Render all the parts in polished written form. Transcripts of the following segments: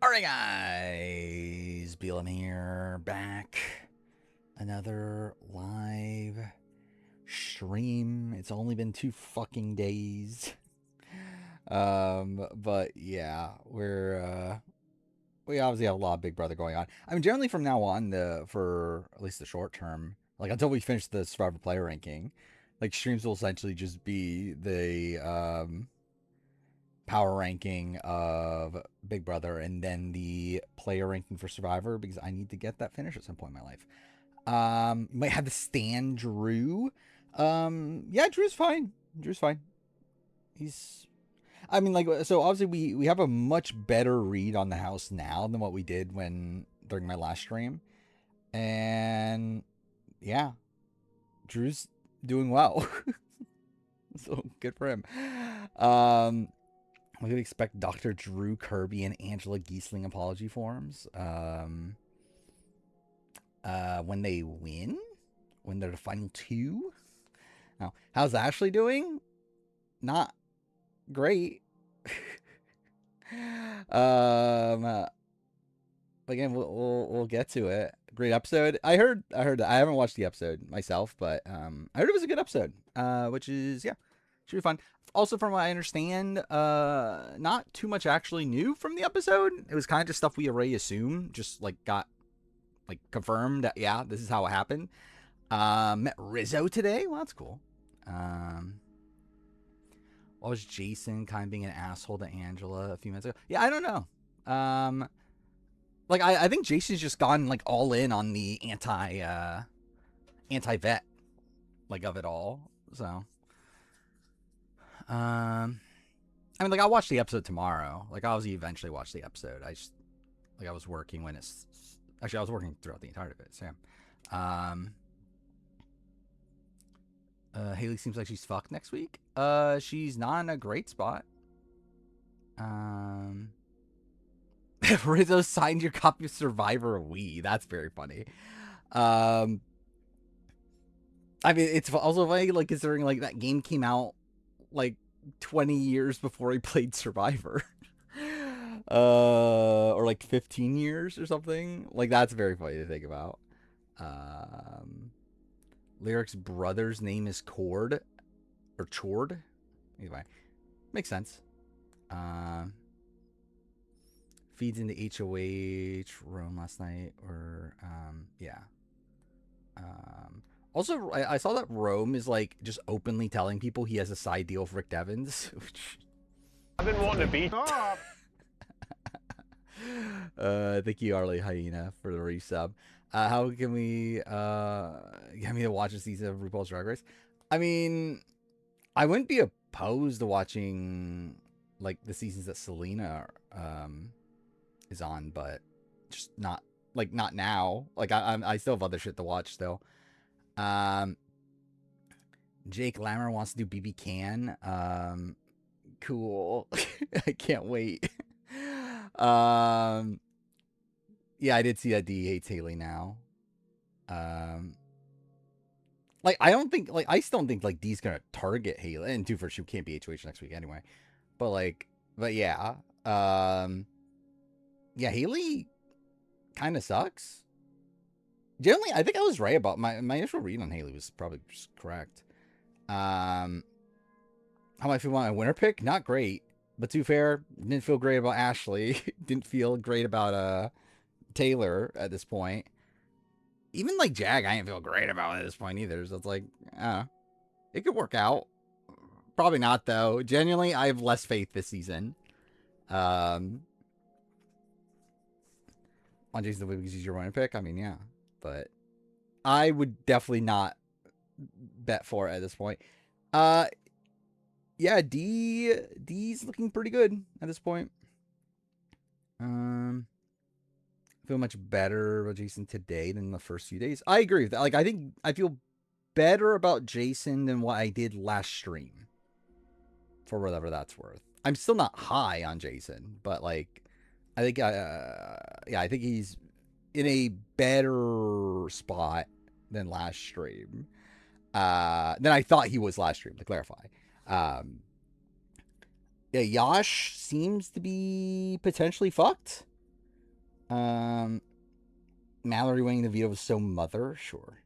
Alright guys, Beelum here, back. Another live stream. It's only been 2 fucking days. But yeah, we obviously have a lot of Big Brother going on. I mean, generally from now on, for at least the short term, like until we finish the Survivor player ranking, like streams will essentially just be the power ranking of Big Brother and then the player ranking for Survivor because I need to get that finished at some point in my life. Might have to stand Drew. Yeah, Drew's fine. Drew's fine. I mean, like, so obviously we have a much better read on the house now than what we did during my last stream, and yeah, Drew's doing well. So good for him. We could expect Dr. Drew Kirby and Angela Giesling apology forms. When they win, when they're the final 2. Now, how's Ashley doing? Not great. Again, we'll get to it. Great episode. I heard. I haven't watched the episode myself, but I heard it was a good episode. Which is should be fun. Also, from what I understand, not too much actually new from the episode. It was kind of just stuff we already assumed, just like got like confirmed that this is how it happened. Met Rizzo today. Well, that's cool. What was Jason kind of being an asshole to Angela a few minutes ago? Yeah, I don't know. Like I think Jason's just gone like all in on the anti-vet like of it all. So I mean, like, I'll watch the episode tomorrow. Like, I'll obviously eventually watch the episode. I was working when it's... Actually, I was working throughout the entirety of it, so Haley seems like she's fucked next week. She's not in a great spot. Rizzo signed your copy of Survivor Wii. That's very funny. I mean, it's also funny, like, considering, like, that game came out, like, 20 years before he played Survivor. Or like 15 years or something. Like, that's very funny to think about. Lyric's brother's name is Cord. Or Chord. Anyway, makes sense. Feeds into HOH Rome last night. Or, yeah. Also, I saw that Rome is like just openly telling people he has a side deal with Rick Devens. Which I've been wanting to beat up. Thank you, Arlie Hyena, for the resub. How can we get me to watch a season of RuPaul's Drag Race? I mean, I wouldn't be opposed to watching like the seasons that Selena is on, but just not now. Like I still have other shit to watch still. Jake Lammer wants to do BB Can. Cool. I can't wait. Yeah, I did see that D hates Haley now. Like I still don't think like D's gonna target Haley, and two for she can't be HOH next week anyway. But yeah. Yeah, Haley kind of sucks. Generally, I think I was right about my initial read on Haley was probably just correct. How do I feel about my winner pick? Not great. But to be fair, didn't feel great about Ashley. Didn't feel great about Taylor at this point. Even like Jag, I didn't feel great about at this point either. So it's like, it could work out. Probably not though. Genuinely, I have less faith this season. On Jason the Wig because he's your winner pick. I mean, yeah, but I would definitely not bet for it at this point. Yeah, D's looking pretty good at this point. Feel much better about Jason today than the first few days. I agree with that. Like, I think I feel better about Jason than what I did last stream. For whatever that's worth. I'm still not high on Jason, but like, I think, I think he's in a better spot than last stream. Than I thought he was last stream, to clarify. Yeah, Yash seems to be potentially fucked. Mallory winning the veto was so mother, sure.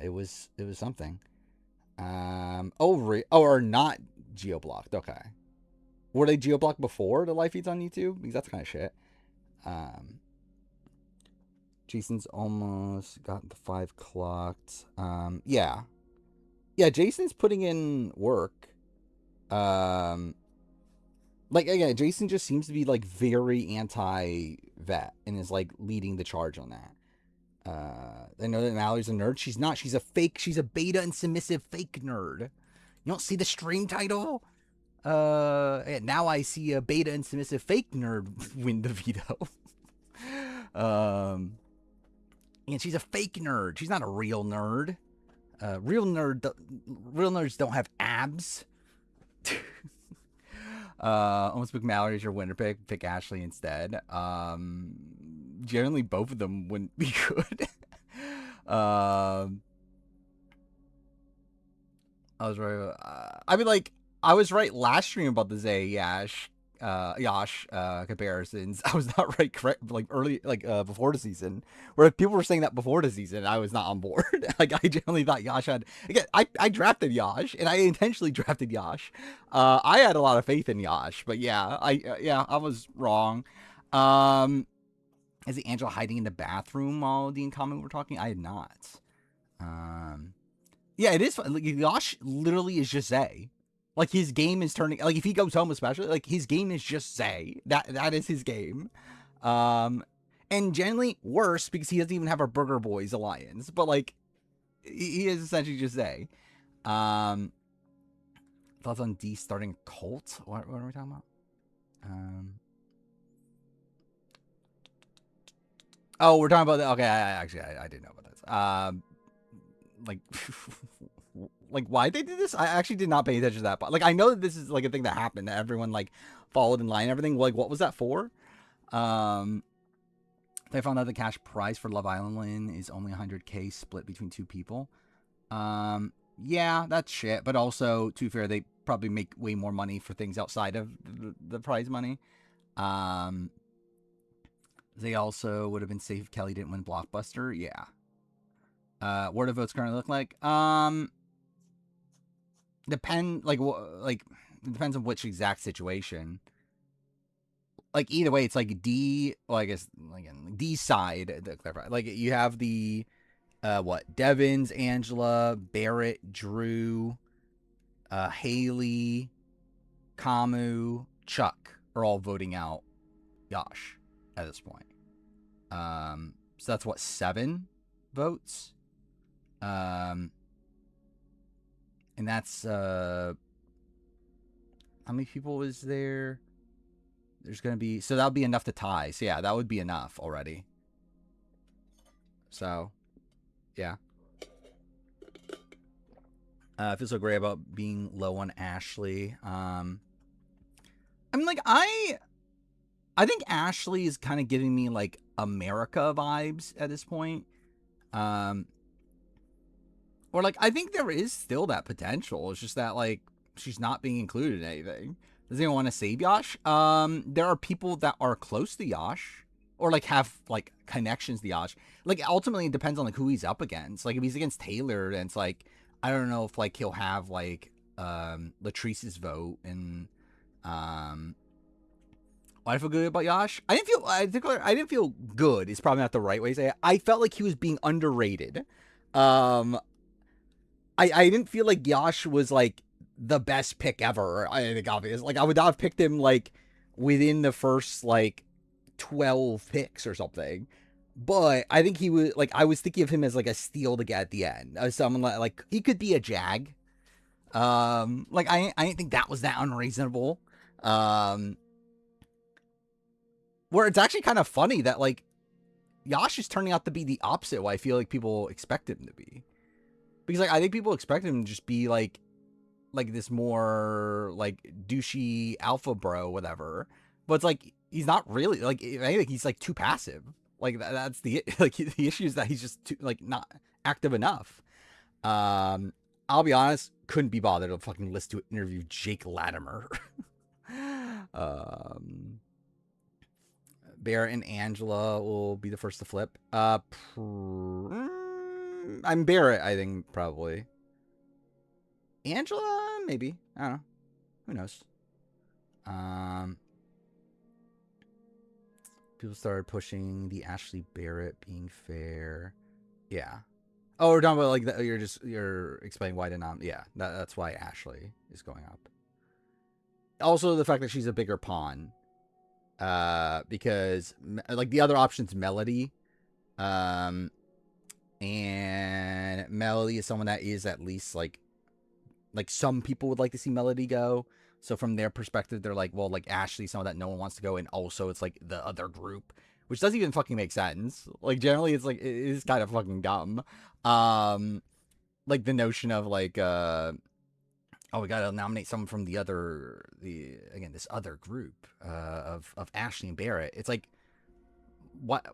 It was something. Or not geo-blocked. Okay. Were they geo-blocked before the live feeds on YouTube? Because that's kind of shit. Jason's almost got the 5 clocked. Yeah. Yeah, Jason's putting in work. Like, again, Jason just seems to be, like, very anti-vet and is, like, leading the charge on that. I know that Mallory's a nerd. She's not. She's a beta and submissive fake nerd. You don't see the stream title? Now I see a beta and submissive fake nerd win the veto. And she's a fake nerd. She's not a real nerd. Real nerds don't have abs. Almost pick Mallory as your winner pick. Pick Ashley instead. Generally, both of them wouldn't be good. I was right. I mean, like, I was right last stream about the Zay Yash comparisons. I was not right correct like early before the season. Where people were saying that before the season, I was not on board. Like, I generally thought Yash had again. I drafted Yash and I intentionally drafted Yash. I had a lot of faith in Yash, but yeah, I was wrong. Is the Angela hiding in the bathroom while Dean comment were talking? I had not. Yeah, it is fun. Like, Yash literally is just Zay. Like, his game is turning, like, if he goes home especially, like, his game is just Zay. That is his game. And generally worse because he doesn't even have a Burger Boys alliance. But, like, he is essentially just Zay. Thoughts on D starting a cult? What are we talking about? Oh, we're talking about that. Okay, I didn't know about this. Like, like, why they did this? I actually did not pay attention to that. But, like, I know that this is, like, a thing that happened. That everyone, like, followed in line and everything. Like, what was that for? They found out the cash prize for Love Island win is only 100K split between 2 people. Yeah, that's shit. But also, to be fair, they probably make way more money for things outside of the prize money. They also would have been safe if Kelly didn't win Blockbuster. Yeah. What do votes currently look like? It depends on which exact situation. Like, either way, it's like D. Well, I guess like D side. Like, you have the Devins, Angela, Barrett, Drew, Haley, Kamu, Chuck are all voting out Yash at this point. So that's what, 7 votes. And that's how many people is there? There's gonna be, so that'll be enough to tie. So yeah, that would be enough already. So yeah. I feel so great about being low on Ashley. I mean, like, I think Ashley is kind of giving me, like, America vibes at this point. Or, like, I think there is still that potential. It's just that, like, she's not being included in anything. Does anyone want to save Yash? There are people that are close to Yash, or, like, have, like, connections to Yash. Like, ultimately, it depends on, like, who he's up against. Like, if he's against Taylor, then it's, like, I don't know if, like, he'll have, like, Latrice's vote, and, I feel good about Yash. I didn't feel good. It's probably not the right way to say it. I felt like he was being underrated. I didn't feel like Yash was, like, the best pick ever. I think obvious. Like, I would not have picked him, like, within the first, like, 12 picks or something. But I think he was, like, I was thinking of him as, like, a steal to get at the end. As someone like he could be a Jag. Like, I didn't think that was that unreasonable. Where it's actually kind of funny that, like, Yash is turning out to be the opposite of what I feel like people expect him to be. Because, like, I think people expect him to just be, like this more, like, douchey alpha bro, whatever. But it's, like, he's not really, like, if anything, he's, like, too passive. Like, that's the, like, the issue is that he's just too, like, not active enough. I'll be honest, couldn't be bothered to fucking listen to interview Jake Latimer. Barrett and Angela will be the first to flip. I'm Barrett, I think, probably. Angela, maybe. I don't know. Who knows? People started pushing the Ashley Barrett being fair. Yeah. Oh, we're talking about like you're explaining why yeah, that's why Ashley is going up. Also, the fact that she's a bigger pawn, because like the other option's Melody, and Melody is someone that is at least like some people would like to see Melody go. So from their perspective, they're like, well, like Ashley's someone that no one wants to go, and also it's like the other group, which doesn't even fucking make sense. Like generally, it's like it is kind of fucking dumb. Like the notion of like, oh, we gotta nominate someone from this other group of Ashley and Barrett. It's like, what,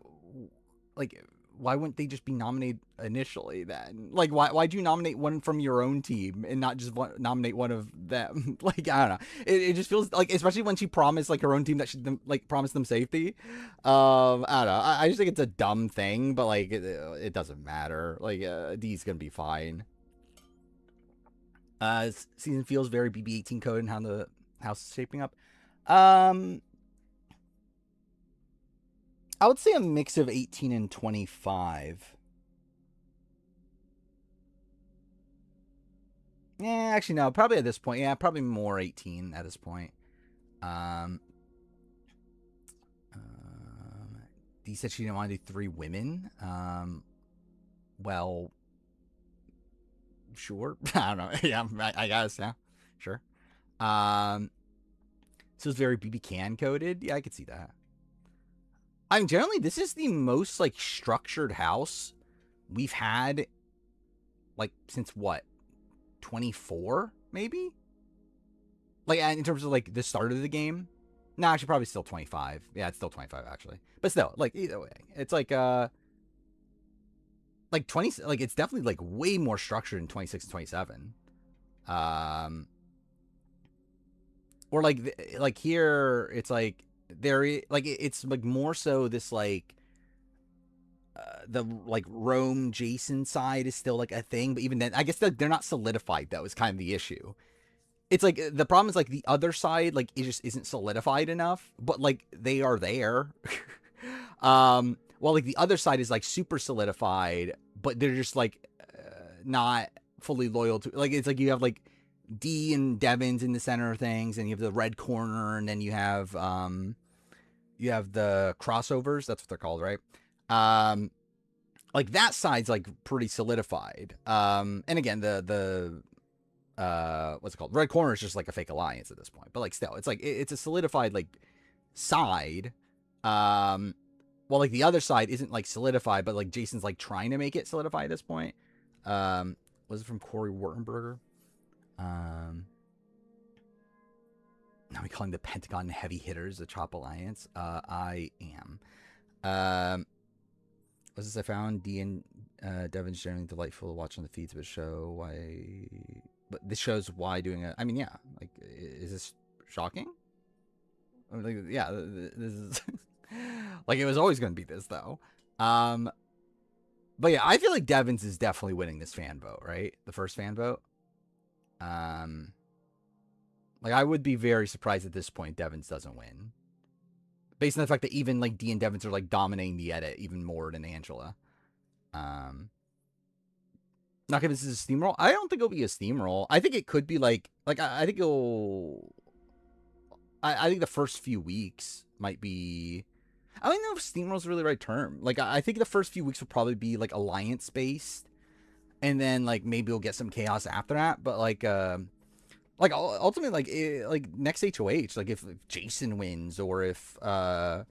like, why wouldn't they just be nominated initially then? Like, why'd you nominate one from your own team and not just nominate one of them? Like, I don't know. It just feels like, especially when she promised like her own team that she like promised them safety. I don't know. I just think it's a dumb thing, but like it doesn't matter. Like D's gonna be fine. Season feels very BB-18 code and how the house is shaping up. I would say a mix of 18 and 25. Yeah, actually, no. Probably at this point. Yeah, probably more 18 at this point. Dee said she didn't want to do 3 women. Well, sure. I don't know. Yeah, I guess. Yeah, sure. So it's very BB can coded. Yeah, I could see that. I mean, generally, this is the most like structured house we've had, like since what, 24 maybe? Like in terms of like the start of the game. No, actually, probably still 25. Yeah, it's still 25 actually, but still, like either way, it's like 20. Like it's definitely like way more structured in 26 and 27. Or like here, it's like it's like more so this like the like Rome Jason side is still like a thing, but even then, I guess they're not solidified. That was kind of the issue. It's like the problem is like the other side like it just isn't solidified enough, but like they are there. While like the other side is like super solidified, but they're just like not fully loyal to. Like it's like you have like D and Devins in the center of things, and you have the red corner, and then you have the crossovers. That's what they're called, right? Like that side's like pretty solidified. And again, the what's it called? Red corner is just like a fake alliance at this point, but like still, it's like it's a solidified like side. While like the other side isn't like solidified, but like Jason's like trying to make it solidify at this point. Was it from Corey Wartenberger? Now we calling the Pentagon heavy hitters the Chop Alliance. I am. Was this I found D and Devin's generally delightful to watch on the feeds, but this shows why doing it. I mean, yeah, like, is this shocking? I mean, like, yeah, this is like it was always going to be this though. But yeah, I feel like Devins is definitely winning this fan vote, right? The first fan vote. Like I would be very surprised at this point Devins doesn't win. Based on the fact that even like D and Devins are like dominating the edit even more than Angela. Not if this is a steamroll. I don't think it'll be a steamroll. I think it could be like I think it'll. I think the first few weeks might be. I don't know if steamroll is really the right term. Like I think the first few weeks will probably be like alliance based, and then like maybe we'll get some chaos after that. But like ultimately like next HOH, like if Jason wins or if or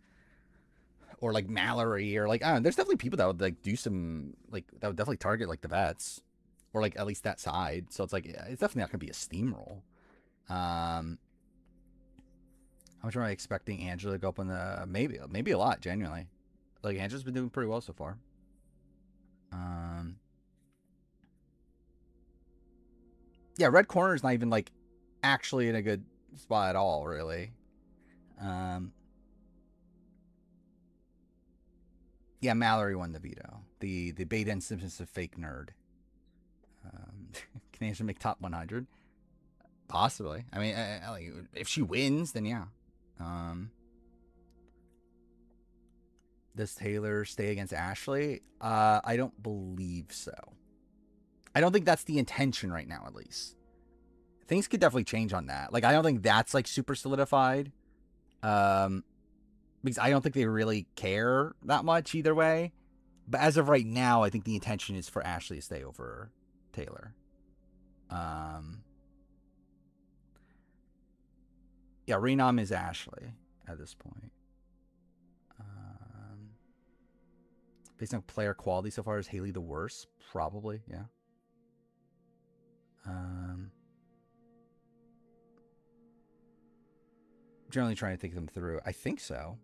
like Mallory or like I don't know, there's definitely people that would like do some like that would definitely target like the vets or like at least that side. So it's like it's definitely not gonna be a steamroll. How much am I expecting Angela to go up on the maybe a lot, genuinely. Like Angela's been doing pretty well so far. Yeah, red corner is not even like actually in a good spot at all, really. Yeah, Mallory won the veto. The beta instance of fake nerd. Can Asia make top 100? Possibly. I mean, like, if she wins, then yeah. Does Taylor stay against Ashley? I don't believe so. I don't think that's the intention right now, at least. Things could definitely change on that. Like, I don't think that's like super solidified. Because I don't think they really care that much either way. But as of right now, I think the intention is for Ashley to stay over Taylor. Yeah, Renom is Ashley at this point. Based on player quality so far, is Haley the worst? Probably, yeah. Generally trying to think them through. I think so.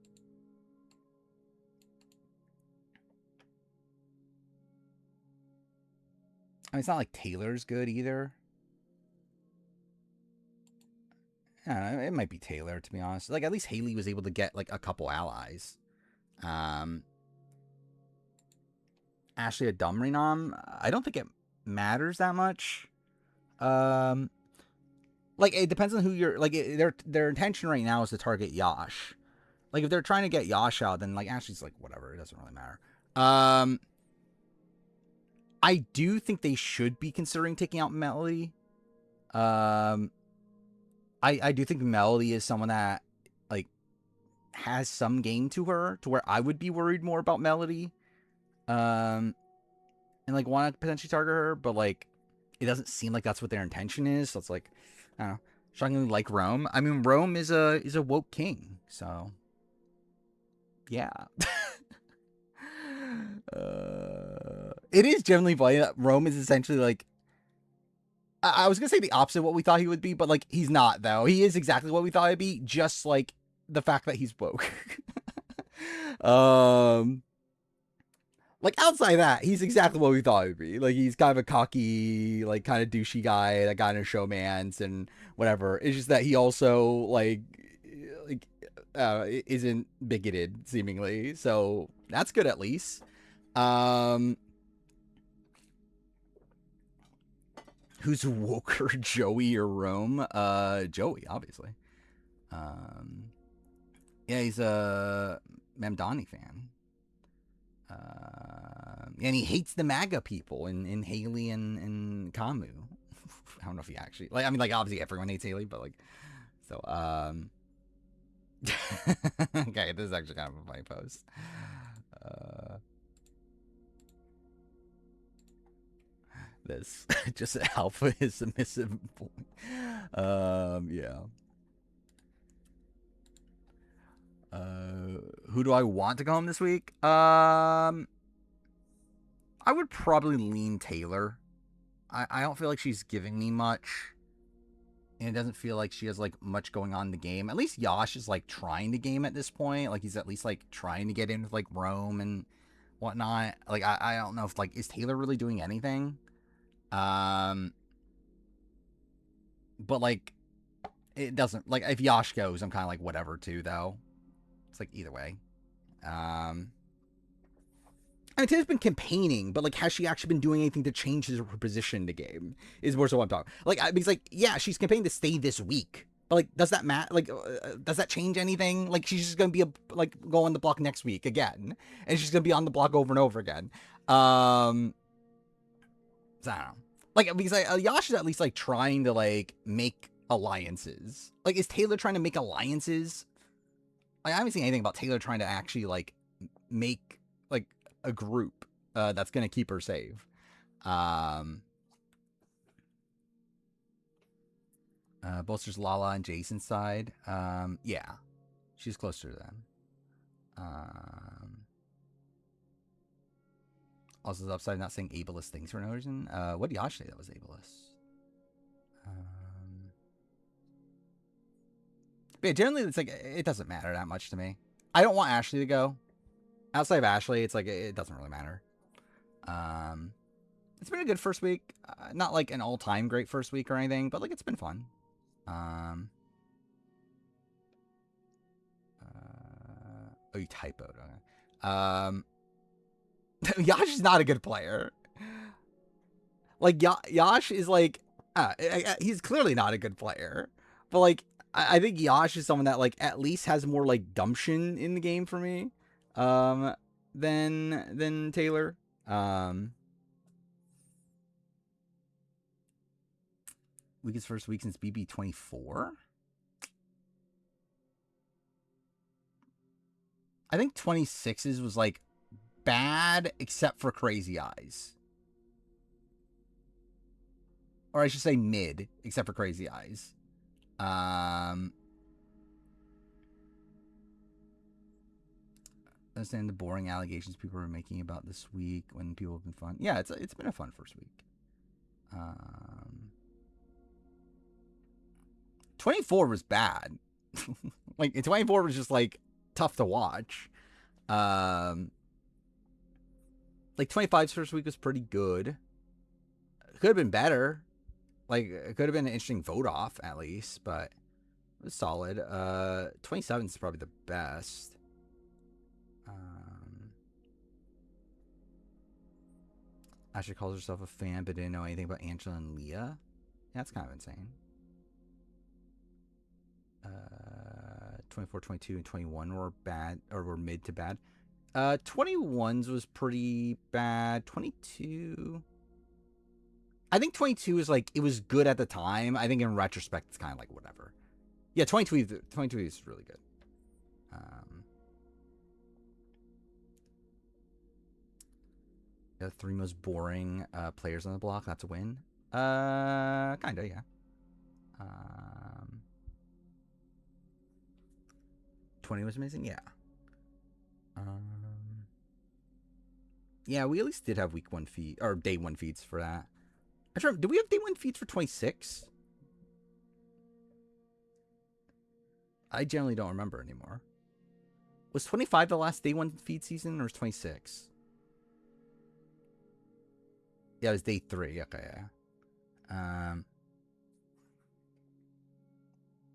I mean, it's not like Taylor's good either. I don't know, it might be Taylor, to be honest. Like, at least Haley was able to get, like, a couple allies. Ashley a dumb Renom? I don't think it matters that much. Like, it depends on who you're... Like, their intention right now is to target Yash. Like, if they're trying to get Yash out, then, like, Ashley's like, whatever. It doesn't really matter. I do think they should be considering taking out Melody. I do think Melody is someone that, like, has some game to her, to where I would be worried more about Melody. And, like, want to potentially target her, but, like, it doesn't seem like that's what their intention is. So it's like, I don't know. Shockingly like Rome. I mean, Rome is a woke king, so yeah. It is generally funny that Rome is essentially like, I was gonna say the opposite of what we thought he would be, but like he's not though. He is exactly what we thought he'd be, just like the fact that he's woke. Like outside that, he's exactly what we thought he'd be. Like he's kind of a cocky, like kind of douchey guy that got into showmance and whatever. It's just that he also like isn't bigoted seemingly, so that's good at least. Who's woker, Joey or Rome? Joey, obviously. Yeah, he's a Mamdani fan. And he hates the MAGA people in Haley and Kamu. I don't know if he actually... Like, I mean, like, obviously everyone hates Haley, but, like... So, okay, this is actually kind of a funny post. This just alpha is submissive. Yeah. Who do I want to go home this week? I would probably lean Taylor. I don't feel like she's giving me much. And it doesn't feel like she has, like, much going on in the game. At least Yash is, like, trying to game at this point. Like, he's at least, like, trying to get in with, like, Rome and whatnot. Like, I don't know if, like, is Taylor really doing anything? But, like, it doesn't... Like, if Yash goes, I'm kind of like, whatever, too, though. It's, like, either way. I mean, Taylor's been campaigning, but, like, has she actually been doing anything to change her position in the game? Is more so what I'm talking. Like, because, like, yeah, she's campaigning to stay this week. But, like, does that matter? Like, does that change anything? Like, she's just going to be, go on the block next week again. And she's going to be on the block over and over again. So, I don't know. Like, because Yash is at least, like, trying to, like, make alliances. Like, is Taylor trying to make alliances? Like, I haven't seen anything about Taylor trying to actually, like, make, like, a group that's going to keep her safe. Bolsters Lala and Jason's side. Yeah. She's closer to them. Also, the upside, not saying ableist things for no reason. What did Yash say that was ableist? But yeah, generally, it's like, it doesn't matter that much to me. I don't want Ashley to go. Outside of Ashley, it's like, it doesn't really matter. It's been a good first week. Not like an all-time great first week or anything, but like, it's been fun. Oh, you typoed. Okay. Yash is not a good player. Like, Yash is like, he's clearly not a good player. But, like, I think Yash is someone that, like, at least has more, like, gumption in the game for me than Taylor. Weakest first week since BB24? I think 26's was, like, bad except for Crazy Eyes. Or I should say mid, except for Crazy Eyes. Understand the boring allegations people are making about this week when people have been fun. Yeah, it's been a fun first week. 24 was bad. Like 24 was just like tough to watch. Like 25's first week was pretty good. It could have been better. Like it could have been an interesting vote off at least, but it was solid. 27 is probably the best. Ashley calls herself a fan, but didn't know anything about Angela and Leah. Yeah, that's kind of insane. 24, 22, and 21 were bad, or were mid to bad. 21's was pretty bad. 22. I think 22 is like, it was good at the time. I think in retrospect, it's kind of like whatever. Yeah, 22 is really good. The 3 most boring players on the block. That's a win. Kinda, yeah. 20 was amazing, yeah. Yeah, we at least did have week 1 feed or day 1 feeds for that. I don't remember, did we have day 1 feeds for 26? I generally don't remember anymore. Was 25 the last day 1 feed season, or was 26? Yeah, it was day 3. Okay, yeah. Yeah,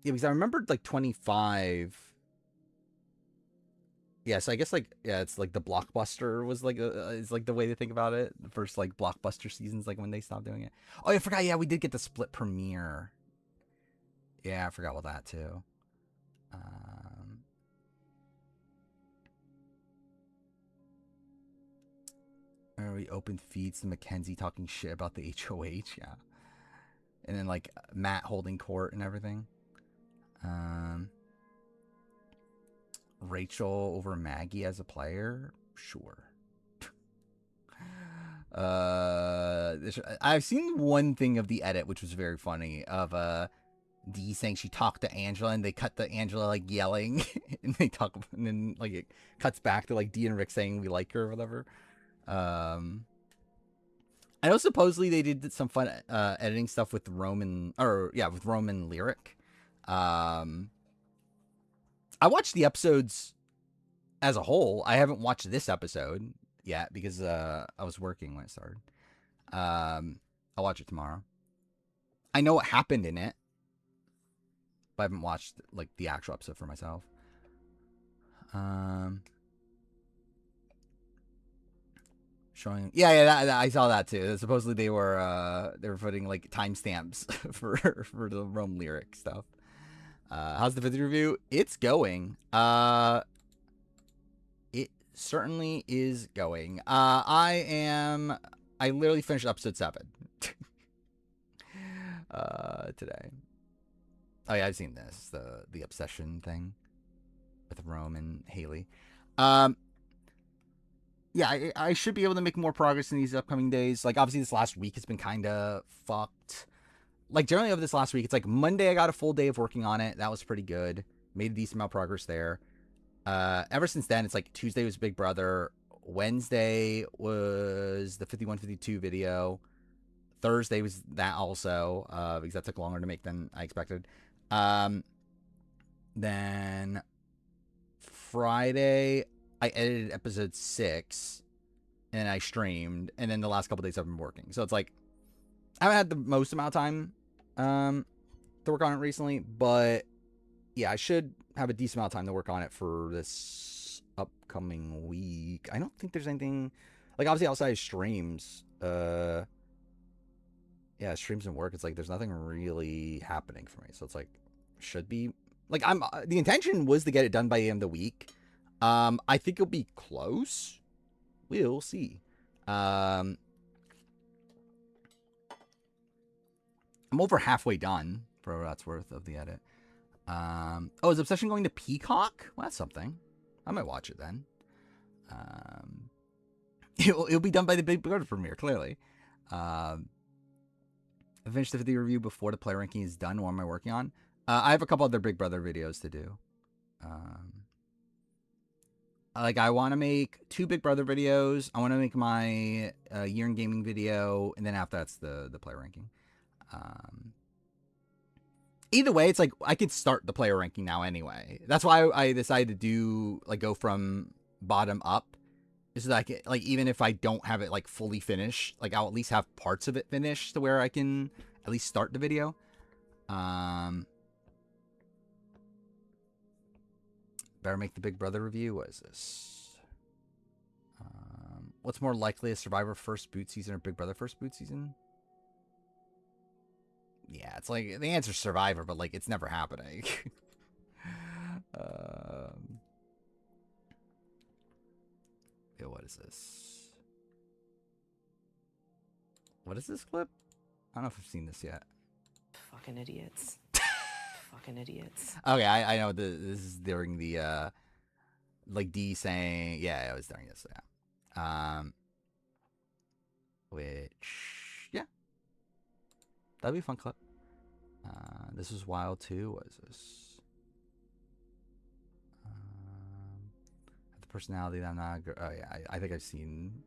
because I remembered like 25. Yeah, so I guess like, yeah, it's like the Blockbuster was like is like the way to think about it. The first like Blockbuster seasons, like when they stopped doing it. Oh, I forgot. Yeah, we did get the split premiere. Yeah, I forgot about that too. We opened feeds to Mackenzie talking shit about the HOH, yeah. And then like Matt holding court and everything. Rachel over Maggie as a player? Sure. I've seen one thing of the edit, which was very funny, of Dee saying she talked to Angela, and they cut to Angela like yelling, and they talk, and then like it cuts back to like Dee and Rick saying we like her or whatever. I know supposedly they did some fun editing stuff with Roman, with Roman Lyric. I watched the episodes as a whole. I haven't watched this episode yet because I was working when it started. I'll watch it tomorrow. I know what happened in it, but I haven't watched like the actual episode for myself. Showing, I saw that too. Supposedly they were putting like timestamps for the Rome Lyric stuff. How's the 50 review? It's going. It certainly is going. I literally finished episode 7 today. Oh yeah, I've seen this, the obsession thing with Rome and Haley. Yeah, I should be able to make more progress in these upcoming days. Like, obviously, this last week has been kind of fucked. Like, generally over this last week, it's like Monday I got a full day of working on it. That was pretty good. Made a decent amount of progress there. Ever since then, it's like Tuesday was Big Brother. Wednesday was the 5152 video. Thursday was that also, because that took longer to make than I expected. Then Friday, I edited episode 6, and I streamed, and then the last couple days I've been working. So it's like, I haven't had the most amount of time to work on it recently, but yeah, I should have a decent amount of time to work on it for this upcoming week. I don't think there's anything. Like, obviously, outside of streams, yeah, streams and work, it's like there's nothing really happening for me. So it's like, should be like the intention was to get it done by the end of the week. I think it'll be close. We'll see. I'm over halfway done for what that's worth of the edit. Oh, is Obsession going to Peacock? Well, that's something. I might watch it then. It'll be done by the Big Brother premiere, clearly. I finished the video review before the player ranking is done. What am I working on? I have a couple other Big Brother videos to do. Like, I want to make 2 Big Brother videos. I want to make my year in gaming video, and then after that's the player ranking. Either way, it's like I could start the player ranking now anyway. That's why I decided to do like go from bottom up. Is so that I can, like, even if I don't have it like fully finished, like I'll at least have parts of it finished to where I can at least start the video. Better make the Big Brother review. What is this? What's more likely, a Survivor first boot season or Big Brother first boot season? Yeah, it's like the answer's Survivor, but like it's never happening. Yeah, what is this? What is this clip? I don't know if I've seen this yet. Fucking idiots. Fucking idiots. Okay, I know this is during the like D saying, yeah, it was during this, yeah. Which, yeah, that'd be a fun clip. This was wild too. What is this? The personality that I'm not. Oh yeah, I think I've seen.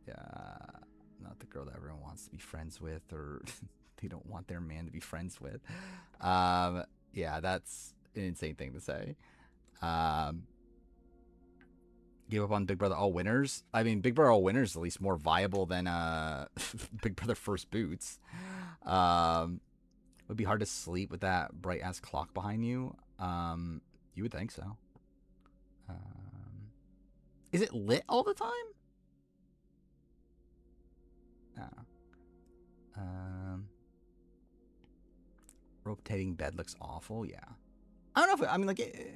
Yeah, not the girl that everyone wants to be friends with, or they don't want their man to be friends with. Yeah, that's an insane thing to say. Give up on Big Brother All Winners. I mean, Big Brother All Winners is at least more viable than Big Brother First Boots. It would be hard to sleep with that bright ass clock behind you. You would think so. Is it lit all the time? Rotating bed looks awful. Yeah. I don't know if I mean, like,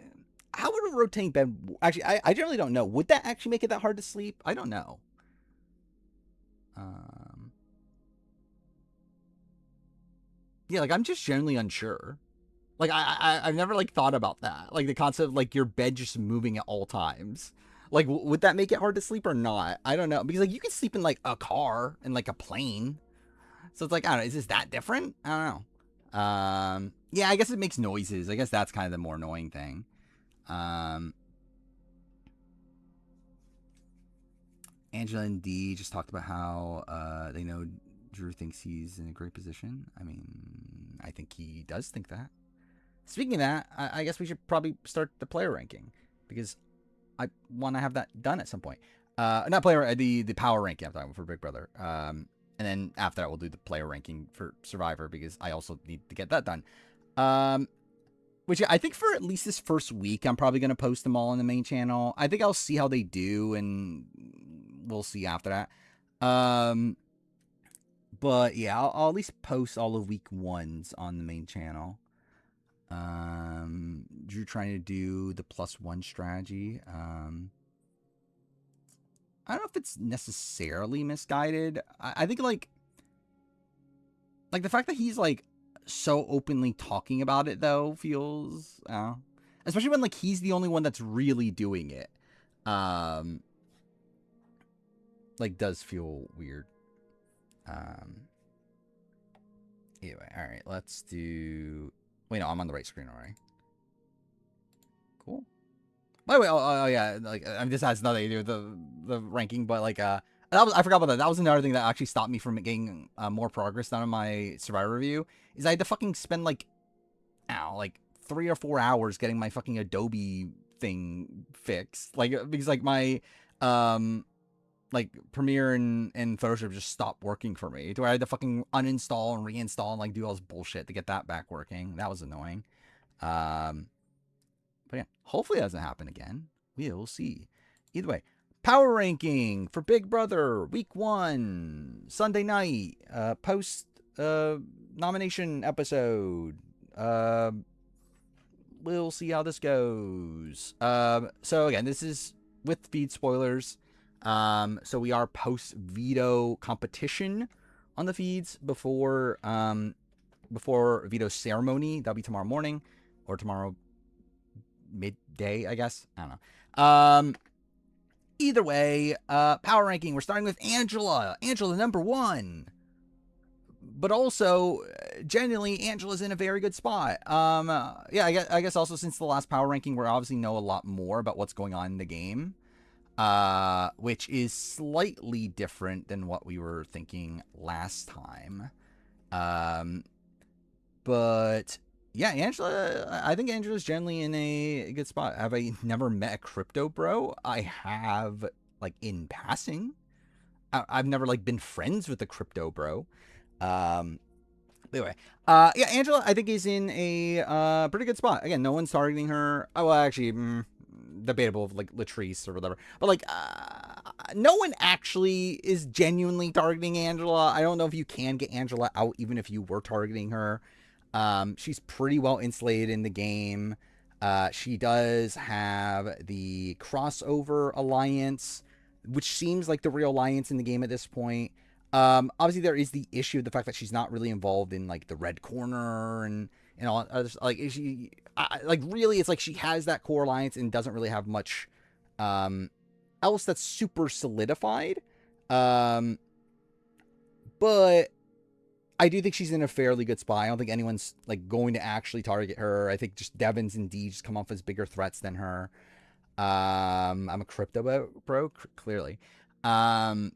how would a rotating bed actually? I generally don't know. Would that actually make it that hard to sleep? I don't know. Yeah, like I'm just generally unsure. Like I've never like thought about that. Like the concept of like your bed just moving at all times. Like would that make it hard to sleep or not? I don't know, because like you can sleep in like a car and like a plane. So it's like, I don't know, is this that different? I don't know. Yeah, I guess it makes noises. I guess that's kind of the more annoying thing. Angela and Dee just talked about how they know Drew thinks he's in a great position. I mean, I think he does think that. Speaking of that, I guess we should probably start the player ranking, because I want to have that done at some point. Not player, the power ranking I'm talking about for Big Brother. And then after that, we'll do the player ranking for Survivor, because I also need to get that done. Which I think for at least this first week, I'm probably going to post them all on the main channel. I think I'll see how they do, and we'll see after that. But yeah, I'll at least post all of week 1's on the main channel. Drew trying to do the +1 strategy. I don't know if it's necessarily misguided. I think like the fact that he's like so openly talking about it though feels, especially when like he's the only one that's really doing it. Like does feel weird. Anyway, all right, let's do. Wait, no, I'm on the right screen already. Cool. By the way, oh yeah, like I mean, this has nothing to do with the ranking, but like I forgot about that. That was another thing that actually stopped me from getting more progress done on my Survivor review. Is I had to fucking spend like 3 or 4 hours getting my fucking Adobe thing fixed, like because like my like Premiere and Photoshop just stopped working for me. To where I had to fucking uninstall and reinstall and like do all this bullshit to get that back working. That was annoying. But yeah, hopefully it doesn't happen again. We'll see. Either way, Power ranking for Big Brother week 1 Sunday night, post nomination episode. We'll see how this goes. So again, this is with feed spoilers. So we are post veto competition on the feeds before veto ceremony. That'll be tomorrow morning or tomorrow midday, I guess. I don't know. Either way, power ranking. We're starting with Angela. Angela, number 1. But also, genuinely, Angela's in a very good spot. Yeah, I guess also since the last power ranking, we obviously know a lot more about what's going on in the game. Which is slightly different than what we were thinking last time. But yeah, Angela, I think Angela's generally in a good spot. Have I never met a crypto bro? I have, like, in passing. I've never, like, been friends with a crypto bro. Anyway, yeah, Angela, I think, is in a pretty good spot. Again, no one's targeting her. Oh, well, actually, debatable, like Latrice or whatever. But, like, no one actually is genuinely targeting Angela. I don't know if you can get Angela out even if you were targeting her. She's pretty well insulated in the game. She does have the crossover alliance, which seems like the real alliance in the game at this point. Obviously there is the issue of the fact that she's not really involved in, like, the red corner and all others. Like, really, it's like she has that core alliance and doesn't really have much, else that's super solidified. But I do think she's in a fairly good spot. I don't think anyone's, like, going to actually target her. I think just Devins and Dee just come off as bigger threats than her. I'm a crypto bro, clearly. Yeah,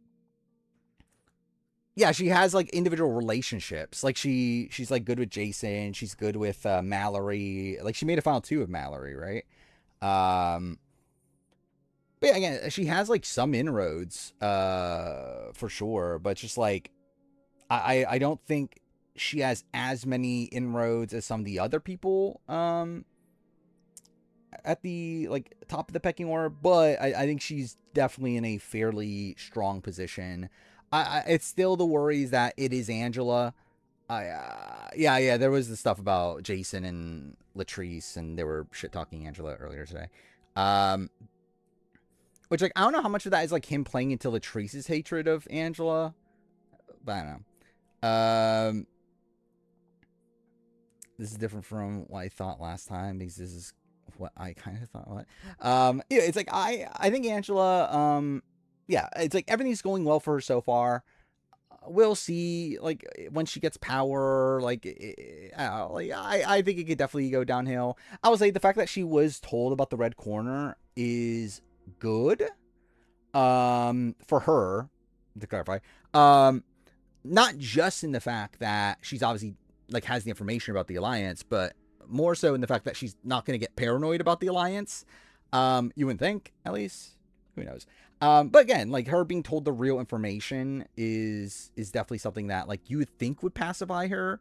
she has, like, individual relationships. Like, she's like good with Jason. She's good with Mallory. Like, she made a final 2 of Mallory, right? But yeah, again, she has, like, some inroads, for sure. But just, like, I don't think she has as many inroads as some of the other people at the, like, top of the pecking order. But I think she's definitely in a fairly strong position. It's still the worries that it is Angela. Yeah, there was the stuff about Jason and Latrice, and they were shit-talking Angela earlier today. Which, like, I don't know how much of that is, like, him playing into Latrice's hatred of Angela, but I don't know. This is different from what I thought last time, because this is what I kind of thought. Yeah, it's like, I think Angela, yeah, it's like everything's going well for her so far. We'll see, like, when she gets power, like, I think it could definitely go downhill. I would say the fact that she was told about the red corner is good, for her, to clarify. Not just in the fact that she's obviously, like, has the information about the Alliance, but more so in the fact that she's not going to get paranoid about the Alliance. You wouldn't think, at least. Who knows? But again, like, her being told the real information is definitely something that, like, you would think would pacify her.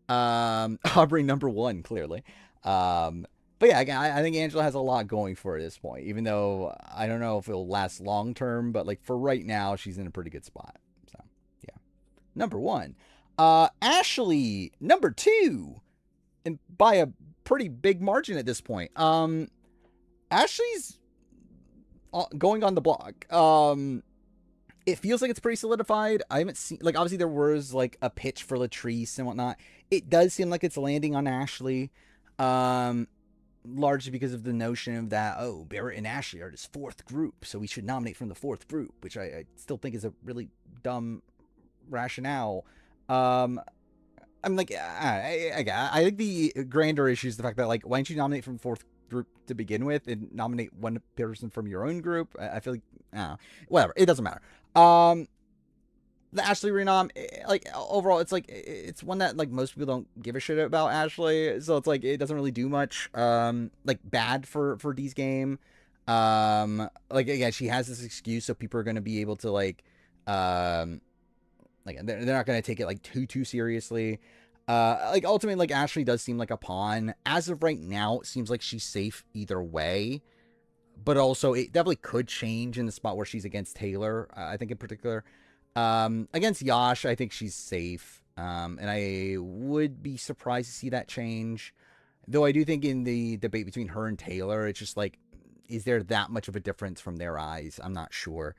Aubrey number 1, clearly. But yeah, again, I think Angela has a lot going for her at this point, even though I don't know if it'll last long term, but, like, for right now, she's in a pretty good spot. So, yeah. Number 1. Ashley, number 2. And by a pretty big margin at this point. Ashley's going on the block. It feels like it's pretty solidified. I haven't seen, like, obviously there was, like, a pitch for Latrice and whatnot. It does seem like it's landing on Ashley. Largely because of the notion of that, oh, Barrett and Ashley are this 4th group, so we should nominate from the 4th group, which I still think is a really dumb rationale. I'm like, I think the grander issue is the fact that, like, why don't you nominate from 4th group to begin with and nominate one person from your own group? I feel like, whatever, it doesn't matter. The Ashley renom, like, overall, it's like, it's one that, like, most people don't give a shit about Ashley, so it's like, it doesn't really do much, like, bad for Dee's game. Like, again, she has this excuse, so people are going to be able to, like, they're not going to take it, like, too seriously. Like, ultimately, like, Ashley does seem like a pawn. As of right now, it seems like she's safe either way. but also it definitely could change in the spot where she's against Taylor. I think in particular, against Yash, I think she's safe, and I would be surprised to see that change. Though I do think in the debate between her and Taylor, it's just like, is there that much of a difference from their eyes? I'm not sure.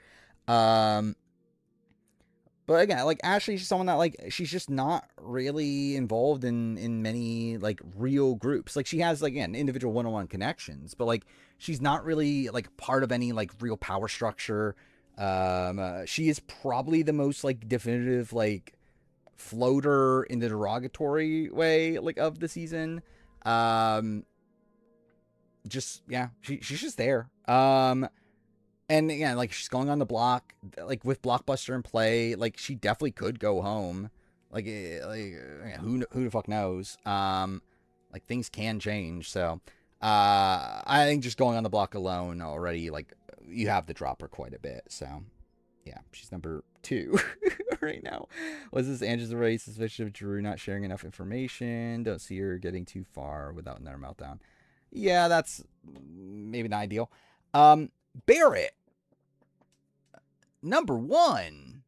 But again, like Ashley, she's someone that like she's just not really involved in many like real groups. Like she has like again individual one-on-one connections, but like she's not really like part of any like real power structure. She is probably the most like definitive like floater in the derogatory way like of the season. Just yeah, she's just there. And again, like she's going on the block, like with Blockbuster in play, like she definitely could go home. Like who the fuck knows? Like things can change. So, I think just going on the block alone already, like you have to drop her quite a bit. So, yeah, she's number 2 right now. Was this Angela's already suspicious of Drew not sharing enough information? Don't see her getting too far without another meltdown. Yeah, that's maybe not ideal. Barrett, number 1,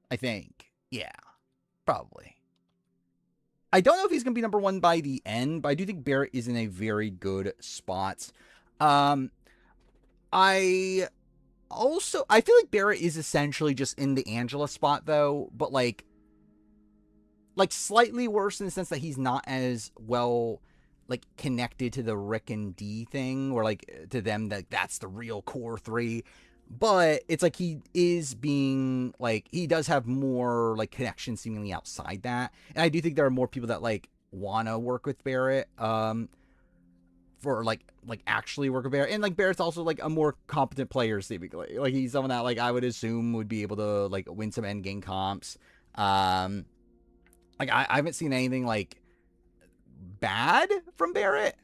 I think. Yeah, probably. I don't know if he's going to be number 1 by the end, but I do think Barrett is in a very good spot. I feel like Barrett is essentially just in the Angela spot, though, but like slightly worse in the sense that he's not as well like connected to the Rick and Dee thing, or like to them that's the real core 3. But it's like he is being like, he does have more like connections seemingly outside that, and I do think there are more people that like want to work with Barrett for like actually work with Barrett, and like Barrett's also like a more competent player seemingly. Like he's someone that like I would assume would be able to like win some end game comps. Like I haven't seen anything bad from Barrett.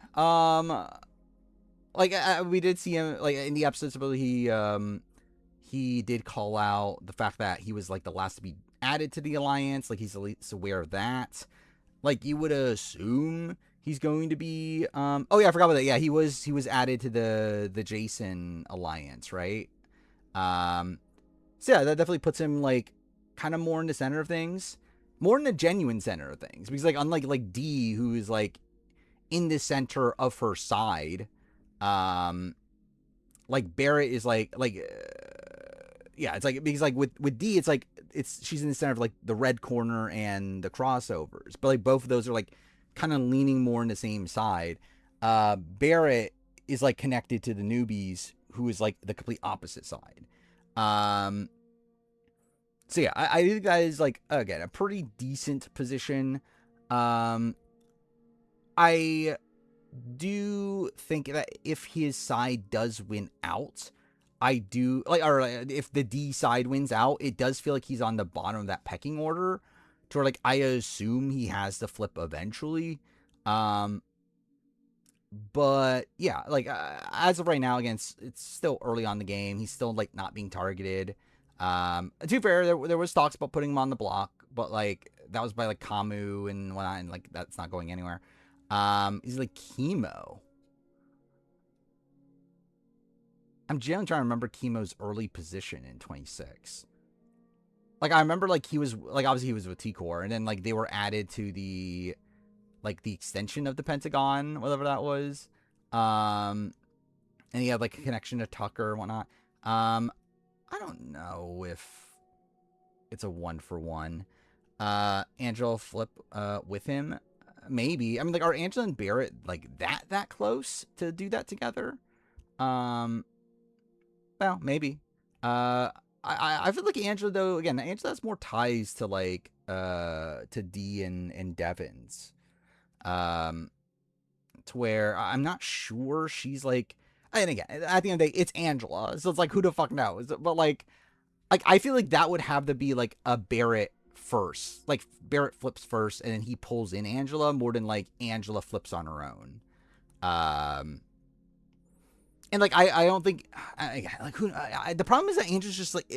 We did see him like in the episodes about he did call out the fact that he was like the last to be added to the alliance. Like he's at least aware of that. Like you would assume he's going to be oh yeah, I forgot about that. Yeah, he was added to the Jason alliance, right? So yeah, that definitely puts him like kind of more in the center of things. More in the genuine center of things, because like unlike like Dee, who is like in the center of her side, like Barrett is yeah, it's like because like with Dee, it's like she's in the center of like the red corner and the crossovers, but like both of those are like kind of leaning more in the same side. Barrett is like connected to the newbies, who is like the complete opposite side. So yeah, I think that is like again a pretty decent position. I do think that if his side does win out, I do like, or if the D side wins out, it does feel like he's on the bottom of that pecking order, to where like I assume he has to flip eventually. But yeah, like as of right now, again, it's still early on the game. He's still like not being targeted. To be fair, there was talks about putting him on the block, but like that was by like Kamu and whatnot, and like that's not going anywhere. He's like Chemo. I'm generally trying to remember Chemo's early position in 26. Like I remember like he was like obviously he was with T-Core, and then like they were added to the like the extension of the Pentagon, whatever that was. And he had like a connection to Tucker and whatnot. I don't know if it's a 1-for-1. Angela flip with him, maybe. I mean, like, are Angela and Barrett like that close to do that together? Well, maybe. I feel like Angela, though, again, Angela has more ties to like to Dee and Devins, to where I'm not sure she's like. And again, at the end of the day, it's Angela, so it's like, who the fuck knows? But like I feel like that would have to be like a Barrett first. Like Barrett flips first, and then he pulls in Angela, more than like Angela flips on her own. And like I don't think like who the problem is that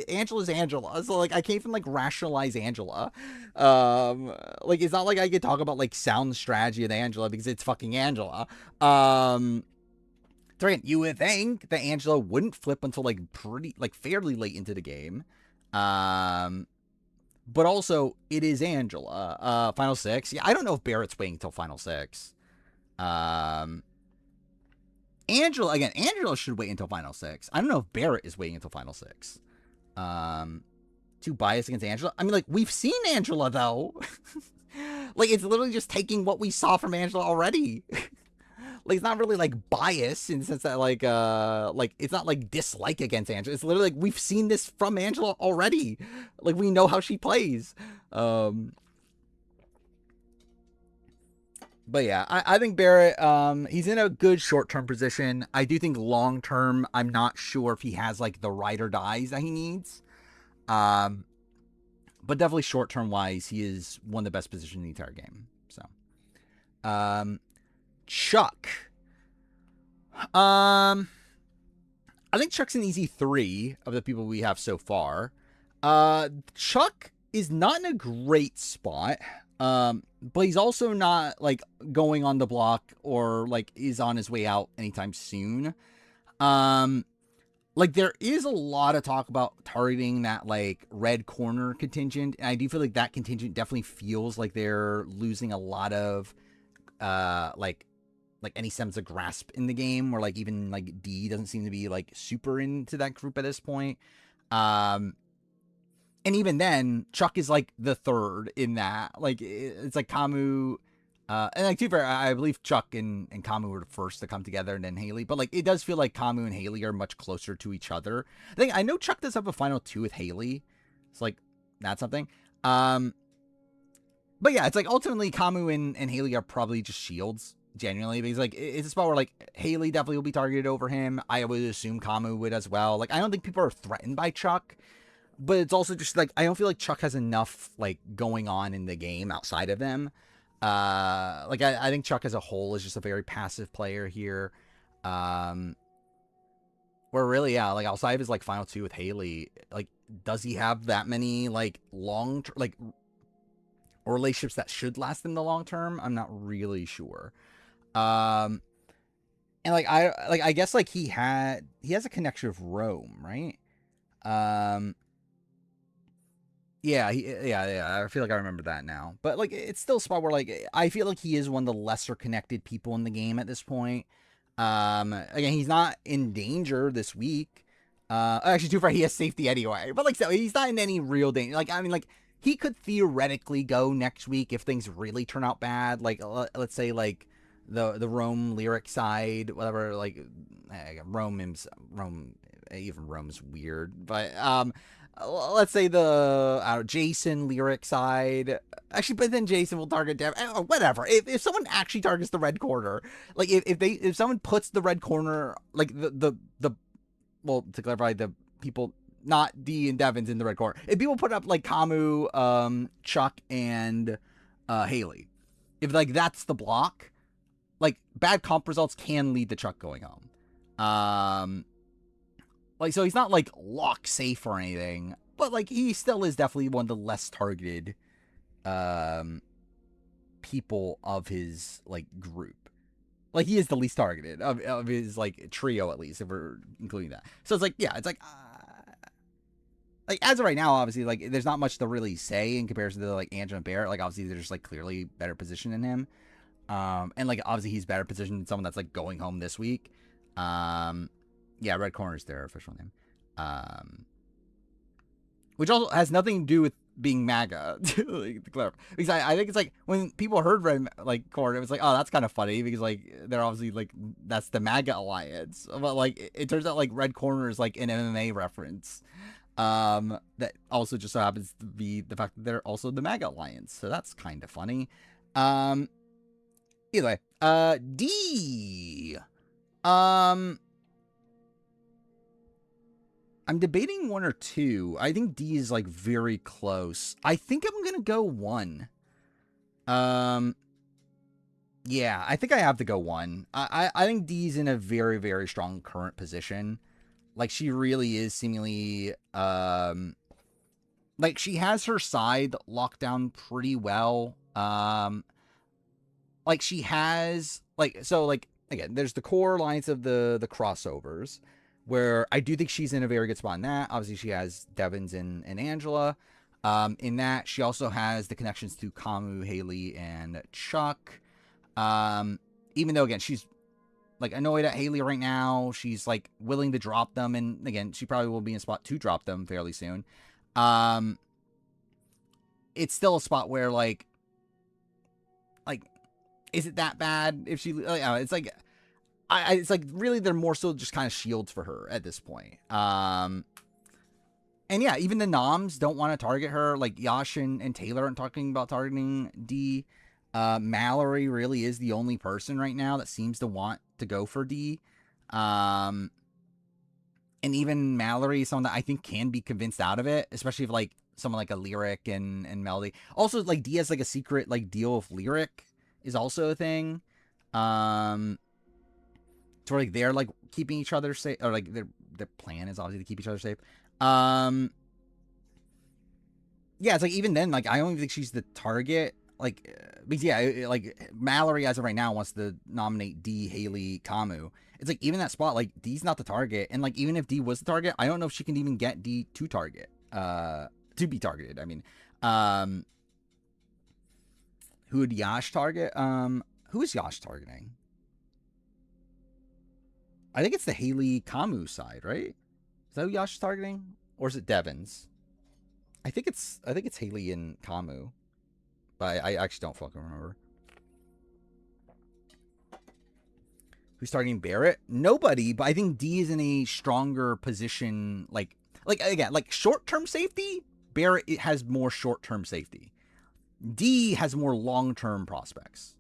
Angela's Angela, so like I can't even like rationalize Angela. Like it's not like I could talk about like sound strategy with Angela because it's fucking Angela. So again, you would think that Angela wouldn't flip until like fairly late into the game. But also it is Angela. Final 6. Yeah, I don't know if Barrett's waiting until Final 6. Angela should wait until Final 6. I don't know if Barrett is waiting until Final 6. Too biased against Angela. I mean, like, we've seen Angela though. Like, it's literally just taking what we saw from Angela already. Like, it's not really like bias in the sense that like it's not like dislike against Angela. It's literally like we've seen this from Angela already. Like, we know how she plays. But yeah, I think Barrett, he's in a good short-term position. I do think long-term, I'm not sure if he has like the ride or dies that he needs. But definitely short-term wise, he is one of the best positioned in the entire game. So, Chuck. I think Chuck's an easy 3 of the people we have so far. Chuck is not in a great spot. But he's also not like going on the block or like is on his way out anytime soon. Like there is a lot of talk about targeting that like red corner contingent, and I do feel like that contingent definitely feels like they're losing a lot of like any sense of grasp in the game, or like even like D doesn't seem to be like super into that group at this point. And even then, Chuck is like the third in that. Like it's like Kamu, and like to be fair, I believe Chuck and Kamu were the first to come together, and then Haley. But like it does feel like Kamu and Haley are much closer to each other. I know Chuck does have a final 2 with Haley. It's like that's something. But yeah, it's like ultimately Kamu and Haley are probably just shields. Genuinely, because like it's a spot where like Haley definitely will be targeted over him. I would assume Kamu would as well. Like I don't think people are threatened by Chuck. But it's also just like I don't feel like Chuck has enough like going on in the game outside of them. Like I think Chuck as a whole is just a very passive player here. Where really, yeah, like outside of his like final 2 with Haley, like does he have that many like like relationships that should last in the long term? I'm not really sure. And like I guess like he has a connection with Rome, right? Yeah, I feel like I remember that now. But like it's still a spot where like I feel like he is one of the lesser connected people in the game at this point. Again, he's not in danger this week. Actually, too far, he has safety anyway. But like so he's not in any real danger. Like I mean like he could theoretically go next week if things really turn out bad. Like let's say like the Rome lyric side, whatever, like Rome's weird, but let's say the Jason lyric side. Actually, but then Jason will target Dev. Whatever. If someone actually targets the red corner, like if someone puts the red corner, like the well, to clarify, the people, not D and Devins in the red corner. If people put up like Kamu, Chuck, and Haley, if like that's the block, like bad comp results can lead to Chuck going home. Like, so he's not, like, lock safe or anything, but, like, he still is definitely one of the less targeted people of his, like, group. Like, he is the least targeted of his, like, trio, at least, if we're including that. So it's like, yeah, it's like as of right now, obviously, like, there's not much to really say in comparison to, like, Angela and Barrett. Like, obviously, they're just, like, clearly better positioned than him. And, like, obviously, he's better positioned than someone that's, like, going home this week. Yeah, red corner is their official name. Which also has nothing to do with being MAGA, to clarify. Because I think it's like when people heard red like corner, it was like, oh, that's kind of funny because like they're obviously like that's the MAGA alliance. But like it turns out like red corner is like an MMA reference. That also just so happens to be the fact that they're also the MAGA alliance. So that's kind of funny. Either way, D. I'm debating 1 or 2. I think D is like very close. I think I'm gonna go 1. Yeah, I think I have to go 1. I think D's in a very, very strong current position. Like she really is seemingly like she has her side locked down pretty well. Like she has like so like again, there's the core alliance of the crossovers, where I do think she's in a very good spot in that. Obviously, she has Devins and Angela. In that, she also has the connections to Kamu, Haley, and Chuck. Even though, again, she's like annoyed at Haley right now, she's like willing to drop them, and again, she probably will be in a spot to drop them fairly soon. It's still a spot where like, is it that bad if she? It's like, it's like really they're more so just kind of shields for her at this point. And yeah, even the noms don't want to target her. Like Yash and Taylor aren't talking about targeting D. Mallory really is the only person right now that seems to want to go for D. And even Mallory is someone that I think can be convinced out of it, especially if like someone like a Lyric and Melody. Also, like D has like a secret like deal with Lyric is also a thing. So like they're like keeping each other safe, or like their plan is obviously to keep each other safe. Yeah, it's like even then, like I don't even think she's the target. Like, because yeah, like Mallory as of right now wants to nominate D, Haley, Kamu. It's like even that spot, like D's not the target, and like even if D was the target, I don't know if she can even get D to target, to be targeted. I mean, who would Yash target? Who is Yash targeting? I think it's the Haley Kamu side, right? Is that who Yash is targeting, or is it Devins? I think it's Haley and Kamu, but I actually don't fucking remember. Who's targeting Barrett? Nobody, but I think D is in a stronger position. Like again, like short-term safety, Barrett has more short-term safety. D has more long-term prospects.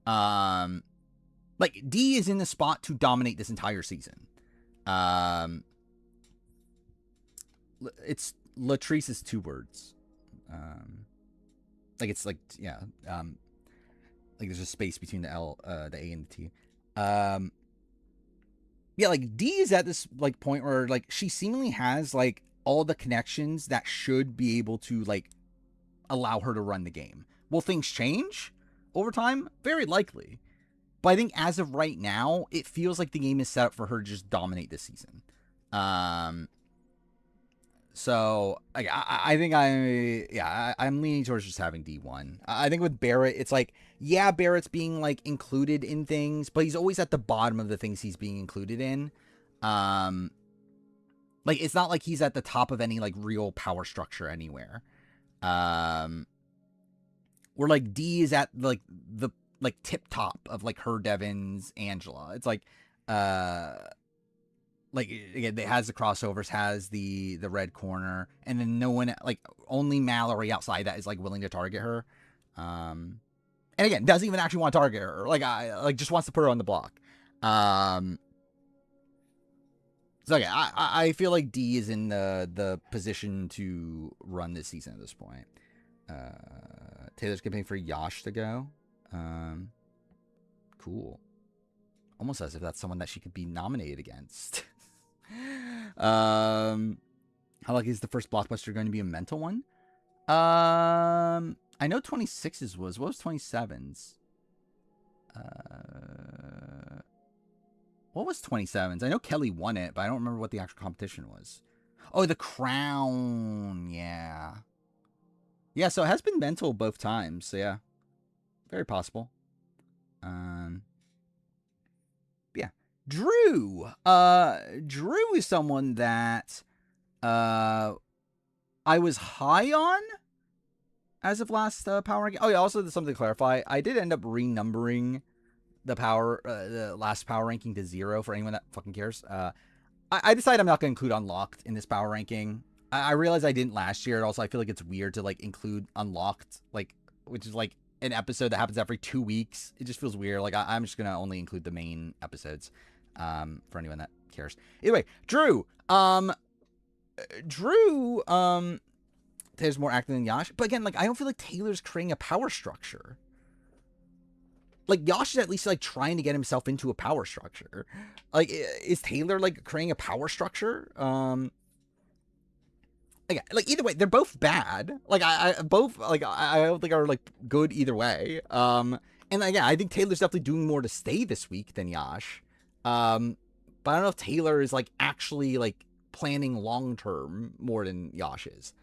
Like D is in the spot to dominate this entire season. It's Latrice is 2 words. Like it's like yeah. Like there's a space between the L, the A and the T. Yeah, like D is at this like point where like she seemingly has like all the connections that should be able to like allow her to run the game. Will things change over time? Very likely. But I think as of right now, it feels like the game is set up for her to just dominate this season. So I think I'm leaning towards just having D1. I think with Barrett, it's like, yeah, Barrett's being like included in things, but he's always at the bottom of the things he's being included in. Like it's not like he's at the top of any like real power structure anywhere. Where like D is at like the like tip top of like her, Devins, Angela. It's like again, it has the crossovers, has the red corner, and then no one, like only Mallory outside that is like willing to target her. And again, doesn't even actually want to target her. Like just wants to put her on the block. So yeah, I feel like D is in the position to run this season at this point. Taylor's campaigning for Yash to go. Cool. Almost as if that's someone that she could be nominated against. How lucky is the first blockbuster going to be a mental one? I know 26's was. What was 27's? What was 27's? I know Kelly won it, but I don't remember what the actual competition was. Oh, The Crown. Yeah. Yeah, so it has been mental both times. So yeah. Very possible. Yeah. Drew. Drew is someone that I was high on as of last power ranking. Oh yeah, also there's something to clarify. I did end up renumbering the last power ranking to 0 for anyone that fucking cares. I decided I'm not going to include Unlocked in this power ranking. I realized I didn't last year. Also, I feel like it's weird to like include Unlocked, like, which is like an episode that happens every 2 weeks. It just feels weird. Like I'm just gonna only include the main episodes, for anyone that cares. Anyway, Drew, Taylor's more active than Yash, but again, like I don't feel like Taylor's creating a power structure. Like Yash is at least like trying to get himself into a power structure. Like, is Taylor like creating a power structure? Again, like either way, they're both bad. Like I don't think are like good either way. And again, I think Taylor's definitely doing more to stay this week than Yash. But I don't know if Taylor is like actually like planning long term more than Yash is.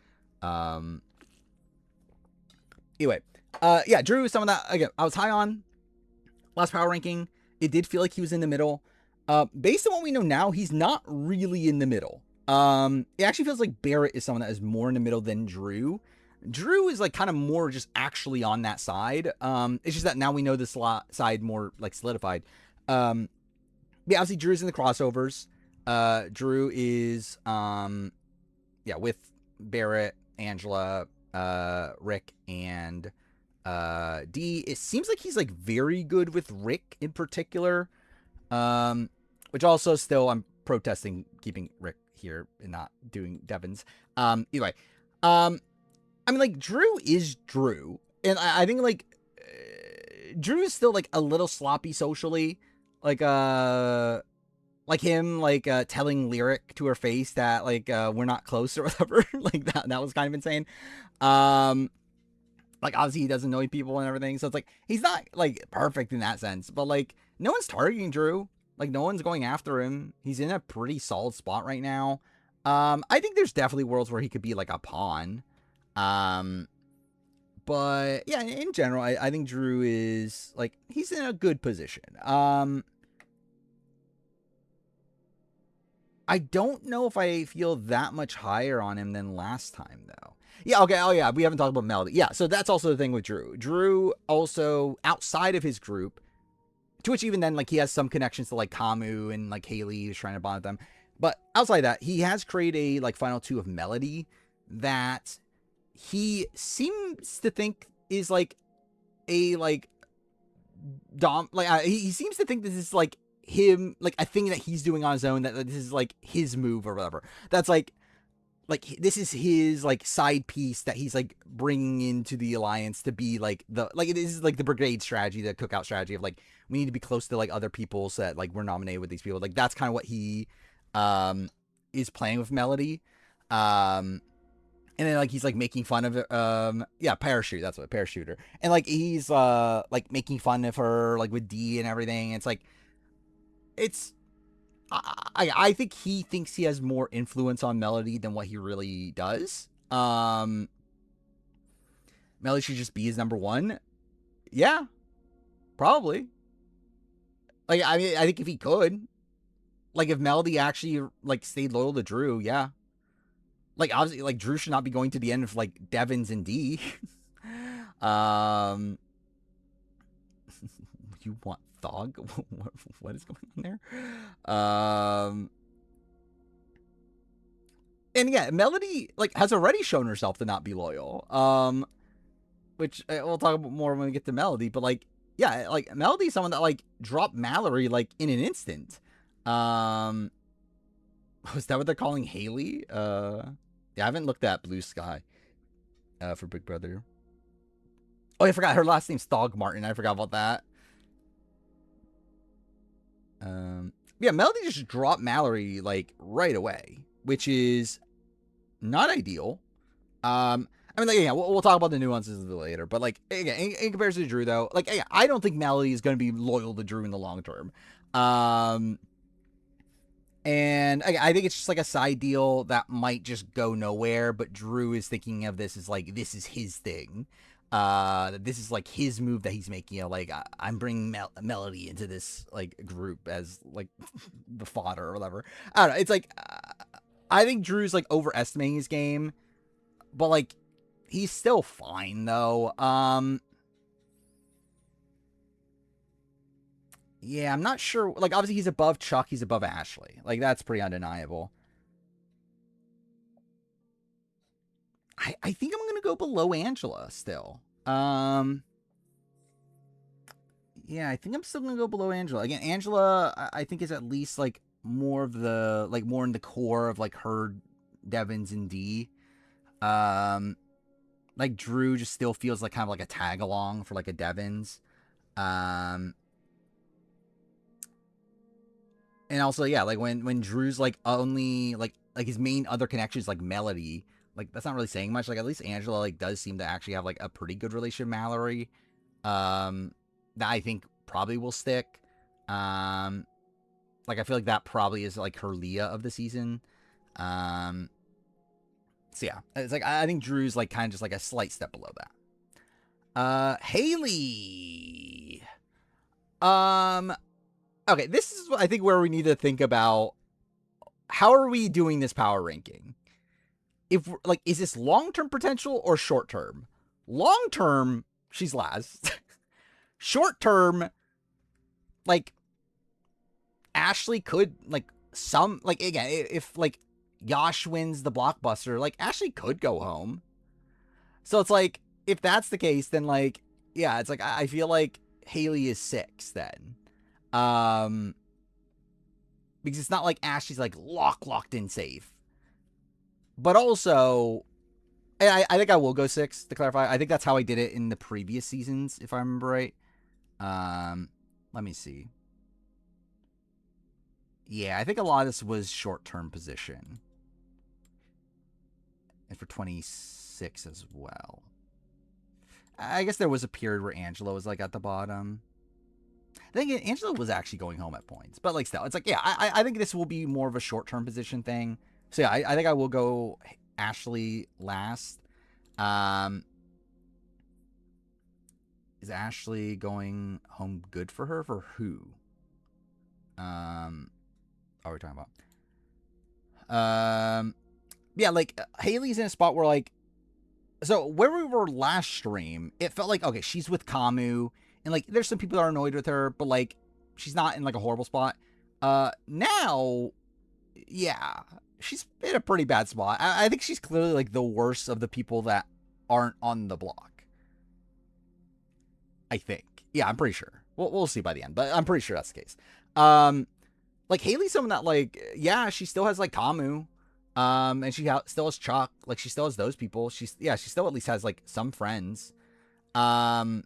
Anyway, yeah, Drew is someone that again I was high on last power ranking. It did feel like he was in the middle. Based on what we know now, he's not really in the middle. It actually feels like Barrett is someone that is more in the middle than Drew. Drew is like kind of more just actually on that side. It's just that now we know this side more like solidified. Yeah, obviously Drew's in the crossovers. Drew is yeah, with Barrett, Angela, Rick, and D. It seems like he's like very good with Rick in particular. Which also still I'm protesting keeping Rick here and not doing Devins. Anyway, I mean, like, Drew is Drew. And I think, like, Drew is still, like, a little sloppy socially. Like him, like, telling Lyric to her face that, like, we're not close or whatever. Like, that was kind of insane. Like, obviously, he doesn't know people and everything. So it's, like, he's not, like, perfect in that sense. But, like, no one's targeting Drew. Like, no one's going after him. He's in a pretty solid spot right now. I think there's definitely worlds where he could be, like, a pawn. But yeah, in general, I think Drew is like, he's in a good position. I don't know if I feel that much higher on him than last time though. Yeah. Okay. Oh yeah. We haven't talked about Melody. Yeah. So that's also the thing with Drew. Drew also outside of his group, to which even then, like he has some connections to like Kamu and like Haley who's trying to bond with them. But outside that, he has created a like final two of Melody that he seems to think is like a like he seems to think this is like him, like a thing that he's doing on his own, that this is like his move or whatever. That's like this is his like side piece that he's like bringing into the alliance to be like the like this is like the brigade strategy, the cookout strategy of like we need to be close to like other people so that like we're nominated with these people. Like that's kind of what he is playing with Melody. And then, like, he's, like, making fun of it. Yeah, Parachute. That's what, Parachuter. And, like, he's, like, making fun of her, like, with D and everything. It's, like, it's... I think he thinks he has more influence on Melody than what he really does. Melody should just be his number one. Yeah. Probably. Like, I mean, I think if he could. Like, if Melody actually, like, stayed loyal to Drew, yeah. Like, obviously, like, Drew should not be going to the end of, like, Devins and D. You want Thog? What is going on there? And yeah, Melody, like, has already shown herself to not be loyal. Which we'll talk about more when we get to Melody. But, like, yeah, like, Melody's someone that, like, dropped Mallory, like, in an instant. Was that what they're calling Haley? Yeah, I haven't looked at Blue Sky for Big Brother. Oh, I forgot her last name's Thogmartin. I forgot about that. Yeah, Melody just dropped Mallory like right away, which is not ideal. I mean, like, yeah, we'll talk about the nuances of it later. But like, again, in comparison to Drew, though, like, yeah, I don't think Melody is going to be loyal to Drew in the long term. And I think it's just like a side deal that might just go nowhere. But Drew is thinking of this as like, this is his thing. This is like his move that he's making. You know, like I'm bringing Melody into this like group as like the fodder or whatever. I don't know. It's like, I think Drew's like overestimating his game, but like he's still fine though. Yeah, I'm not sure. Like, obviously, he's above Chuck. He's above Ashley. Like, that's pretty undeniable. I think I'm going to go below Angela still. Yeah, I think I'm still going to go below Angela. Again, Angela, I think is at least, like, more of the, like, more in the core of, like, her, Devins, and D. Like, Drew just still feels like kind of like a tag-along for, like, a Devins. And also, yeah, like when Drew's like only like his main other connection is like Melody, like that's not really saying much. Like at least Angela like does seem to actually have like a pretty good relationship with Mallory. that I think probably will stick. Like I feel like that probably is like her Leah of the season. So yeah, it's like I think Drew's like kind of just like a slight step below that. Haley. Okay, this is I think where we need to think about how are we doing this power ranking? If like, is this long-term potential or short-term? Long-term, she's last. Short-term, like Ashley could like some like again if like Yash wins the blockbuster, like Ashley could go home. So it's like if that's the case, then like yeah, it's like I feel like Haley is 6 then. Because it's not like Ashley's like locked in safe. But also, I think I will go 6 to clarify. I think that's how I did it in the previous seasons, if I remember right. Let me see. Yeah, I think a lot of this was short-term position. And for 26 as well. I guess there was a period where Angela was like at the bottom. I think Angela was actually going home at points. But like still, it's like, yeah, I think this will be more of a short-term position thing. So yeah, I think I will go Ashley last. Is Ashley going home good for her? For who? Are we talking about? Yeah, like Haley's in a spot where like, so where we were last stream, it felt like, okay, she's with Kamu, and like there's some people that are annoyed with her, but like she's not in like a horrible spot. Now, yeah, she's in a pretty bad spot. I think she's clearly like the worst of the people that aren't on the block. I think. Yeah, I'm pretty sure. We'll see by the end, but I'm pretty sure that's the case. Like Haley's someone that like, yeah, she still has like Kamu. And she still has Chuck. Like she still has those people. She still at least has like some friends. But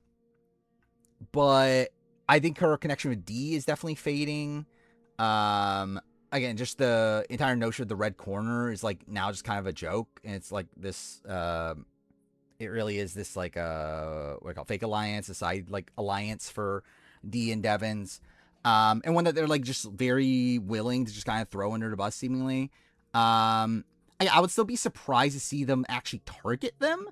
I think her connection with D is definitely fading. Again, just the entire notion of the red corner is like now just kind of a joke, and it's like this. It really is this like what do you call it, fake alliance, a side like alliance for D and Devins, and one that they're like just very willing to just kind of throw under the bus seemingly. I would still be surprised to see them actually target them.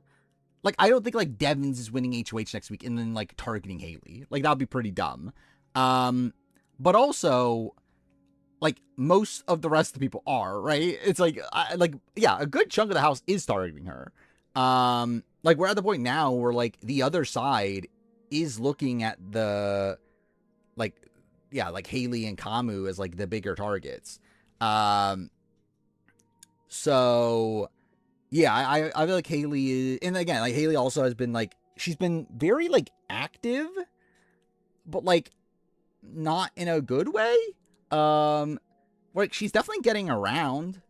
Like, I don't think, like, Devins is winning HOH next week and then, like, targeting Haley. Like, that would be pretty dumb. But also, like, most of the rest of the people are, right? It's like, yeah, a good chunk of the house is targeting her. Like, we're at the point now where, like, the other side is looking at the, like, yeah, like, Haley and Kamu as, like, the bigger targets. So, yeah, I feel like Haley is, and again, like Haley also has been like, she's been very like active, but like not in a good way. Like she's definitely getting around,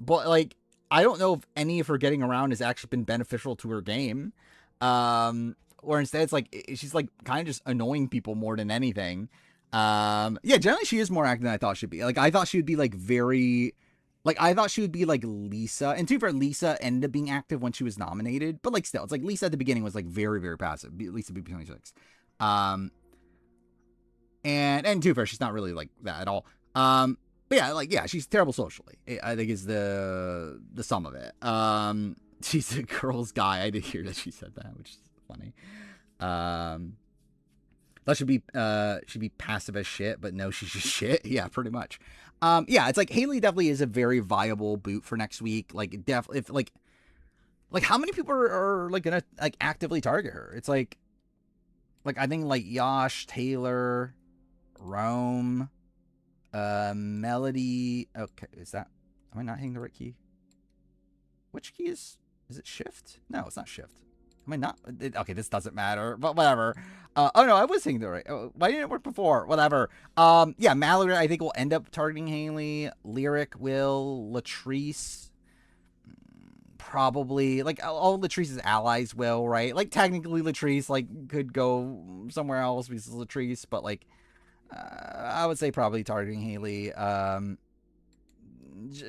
but like I don't know if any of her getting around has actually been beneficial to her game. Or instead it's like she's like kind of just annoying people more than anything. Yeah, generally she is more active than I thought she'd be. Like I thought she would be like very. Like, I thought she would be, like, Lisa. And to be fair, Lisa ended up being active when she was nominated. But, like, still, it's like Lisa at the beginning was, like, very, very passive. Lisa BP26. And to be fair, she's not really, like, that at all. But, yeah, like, yeah, she's terrible socially, I think is the sum of it. She's a girl's guy. I did hear that she said that, which is funny. That should be passive as shit, but no, she's just shit. Yeah, pretty much. Yeah, it's like Haley definitely is a very viable boot for next week. Like, if like how many people are like gonna like actively target her? It's like I think like Yash, Taylor, Rome, Melody. Okay, am I not hitting the right key? Which key is it? Shift? No, it's not shift. Am I not? Okay, this doesn't matter, but whatever. Oh no, I was saying the right. Why didn't it work before? Whatever. Yeah, Mallory, I think will end up targeting Haley. Lyric will. Latrice, probably. Like all Latrice's allies will, right? Like technically, Latrice like could go somewhere else because Latrice, but like, I would say probably targeting Haley.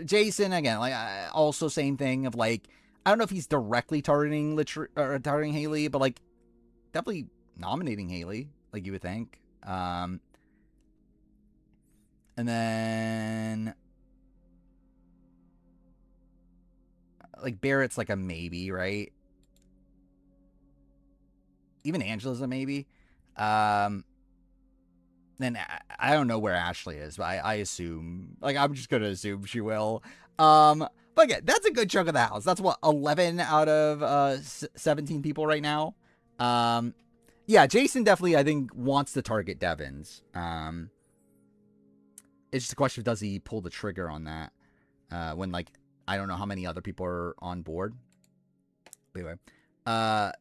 Jason again, like also same thing of like. I don't know if he's directly targeting targeting Haley, but like definitely nominating Haley. like you would think. And then like Barrett's like a maybe, right? Even Angela's a maybe. Then I don't know where Ashley is, but I assume, like, I'm just gonna assume she will. But again, that's a good chunk of the house. That's what, 11 out of 17 people right now. Yeah, Jason definitely, I think, wants to target Devins. It's just a question of does he pull the trigger on that when, like, I don't know how many other people are on board. But anyway,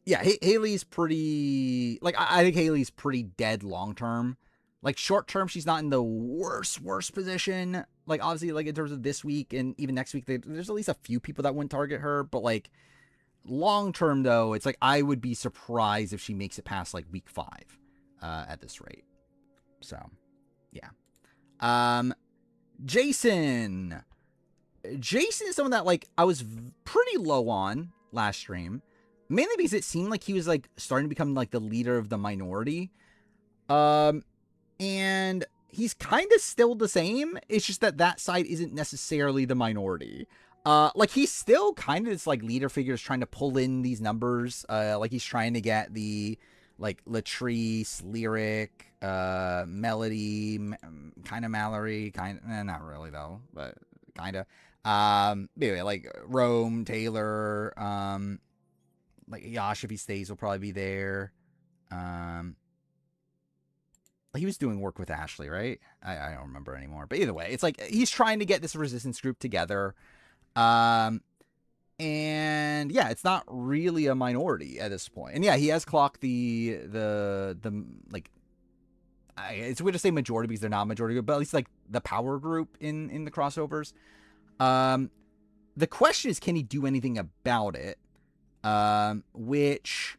yeah, Haley's pretty, like, I think Haley's pretty dead long term. Like, short term, she's not in the worst position. Like, obviously, like, in terms of this week and even next week, there's at least a few people that wouldn't target her. But, like, long term, though, it's like I would be surprised if she makes it past, like, week 5 at this rate. So, yeah. Jason. Jason is someone that, like, I was pretty low on last stream. Mainly because it seemed like he was, like, starting to become, like, the leader of the minority. And he's kind of still the same. It's just that side isn't necessarily the minority. Like, he's still kind of this, like, leader figure is trying to pull in these numbers. Like, he's trying to get the, like, Latrice, Lyric, Melody, kind of Mallory, not really, though, but kind of. Anyway, like, Rome, Taylor, like, Yash, if he stays, will probably be there. He was doing work with Ashley, right? I don't remember anymore. But either way, it's like he's trying to get this resistance group together. And yeah, it's not really a minority at this point. And yeah, he has clocked the like, it's weird to say majority because they're not majority, but at least like the power group in the crossovers. The question is, can he do anything about it? Which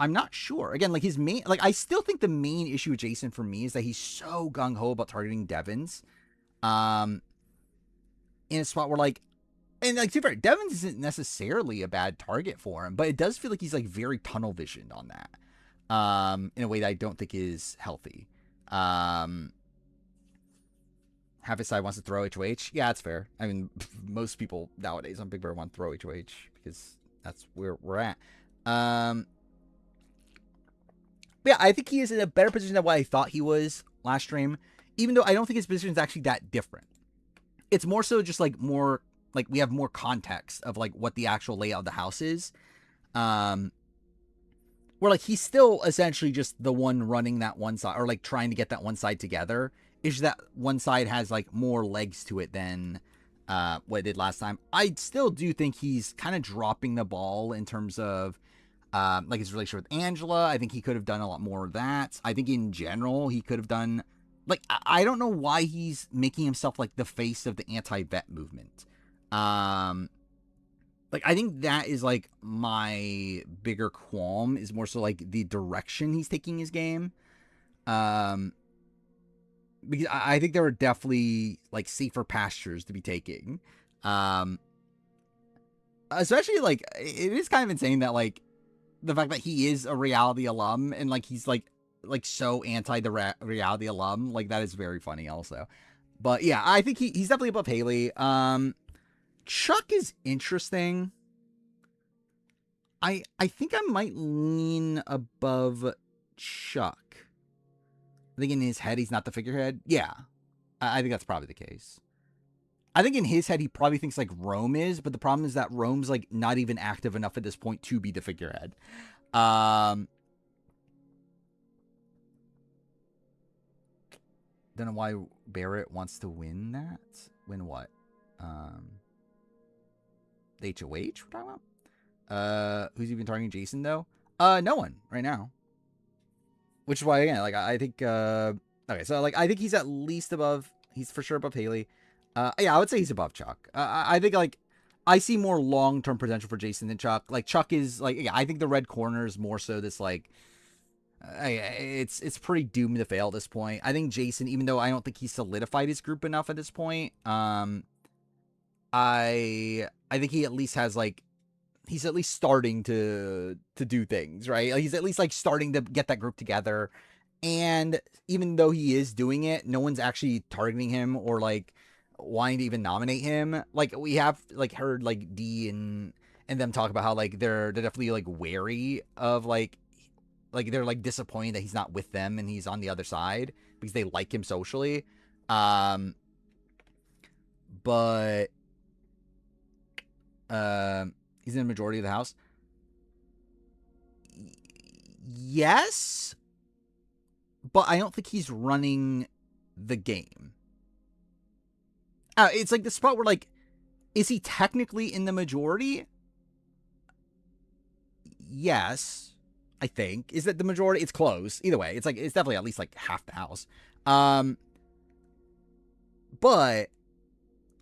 I'm not sure. Again, like his main, like I still think the main issue with Jason for me is that he's so gung ho about targeting Devins, in a spot where like, and like to be fair, Devins isn't necessarily a bad target for him, but it does feel like he's like very tunnel visioned on that, in a way that I don't think is healthy. Half his side wants to throw HOH. Yeah, that's fair. I mean, most people nowadays on Big Bear want to throw HOH because that's where we're at. But yeah, I think he is in a better position than what I thought he was last stream, even though I don't think his position is actually that different. It's more so just like more, like we have more context of like what the actual layout of the house is. Where like he's still essentially just the one running that one side or like trying to get that one side together. It's just that one side has like more legs to it than what it did last time. I still do think he's kind of dropping the ball in terms of like his relationship with Angela. I think he could have done a lot more of that. I think in general, he could have done, like, I don't know why he's making himself like the face of the anti-vet movement. Like, I think that is like my bigger qualm is more so like the direction he's taking his game. Because I think there are definitely like safer pastures to be taking. Especially like, it is kind of insane that like, the fact that he is a reality alum and like he's like so anti the reality alum, like that is very funny also. But yeah, I think he's definitely above Haley. Chuck is interesting. I think I might lean above Chuck. I think in his head he's not the figurehead. Yeah, I think that's probably the case. I think in his head he probably thinks like Rome is, but the problem is that Rome's like not even active enough at this point to be the figurehead. Don't know why Barrett wants to win that. Win what? The HOH we're talking about? Who's even targeting Jason though? No one right now. Which is why again, like I think okay, so like I think he's at least above, he's for sure above Haley. Yeah, I would say he's above Chuck. I think like I see more long-term potential for Jason than Chuck. Like Chuck is like, yeah, I think the red corner is more so this like, it's pretty doomed to fail at this point. I think Jason, even though I don't think he's solidified his group enough at this point, I think he at least has like, he's at least starting to do things, right? Like, he's at least like starting to get that group together. And even though he is doing it, no one's actually targeting him or like wanting to even nominate him. Like we have like heard like D and them talk about how like they're definitely like wary of like they're like disappointed that he's not with them and he's on the other side because they like him socially. But he's in the majority of the House. Yes, but I don't think he's running the game. It's like the spot where like, is he technically in the majority? Yes, I think. Is it the majority? It's close. Either way, it's like it's definitely at least like half the House. But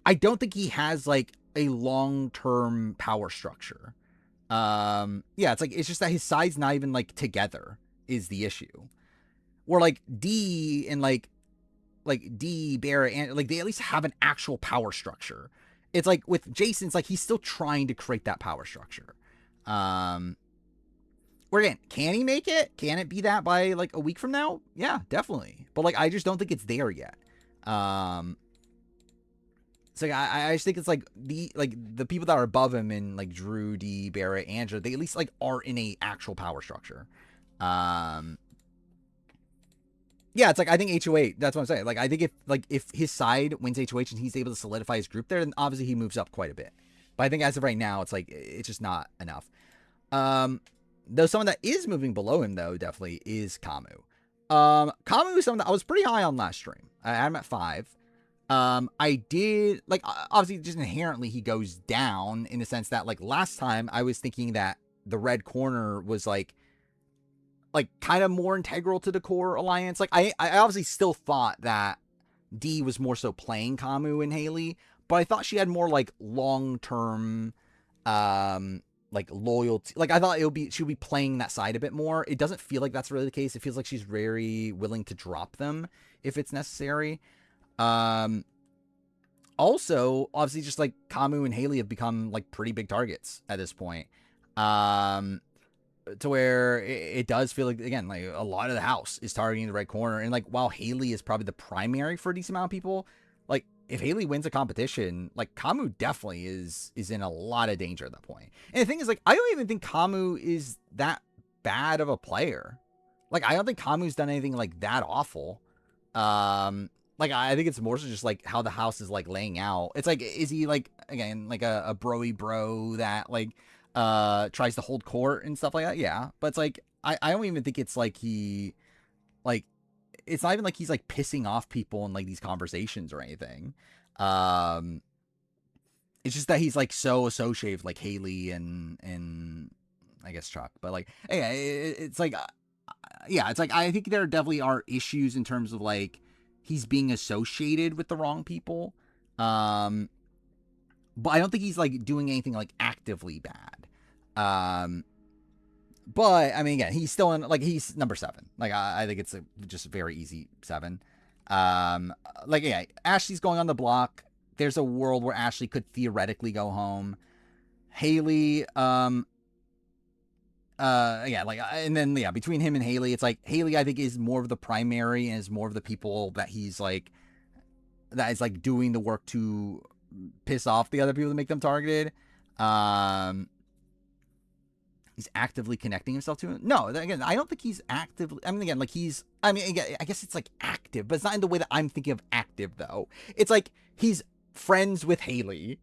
I don't think he has like a long-term power structure. Yeah, it's like it's just that his side's not even like together is the issue. Or like D and like D, Barrett, and like they at least have an actual power structure. It's like with Jason, it's like he's still trying to create that power structure. Where again, can he make it? Can it be that by like a week from now? Yeah, definitely. But like I just don't think it's there yet. It's like I just think it's like the people that are above him in like Drew, D, Barrett, Angela, they at least like are in a actual power structure. Yeah, it's like I think HOH. That's what I'm saying. Like I think if his side wins HOH and he's able to solidify his group there, then obviously he moves up quite a bit. But I think as of right now, it's like it's just not enough. Though someone that is moving below him though definitely is Kamu. Kamu is someone that I was pretty high on last stream. I had him at 5. I did like obviously just inherently he goes down in the sense that like last time I was thinking that the red corner was like kind of more integral to the core alliance. Like I obviously still thought that D was more so playing Kamu and Haley, but I thought she had more like long-term like loyalty. Like I thought she would be playing that side a bit more. It doesn't feel like that's really the case. It feels like she's very willing to drop them if it's necessary. Also, obviously just like Kamu and Haley have become like pretty big targets at this point. To where it does feel like, again, like a lot of the House is targeting the red corner. And like, while Haley is probably the primary for a decent amount of people, like if Haley wins a competition, like Kamu definitely is in a lot of danger at that point. And the thing is, like, I don't even think Kamu is that bad of a player. Like, I don't think Kamu's done anything like that awful. Like, I think it's more so just like how the House is like laying out. It's like, is he like, again, like a broy bro that like tries to hold court and stuff like that? Yeah, but it's like I don't even think it's like he like it's not even like he's like pissing off people in like these conversations or anything. It's just that he's like so associated with like Haley and I guess Chuck, but like yeah, it's like yeah, it's like I think there definitely are issues in terms of like he's being associated with the wrong people. But I don't think he's like doing anything like actively bad. But I mean, again, he's still in like he's number 7. Like I think it's just a very easy 7. Like yeah, Ashley's going on the block. There's a world where Ashley could theoretically go home. Haley, yeah, like and then yeah, between him and Haley, it's like Haley I think is more of the primary and is more of the people that he's like that is like doing the work to piss off the other people to make them targeted. He's actively connecting himself to him. No, again, I don't think he's actively. I mean, again, like he's. I mean, again, I guess it's like active, but it's not in the way that I'm thinking of active though. It's like he's friends with Haley.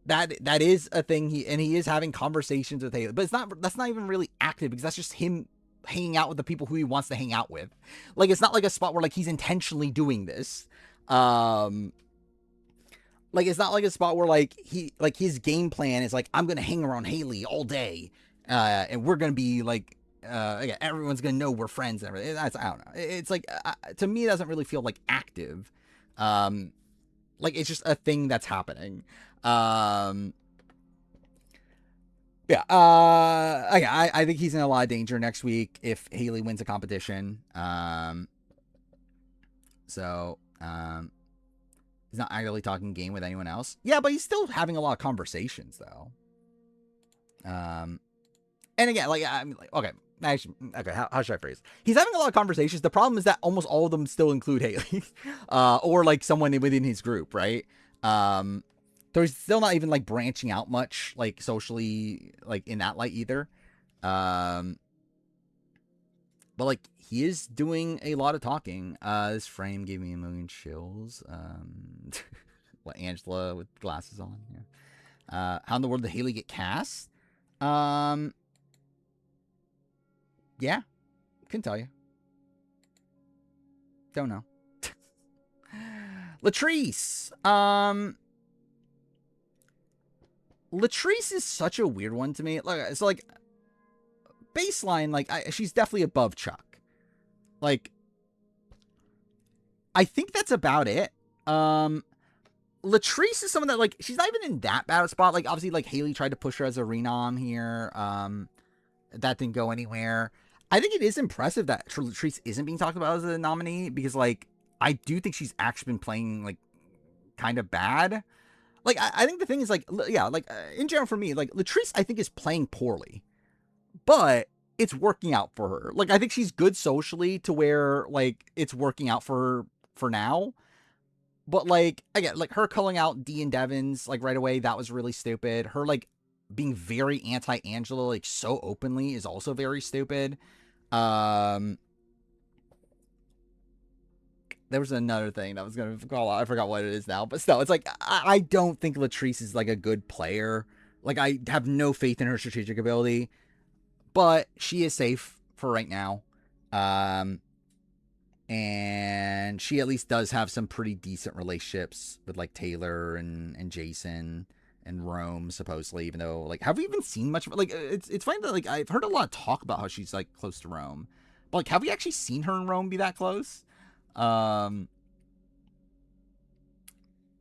That is a thing. He is having conversations with Haley, but it's not. That's not even really active because that's just him hanging out with the people who he wants to hang out with. Like it's not like a spot where like he's intentionally doing this. Like it's not like a spot where like he like his game plan is like I'm gonna hang around Haley all day, and we're gonna be like again, everyone's gonna know we're friends and everything. That's I don't know. It's like to me it doesn't really feel like active. Like it's just a thing that's happening. Yeah. I think he's in a lot of danger next week if Haley wins a competition. So he's not actively talking game with anyone else. Yeah, but he's still having a lot of conversations though. And again, like, I'm like, okay, actually, okay, how should I phrase it? He's having a lot of conversations. The problem is that almost all of them still include Haley, or like someone within his group, right? So he's still not even like branching out much, like socially, like in that light either. But like he is doing a lot of talking. This frame gave me a million chills. What, Angela with glasses on? Yeah. How in the world did Haley get cast? Yeah, couldn't tell you. Don't know. Latrice. Latrice is such a weird one to me. Like, it's like baseline, like she's definitely above Chuck. Like, I think that's about it. Latrice is someone that, like, she's not even in that bad a spot. Like, obviously, like, Haley tried to push her as a renom here. That didn't go anywhere. I think it is impressive that Latrice isn't being talked about as a nominee because, like, I do think she's actually been playing, like, kind of bad. Like, I think the thing is, like, yeah, like, in general for me, like, Latrice, I think, is playing poorly. But it's working out for her. Like, I think she's good socially to where, like, it's working out for her for now. But, like, again, like, her calling out Dean Devins, like, right away, that was really stupid. Her, like, being very anti-Angela, like, so openly is also very stupid. There was another thing that I was going to call out. I forgot what it is now. But still, it's like, I don't think Latrice is, like, a good player. Like, I have no faith in her strategic ability. But she is safe for right now. And she at least does have some pretty decent relationships with, like, Taylor and Jason and Rome, supposedly, even though, like, have we even seen much of it? Like, it's funny that, like, I've heard a lot of talk about how she's, like, close to Rome. But, like, have we actually seen her and Rome be that close? But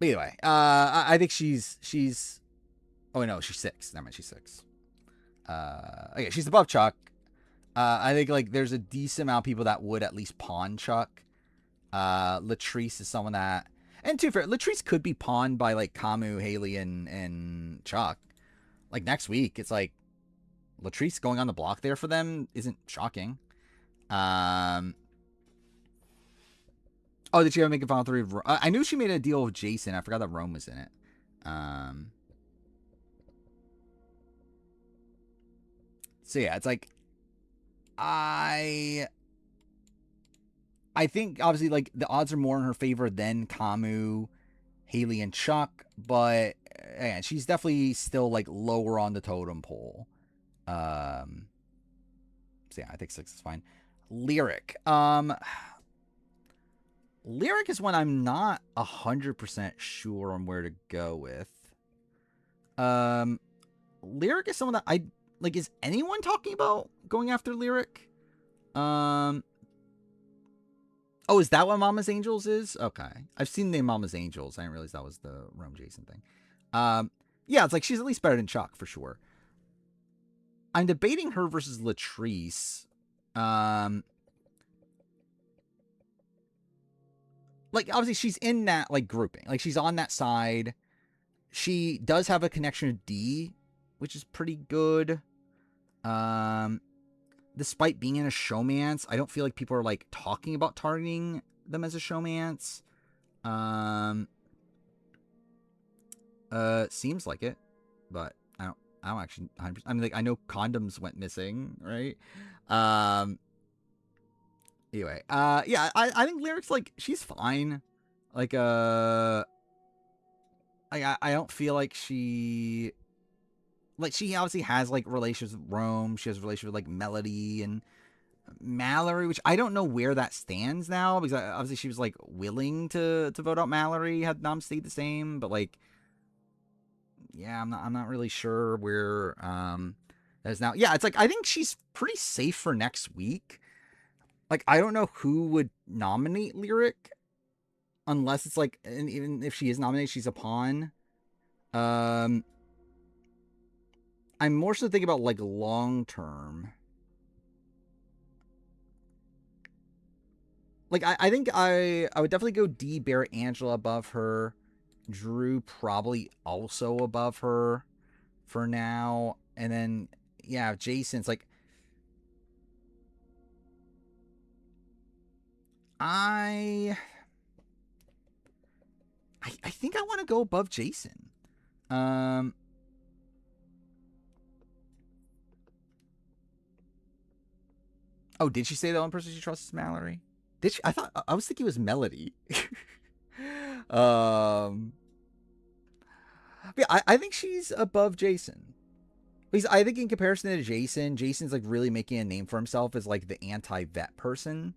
anyway, I think she's oh no, she's 6. Never mind, she's 6. Okay, she's above Chuck. I think, like, there's a decent amount of people that would at least pawn Chuck. Latrice is someone that, and to be fair, Latrice could be pawned by, like, Camu, Haley, and Chuck. Like, next week, it's like Latrice going on the block there for them isn't shocking. Oh, did she ever make a final 3? I knew she made a deal with Jason. I forgot that Rome was in it. So yeah, it's like, I think, obviously, like, the odds are more in her favor than Camu, Haley, and Chuck, but yeah, she's definitely still, like, lower on the totem pole. So yeah, I think 6 is fine. Lyric. Lyric is one I'm not 100% sure on where to go with. Lyric is someone that I, like, is anyone talking about going after Lyric? Oh, is that what Mama's Angels is? Okay. I've seen the name Mama's Angels. I didn't realize that was the Rome Jason thing. Yeah, it's like she's at least better than Chuck for sure. I'm debating her versus Latrice. Like, obviously she's in that, like, grouping. Like, she's on that side. She does have a connection to D, which is pretty good. Despite being in a showmance, I don't feel like people are, like, talking about targeting them as a showmance. Seems like it, but I don't actually 100%. I mean, like, I know condoms went missing, right? Anyway, yeah, I think Lyric's, like, she's fine. Like, I don't feel like she obviously has, like, relations with Rome. She has a relationship with, like, Melody and Mallory, which I don't know where that stands now, because obviously she was, like, willing to vote out Mallory had Nom stayed the same, but, like, yeah, I'm not really sure where that is now. Yeah, it's like, I think she's pretty safe for next week. Like, I don't know who would nominate Lyric, unless it's like, and even if she is nominated, she's a pawn. I'm more so thinking about, like, long term. Like, I think I would definitely go D, Barrett, Angela above her. Drew probably also above her for now. And then yeah, Jason's like, I think I want to go above Jason. Oh, did she say the only person she trusts is Mallory? Did she? I was thinking it was Melody. Yeah, I think she's above Jason. Because I think in comparison to Jason, Jason's like really making a name for himself as like the anti-vet person.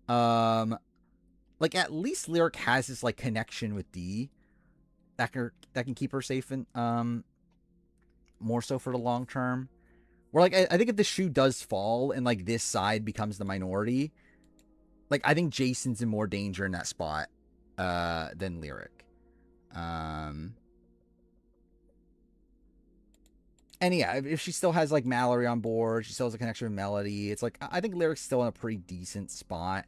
Like at least Lyric has this like connection with Dee that can keep her safe and more so for the long term. Where like I think if the shoe does fall and like this side becomes the minority, like I think Jason's in more danger in that spot than Lyric. And yeah, if she still has like Mallory on board, she still has a connection with Melody. It's like I think Lyric's still in a pretty decent spot.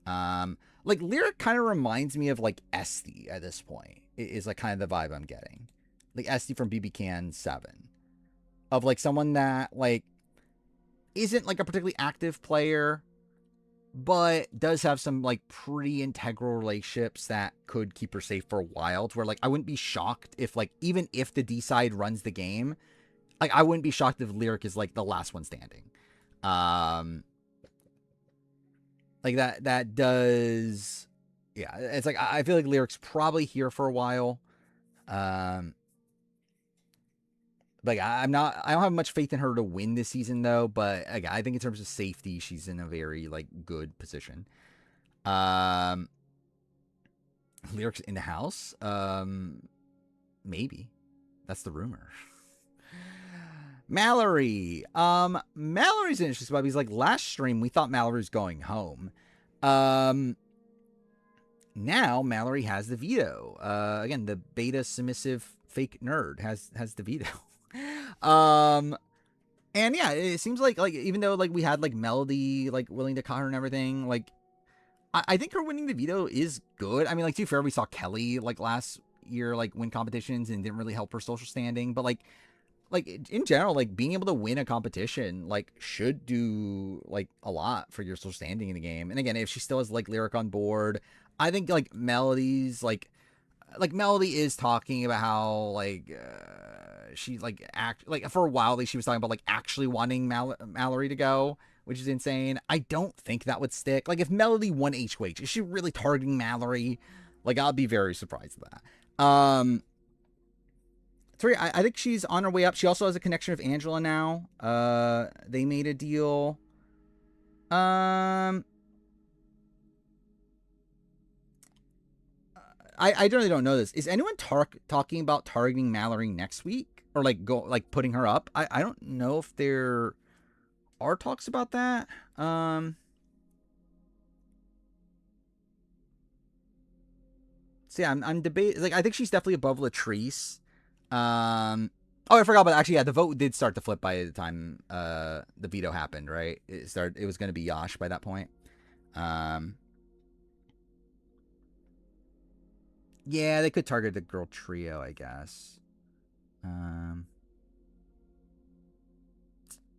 Like Lyric kind of reminds me of like Esty at this point. Is like kind of the vibe I'm getting, like Esty from BB Can 7, of like someone that like isn't like a particularly active player, but does have some like pretty integral relationships that could keep her safe for a while. To where like I wouldn't be shocked if like even if the D side runs the game. Like, I wouldn't be shocked if Lyric is, like, the last one standing. Like, that does... Yeah, it's like, I feel like Lyric's probably here for a while. Like, I don't have much faith in her to win this season, though. But, again, I think in terms of safety, she's in a very, like, good position. Lyric's in the house? Maybe. That's the rumor. Mallory. Mallory's an interesting spot because like last stream we thought Mallory was going home. Now Mallory has the veto. Again, the beta submissive fake nerd has the veto. And yeah, it seems like even though like we had like Melody like willing to cut her and everything, like I think her winning the veto is good. I mean, like to be fair, we saw Kelly like last year like win competitions and didn't really help her social standing, but like in general, like being able to win a competition like should do like a lot for your social standing in the game. And again, if she still has like Lyric on board, I think like Melody's like Melody is talking about how like she like for a while like she was talking about like actually wanting Mallory to go, which is insane. I don't think that would stick. Like if Melody won HOH, is she really targeting Mallory? Like I'll be very surprised at that. 3, I think she's on her way up. She also has a connection with Angela now. They made a deal. I really don't know this. Is anyone talking about targeting Mallory next week? Or like putting her up? I don't know if there are talks about that. So yeah, I'm debating. Like I think she's definitely above Latrice. Oh, I forgot about actually. Yeah, the vote did start to flip by the time the veto happened. Right, it was going to be Yash by that point. Yeah, they could target the girl trio, I guess.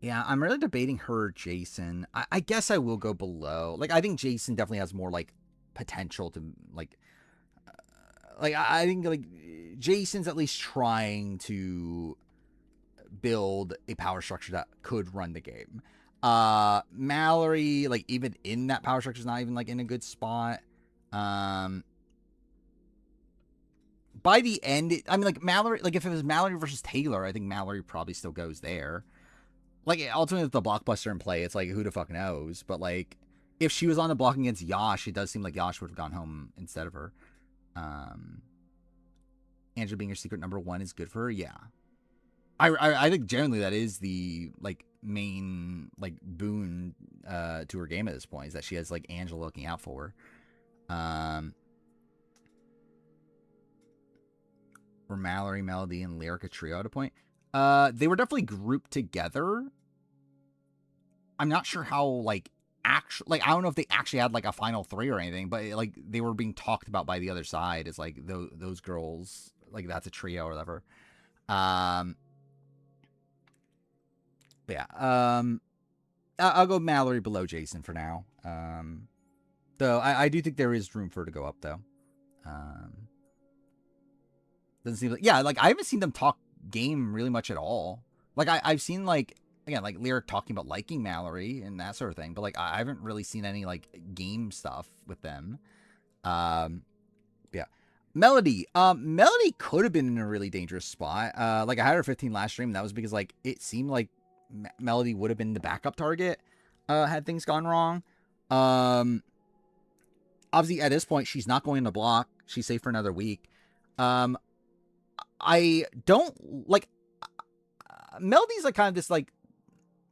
Yeah, I'm really debating her or Jason. I guess I will go below. Like, I think Jason definitely has more like potential to like I think like Jason's at least trying to build a power structure that could run the game. Mallory, like even in that power structure, is not even like in a good spot. By the end, I mean like Mallory, like if it was Mallory versus Taylor, I think Mallory probably still goes there. Like ultimately with the blockbuster in play, it's like who the fuck knows. But like if she was on the block against Yash, it does seem like Yash would have gone home instead of her. Angela being her secret number 1 is good for her. Yeah, I think generally that is the like main like boon to her game at this point is that she has like Angela looking out for her. Were Mallory, Melody, and Lyric a trio at a point? They were definitely grouped together. I'm not sure how like actually like I don't know if they actually had like a final 3 or anything, but like they were being talked about by the other side as like those girls like that's a trio or whatever. Yeah. I'll go Mallory below Jason for now. Though I do think there is room for her to go up though. Doesn't seem like, yeah, like I haven't seen them talk game really much at all. Like I've seen like, again, like Lyric talking about liking Mallory and that sort of thing, but like I haven't really seen any like game stuff with them. Yeah. Melody. Melody could have been in a really dangerous spot. Like I had her 15 last stream, and that was because like it seemed like Melody would have been the backup target had things gone wrong. Obviously at this point she's not going to block. She's safe for another week. I don't like Melody's like kind of this like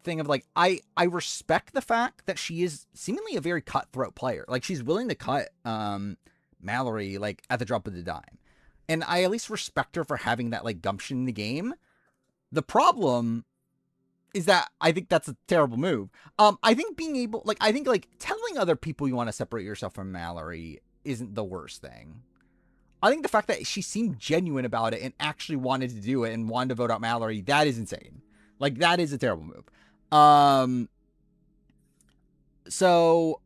thing of like I respect the fact that she is seemingly a very cutthroat player. Like she's willing to cut Mallory like at the drop of the dime. And I at least respect her for having that like gumption in the game. The problem is that I think that's a terrible move. I think being able like I think like telling other people you want to separate yourself from Mallory isn't the worst thing. I think the fact that she seemed genuine about it and actually wanted to do it and wanted to vote out Mallory, that is insane. Like, that is a terrible move. So,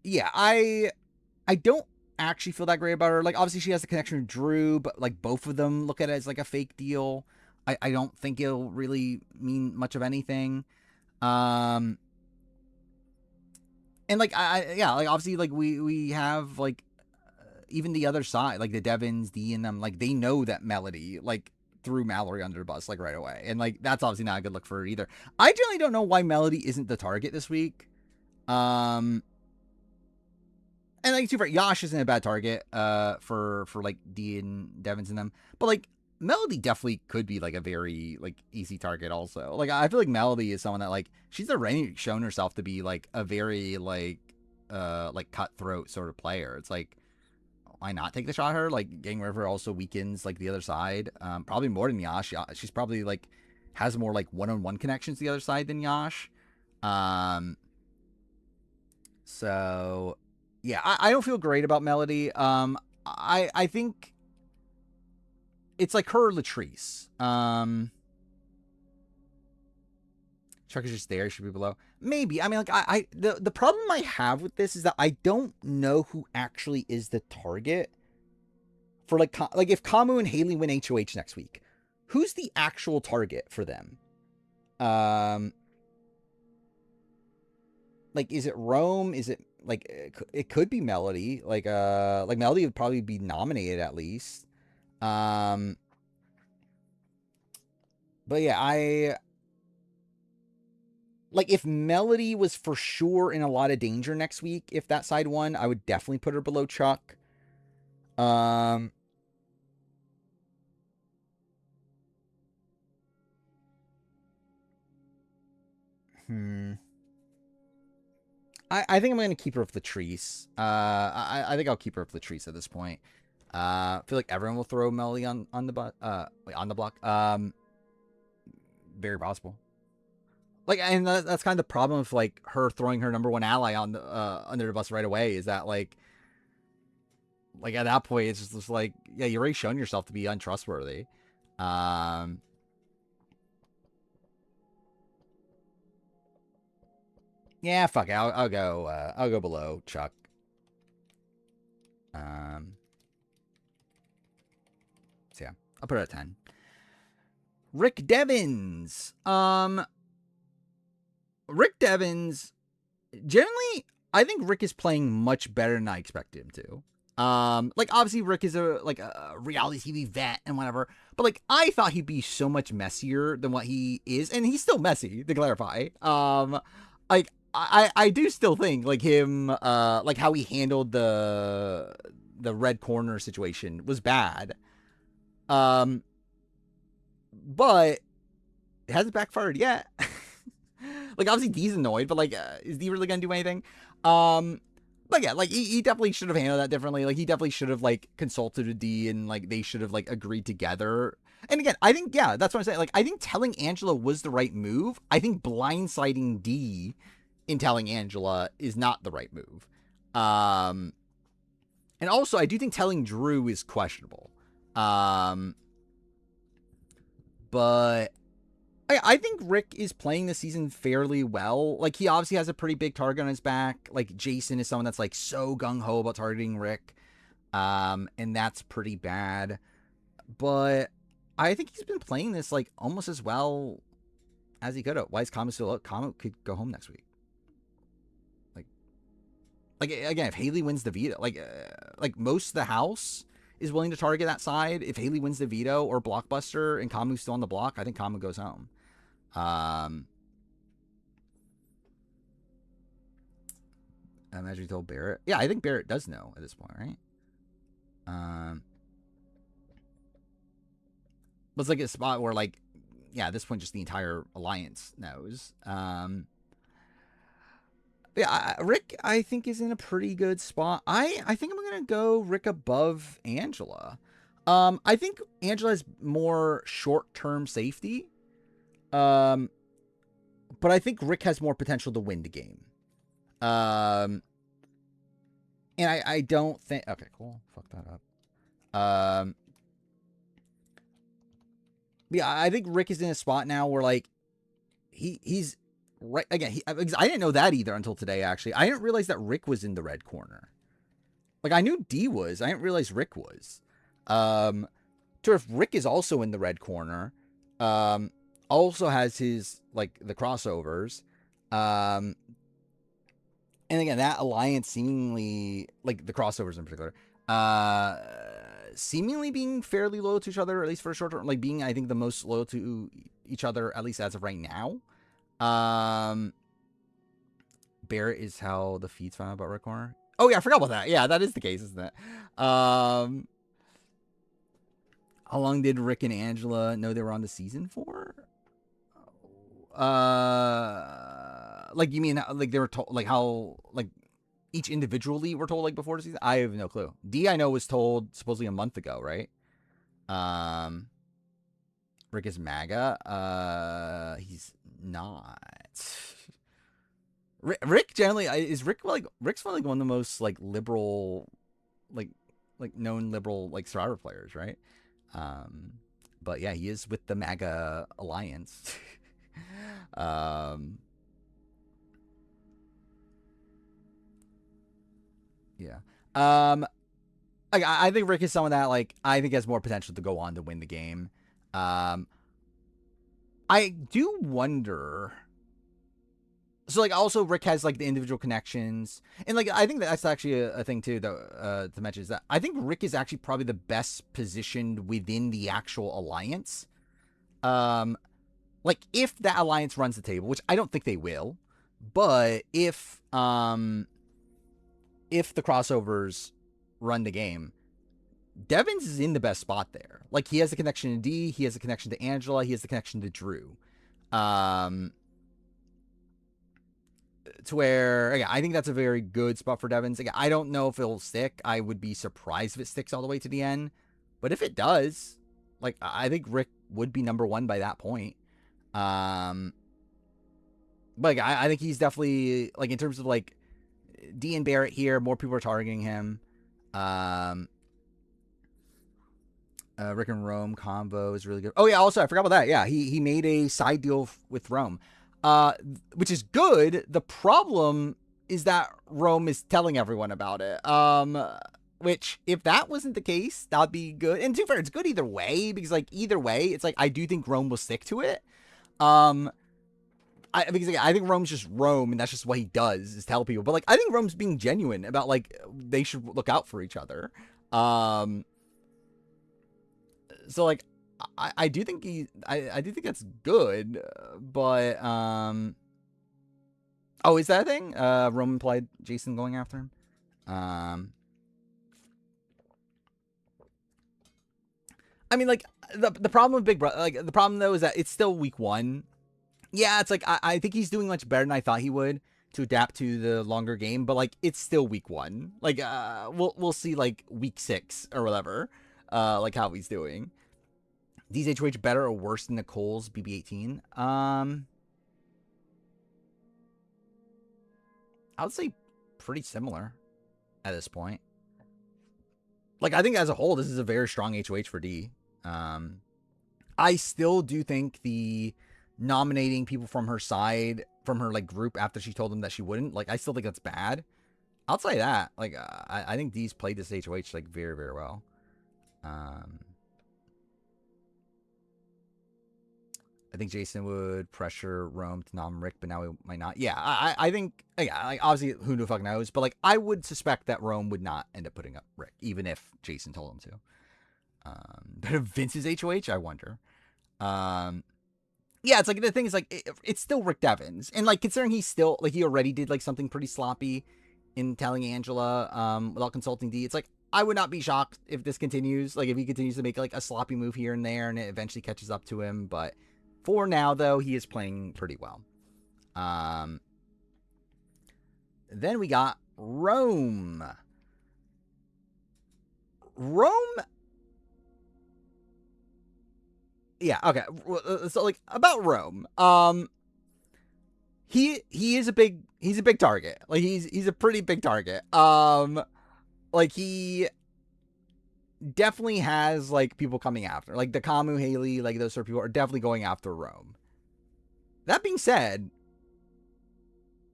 yeah, I don't actually feel that great about her. Like, obviously she has the connection with Drew, but, like, both of them look at it as, like, a fake deal. I don't think it'll really mean much of anything. And, like, yeah, like, obviously, like, we have, like, even the other side, like the Devins, D and them, like they know that Melody like threw Mallory under the bus like right away, and like that's obviously not a good look for her either. I generally don't know why Melody isn't the target this week. And like super Yash isn't a bad target for like D and Devins and them, but like Melody definitely could be like a very like easy target also. Like I feel like Melody is someone that like she's already shown herself to be like a very like cutthroat sort of player. It's like, why not take the shot at her? Like, Gang River also weakens, like, the other side. Probably more than Yash. She's probably, like, has more, like, one-on-one connections to the other side than Yash. So, yeah, I don't feel great about Melody. I think it's, like, her or Latrice. Chuck is just there. Should be below. Maybe. I mean, like, the problem I have with this is that I don't know who actually is the target for, like if Kamu and Haley win HOH next week, who's the actual target for them? Like, is it Rome? Is it, like, it could be Melody. Like Melody would probably be nominated at least. But yeah, like, if Melody was for sure in a lot of danger next week, if that side won, I would definitely put her below Chuck. I think I'm going to keep her with Latrice. I think I'll keep her with Latrice at this point. I feel like everyone will throw Melody on the block. Very possible. Like, and that's kind of the problem with like her throwing her number one ally on the under the bus right away. Is that like at that point it's just like, yeah, you've already shown yourself to be untrustworthy. Yeah, fuck it. I'll go below Chuck. So yeah, I'll put it at 10. Rick Devins. Rick Devins, generally, I think Rick is playing much better than I expected him to. Like, obviously, Rick is a reality TV vet and whatever, but like, I thought he'd be so much messier than what he is, and he's still messy, to clarify. Like, I do still think like him, like how he handled the red corner situation was bad. But it hasn't backfired yet. Like, obviously, D's annoyed, but, like, is D really gonna do anything? But, yeah, like, he definitely should have handled that differently. Like, he definitely should have, like, consulted with D, and, like, they should have, like, agreed together. And, again, I think, yeah, that's what I'm saying. Like, I think telling Angela was the right move. I think blindsiding D in telling Angela is not the right move. And also, I do think telling Drew is questionable. But I think Rick is playing this season fairly well. Like, he obviously has a pretty big target on his back. Like, Jason is someone that's like so gung-ho about targeting Rick. And that's pretty bad. But I think he's been playing this like almost as well as he could have. Why is Kama still out? Kama could go home next week. Like again, if Haley wins the veto, like most of the house is willing to target that side. If Haley wins the veto or blockbuster and Kamu's still on the block, I think Kamu goes home. I imagine he told Barrett. Yeah, I think Barrett does know at this point, right? But it's like a spot where, like, yeah, at this point, just the entire alliance knows. Yeah, Rick, I think, is in a pretty good spot. I think I'm gonna go Rick above Angela. I think Angela has more short-term safety. But I think Rick has more potential to win the game. And I don't think. Okay, cool. Fuck that up. Yeah, I think Rick is in a spot now where, like, he's right again. I didn't know that either until today. Actually, I didn't realize that Rick was in the red corner. Like, I knew D was. I didn't realize Rick was. So if Rick is also in the red corner, also has his, like, the crossovers, and again, that alliance seemingly, like the crossovers in particular, seemingly being fairly loyal to each other, at least for a short term, like being, I think, the most loyal to each other, at least as of right now. Barrett is how the feeds found out about Rick Corner. Oh yeah, I forgot about that. Yeah, that is the case, isn't it? How long did Rick and Angela know they were on the season for? Like, you mean like they were told, like how, like each individually were told, like before the season? I have no clue. D, I know, was told supposedly a month ago, right? Rick is MAGA. He's not. Rick generally is Rick's like one of the most like liberal, like known liberal like Survivor players, right? But yeah, he is with the MAGA alliance. Yeah. I think Rick is someone that, like, I think has more potential to go on to win the game. I do wonder. So, like, also Rick has, like, the individual connections, and, like, I think that's actually a thing too, though, to mention, is that I think Rick is actually probably the best positioned within the actual alliance. Like, if that alliance runs the table, which I don't think they will, but if the crossovers run the game, Devins is in the best spot there. Like, he has a connection to D, he has a connection to Angela, he has the connection to Drew. To where, yeah, I think that's a very good spot for Devins. Again, I don't know if it'll stick. I would be surprised if it sticks all the way to the end. But if it does, like, I think Rick would be number one by that point. But like, I think he's definitely, like, in terms of, like, D and Barrett here, more people are targeting him. Rick and Rome combo is really good. Oh yeah, also I forgot about that. Yeah, he made a side deal with Rome, which is good. The problem is that Rome is telling everyone about it. Which, if that wasn't the case, that'd be good. And to be fair, it's good either way, because, like, either way, it's like I do think Rome will stick to it. Because I think Rome's just Rome, and that's just what he does, is tell people. But, like, I think Rome's being genuine about, like, they should look out for each other. So, like, I do think I do think that's good, but oh, is that a thing? Rome implied Jason going after him. I mean, like, the problem with Big Brother, like, the problem though is that it's still week 1. Yeah, it's like I think he's doing much better than I thought he would to adapt to the longer game, but, like, it's still week 1. Like, we'll see, like, week 6 or whatever, like, how he's doing. DZHOH better or worse than Nicole's BB18? I would say pretty similar at this point. Like, I think as a whole, this is a very strong HOH for D. I still do think the nominating people from her side, from her like group after she told them that she wouldn't. Like, I still think that's bad. I'll say that. Like, I think Dee's played this HOH like very, very well. I think Jason would pressure Rome to nom Rick, but now he might not. Yeah, I think, yeah, like, obviously, who the fuck knows? But, like, I would suspect that Rome would not end up putting up Rick, even if Jason told him to. But if Vince's HOH, I wonder. Yeah, it's like, the thing is, like, it's still Rick Devens. And, like, considering he's still, like, he already did, like, something pretty sloppy in telling Angela without consulting Dee. It's like, I would not be shocked if this continues. Like, if he continues to make, like, a sloppy move here and there and it eventually catches up to him. But for now, though, he is playing pretty well. Then we got Rome. Yeah, okay. So, like, about Rome. He is a big target. Like, he's a pretty big target. Like, he definitely has, like, people coming after. Like, the Kamu, Haley, like, those sort of people are definitely going after Rome. That being said,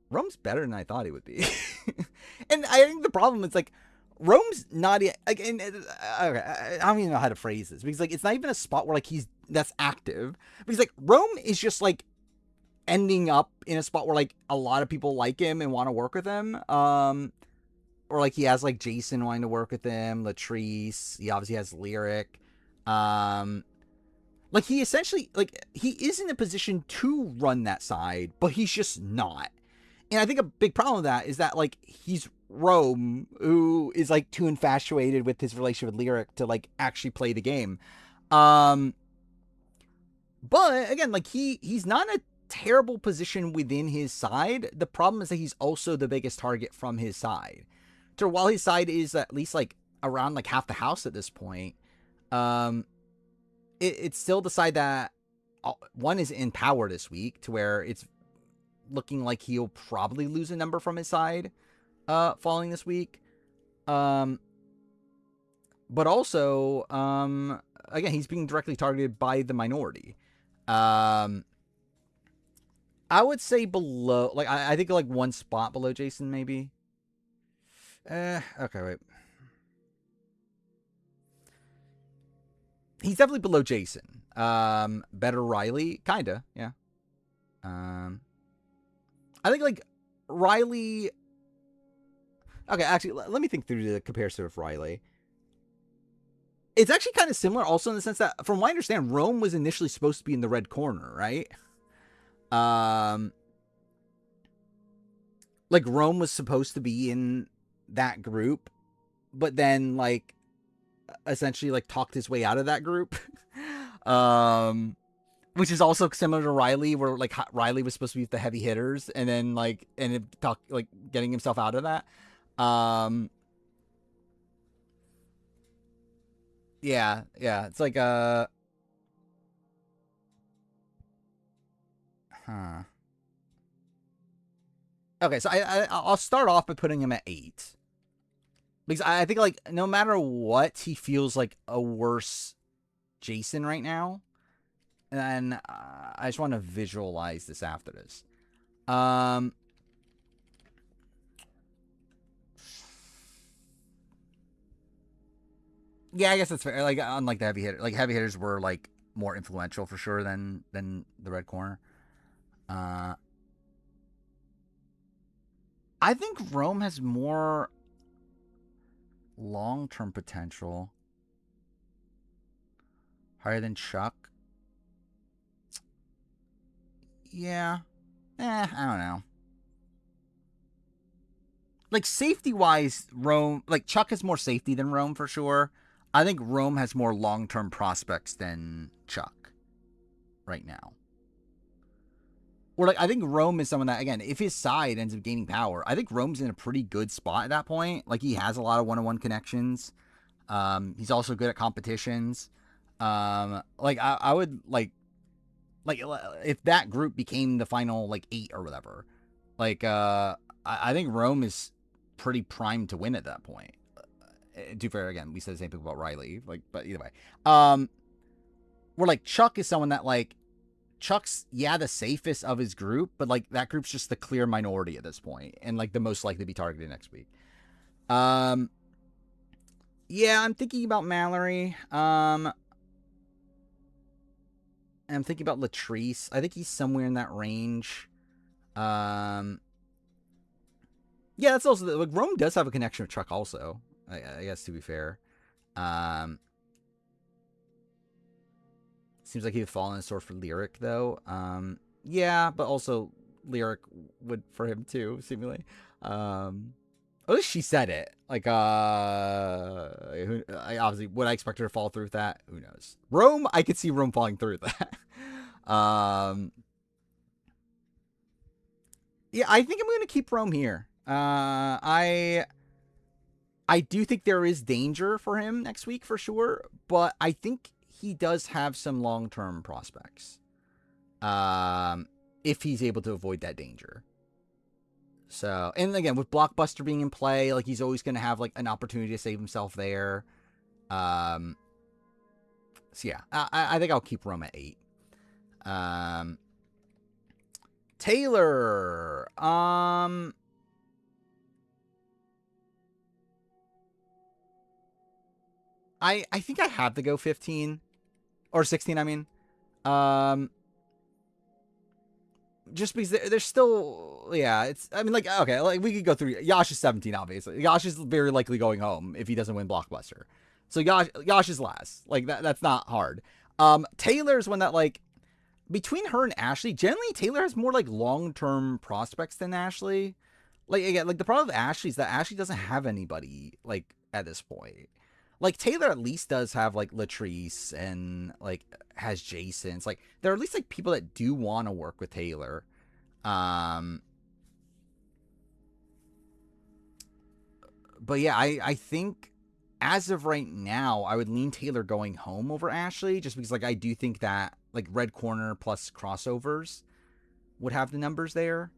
Rome's better than I thought he would be. And I think the problem is, like, Rome's not, like, okay, I don't even know how to phrase this, because, like, it's not even a spot where, like, that's active, because, like, Rome is just, like, ending up in a spot where, like, a lot of people like him and want to work with him, or, like, he has, like, Jason wanting to work with him, Latrice, he obviously has Lyric, like, he essentially, like, he is in a position to run that side, but he's just not. And I think a big problem with that is that, like, he's Rome, who is, like, too infatuated with his relationship with Lyric to, like, actually play the game. But, again, like, he's not in a terrible position within his side. The problem is that he's also the biggest target from his side. So while his side is at least, like, around, like, half the house at this point, it's still the side that, one, is in power this week, to where it's looking like he'll probably lose a number from his side following this week. But also, again, he's being directly targeted by the minority. I would say below, like, I think, like, one spot below Jason, maybe. Okay, wait. He's definitely below Jason. Better Riley, kinda, yeah. I think, like, Riley... Okay, actually, let me think through the comparison of Riley. It's actually kind of similar also in the sense that, from what I understand, Rome was initially supposed to be in the red corner, right? Like, Rome was supposed to be in that group, but then, like, essentially, like, talked his way out of that group. Which is also similar to Riley, where, like, Riley was supposed to be with the heavy hitters, and then, like, ended up getting himself out of that. Yeah, it's like, Okay, so I'll start off by putting him at 8. Because I think, like, no matter what, he feels like a worse Jason right now. And I just want to visualize this after this. Yeah, I guess that's fair. Like, unlike the heavy hitter, like, heavy hitters were, like, more influential for sure than the red corner. I think Rome has more long-term potential. Higher than Chuck. Yeah. I don't know. Like, safety-wise, Rome... Like, Chuck has more safety than Rome, for sure. I think Rome has more long-term prospects than Chuck right now. Or, like, I think Rome is someone that, again, if his side ends up gaining power, I think Rome's in a pretty good spot at that point. Like, he has a lot of one-on-one connections. He's also good at competitions. Like, I would, like, if that group became the final, like, 8 or whatever, like, I think Rome is pretty primed to win at that point. To be fair, again, we said the same thing about Riley, like, but either way. Where, like, Chuck is someone that, like, Chuck's, yeah, the safest of his group, but like that group's just the clear minority at this point, and like the most likely to be targeted next week. Yeah, I'm thinking about Mallory. I'm thinking about Latrice. I think he's somewhere in that range. Yeah, that's also like Rome does have a connection with Chuck, also. I guess, to be fair. Seems like he would fall in the sword for Lyric, though. Yeah, but also Lyric would for him too, seemingly. At least she said it. Like, obviously, would I expect her to fall through with that? Who knows? Rome, I could see Rome falling through with that. Yeah, I think I'm going to keep Rome here. I do think there is danger for him next week for sure, but I think he does have some long-term prospects. If he's able to avoid that danger. So, and again, with Blockbuster being in play, like he's always going to have like an opportunity to save himself there. So yeah, I think I'll keep Rome at 8. Taylor, I think I have to go 15 or 16. I mean, just because there's still, yeah, it's, I mean, like, okay, like we could go through. Yash is 17, obviously. Yash is very likely going home if he doesn't win Blockbuster. So Yash is last. Like that's not hard. Taylor's one that, like, between her and Ashley, generally Taylor has more like long-term prospects than Ashley. Like, again, like the problem with Ashley is that Ashley doesn't have anybody like at this point. Like Taylor at least does have like Latrice and like has Jason. It's like there are at least like people that do want to work with Taylor. But yeah, I think as of right now, I would lean Taylor going home over Ashley, just because like I do think that like Red Corner plus crossovers would have the numbers there.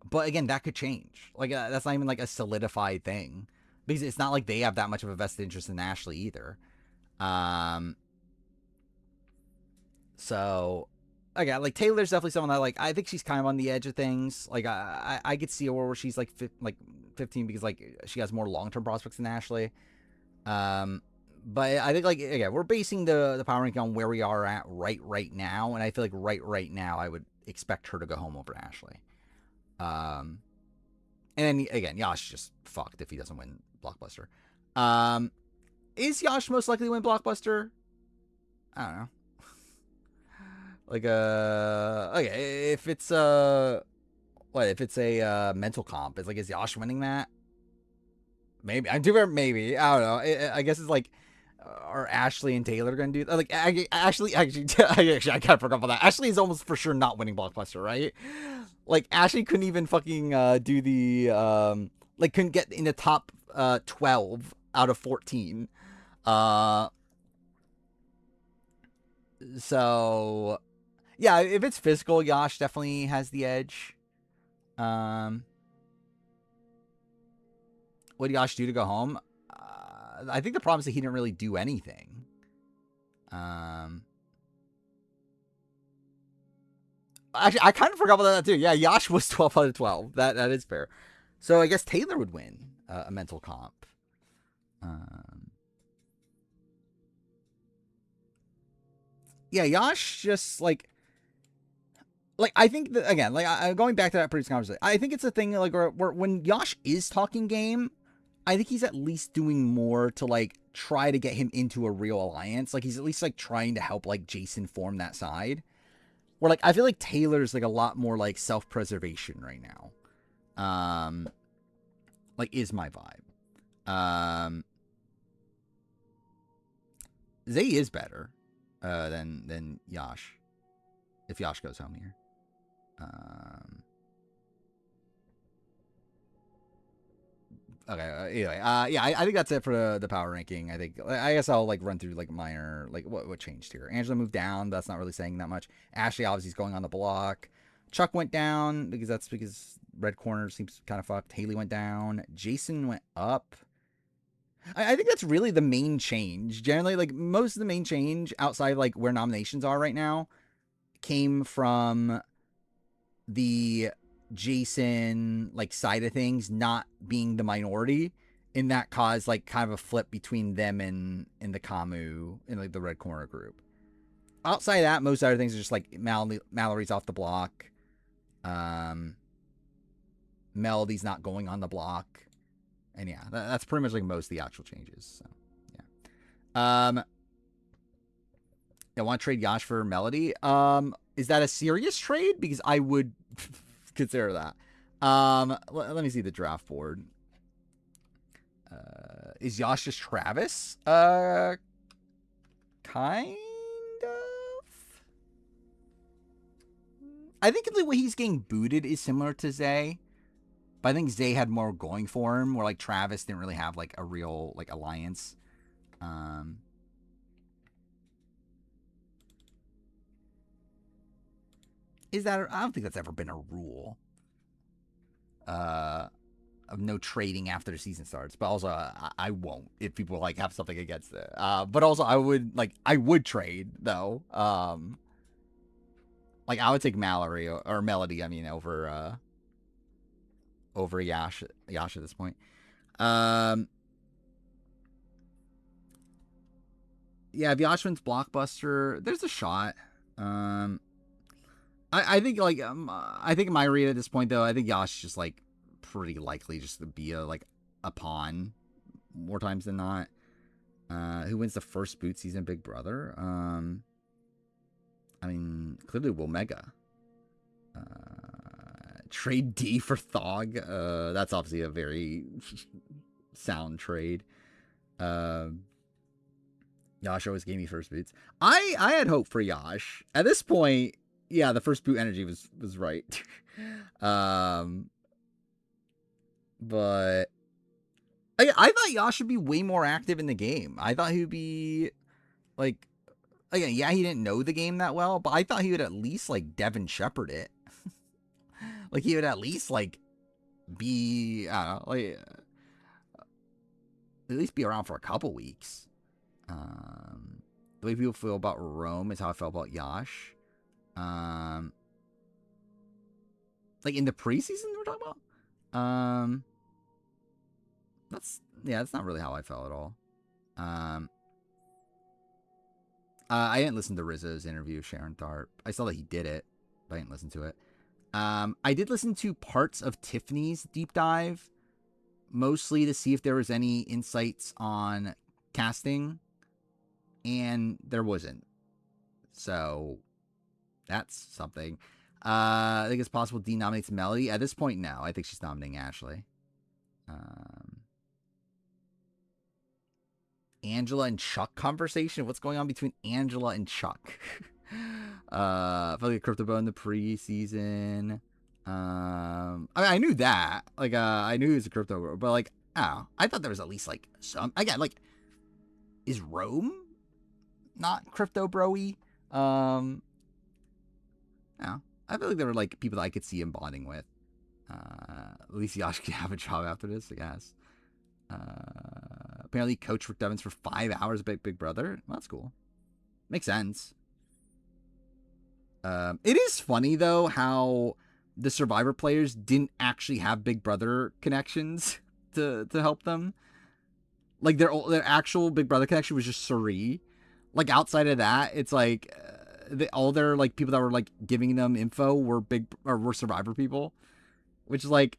But again, that could change. Like that's not even like a solidified thing, because it's not like they have that much of a vested interest in Ashley either. So again, like Taylor's definitely someone that like I think she's kind of on the edge of things. Like I could see her where she's like 15 because like she has more long term prospects than Ashley. But I think like again, we're basing the power ranking on where we are at right now, and I feel like right now I would expect her to go home over Ashley. And then again, Yash just fucked if he doesn't win Blockbuster. Is Yash most likely to win Blockbuster? I don't know. Like okay, if it's what if it's a mental comp? It's like, is Yash winning that? Maybe. I'm too fair. Maybe. I don't know. I guess it's like, are Ashley and Taylor going to do like Ashley? Actually, I kind of forgot about that. Ashley is almost for sure not winning Blockbuster, right? Like Ashley couldn't even fucking do the like couldn't get in the top 12 out of 14. So yeah, if it's physical, Yash definitely has the edge. What did Yash do to go home? I think the problem is that he didn't really do anything. Actually, I kind of forgot about that too. Yeah, Yash was 12 out of 12. That is fair. So I guess Taylor would win a mental comp. Yeah, Yash just like I think that again, like going back to that previous conversation, I think it's a thing like where when Yash is talking game, I think he's at least doing more to like try to get him into a real alliance. Like he's at least like trying to help like Jason form that side. Where like I feel like Taylor's like a lot more like self-preservation right now. Like is my vibe. Zay is better than Yash. If Yash goes home here. Okay. Anyway, yeah, I think that's it for the power ranking. I guess I'll like run through like minor like what changed here. Angela moved down. That's not really saying that much. Ashley obviously is going on the block. Chuck went down because Red Corner seems kind of fucked. Haley went down. Jason went up. I think that's really the main change. Generally, like most of the main change outside of like where nominations are right now came from the Jason like side of things not being the minority, and that caused like kind of a flip between them and the Kamu and like the Red Corner group. Outside of that, most other things are just like Mallory's off the block. Melody's not going on the block. And yeah, that's pretty much like most of the actual changes. So yeah. I want to trade Yash for Melody. Is that a serious trade? Because I would consider that. Let me see the draft board. Is Yash just Travis? Kind of. I think the way he's getting booted is similar to Zay. But I think Zay had more going for him, where like Travis didn't really have like a real like alliance. Is that? I don't think that's ever been a rule. Of no trading after the season starts, but also I won't if people like have something against it. But also I would trade though. Like I would take Mallory or Melody. I mean over Yash at this point. Yeah, if Yash wins Blockbuster, there's a shot. I think like I think my read at this point though, I think Yash is just like pretty likely just to be a pawn more times than not. Who wins the first boot season Big Brother? I mean, clearly Will Mega. Trade D for Thog. That's obviously a very sound trade. Yash always gave me first boots. I had hope for Yash. At this point, yeah, the first boot energy was right. But I thought Yash should be way more active in the game. I thought he would be like, again, yeah, he didn't know the game that well, but I thought he would at least like Devin Shepard it. Like he would at least like be, I don't know, like at least be around for a couple weeks. The way people feel about Rome is how I felt about Yash. Like in the preseason we're talking about. That's not really how I felt at all. I didn't listen to Rizzo's interview with Sharon Tharp. I saw that he did it, but I didn't listen to it. I did listen to parts of Tiffany's deep dive, mostly to see if there was any insights on casting, and there wasn't. So that's something. I think it's possible D nominates Melody. At this point, no. I think she's nominating Ashley. Angela and Chuck conversation. What's going on between Angela and Chuck? I felt like a crypto bro in the preseason. I mean, I knew that. Like, I knew he was a crypto bro, but like, I thought there was at least like some. Again, like, is Rome not crypto bro-y? I feel like there were like people that I could see him bonding with. At least Yash could have a job after this, I guess. Apparently coach Rick Devens for 5 hours Big Brother. Well, that's cool. Makes sense. It is funny though how the Survivor players didn't actually have Big Brother connections to help them. Like their actual Big Brother connection was just Suri. Like outside of that, it's like all their like people that were like giving them info were were Survivor people, which is like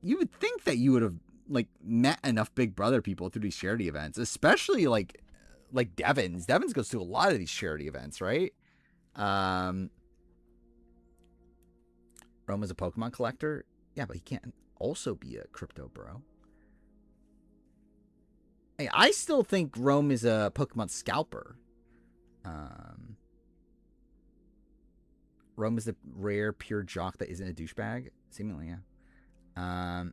you would think that you would have like met enough Big Brother people through these charity events, especially like Devens. Devens goes to a lot of these charity events, right? Rome is a Pokemon collector. Yeah, but he can't also be a crypto bro. Hey, I still think Rome is a Pokemon scalper. Rome is the rare pure jock that isn't a douchebag. Seemingly, yeah.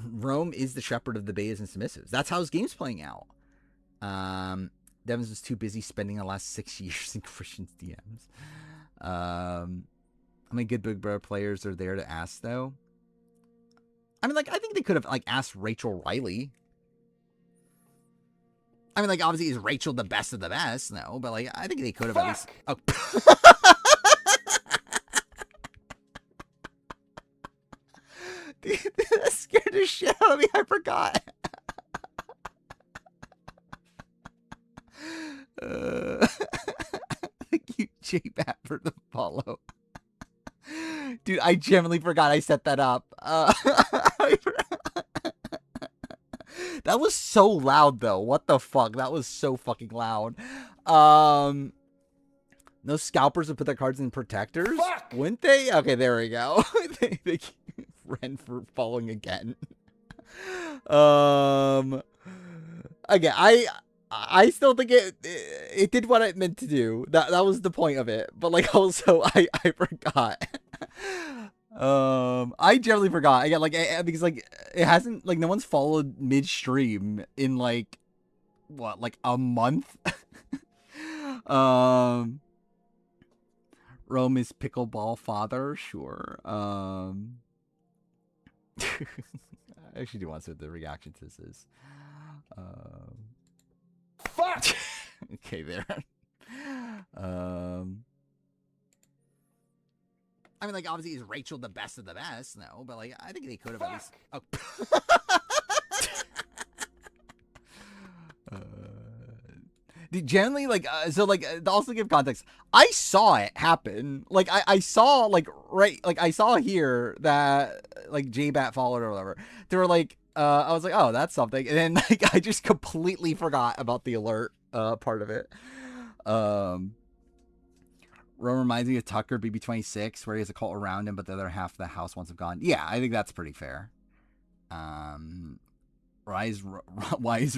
Rome is the shepherd of the betas and submissives. That's how his game's playing out. Devens was too busy spending the last 6 years in Christian's DMs. How many good Big Brother players are there to ask, though? I mean, like, I think they could have, like, asked Rachel Riley. I mean, like, obviously, is Rachel the best of the best? No, but, like, I think they could have at least... Oh. Dude, that scared the shit out of me. I forgot. Thank you, J-Bat, for the follow. Dude, I genuinely forgot I set that up. That was so loud, though. What the fuck? That was so fucking loud. No scalpers would put their cards in protectors? Fuck! Wouldn't they? Okay, there we go. they Ren for following again. Again, I still think it did what it meant to do. That was the point of it. But like also I forgot. I generally forgot. Again, like because like it hasn't like no one's followed midstream in like what, like a month. Rome is pickleball father, sure. I actually do want to see what the reaction to this is. Fuck! Okay, there. I mean, like, obviously, is Rachel the best of the best? No, but, like, I think they could have at least... Oh. Dude, generally, like, so, like, to also give context, I saw it happen. Like, I saw, like, right, like, I saw here that, like, J-Bat followed or whatever. They were like, I was like, oh, that's something. And then, like, I just completely forgot about the alert part of it. Rome reminds me of Tucker, BB26, where he has a cult around him, but the other half of the house wants him gone. Yeah, I think that's pretty fair. Why is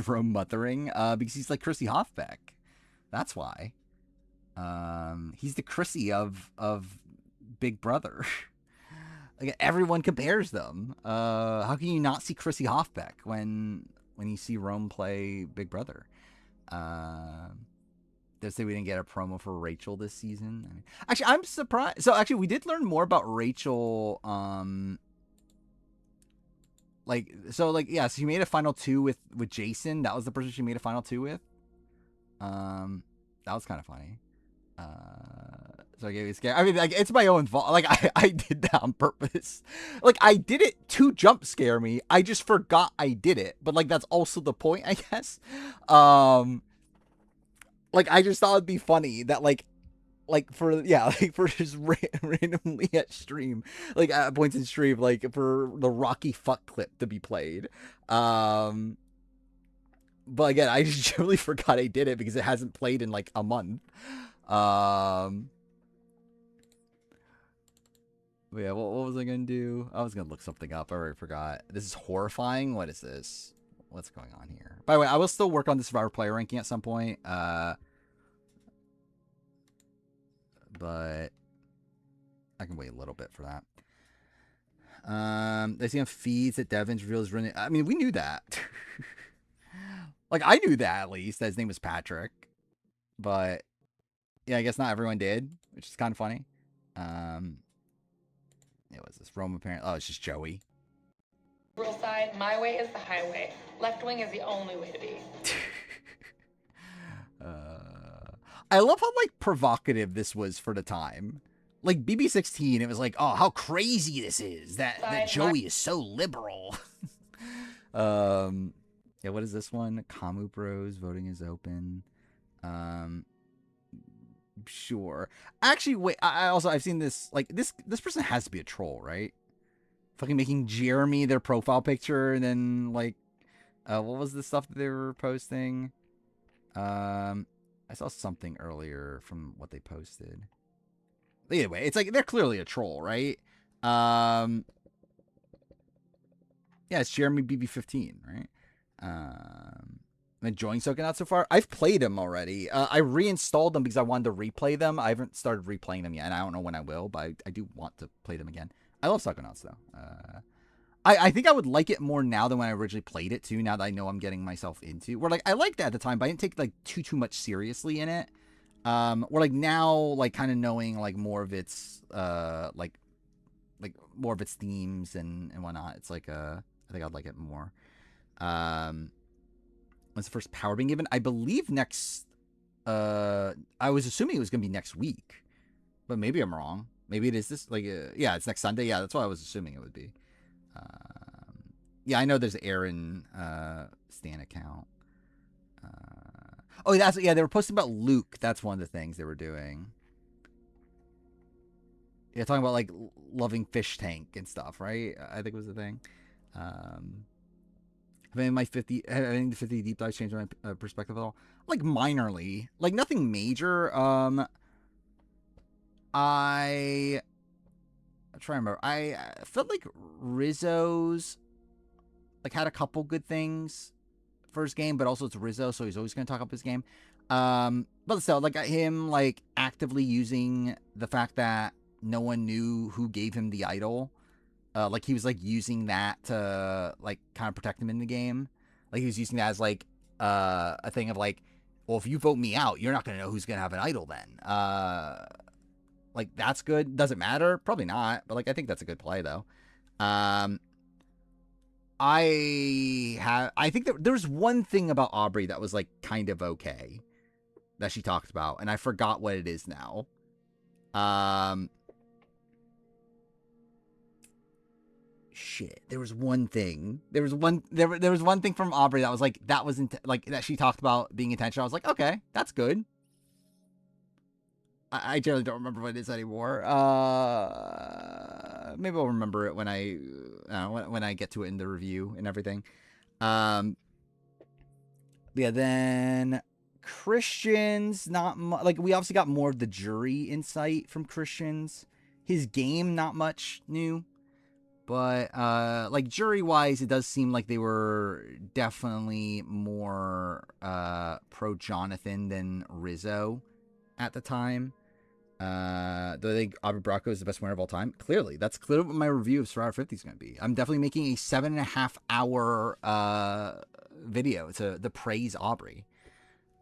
Rome mothering? Because he's like Chrissy Hoffbeck. That's why. He's the Chrissy of Big Brother. Like, everyone compares them. How can you not see Chrissy Hoffbeck when you see Rome play Big Brother? Does say we didn't get a promo for Rachel this season? I mean, actually, I'm surprised. So actually, we did learn more about Rachel. So she made a final 2 with Jason. That was the person she made a final 2 with. That was kind of funny. So I gave you scared. I mean, like, it's my own fault. Like, I did that on purpose. Like, I did it to jump scare me. I just forgot I did it. But, like, that's also the point, I guess. Like, I just thought it'd be funny that, like for just randomly at stream, like, at points in stream, like, for the Rocky fuck clip to be played. But again, I just generally forgot I did it because it hasn't played in, like, a month. Yeah, what was I gonna do? I was gonna look something up. I already forgot. This is horrifying. What is this? What's going on here? By the way, I will still work on the Survivor player ranking at some point. But I can wait a little bit for that. They see on feeds that Devin reveals running. I mean, we knew that. Like, I knew that at least. That his name was Patrick. But yeah, I guess not everyone did, which is kind of funny. It was this Rome apparently. Oh, it's just Joey. Rule side, my way is the highway. Left wing is the only way to be. I love how, like, provocative this was for the time. Like, BB16, it was like, oh, how crazy this is. That Joey is so liberal. Yeah, what is this one? Kamu Bros, voting is open. Sure. Actually, wait, I've seen this, like, this person has to be a troll, right? Fucking making Jeremy their profile picture, and then, like, what was the stuff that they were posting? I saw something earlier from what they posted. Either way, it's like, they're clearly a troll, right? Yeah, it's Jeremy BB15, right? I'm enjoying Soaking so far. I've played them already. I reinstalled them because I wanted to replay them. I haven't started replaying them yet, and I don't know when I will, but I do want to play them again. I love Psychonauts, though. I think I would like it more now than when I originally played it, too, now that I know I'm getting myself into. Where, like, I liked it at the time, but I didn't take, like, too much seriously in it. Where, like, now, like, kind of knowing, like, more of its, like, like more of its themes and whatnot. It's like I think I'd like it more. When's the first power being given? I believe next. I was assuming it was gonna be next week, but maybe I'm wrong. Maybe it is this. Like, yeah, it's next Sunday. Yeah, that's what I was assuming it would be. Yeah, I know there's an Aaron Stan account. Oh, that's yeah. They were posting about Luke. That's one of the things they were doing. Yeah, talking about like loving fish tank and stuff, right? I think was the thing. Having the 50 deep dives changed my perspective at all? Like minorly, like nothing major. I'm trying to remember. I felt like Rizzo's like had a couple good things for his game, but also it's Rizzo, so he's always going to talk up his game. But still, like him like actively using the fact that no one knew who gave him the idol. Like he was like using that to like kind of protect him in the game. Like he was using that as like a thing of like, well, if you vote me out, you're not going to know who's going to have an idol then. Like that's good. Does it matter? Probably not. But like I think that's a good play though. I think that there was one thing about Aubrey that was like kind of okay that she talked about, and I forgot what it is now. Shit. There was one thing. There was one thing from Aubrey that was like that she talked about being intentional. I was like, okay, that's good. I generally don't remember what it is anymore. Maybe I'll remember it when I get to it in the review and everything. Yeah. Then Christian's not like we obviously got more of the jury insight from Christian's. His game not much new, but like jury wise, it does seem like they were definitely more pro Jonathan than Rizzo at the time. Do I think Aubrey Bracco is the best winner of all time? Clearly. That's clearly what my review of Survivor 50 is going to be. I'm definitely making a 7.5 hour video to praise Aubrey.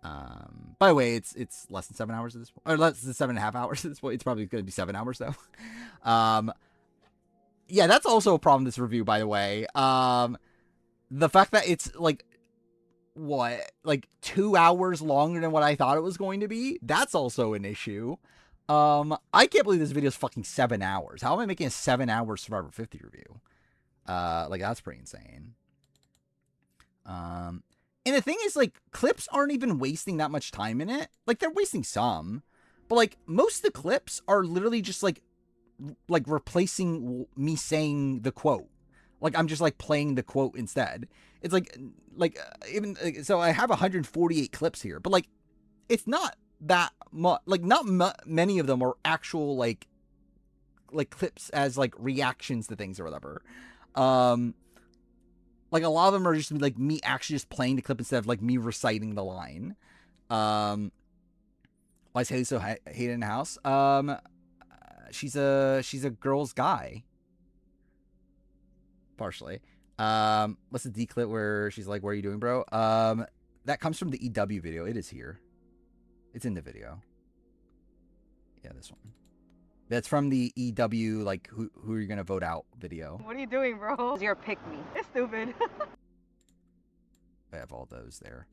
By the way, it's less than 7 hours at this point. Or less than 7.5 hours at this point. It's probably going to be 7 hours, though. Yeah, that's also a problem with this review, by the way. The fact that it's, like, 2 hours longer than what I thought it was going to be, that's also an issue. I can't believe this video is fucking 7 hours. How am I making a 7-hour Survivor 50 review? Like, that's pretty insane. And the thing is, like, clips aren't even wasting that much time in it. Like, they're wasting some. But, like, most of the clips are literally just, like replacing me saying the quote. Like, I'm just, like, playing the quote instead. It's, even... So, I have 148 clips here. But, like, it's not that much. Like, not many of them are actual, like clips as, like, reactions to things or whatever. Like, a lot of them are just, like, me actually just playing the clip instead of, like, me reciting the line. Why is Haley so hated in the house? She's a girl's guy. Partially. What's the D clip where she's like, what are you doing, bro? That comes from the EW video. It is here. It's in the video. Yeah, this one. That's from the EW, like, who are you gonna vote out video. What are you doing, bro? You're a pick me. It's stupid. I have all those there.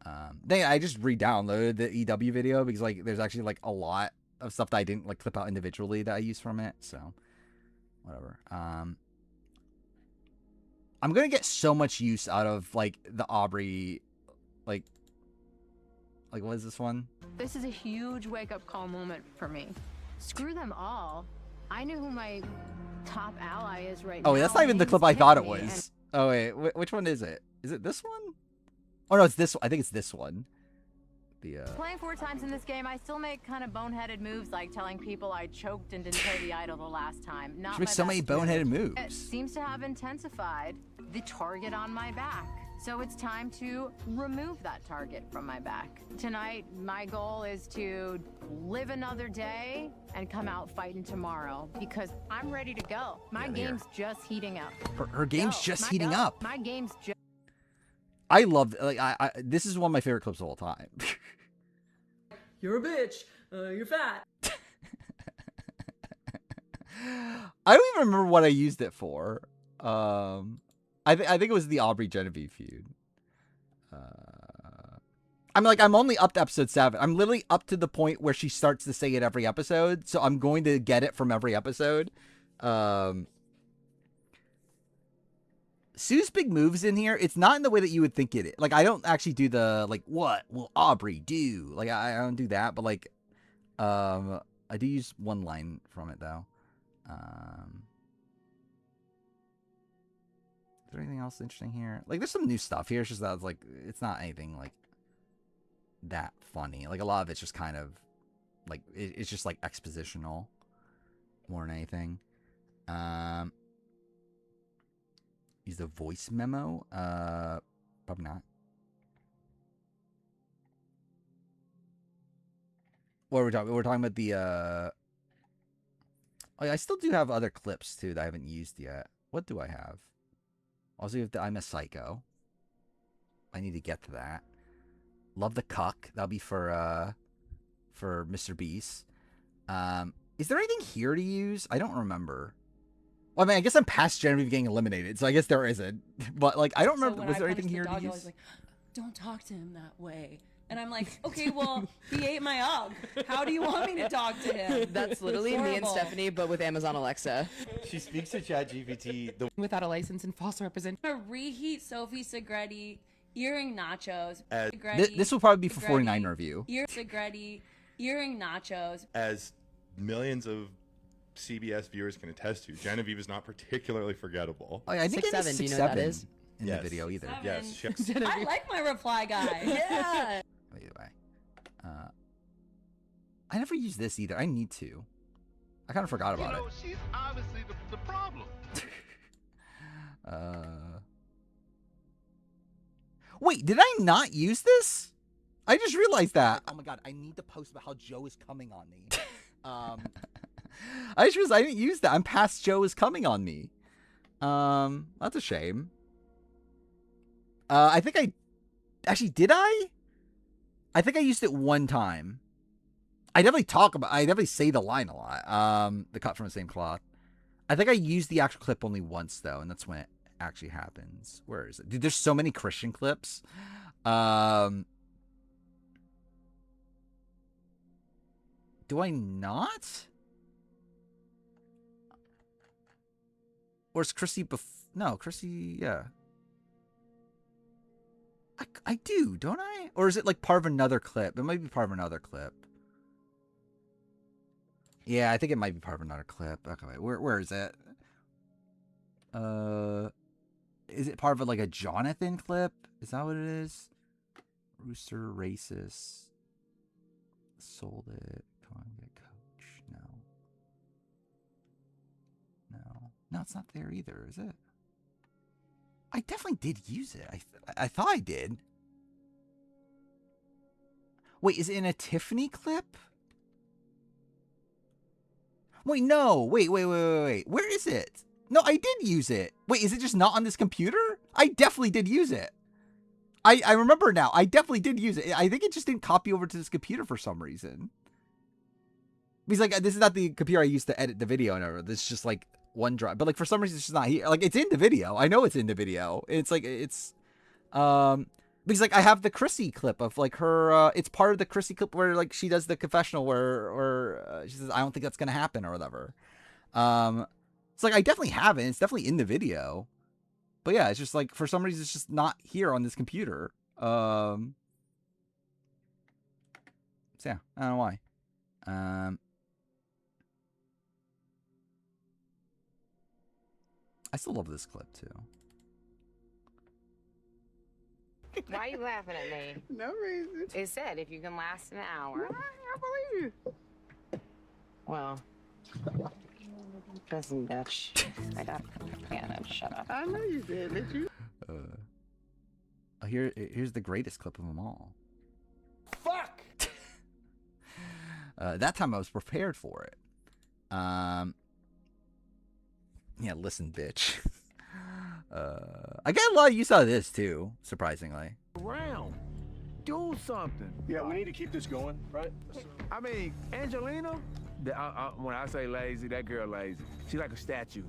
I just re-downloaded the EW video because, like, there's actually, like, a lot of stuff that I didn't, like, clip out individually that I used from it. So, whatever. I'm gonna get so much use out of, like, the Aubrey, like, what is this one? This is a huge wake-up call moment for me. Screw them all. I knew who my top ally is right now. Oh, that's not even the clip I thought it was. Oh, wait. Which one is it? Is it this one? Oh, no, it's this one. I think it's this one. Playing 4 times in this game, I still make kind of boneheaded moves like telling people I choked and didn't play the idol the last time. Not she makes so many boneheaded moves. It seems to have intensified the target on my back. So it's time to remove that target from my back. Tonight, my goal is to live another day and come out fighting tomorrow because I'm ready to go. My game's just heating up. Her game's just heating up. My game's just... I love, like, this is one of my favorite clips of all time. You're a bitch. You're fat. I don't even remember what I used it for. I think it was the Aubrey Genevieve feud. I'm only up to episode 7. I'm literally up to the point where she starts to say it every episode, so I'm going to get it from every episode. Sue's big moves in here, it's not in the way that you would think it is. Like, I don't actually do the, like, what will Aubrey do? Like, I don't do that, but, like, I do use one line from it, though. Is there anything else interesting here? Like, there's some new stuff here. It's just that, like, it's not anything, like, that funny. Like, a lot of it's just kind of, like, it's just, like, expositional more than anything. Use the voice memo? Probably not. What are we talking about? We're talking about the, oh, yeah, I still do have other clips, too, that I haven't used yet. What do I have? Also, you have the I'm a Psycho. I need to get to that. Love the Cuck. That'll be for Mr. Beast. Is there anything here to use? I don't remember. Well, I mean, I guess I'm past Genevieve getting eliminated, so I guess there isn't. But, like, I don't remember. Was there anything here to use? Like, don't talk to him that way. And I'm like, okay, well, he ate my UGG. How do you want me to talk to him? That's literally me and Stephanie, but with Amazon Alexa. She speaks to ChatGPT without a license and false representation. I'm gonna reheat Sophie Segretti earring nachos. This will probably be for 49 review. Segretti earring nachos. As millions of CBS viewers can attest to, Genevieve is not particularly forgettable. Oh, yeah, I think 6'7", do you know what that is? In the video either. 7. Yes. I like my reply guy. Yeah. Either way. I never use this either. I need to. I kind of forgot about it. She's obviously the problem. Wait, did I not use this? I just realized that. Oh my god, I need to post about how Joe is coming on me. I just realized I didn't use that. I'm past Joe is coming on me. That's a shame. I think I... Actually, did I? I think I used it one time. I definitely say the line a lot. The cut from the same cloth. I think I used the actual clip only once, though, and that's when it actually happens. Where is it? Dude, there's so many Christian clips. Do I not? Or is Chrissy no, Chrissy, yeah. I do, don't I? Or is it like part of another clip? It might be part of another clip. Yeah, I think it might be part of another clip. Okay, wait, where is it? Is it part of like a Jonathan clip? Is that what it is? Rooster racist. Sold it. Come on, get coach. No, it's not there either, is it? I definitely did use it. I thought I did. Wait, is it in a Tiffany clip? Wait, no. Wait. Where is it? No, I did use it. Wait, is it just not on this computer? I definitely did use it. I remember now. I definitely did use it. I think it just didn't copy over to this computer for some reason. Because, like, this is not the computer I used to edit the video and everything. This is just, like, OneDrive. But, like, for some reason, it's just not here. Like, it's in the video. I know it's in the video. It's, like, it's... Because, like, I have the Chrissy clip of, like, her... it's part of the Chrissy clip where, like, she does the confessional where she says, I don't think that's going to happen or whatever. It's like, I definitely have it. It's definitely in the video. But, yeah, it's just, like, for some reason, it's just not here on this computer. So, yeah, I don't know why. I still love this clip, too. Why are you laughing at me? No reason. It said if you can last an hour. I believe you. Well, listen, bitch. I got Cannon. Shut up. I know you did, did you? Here's the greatest clip of them all. Fuck! That time I was prepared for it. Yeah, listen, bitch. I got a lot of use out of this, too, surprisingly. Around. Do something. Yeah, we need to keep this going, right? I mean, Angelina, When I say lazy, that girl lazy. She like a statue.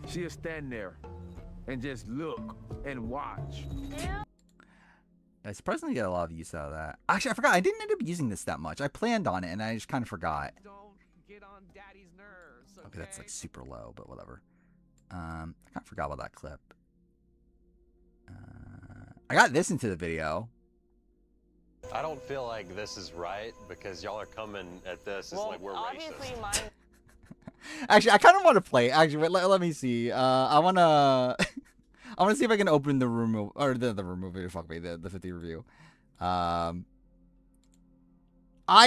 She'll stand there and just look and watch. I surprisingly get a lot of use out of that. Actually, I forgot. I didn't end up using this that much. I planned on it, and I just kind of forgot. Don't get on daddy's nerves, Okay, that's like super low, but whatever. I kind of forgot about that clip. I got this into the video. I don't feel like this is right because y'all are coming at this as like we're racist. Actually, I kind of want to play. Actually, wait, let me see. I wanna see if I can open the remove or the remove video. Fuck me, the 50 review. I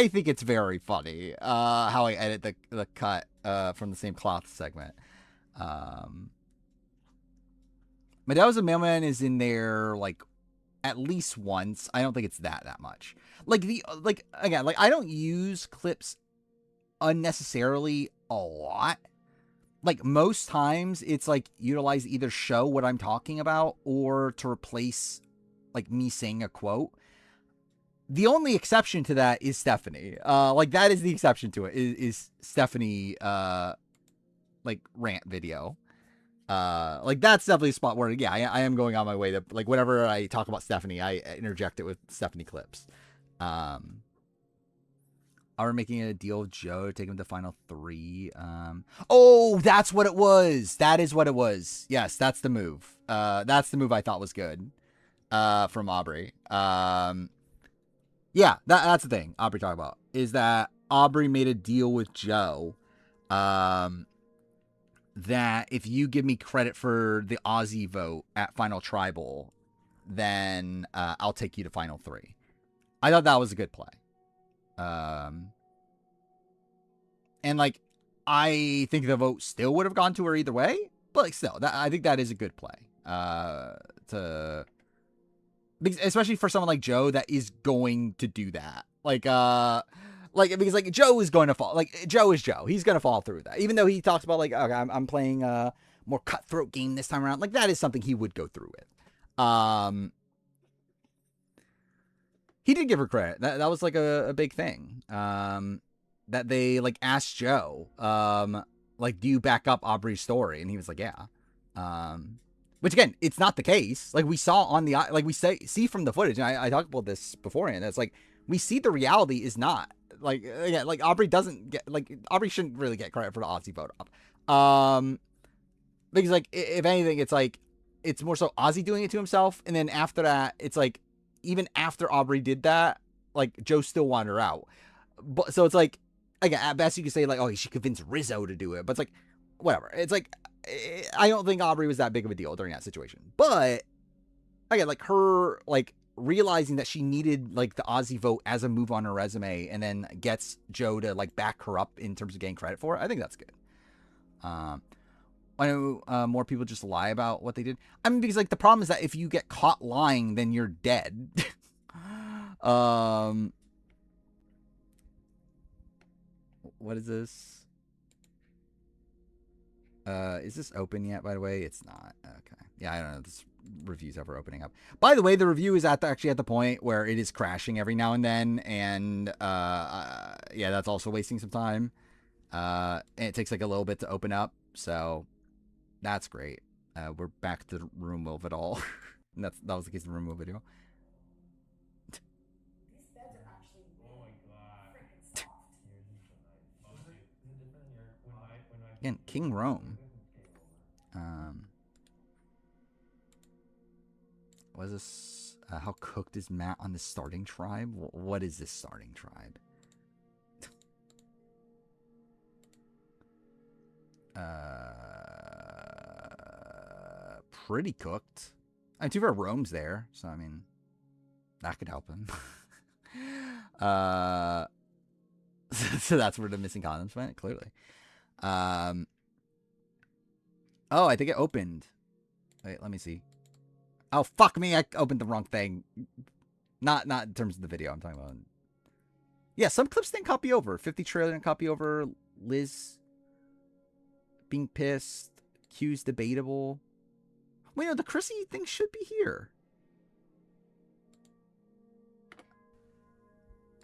think it's very funny. How I edit the cut from the same cloth segment. My Dad Was a Mailman is in there like at least once. I don't think it's that much. Like again, I don't use clips unnecessarily a lot. Like most times it's like utilize either show what I'm talking about or to replace like me saying a quote. The only exception to that is Stephanie. Like that is the exception to it is Stephanie like rant video. Like that's definitely a spot where yeah, I am going on my way to like whenever I talk about Stephanie, I interject it with Stephanie clips. Are we making a deal with Joe to take him to Final 3? Oh, that's what it was. That is what it was. Yes, that's the move. That's the move I thought was good. From Aubrey. Yeah, that's the thing Aubrey talked about is that Aubrey made a deal with Joe. That if you give me credit for the Aussie vote at Final Tribal, then I'll take you to Final 3. I thought that was a good play. And like, I think the vote still would have gone to her either way, but like still, I think that is a good play. Especially for someone like Joe that is going to do that. Because like Joe is going to fall. Like Joe is Joe. He's going to fall through that. Even though he talks about like, okay, I'm playing a more cutthroat game this time around. Like that is something he would go through with. He did give her credit. That was like a big thing. That they like asked Joe, like, do you back up Aubrey's story? And he was like, yeah. Which again, it's not the case. Like we saw on the, like we see from the footage. And I talked about this beforehand. It's like, we see the reality is not like, again, like Aubrey doesn't get like, Aubrey shouldn't really get credit for the Aussie vote up. Because like, if anything, it's like, it's more so Ozzy doing it to himself. And then after that, it's like, even after Aubrey did that, like Joe still wanted her out. But so it's like, again, at best you could say like, oh, she convinced Rizzo to do it. But it's like, whatever. It's like, I don't think Aubrey was that big of a deal during that situation. But again, like her, like realizing that she needed like the Aussie vote as a move on her resume and then gets Joe to like back her up in terms of getting credit for it. I think that's good. I know more people just lie about what they did. I mean, because like the problem is that if you get caught lying, then you're dead. What is this? Is this open yet, by the way? It's not. Okay. Yeah, I don't know. This review's ever opening up. By the way, the review is actually at the point where it is crashing every now and then. And yeah, that's also wasting some time. And it takes like a little bit to open up. So that's great. We're back to the room of it all. And that was the case in the room of video. Again, King Rome. Was this how cooked is Matt on the starting tribe? What is this starting tribe? Pretty cooked. I mean, too far Rome's there, so I mean, that could help him. So that's where the missing condoms went, clearly. Oh, I think it opened. Wait, let me see. Oh, fuck me, I opened the wrong thing. Not in terms of the video, I'm talking about. Yeah, some clips didn't copy over. 50 trailer didn't copy over. Liz being pissed. Q's debatable. Wait, no, the Chrissy thing should be here.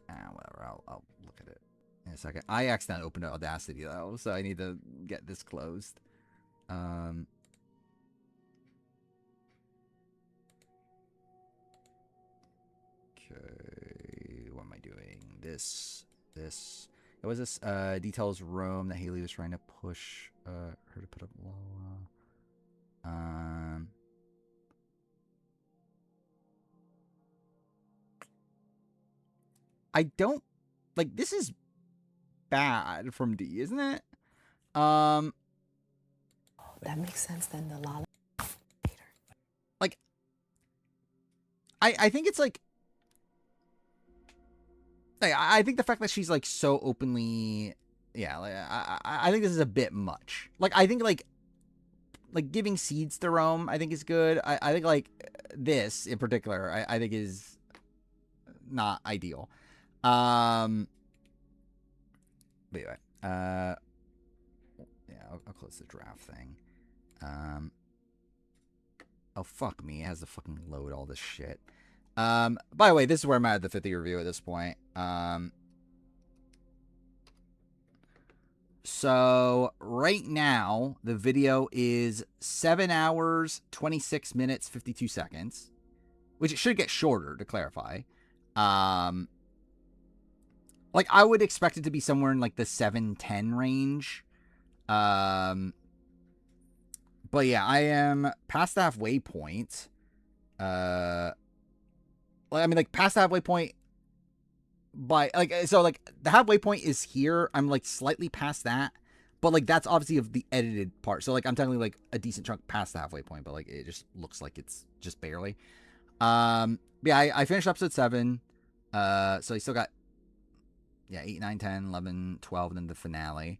Whatever, I'll look at it In a second. I accidentally opened Audacity though, so I need to get this closed. Okay, what am I doing? This. It was this details room that Haley was trying to push her to put up Lola. I don't like this is bad from D, isn't it? That makes sense then. The Lala. Like, I think it's like I think the fact that she's like so openly, yeah, like I think this is a bit much. Like I think like giving seeds to Rome, I think is good. I think like this in particular, I think is not ideal. But anyway, yeah, I'll close the draft thing. Oh fuck me, it has to fucking load all this shit. By the way, this is where I'm at the 50 review at this point. So right now the video is 7 hours, 26 minutes, 52 seconds, which it should get shorter to clarify. Like I would expect it to be somewhere in like the 7:10 range. But yeah, I am past the halfway point. I mean, like past the halfway point by like, so like the halfway point is here. I'm like slightly past that, but like that's obviously of the edited part. So like I'm technically like a decent chunk past the halfway point, but like it just looks like it's just barely. Yeah, I finished episode 7. So I still got 8, 9, 10, 11, 12, and then the finale.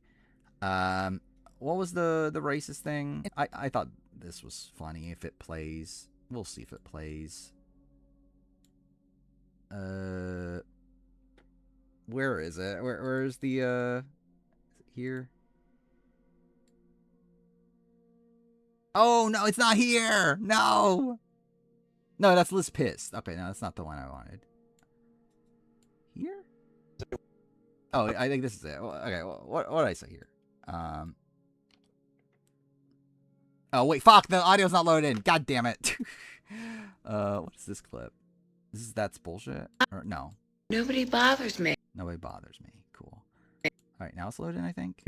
What was the racist thing? I thought this was funny. If it plays, we'll see if it plays. Where is it? Where's the is it here? Oh no, it's not here. No, that's Liz pissed. Okay, no, that's not the one I wanted. Here? Oh, I think this is it. Okay, what did I say here? Oh wait, fuck! The audio's not loaded in. God damn it! What is this clip? That's bullshit. Or no? Nobody bothers me. Nobody bothers me. Cool. All right, now it's loaded in, I think.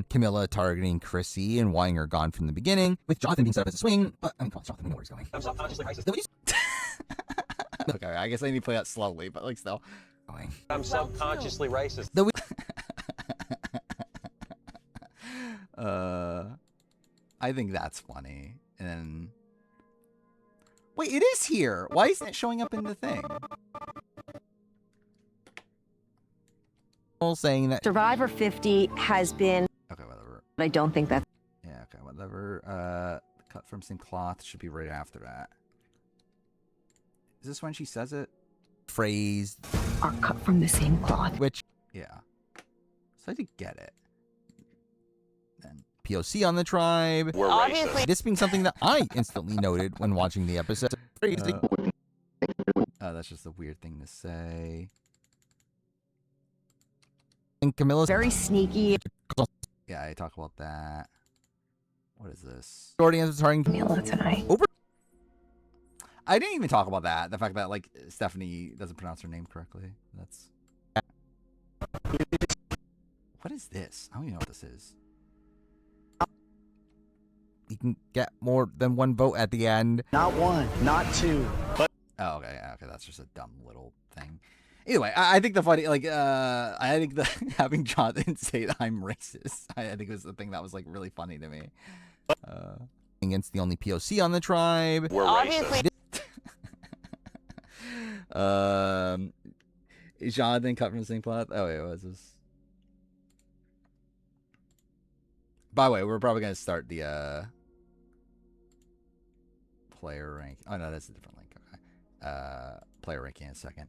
Camilla targeting Chrissy and wanting her gone from the beginning, with Jonathan being set up as a swing. But I mean, come on, Jonathan, we know where he's going. I'm subconsciously racist. Okay, I guess I need to play that slowly, but like still. I'm subconsciously racist. I think that's funny. And then wait, it is here. Why isn't it showing up in the thing? Saying that Survivor 50 has been. Okay, whatever. I don't think that's. Yeah, okay, whatever. Cut from same cloth should be right after that. Is this when she says it? Phrase. Are cut from the same cloth. Which, yeah. So I did get it. Then POC on the tribe. We're racist. This being something that I instantly noted when watching the episode. That's just a weird thing to say. And Camilla's very sneaky. Yeah, I talk about that. What is this? Jordan is targeting Camilla tonight. I didn't even talk about that. The fact that like Stephanie doesn't pronounce her name correctly. That's. What is this? I don't even know what this is. You can get more than one vote at the end. Not one, not two, but. Oh, okay, yeah, okay, that's just a dumb little thing. Either way, I think the funny, like, I think the having Jonathan say that I'm racist, I think was the thing that was like really funny to me. Against the only POC on the tribe. We're racist. Is Jonathan cut from the same cloth? Oh, yeah, what's this? By the way, we're probably gonna start the player rank. Oh no, that's a different link. Okay. Player ranking in a second.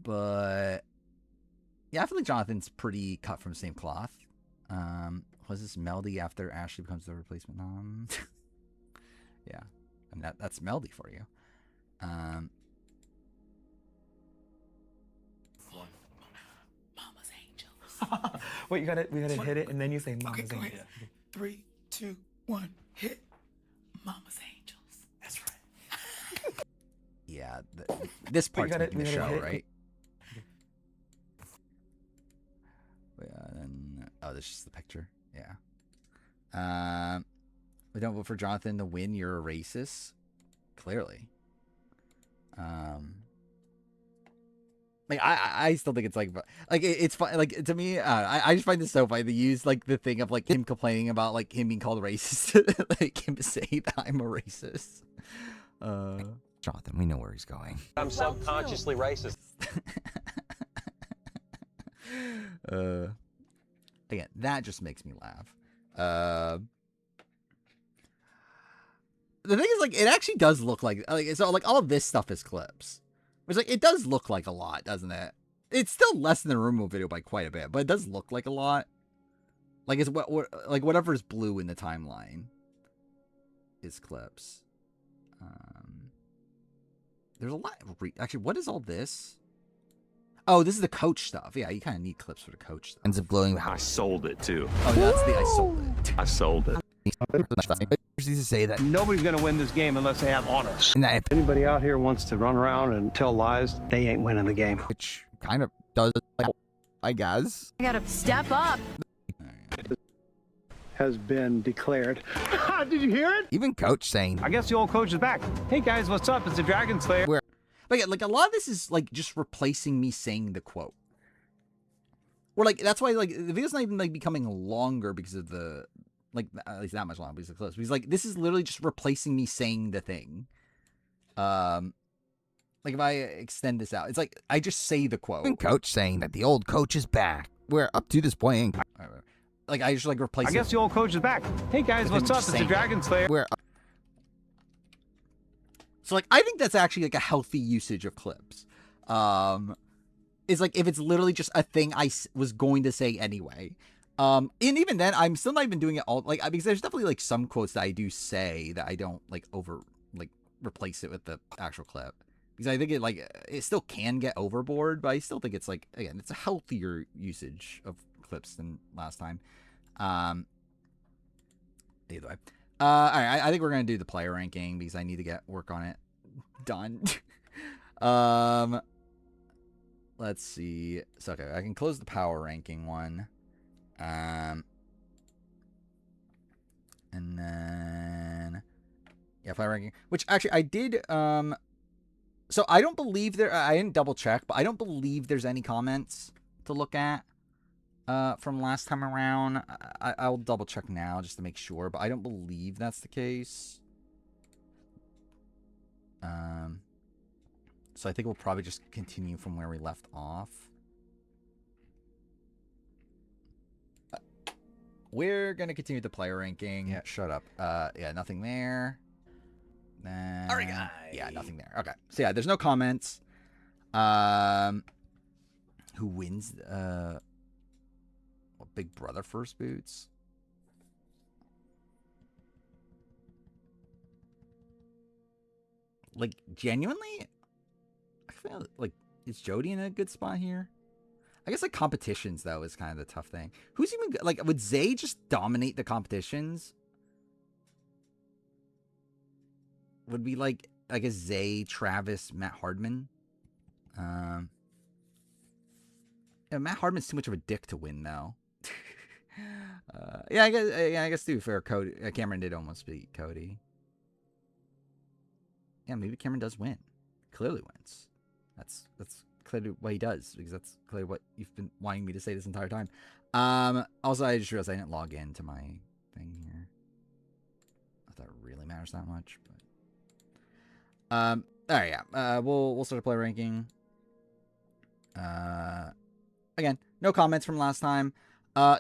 But yeah, I feel like Jonathan's pretty cut from the same cloth. Was this Melody after Ashley becomes the replacement nom? Yeah, and that's Melody for you. Wait, we gotta hit it, and then you say Mama's Okay, go Angels. ahead. 3, 2, 1, hit. Mama's Angels. That's right. Yeah, this part's gotta- making we the gotta show, hit- right? Then, oh, this is just the picture. Yeah. We don't vote for Jonathan to win. You're a racist. Clearly. Like I still think it's like it's fun. Like to me, I just find this so funny. They use like the thing of like him complaining about like him being called racist, like him saying that I'm a racist. Jonathan, we know where he's going. I'm subconsciously racist. Again, that just makes me laugh. The thing is, like, it actually does look like so. Like, all of this stuff is clips. It's like it does look like a lot, doesn't it? It's still less than the removal video by quite a bit, but it does look like a lot. Like it's what like whatever is blue in the timeline is clips. There's a lot. Actually, what is all this? Oh, this is the coach stuff. Yeah, you kind of need clips for the coach stuff. Ends up glowing. I sold it too. Oh, that's the I sold it. I sold it. To say that Nobody's going to win this game unless they have honor. and that, If anybody out here wants to run around and tell lies, they ain't winning the game. which kind of does, I guess. I gotta step up. Has been declared. Did you hear it? Even coach saying, I guess the old coach is back. Hey guys, what's up? It's the Dragon Slayer. But yeah, like a lot of this is like just replacing me saying the quote. Or like that's why like the video's not even like becoming longer because of the like at least that much longer because of the clips. Because like this is literally just replacing me saying the thing. Like if I extend this out, it's like I just say the quote. even coach saying that the old coach is back. Where up to this point, Like I just like replace. I guess the old coach is back. Hey guys, With what's him up? just It's the saying Dragon Slayer. where So like I think that's actually like a healthy usage of clips. It's like if it's literally just a thing I was going to say anyway. And even then, I'm still not even doing it all like because there's definitely like some quotes that I do say that I don't like replace it with the actual clip because I think it still can get overboard, but I still think it's like again it's a healthier usage of clips than last time. Either way, all right, I think we're gonna do the player ranking because I need to get work on it done. Let's see. So okay, I can close the power ranking one. And then yeah, player ranking, which actually I did. So I don't believe I didn't double check, but I don't believe there's any comments to look at from last time around. I'll double check now just to make sure, but I don't believe that's the case. So I think we'll probably just continue from where we left off. We're going to continue the player ranking. Yeah, shut up. Yeah, nothing there. Then, all right, guys. Yeah, nothing there. Okay. So yeah, there's no comments. Who wins? What, Big Brother first boots? Like, genuinely? I feel like, is Jody in a good spot here? I guess, like, competitions, though, is kind of the tough thing. Who's even, like, would Zay just dominate the competitions? Would be, like a Zay, Travis, Matt Hardman? Yeah, Matt Hardman's too much of a dick to win, though. Yeah, I guess, to be fair, Cody, Cameron did almost beat Cody. Yeah, maybe Cameron does win. Clearly wins. That's clearly what he does, because that's clearly what you've been wanting me to say this entire time. Also, I just realized I didn't log into my thing here. Not that it really matters that much, but all right, yeah. We'll start a play ranking. Again, no comments from last time.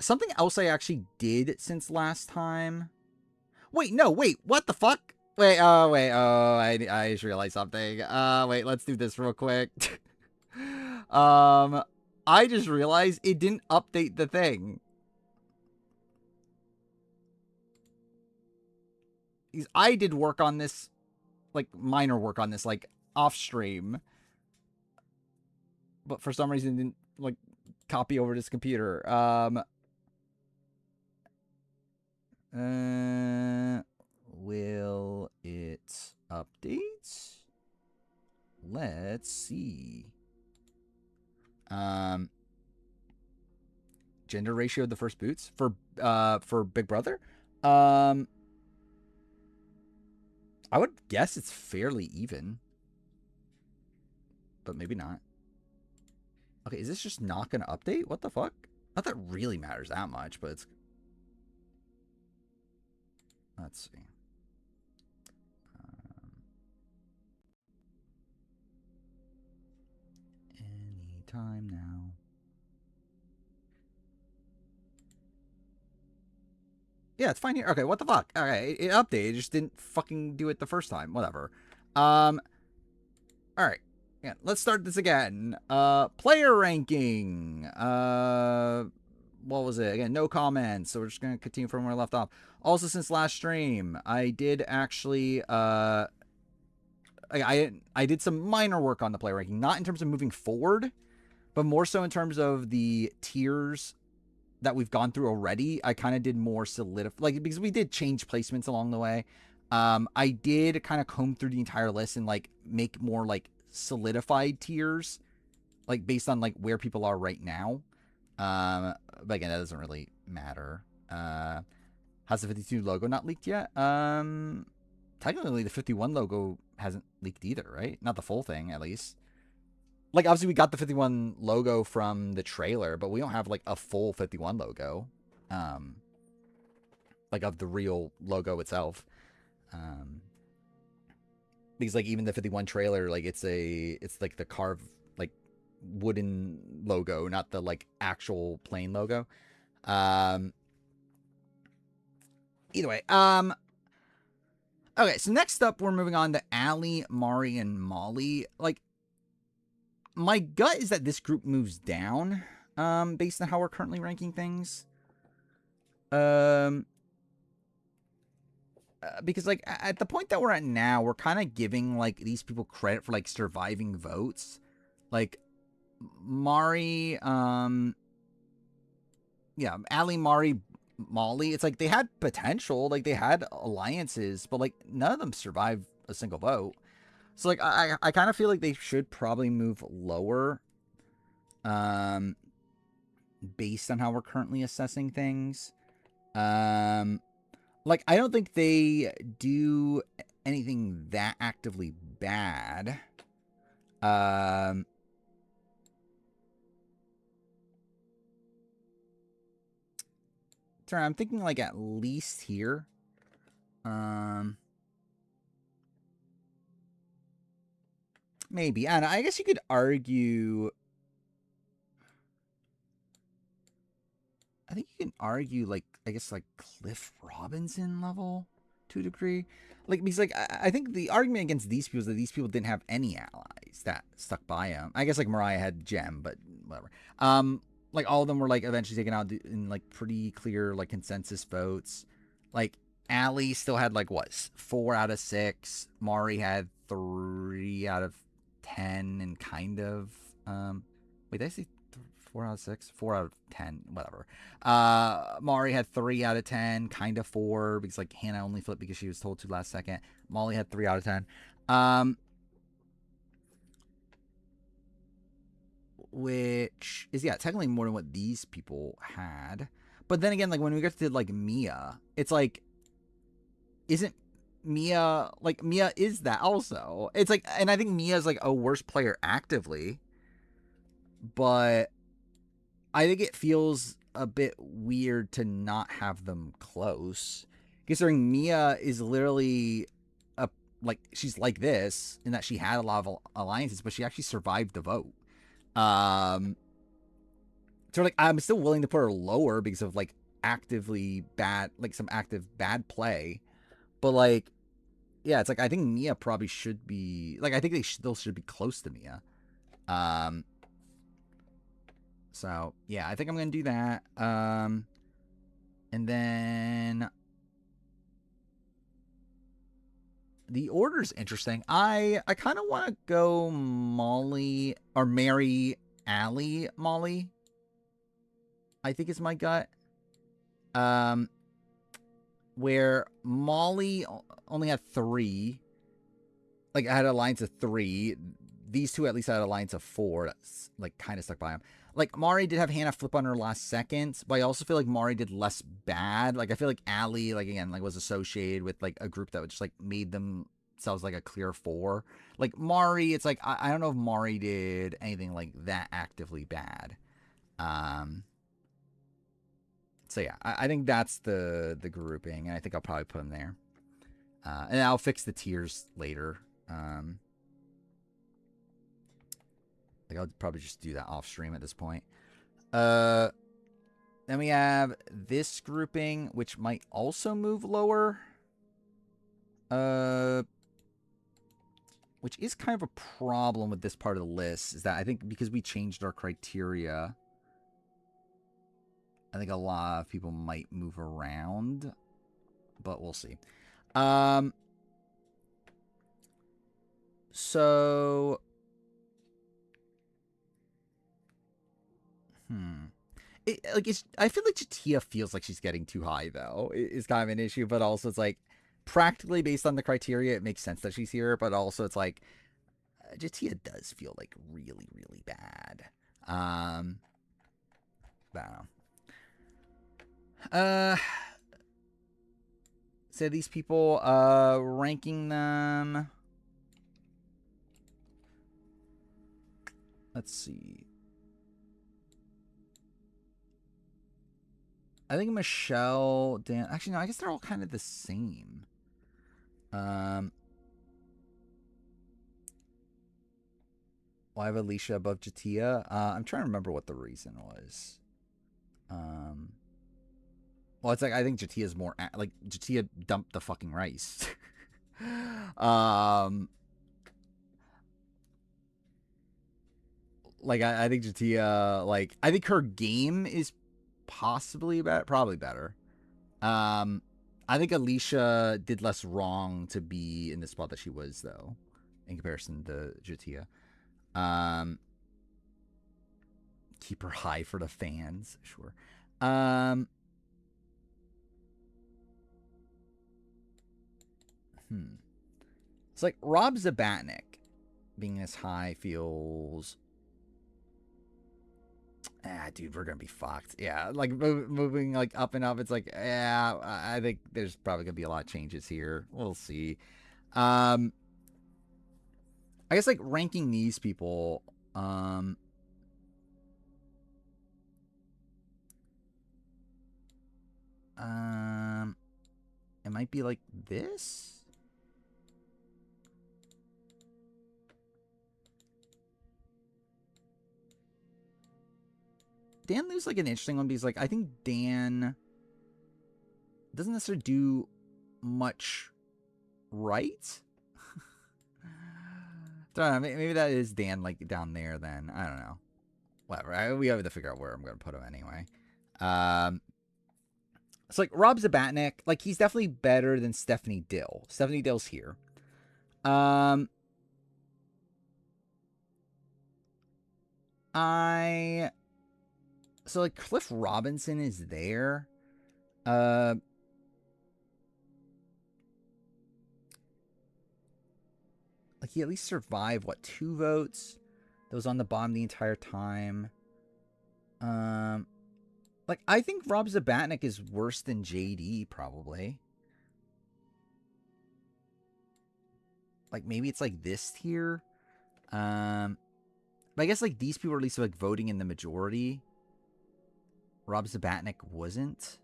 Something else I actually did since last time. Wait, what the fuck? I just realized something. Wait, let's do this real quick. I just realized it didn't update the thing. I did work on this, like, minor work on this, like, off stream. But for some reason, it didn't, like, copy over to this computer. Will it update? Let's see. Gender ratio of the first boots for Big Brother. I would guess it's fairly even, but maybe not. Okay, is this just not going to update? What the fuck? Not that it really matters that much, but it's... Let's see. Anytime now. Yeah, it's fine here. Okay, what the fuck? Okay, it updated. It just didn't fucking do it the first time. Whatever. Alright. Yeah, let's start this again. Player ranking. What was it? Again, no comments. So we're just going to continue from where I left off. Also, since last stream, I did actually, I did some minor work on the player ranking. Not in terms of moving forward, but more so in terms of the tiers that we've gone through already. I kind of did more like, because we did change placements along the way. I did kind of comb through the entire list and like make more like solidified tiers, like based on like where people are right now. But again, that doesn't really matter. Has the 52 logo not leaked yet? Technically the 51 logo hasn't leaked either, right? Not the full thing, at least. Like, obviously we got the 51 logo from the trailer, but we don't have like a full 51 logo. Like of the real logo itself. Because like even the 51 trailer, like it's like the carved like wooden logo, not the like actual plain logo. Either way, okay, so next up we're moving on to Allie, Mari, and Molly. Like, my gut is that this group moves down, based on how we're currently ranking things. Because like at the point that we're at now, we're kind of giving like these people credit for like surviving votes. Like Mari, yeah, Allie, Mari, Molly. It's like they had potential, like they had alliances, but like none of them survived a single vote. So like I kind of feel like they should probably move lower, based on how we're currently assessing things. Like, I don't think they do anything that actively bad. I'm thinking, like, at least here. Maybe. I don't know. I guess you could argue... I think you can argue, like, I guess, like, Cliff Robinson level to a degree. Like, because, like, I think the argument against these people is that these people didn't have any allies that stuck by them. I guess, like, Mariah had Jem, but whatever. Like, all of them were, like, eventually taken out in, like, pretty clear, like, consensus votes. Like, Allie still had, like, what, 4 out of 6. Mari had 3 out of 10 and kind of, wait, did I say 4 out of 6? 4 out of 10, whatever. Mari had 3 out of 10, kind of 4, because like Hannah only flipped because she was told to last second. Molly had 3 out of 10. Which is, yeah, technically more than what these people had. But then again, like when we get to like Mia, it's like, isn't Mia, like Mia is that also? It's like, and I think Mia is like a worse player actively, but I think it feels a bit weird to not have them close, considering Mia is literally like she's like this in that she had a lot of alliances, but she actually survived the vote. So like I'm still willing to put her lower because of like actively bad, like some active bad play, but like yeah, it's like I think Mia probably should be like I think they still should be close to Mia. So, yeah, I think I'm going to do that. And then the order's interesting. I kind of want to go Molly or Mary, Allie, Molly. I think is my gut. Where Molly only had 3. Like, I had a alliance of 3. These two at least had a alliance of 4. That's, like, kind of stuck by them. Like, Mari did have Hannah flip on her last second, but I also feel like Mari did less bad. Like, I feel like Allie, like, again, like, was associated with, like, a group that just, like, made themselves, like, a clear 4. Like, Mari, it's like, I don't know if Mari did anything, like, that actively bad. So yeah, I think that's the grouping, and I think I'll probably put them there. And I'll fix the tiers later. Like I'll probably just do that off stream at this point. Then we have this grouping, which might also move lower. Which is kind of a problem with this part of the list, is that I think because we changed our criteria, I think a lot of people might move around, but we'll see. So, I feel like Jatia feels like she's getting too high, though. It's kind of an issue, but also it's like, practically based on the criteria, it makes sense that she's here, but also it's like, Jatia does feel like really, really bad. But I don't know. So these people, ranking them. Let's see. I think Michelle, Dan, actually no, I guess they're all kind of the same. Why have Alicia above Jatia? I'm trying to remember what the reason was. Well, it's like, I think Jatia's more, like, Jatia dumped the fucking rice. Like, I think Jatia, like, I think her game is possibly better, probably better. I think Alicia did less wrong to be in the spot that she was, though, in comparison to Jatia. Keep her high for the fans, sure. It's like Rob Zabatnik being this high feels. Dude, we're gonna be fucked. Yeah, like moving like up and up. It's like, yeah, I think there's probably gonna be a lot of changes here. We'll see. I guess like ranking these people. It might be like this. Dan Liu's like an interesting one because like I think Dan doesn't necessarily do much right. Don't know, maybe that is Dan like down there then. I don't know. Whatever. We have to figure out where I'm gonna put him anyway. It's like Rob Zabatnik, like he's definitely better than Stephanie Dill. Stephanie Dill's here. So like Cliff Robinson is there. Like he at least survived what, 2 votes? That was on the bottom the entire time. Like I think Rob Zabatnik is worse than JD probably. Like maybe it's like this tier. But I guess like these people are at least like voting in the majority. Rob Zabatnik wasn't.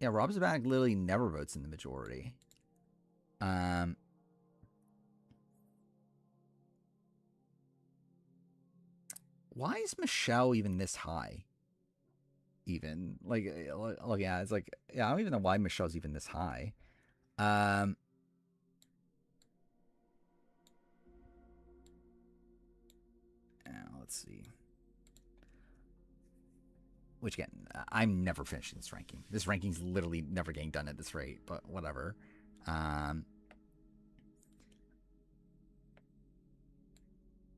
Yeah, Rob Zabatnik literally never votes in the majority. Why is Michelle even this high? Even like, yeah, it's like, yeah, I don't even know why Michelle's even this high. Let's see. Which again, I'm never finishing this ranking. This ranking's literally never getting done at this rate, but whatever.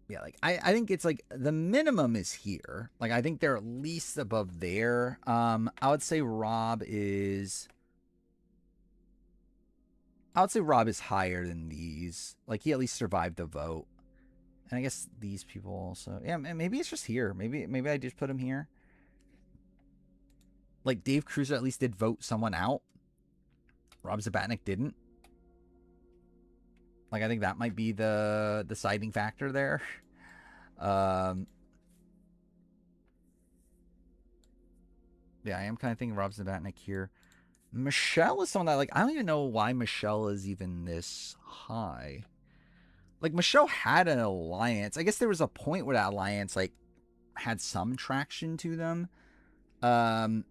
Yeah, Yeah, like I think it's like the minimum is here. Like I think they're at least above there. I would say Rob is higher than these. Like he at least survived the vote. And I guess these people also. Yeah, maybe it's just here. Maybe I just put him here. Like Dave Cruiser at least did vote someone out. Rob Zabatnik didn't. Like I think that might be the deciding factor there. Yeah, I am kind of thinking Rob Zabatnik here. Michelle is someone that, like, I don't even know why Michelle is even this high. Like, Michelle had an alliance. I guess there was a point where that alliance, like, had some traction to them. But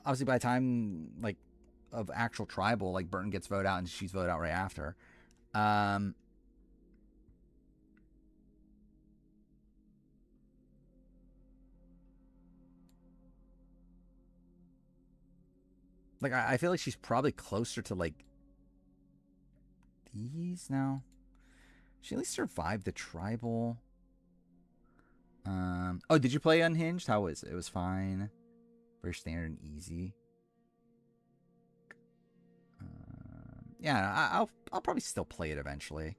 obviously by the time, like, of actual tribal, like, Burton gets voted out and she's voted out right after. Like, I feel like she's probably closer to, like, these now. She at least survived the tribal. Oh, did you play Unhinged? How was it? It was fine. Very standard and easy. Yeah, I'll probably still play it eventually.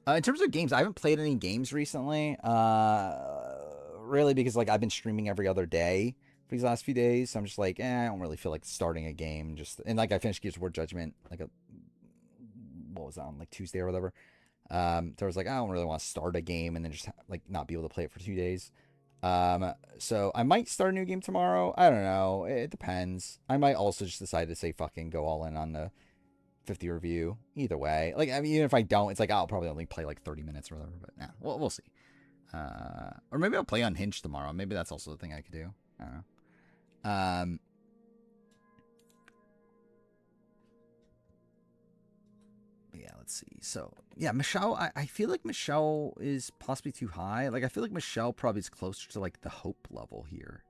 In terms of games, I haven't played any games recently. Really, because, like, I've been streaming every other day for these last few days. So I'm just like, I don't really feel like starting a game. And like, I finished Gears of War Judgment, like, what was that, on, like, Tuesday or whatever. So I was like, I don't really want to start a game and then just, like, not be able to play it for 2 days. So I might start a new game tomorrow. I don't know. It depends. I might also just decide to say fucking go all in on the 50 review. Either way. Like, I mean, even if I don't, it's like, I'll probably only play, like, 30 minutes or whatever. But, yeah, we'll see. Or maybe I'll play Unhinged tomorrow. Maybe that's also the thing I could do. I don't know. Yeah, let's see. So, yeah, Michelle, I feel like Michelle is possibly too high. Like, I feel like Michelle probably is closer to, like, the hope level here.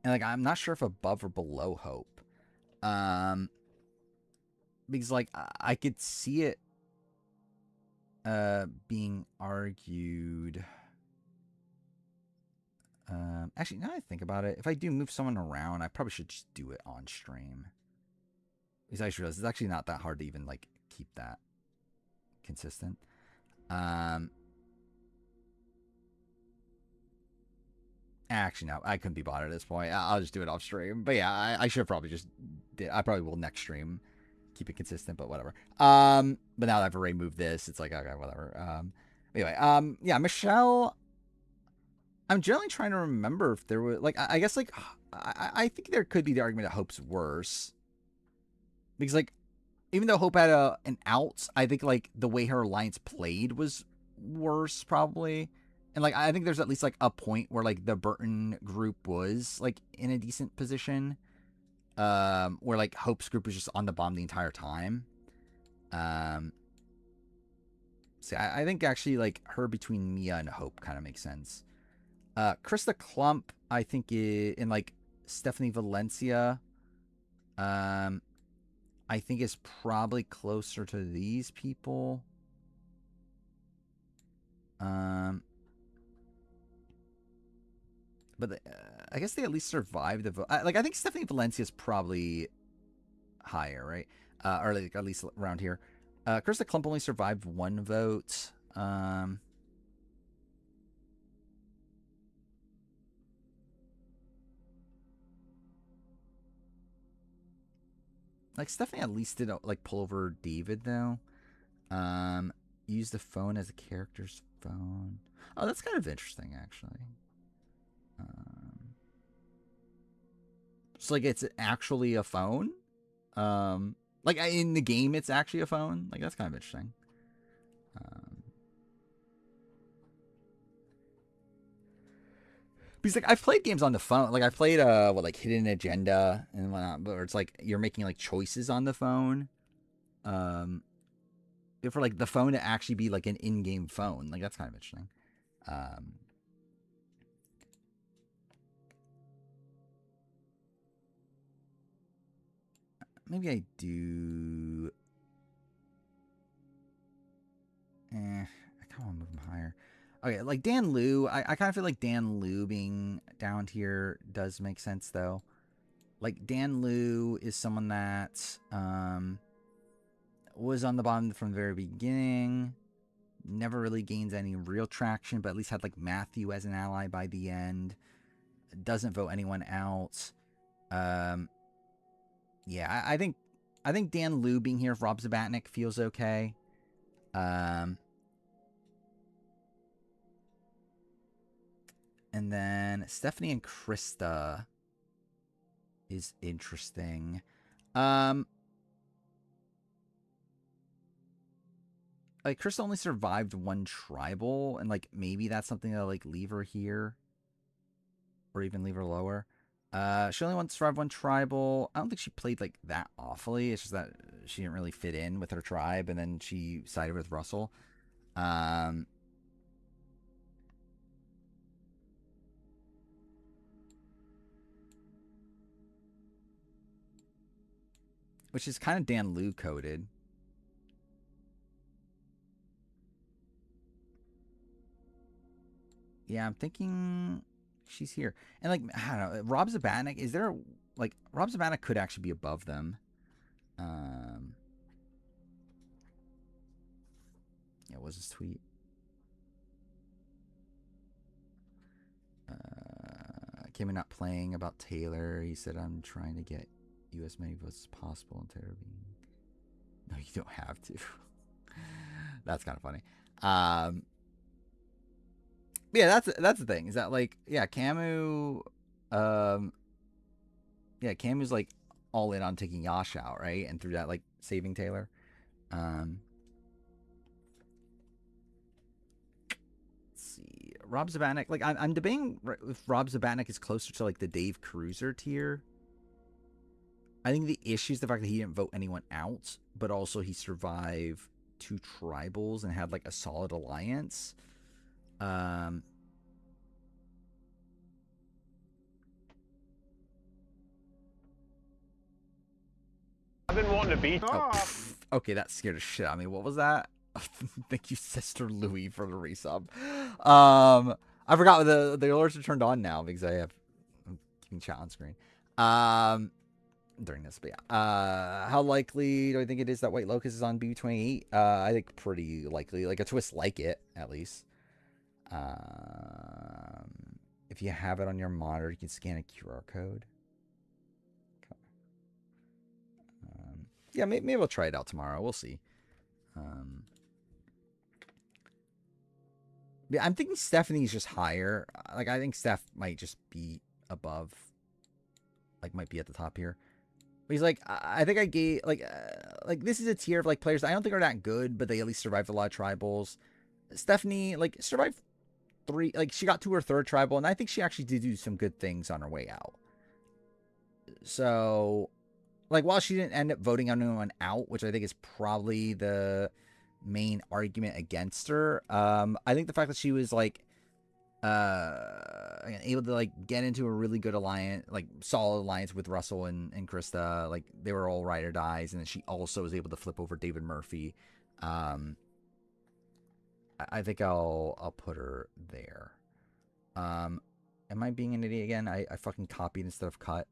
And, like, I'm not sure if above or below hope. Because, like, I could see it being argued. Actually, now I think about it, if I do move someone around, I probably should just do it on stream. Because I just realized it's actually not that hard to even, like, keep that consistent. Actually, no, I couldn't be bothered at this point. I'll just do it off stream. But yeah, I should have probably just did. I probably will next stream. Keep it consistent, but whatever. But now that I've already moved this, it's like, okay, whatever. Anyway, yeah, Michelle, I'm generally trying to remember if there was, like, I guess, like, I think there could be the argument that Hope's worse. Because, like, even though Hope had an out, I think, like, the way her alliance played was worse, probably. And, like, I think there's at least, like, a point where, like, the Burton group was, like, in a decent position. Where, like, Hope's group was just on the bomb the entire time. See, I think, actually, like, her between Mia and Hope kind of makes sense. Krista Klump, I think, and, like, Stephanie Valencia, I think is probably closer to these people. But I guess they at least survived the vote. Like, I think Stephanie Valencia is probably higher, right? Or like at least around here. Krista Klump only survived 1 vote. Like, Stephanie at least did, like, pull over David, though. Use the phone as a character's phone. Oh, that's kind of interesting, actually. So, like, it's actually a phone? Like, in the game, it's actually a phone? Like, that's kind of interesting. Because, like, I've played games on the phone. Like, I've played, like, Hidden Agenda and whatnot, where it's, like, you're making, like, choices on the phone. For, like, the phone to actually be, like, an in-game phone. Like, that's kind of interesting. maybe I do. I kind of want to move him higher. Okay, like Dan Liu, I kind of feel like Dan Liu being down here does make sense, though. Like, Dan Liu is someone that was on the bottom from the very beginning. Never really gains any real traction, but at least had, like, Matthew as an ally by the end. Doesn't vote anyone out. Yeah, I think Dan Liu being here, if Rob Zabatnik feels okay. And then Stephanie and Krista is interesting. Like, Krista only survived one tribal, and, like, maybe that's something that'll, like, leave her here. Or even leave her lower. She only survived one tribal. I don't think she played, like, that awfully. It's just that she didn't really fit in with her tribe, and then she sided with Russell. Which is kind of Dan Liu coded. Yeah, I'm thinking she's here. And, like, I don't know, Rob Zabatnik, is there, like, Rob Zabatnik could actually be above them. Yeah, what was his tweet? Came in not playing about Taylor. He said, I'm trying to get you as many votes as possible in Taylor being... No, you don't have to. That's kind of funny. Yeah, that's the thing. Is that, like, yeah, Camu... yeah, Camu's, like, all in on taking Yash out, right? And through that, like, saving Taylor. Let's see. Rob Zabatnik, like, I'm debating if Rob Zabatnik is closer to, like, the Dave Cruiser tier. I think the issue is the fact that he didn't vote anyone out, but also he survived 2 tribals and had, like, a solid alliance. I've been wanting to beat. Okay, that scared the shit out of me. What was that? Thank you, Sister Louie, for the resub. I forgot the alerts are turned on now because I'm keeping chat on screen. During this, but yeah. How likely do I think it is that White Locust is on BB28? I think pretty likely. Like, a twist like it, at least. If you have it on your monitor, you can scan a QR code. Okay. Yeah, maybe we'll try it out tomorrow. We'll see. Yeah, I'm thinking Stephanie's just higher. Like, I think Steph might just be above. Like, might be at the top here. But he's like, I think I gave, like, this is a tier of, like, players I don't think are that good, but they at least survived a lot of tribals. Stephanie, like, survived 3, like, she got to her 3rd tribal, and I think she actually did do some good things on her way out. So, like, while she didn't end up voting anyone out, which I think is probably the main argument against her, I think the fact that she was, like, able to, like, get into a really good alliance, like, solid alliance with Russell and Krista, like, they were all ride or dies, and then she also was able to flip over David Murphy. I think I'll put her there. Am I being an idiot again? I fucking copied instead of cut.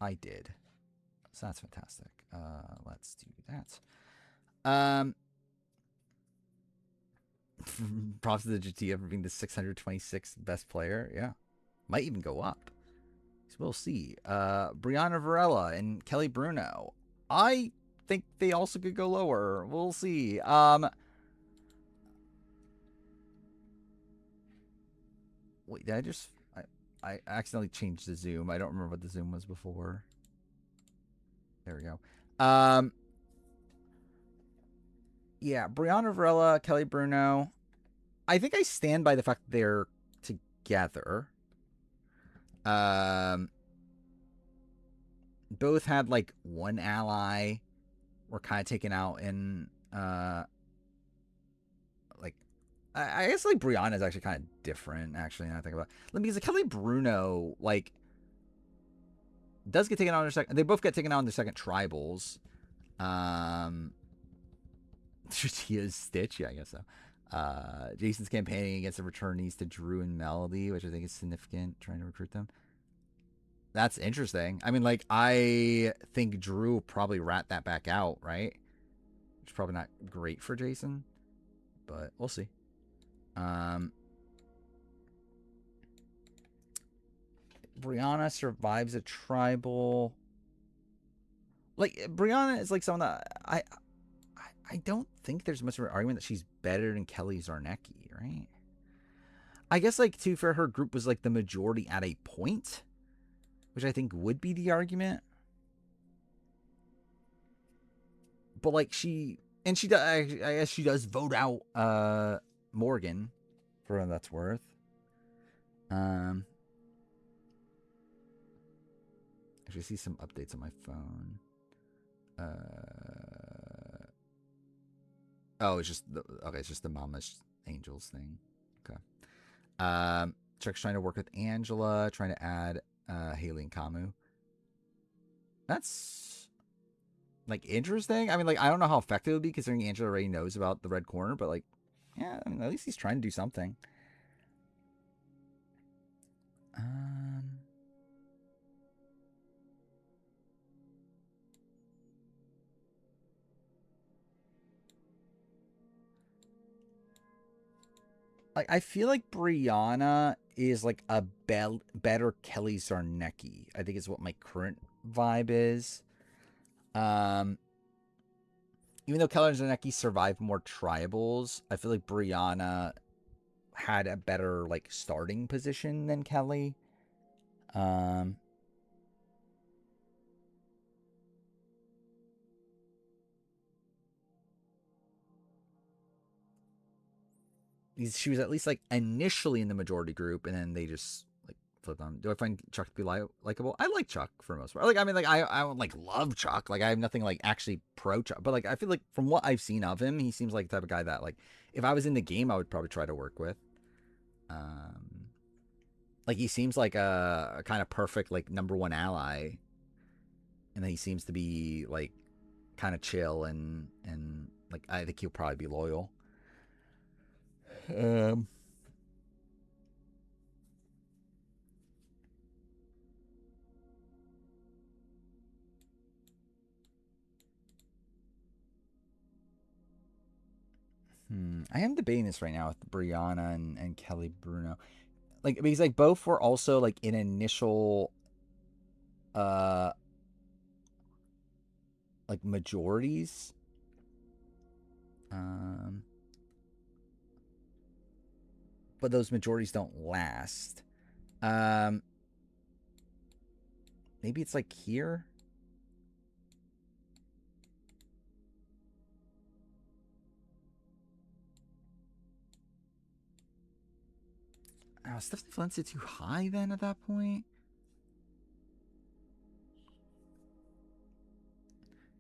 I did. So that's fantastic. Let's do that. Props to the Jatia for being the 626th best player. Yeah. Might even go up. So we'll see. Brianna Varela and Kelly Bruno. I think they also could go lower. We'll see. Wait, did I just... I accidentally changed the zoom. I don't remember what the zoom was before. There we go. Yeah, Brianna Varela, Kelly Bruno. I think I stand by the fact that they're together. Both had, like, one ally. Were kind of taken out in, like, I guess, like, Brianna is actually kind of different, actually, now I think about it. Because Kelly Bruno, like, does get taken out on their second. They both get taken out on their second tribals. Strategia's Stitch, yeah, I guess so. Jason's campaigning against the returnees to Drew and Melody, which I think is significant, trying to recruit them. That's interesting. I mean, like, I think Drew will probably rat that back out, right? Which is probably not great for Jason, but we'll see. Brianna survives a tribal. Like, Brianna is like someone that I don't think there's much of an argument that she's better than Kelly Zarnecki, right? I guess, like, too, for her group was like the majority at a point, which I think would be the argument. But, like, I guess she does vote out Morgan, for what that's worth. Actually, I see some updates on my phone. Oh, it's just it's just the Mama's Angels thing. Okay. Chuck's trying to work with Angela, trying to add Haley and Kamu. That's, like, interesting. I mean, like, I don't know how effective it would be considering Angela already knows about the red corner, but, like, yeah, I mean, at least he's trying to do something. Like, I feel like Brianna is like a better Kelly Zarnecki, I think is what my current vibe is. Even though Kelly Zarnecki survived more tribals, I feel like Brianna had a better, like, starting position than Kelly. She was at least, like, initially in the majority group, and then they just, like, flipped on. Do I find Chuck to be likable? I like Chuck for the most part. Like, I mean, like, I don't, like, love Chuck. Like, I have nothing, like, actually pro Chuck. But, like, I feel like from what I've seen of him, he seems like the type of guy that, like, if I was in the game, I would probably try to work with. Like, he seems like a kind of perfect, like, #1 ally. And then he seems to be, like, kind of chill and, like, I think he'll probably be loyal. I am debating this right now with Brianna and Kelly Bruno. Like, because, like, both were also, like, in initial, like, majorities. But those majorities don't last. Maybe it's, like, here? Oh, is Stephanie Valencia too high then at that point?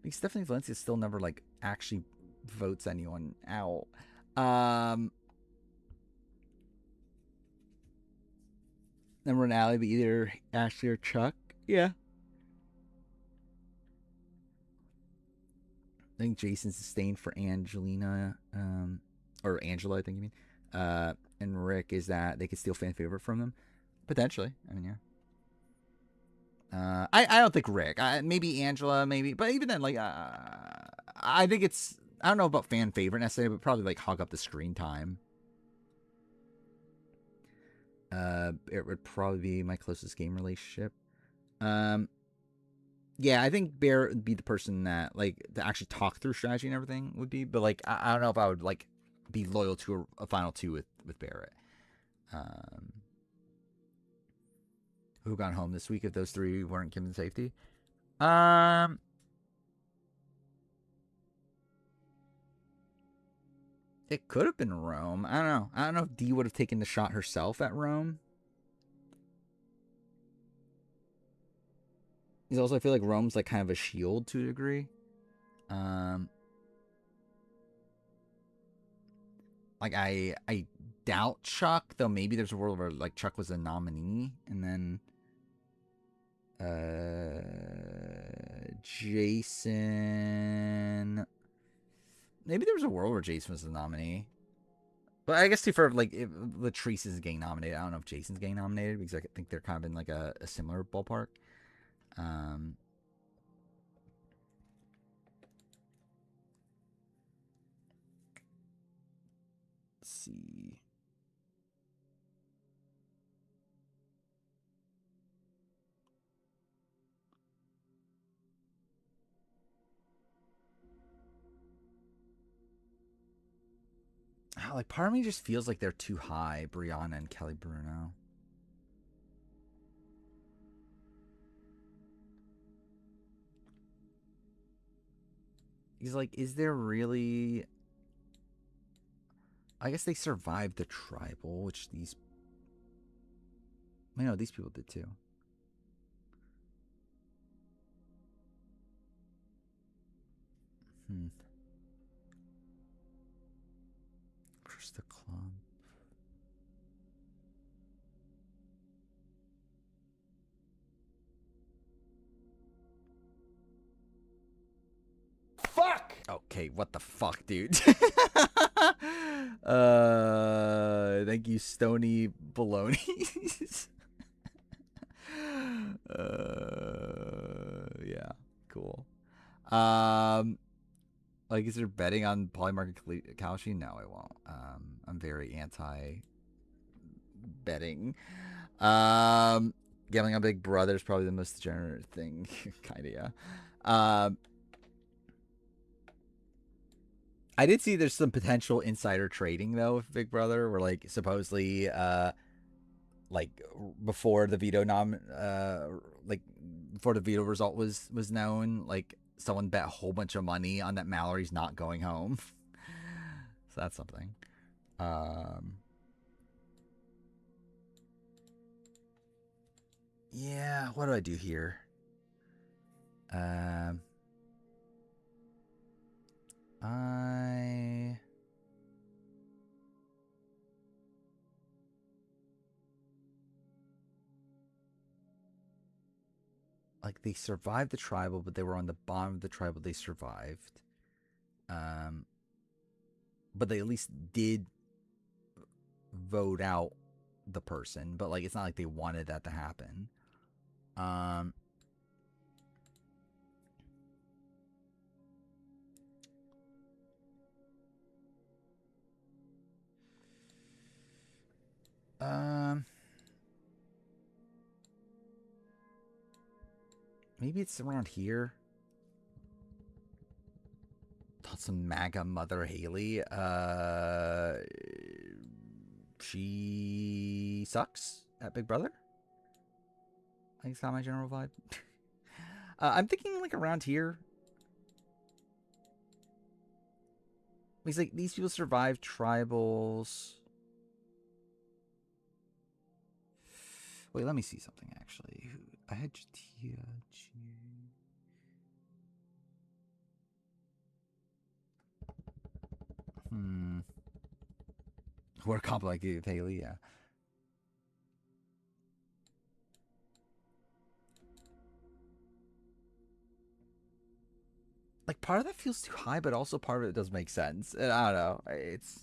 Because Stephanie Valencia still never, like, actually votes anyone out. #1 ally, but either Ashley or Chuck. Yeah. I think Jason's sustained for Angelina, or Angela, I think you mean. And Rick is that they could steal fan favorite from them. Potentially. I mean, yeah. I don't think Rick. Maybe Angela, maybe. But even then, like, I think it's, I don't know about fan favorite necessarily, but probably, like, hog up the screen time. It would probably be my closest game relationship. Yeah, I think Barrett would be the person that, like, to actually talk through strategy and everything would be. But, like, I don't know if I would, like, be loyal to a final two with Barrett. Who got home this week if those three weren't given safety? It could have been Rome. I don't know. I don't know if Dee would have taken the shot herself at Rome. Because also I feel like Rome's, like, kind of a shield to a degree. Like, I doubt Chuck, though maybe there's a world where, like, Chuck was a nominee, and then Jason. Maybe there was a world where Jason was the nominee. But I guess too, for like if Latrice is getting nominated, I don't know if Jason's getting nominated because I think they're kind of in like a similar ballpark. Let's see. Like, part of me just feels like they're too high, Brianna and Kelly Bruno. He's like, is there really... I guess they survived the tribal, which these... I know, these people did too. Where's the club? Fuck! Okay, what the fuck, dude? Thank you, Stony Baloney. Yeah, cool. Like, is there betting on Polymarket Kalshi? No, I won't. I'm very anti betting. Gambling on Big Brother is probably the most degenerate thing. Kind of, yeah. I did see there's some potential insider trading though with Big Brother, where like supposedly like before the veto before the veto result was known, like someone bet a whole bunch of money on that Mallory's not going home. So that's something. Yeah, what do I do here? Like, they survived the tribal, but they were on the bottom of the tribal. They survived. But they at least did vote out the person. But, like, it's not like they wanted that to happen. Maybe it's around here. Thoughts on MAGA Mother Haley. She sucks at Big Brother. I think it's not my general vibe. I'm thinking like around here. He's like, these people survived tribals. Wait, let me see something actually. I had Jatia. What a comp like you, Haley, yeah. Like, part of that feels too high, but also part of it does make sense. And I don't know. It's...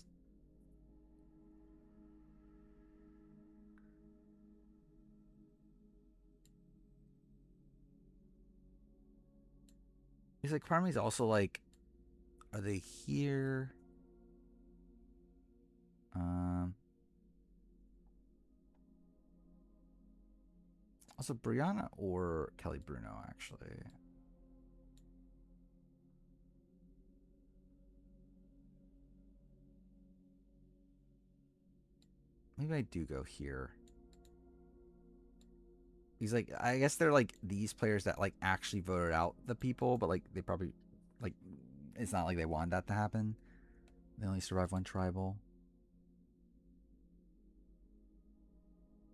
He's like, part of me is also like, are they here? Also, Brianna or Kelly Bruno, actually. Maybe I do go here. He's like, I guess they're like these players that like actually voted out the people, but like they probably like, it's not like they wanted that to happen. They only survived one tribal.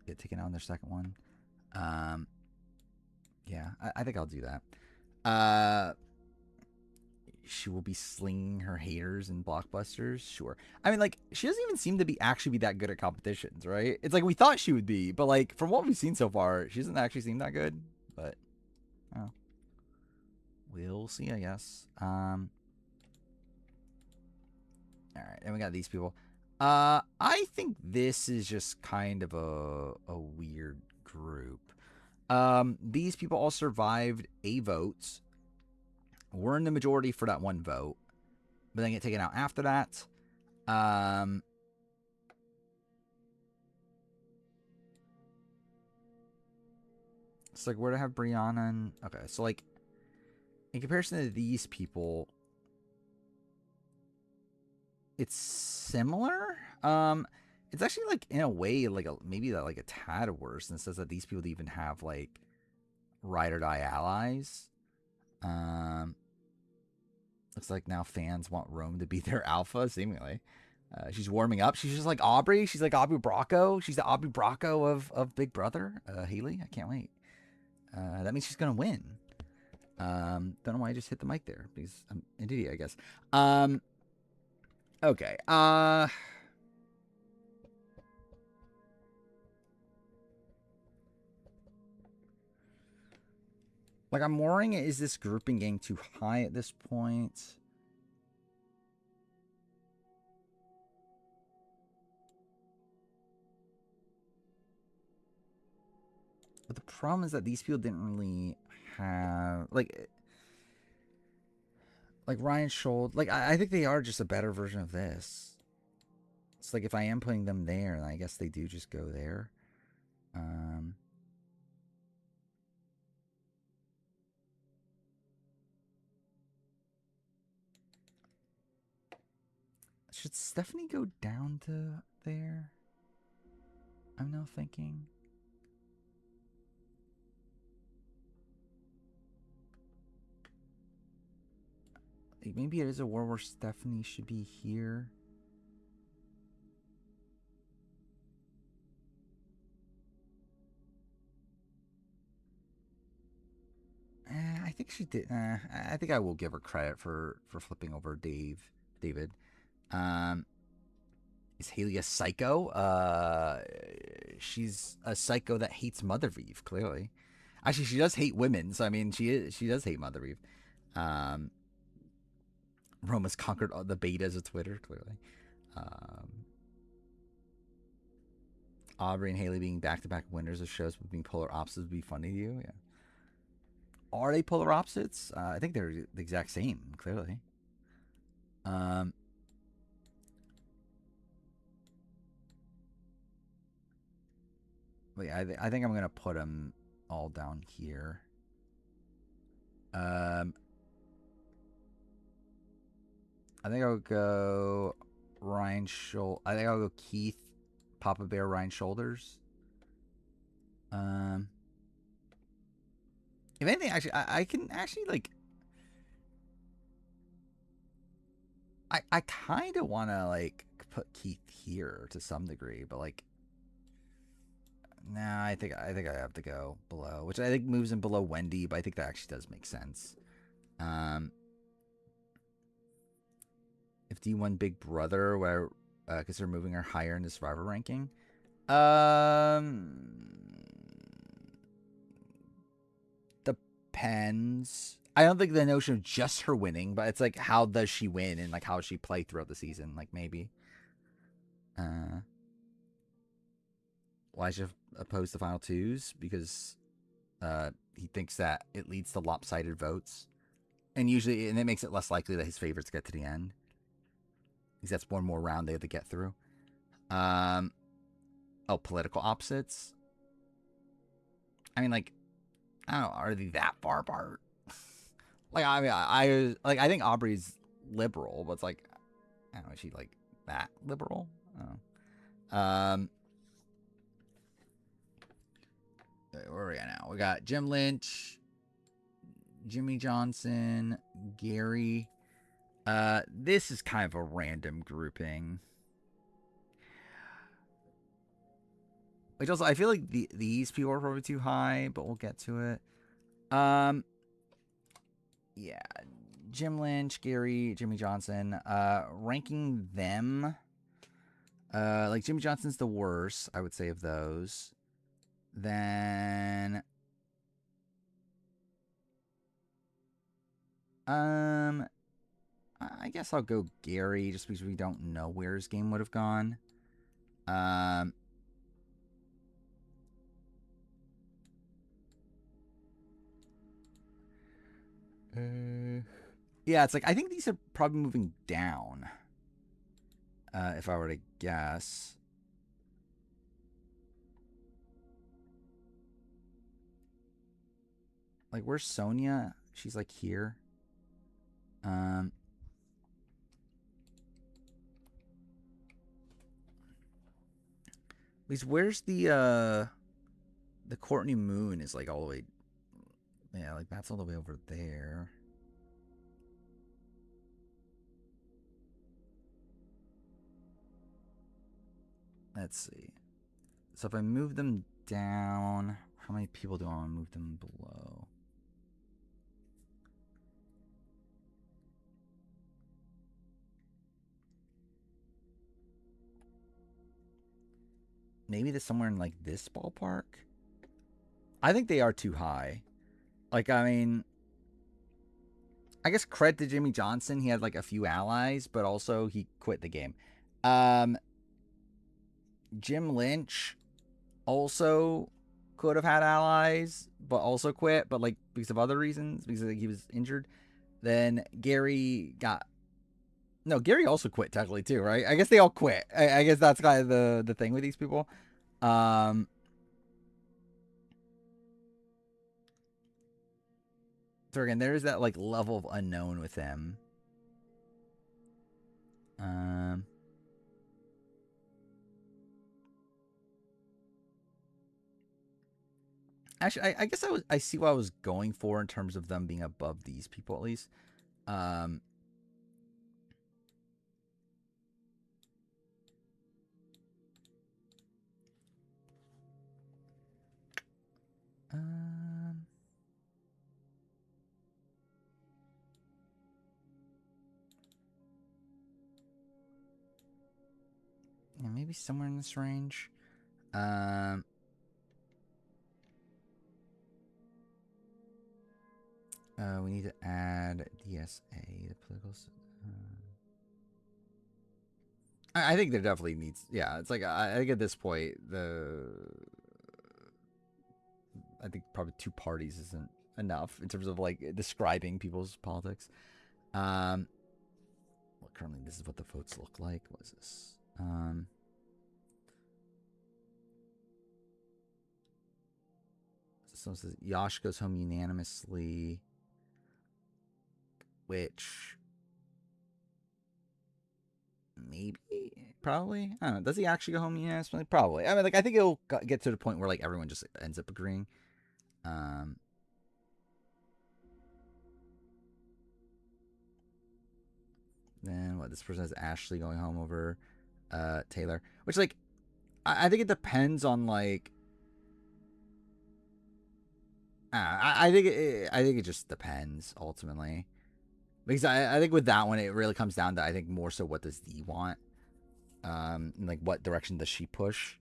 Get taken out in their second one. Yeah, I think I'll do that. She will be slinging her haters in blockbusters. Sure. I mean, like, she doesn't even seem to be actually be that good at competitions, right? It's like we thought she would be, but like from what we've seen so far, she doesn't actually seem that good. but oh, we'll see, I guess. All right, and we got these people. I think this is just kind of a weird group. These people all survived a vote. We're in the majority for that one vote, but then get taken out after that. It's like, where to have Brianna and... Okay, so, like, in comparison to these people, it's similar. It's actually, like, in a way, like, maybe that, like, a tad worse, and it says that these people even have, like, ride or die allies. Looks like now fans want Rome to be their alpha, seemingly. She's warming up. She's just like Aubrey. She's like Aubrey Bracco. She's the Aubrey Bracco of Big Brother. Haley, I can't wait. That means she's gonna win. Don't know why I just hit the mic there, because I'm an idiot, I guess. Okay. Like, I'm worrying, is this grouping getting too high at this point? But the problem is that these people didn't really have, like Ryan Schold. Like, I think they are just a better version of this. It's like, if I am putting them there, then I guess they do just go there. Should Stephanie go down to there? I'm now thinking. Like, maybe it is a war where Stephanie should be here. I think she did. I think I will give her credit for flipping over David. Is Haley a psycho? She's a psycho that hates Mother Reeve, clearly. Actually, she does hate women, so I mean, she does hate Mother Reeve. Rome has conquered all the betas of Twitter, clearly. Aubrey and Haley being back-to-back winners of shows but being polar opposites would be funny to you, yeah. Are they polar opposites? I think they're the exact same, clearly. But yeah, I think I'm going to put them all down here. I think I'll go Ryan Schold. I think I'll go Keith, Papa Bear, Ryan Shoulders. If anything, actually, I can actually, like... I kind of want to, like, put Keith here to some degree, but, like... Nah, I think I have to go below, which I think moves him below Wendy, but I think that actually does make sense. If D1 Big Brother, where because they're moving her higher in the Survivor ranking, depends. I don't think the notion of just her winning, but it's like, how does she win and like how does she play throughout the season? Like, maybe. Elijah opposed the final twos because he thinks that it leads to lopsided votes, and it makes it less likely that his favorites get to the end, because that's one more round they have to get through. Political opposites. I mean, like, I don't know, are they that far apart? Like, I mean, I think Aubrey's liberal, but it's like, I don't know, is she like that liberal? Where are we at now? We got Jim Lynch, Jimmy Johnson, Gary. This is kind of a random grouping. Which also, I feel like these people are probably too high, but we'll get to it. Yeah, Jim Lynch, Gary, Jimmy Johnson. Ranking them, like Jimmy Johnson's the worst, I would say, of those. Then I guess I'll go Gary just because we don't know where his game would have gone. Yeah, it's like I think these are probably moving down. If I were to guess. Like, where's Sonia? She's like here. Least where's the Courtney Moon is like all the way, yeah, like that's all the way over there. Let's see. So if I move them down, how many people do I want to move them below? Maybe there's somewhere in like this ballpark. I think they are too high. Like, I mean, I guess credit to Jimmy Johnson. He had like a few allies, but also he quit the game. Jim Lynch also could have had allies, but also quit, but like because of other reasons, because like, he was injured. Then Gary got... No, Gary also quit technically too, right? I guess they all quit. I guess that's kind of the thing with these people. So again, there's that like level of unknown with him. Actually, I guess I see what I was going for in terms of them being above these people at least. Yeah, maybe somewhere in this range. We need to add DSA, the political. I think there definitely needs. Yeah, it's like I think at this point I think probably 2 parties isn't enough in terms of like describing people's politics. Well, currently this is what the votes look like. What is this? So it says Yash goes home unanimously, which maybe, probably, I don't know. Does he actually go home unanimously? Probably. I mean, like I think it'll get to the point where like everyone just ends up agreeing. Then what? This person has Ashley going home over Taylor, which like I think it depends on like. I think it just depends ultimately, because I think with that one it really comes down to I think more so what does Dee want, and like what direction does she push,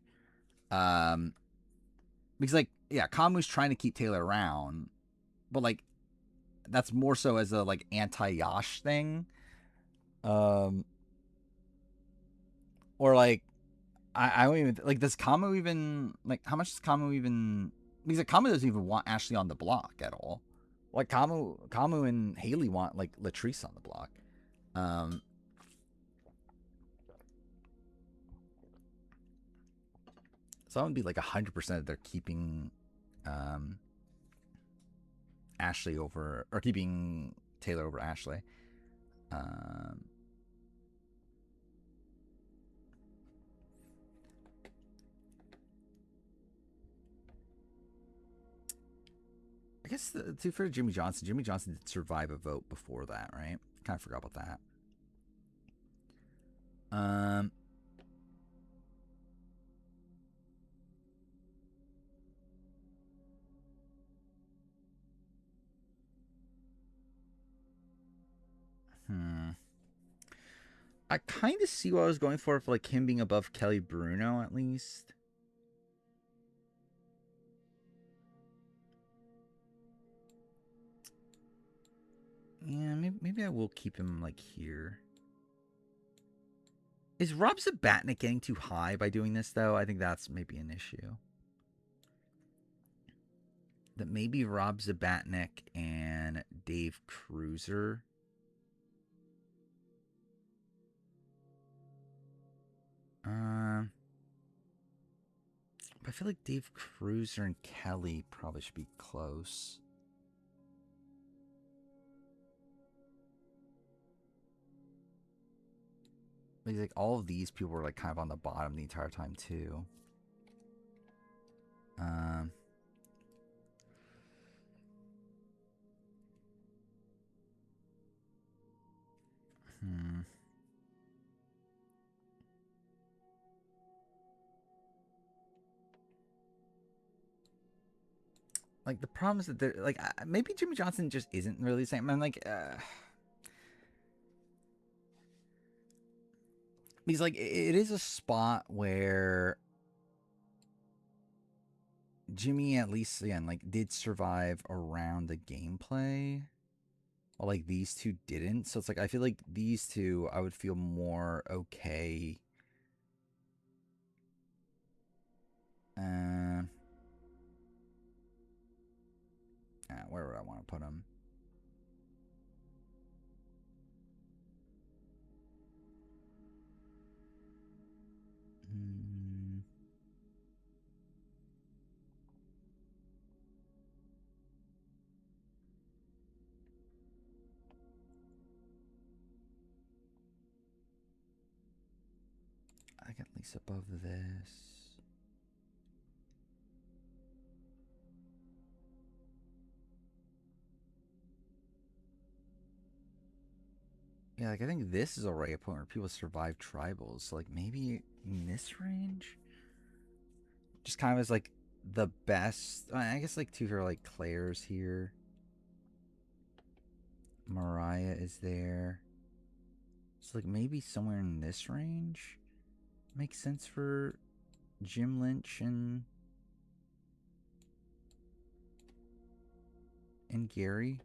because like yeah, Kamu's trying to keep Taylor around, but like that's more so as a like anti-Yash thing, or like I don't even like, does Kamu even like, how much does Kamu even? Because like, Kamu doesn't even want Ashley on the block at all. Like Kamu and Haley want like Latrice on the block. So it would be like 100% that they're keeping Ashley over, or keeping Taylor over Ashley. I guess to be fair to Jimmy Johnson did survive a vote before that, right? Kind of forgot about that. I kind of see what I was going for like him being above Kelly Bruno at least. Yeah, maybe I will keep him like here. Is Rob Sabatnik getting too high by doing this though? I think that's maybe an issue. That maybe Rob Sabatnik and Dave Cruiser. But I feel like Dave Cruiser and Kelly probably should be close. Like all of these people were like kind of on the bottom the entire time too. Like the problem is that they're like maybe Jimmy Johnson just isn't really the same. I'm like because like it is a spot where Jimmy at least again like did survive around the gameplay, while like these two didn't. So it's like I feel like these two I would feel more okay. Where would I want to put him? I get at least above this. Yeah, like I think this is already a point where people survive tribals. So like maybe in this range, just kind of as like the best. I guess like two are like Claire's here. Mariah is there. So like maybe somewhere in this range makes sense for Jim Lynch and Gary,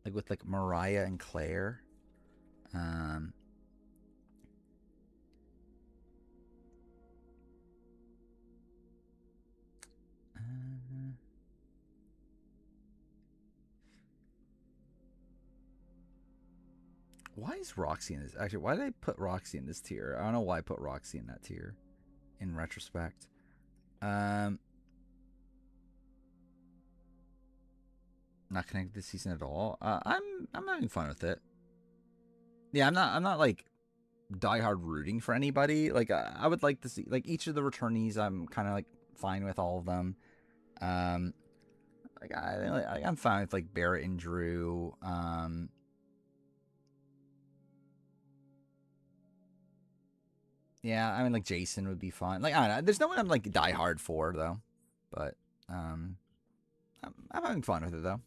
like with like Mariah and Claire. Why is Roxy in this? Actually, why did I put Roxy in this tier? I don't know why I put Roxy in that tier. In retrospect, not connected this season at all. I'm having fun with it. Yeah, I'm not like diehard rooting for anybody. Like I would like to see like each of the returnees. I'm kind of like fine with all of them. Like I'm fine with like Barrett and Drew. Yeah, I mean like Jason would be fun. Like I don't know. There's no one I'm like diehard for though. But I'm having fun with it though.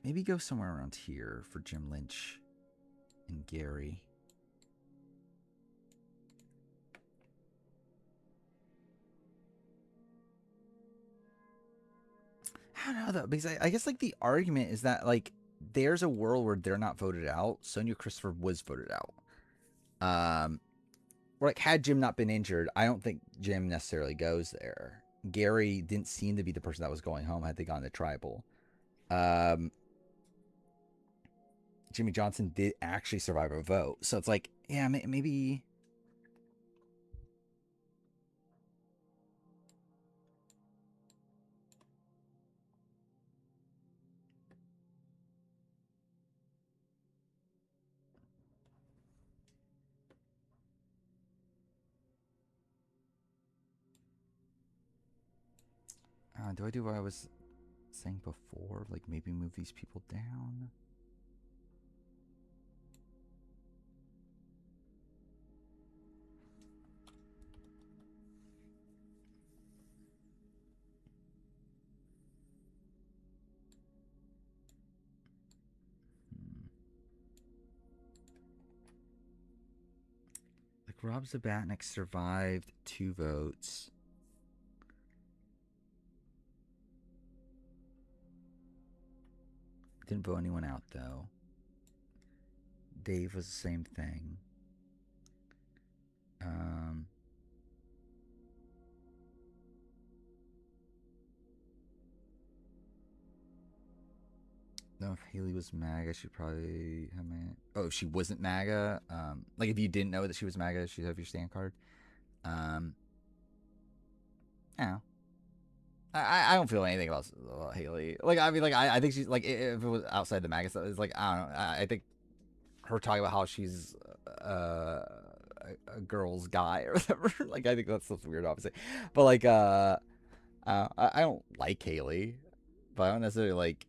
Maybe go somewhere around here for Jim Lynch and Gary. I don't know though, because I guess like the argument is that like there's a world where they're not voted out. Sonia Christopher was voted out. Or like had Jim not been injured, I don't think Jim necessarily goes there. Gary didn't seem to be the person that was going home had they gone to tribal. Jimmy Johnson did actually survive a vote. So it's like, yeah, maybe... do I do what I was saying before? Like maybe move these people down? Rob Zabatnik survived 2 votes. Didn't vote anyone out, though. Dave was the same thing. No, if Haley was MAGA, she'd probably have my... Oh, if she wasn't MAGA, like if you didn't know that she was MAGA, she'd have your stand card. Yeah. I don't feel anything about Haley. Like, I mean, like, I think she's, like, if it was outside the MAGA stuff, it's like, I don't know. I think her talking about how she's a girl's guy or whatever, like, I think that's weird, obviously. But, like, I don't like Haley, but I don't necessarily, like,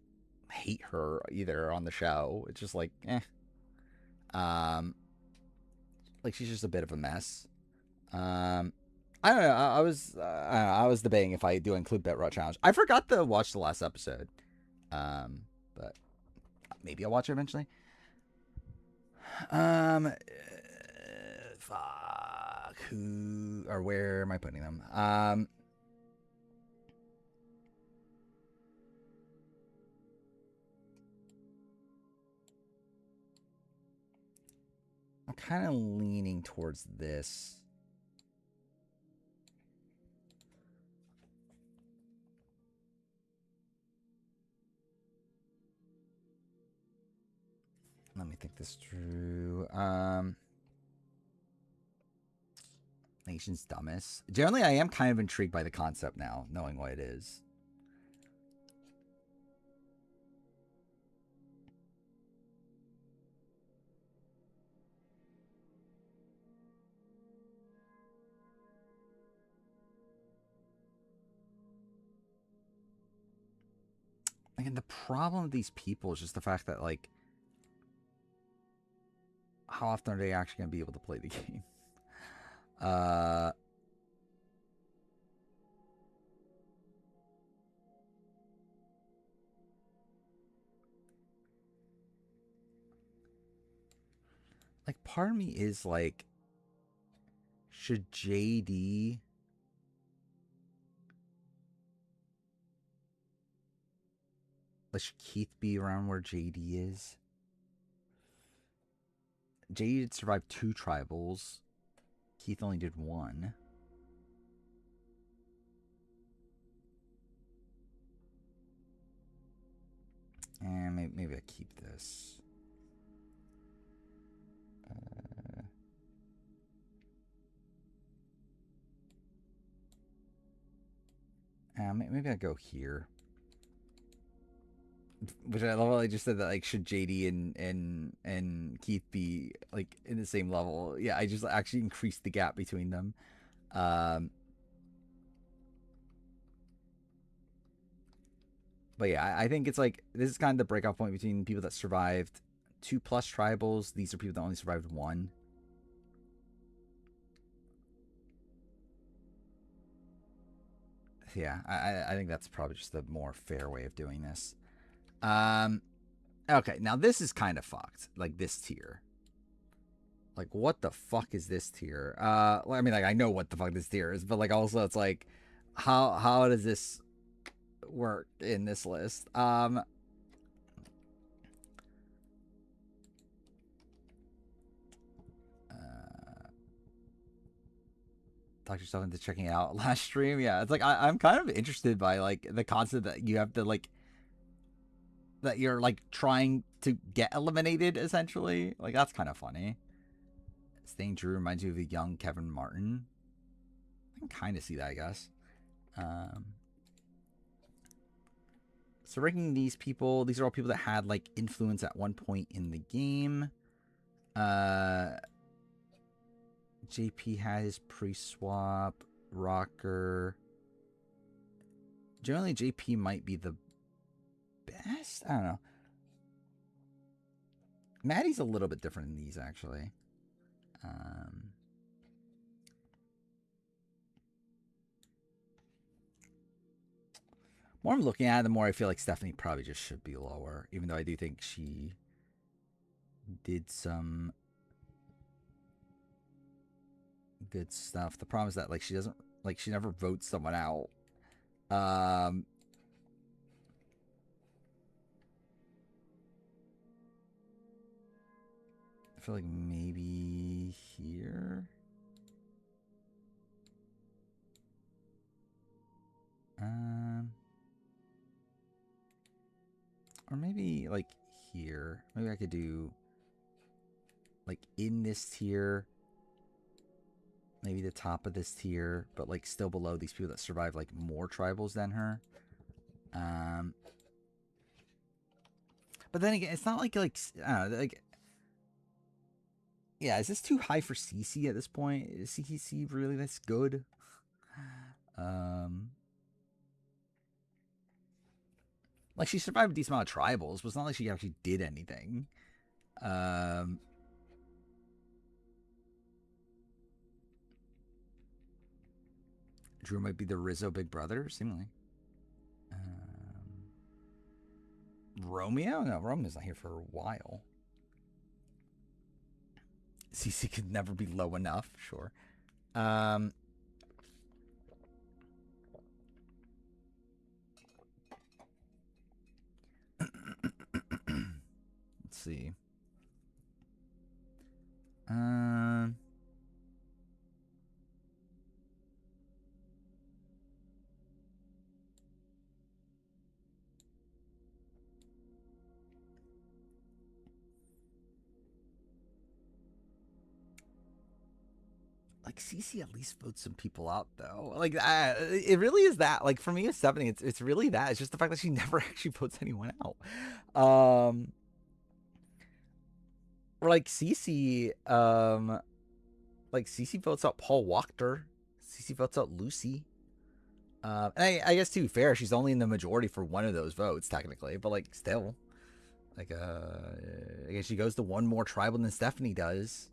hate her either on the show. It's just like, like, she's just a bit of a mess. I don't know. I was debating if I do include Bet Rut Challenge. I forgot to watch the last episode, but maybe I'll watch it eventually. Fuck, who or where am I putting them? I'm kind of leaning towards this. Let me think this through. Nation's Dumbest. Generally, I am kind of intrigued by the concept now, knowing what it is. Again, the problem with these people is just the fact that, like, how often are they actually going to be able to play the game? Like, part of me is like, should JD should Keith be around where JD is? JD did survive 2 tribals. Keith only did 1. And maybe I keep this. Maybe I go here. Which I love how I just said that, like, should JD and Keith be, like, in the same level? Yeah, I just actually increased the gap between them. But yeah, I think it's like, this is kind of the breakout point between people that survived 2+ tribals. These are people that only survived 1. Yeah, I think that's probably just the more fair way of doing this. Okay, now this is kind of fucked. Like, this tier. Like, what the fuck is this tier? Well, I mean, like, I know what the fuck this tier is, but, like, also it's like, how does this work in this list? Talk yourself into checking it out last stream. Yeah, it's like, I'm kind of interested by, like, the concept that you have to, like, that you're, like, trying to get eliminated, essentially. Like, that's kind of funny. Staying Drew reminds you of a young Kevin Martin. I can kind of see that, I guess. So ranking these people, these are all people that had, like, influence at one point in the game. JP had his pre-swap. Rocker. Generally, JP might be the best? I don't know. Maddie's a little bit different than these, actually. More I'm looking at it, the more I feel like Stephanie probably just should be lower, even though I do think she did some good stuff. The problem is that like she doesn't like she never votes someone out. I feel like maybe here. Or maybe like here. Maybe I could do like in this tier. Maybe the top of this tier, but like still below these people that survive like more tribals than her. But then again, it's not like I don't know, like yeah, is this too high for CC at this point? Is CC really this good? Like she survived a decent amount of tribals, but it's not like she actually did anything. Drew might be the Rizzo big brother, seemingly. Romeo? No, Romeo's not here for a while. CC could never be low enough, sure. Let's see. Like CC at least votes some people out though. Like it really is that. Like for me, as Stephanie, it's really that. It's just the fact that she never actually votes anyone out. Or like CC, like CC votes out Paul Wachter. CC votes out Lucy. And I guess to be fair, she's only in the majority for one of those votes technically, but like still, like I guess she goes to one more tribal than Stephanie does.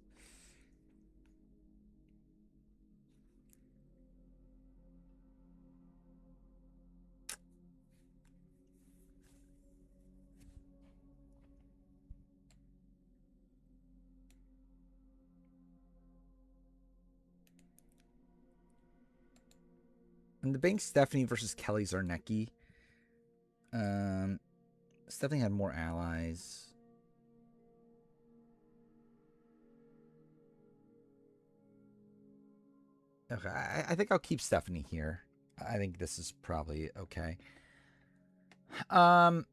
In the bank, Stephanie versus Kelly Zarnecki. Stephanie had more allies. Okay, I think I'll keep Stephanie here. I think this is probably okay. Again,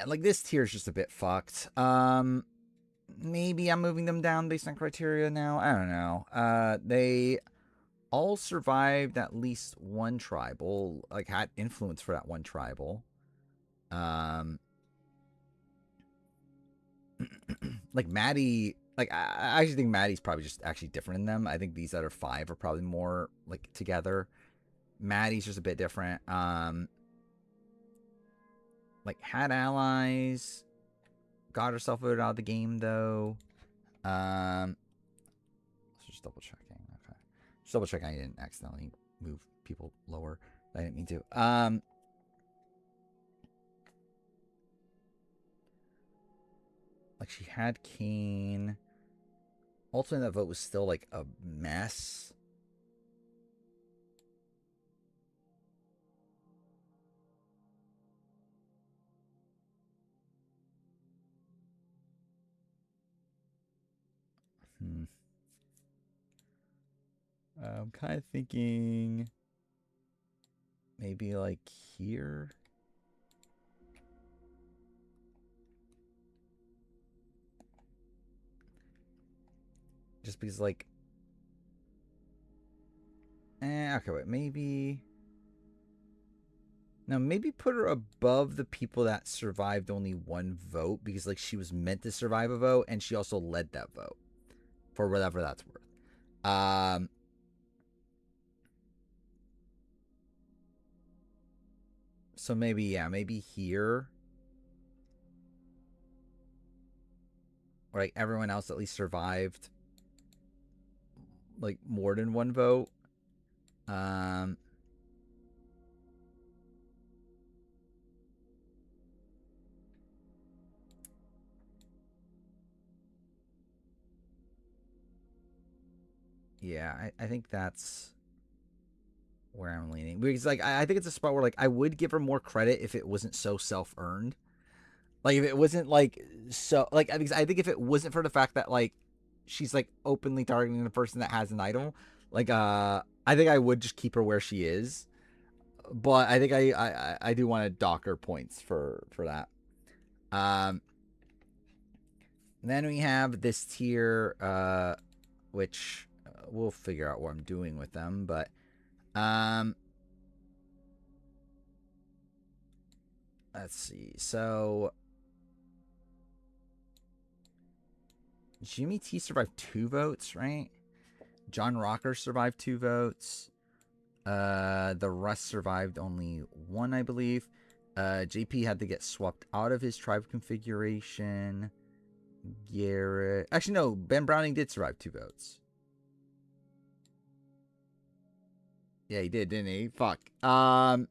like this tier is just a bit fucked. Maybe I'm moving them down based on criteria now. I don't know. They all survived at least one tribal, like had influence for that one tribal. Like Maddie, like I actually think Maddie's probably just actually different in them. I think these other 5 are probably more like together. Maddie's just a bit different. Like had allies, got herself voted out of the game though. Let's just double checking. Okay, just double checking I didn't accidentally move people lower. I didn't mean to. Like she had Kane. Ultimately, that vote was still like a mess. I'm kind of thinking maybe like here. Just because like okay, wait, maybe no, maybe put her above the people that survived only one vote, because like she was meant to survive a vote and she also led that vote for whatever that's worth. So maybe, yeah, maybe here. Or like everyone else at least survived like more than one vote. Yeah, I think that's where I'm leaning. Because, like, I think it's a spot where, like, I would give her more credit if it wasn't so self-earned. Like, if it wasn't, like, so... Like, I think if it wasn't for the fact that, like, she's, like, openly targeting the person that has an idol, like, I think I would just keep her where she is. But I think I do want to dock her points for that. Then we have this tier, which we'll figure out what I'm doing with them, but let's see. So Jimmy T survived 2 votes, right? John Rocker survived 2 votes. The rest survived only 1, I believe. JP had to get swapped out of his tribe configuration. Garrett. Actually, no. Ben Browning did survive 2 votes. Yeah, he did, didn't he? Fuck. I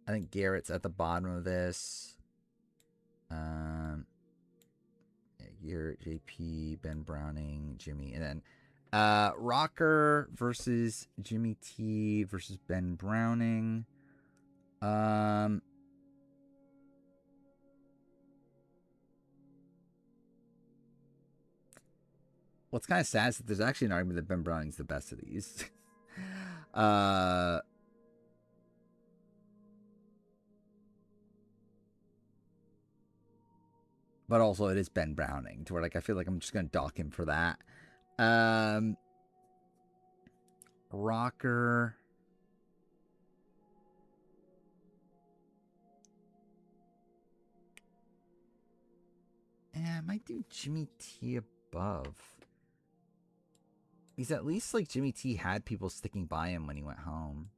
think Garrett's at the bottom of this. Yeah, Garrett, JP, Ben Browning, Jimmy, and then Rocker versus Jimmy T versus Ben Browning. What's kind of sad is that there's actually an argument that Ben Browning's the best of these. But also it is Ben Browning, to where, like, I feel like I'm just gonna dock him for that. Rocker. Yeah, I might do Jimmy T above. Because at least, like, Jimmy T had people sticking by him when he went home.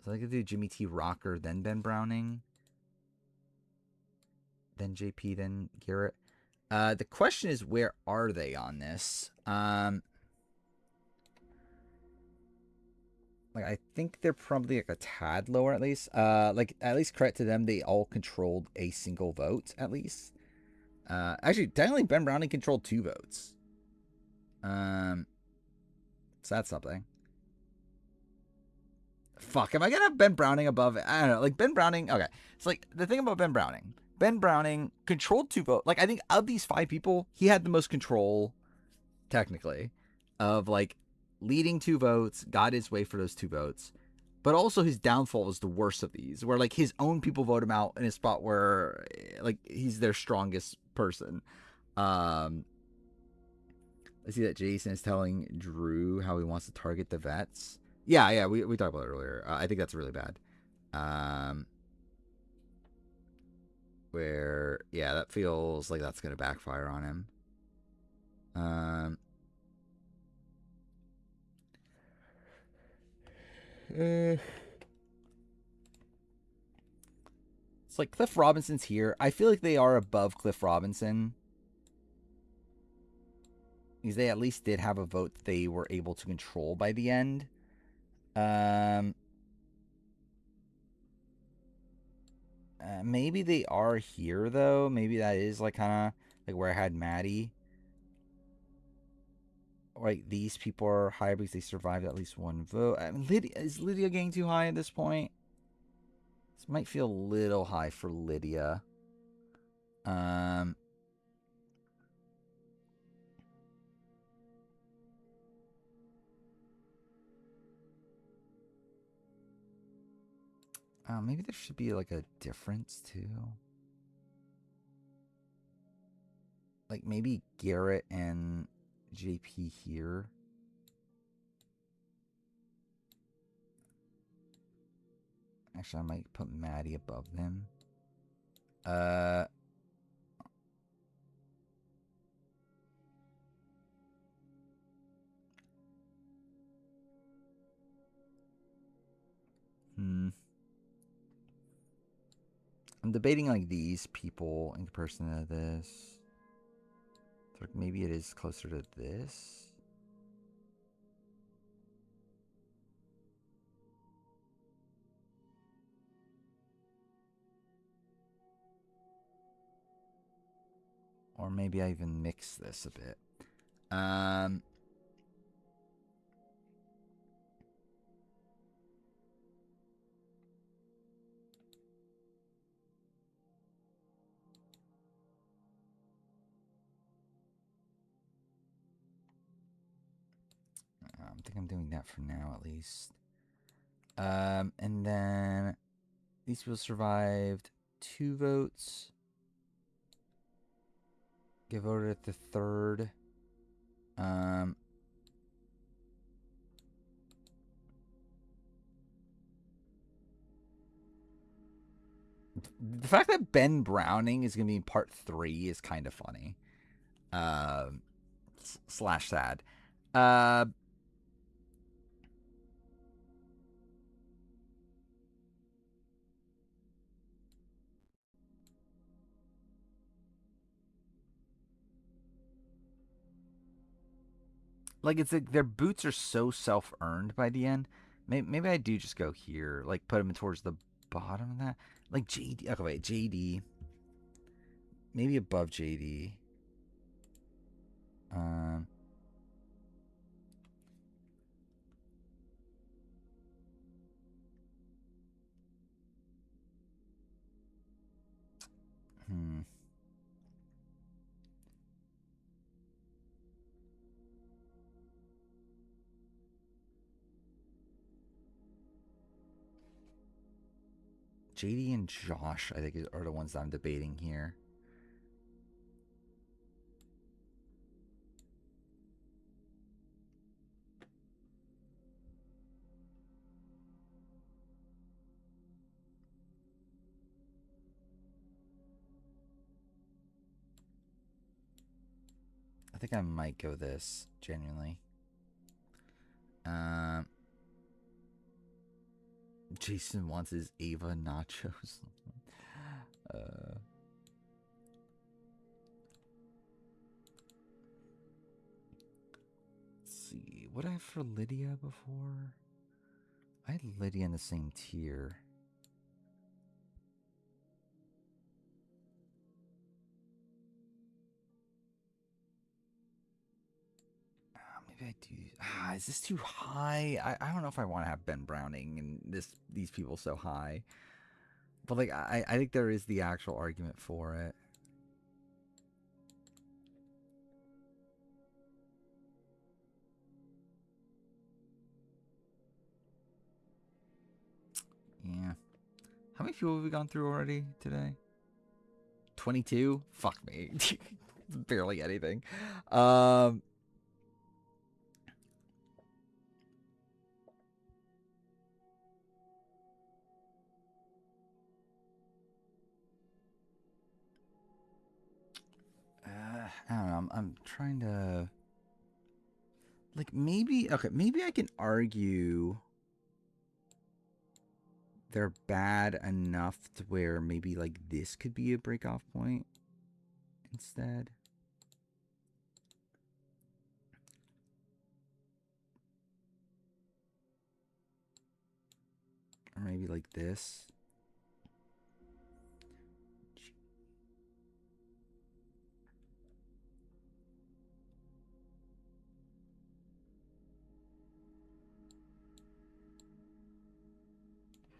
So I could do Jimmy T, Rocker, then Ben Browning. Then JP, then Garrett. The question is, where are they on this? Like, I think they're probably, like, a tad lower, at least. Like, at least credit to them, they all controlled a single vote, at least. Actually, technically, Ben Browning controlled 2 votes. So that's something. Fuck, am I gonna have Ben Browning above it? I don't know. Like, Ben Browning, okay. It's like, the thing about Ben Browning controlled 2 votes. Like, I think of these 5 people, he had the most control, technically, of, like, leading 2 votes, got his way for those 2 votes. But also his downfall is the worst of these, where, like, his own people vote him out in a spot where, like, he's their strongest person. I see that Jason is telling Drew how he wants to target the vets. Yeah, we talked about it earlier. I think that's really bad. Where, yeah, that feels like that's going to backfire on him. It's like Cliff Robinson's here. I feel like they are above Cliff Robinson. Because they at least did have a vote that they were able to control by the end. Maybe they are here, though. Maybe that is, like, kind of like where I had Maddie. Like, these people are high because they survived at least 1 vote. I mean, is Lydia getting too high at this point? This might feel a little high for Lydia. Maybe there should be, like, a difference, too. Like, maybe Garrett and JP here. Actually, I might put Maddie above them. I'm debating, like, these people in comparison to this. So maybe it is closer to this. Or maybe I even mix this a bit. Um, I think I'm doing that for now, at least. And then these people survived 2 votes. Get voted at the 3rd. The fact that Ben Browning is going to be in part 3 is kind of funny. Slash sad. Like, it's like their boots are so self-earned by the end. Maybe I do just go here. Like, put them towards the bottom of that. Like, JD. Okay, wait. JD. Maybe above JD. JD and Josh, I think, are the ones that I'm debating here. I think I might go this, genuinely. Jason wants his Ava nachos. Let's see. What did I have for Lydia before? I had Lydia in the same tier. Maybe I do. Is this too high? I don't know if I want to have Ben Browning and these people so high. But like I think there is the actual argument for it. Yeah. How many people have we gone through already today? 22? Fuck me. Barely anything. I don't know. I'm trying to, like, maybe I can argue they're bad enough to where maybe like this could be a break-off point instead. Or maybe like this.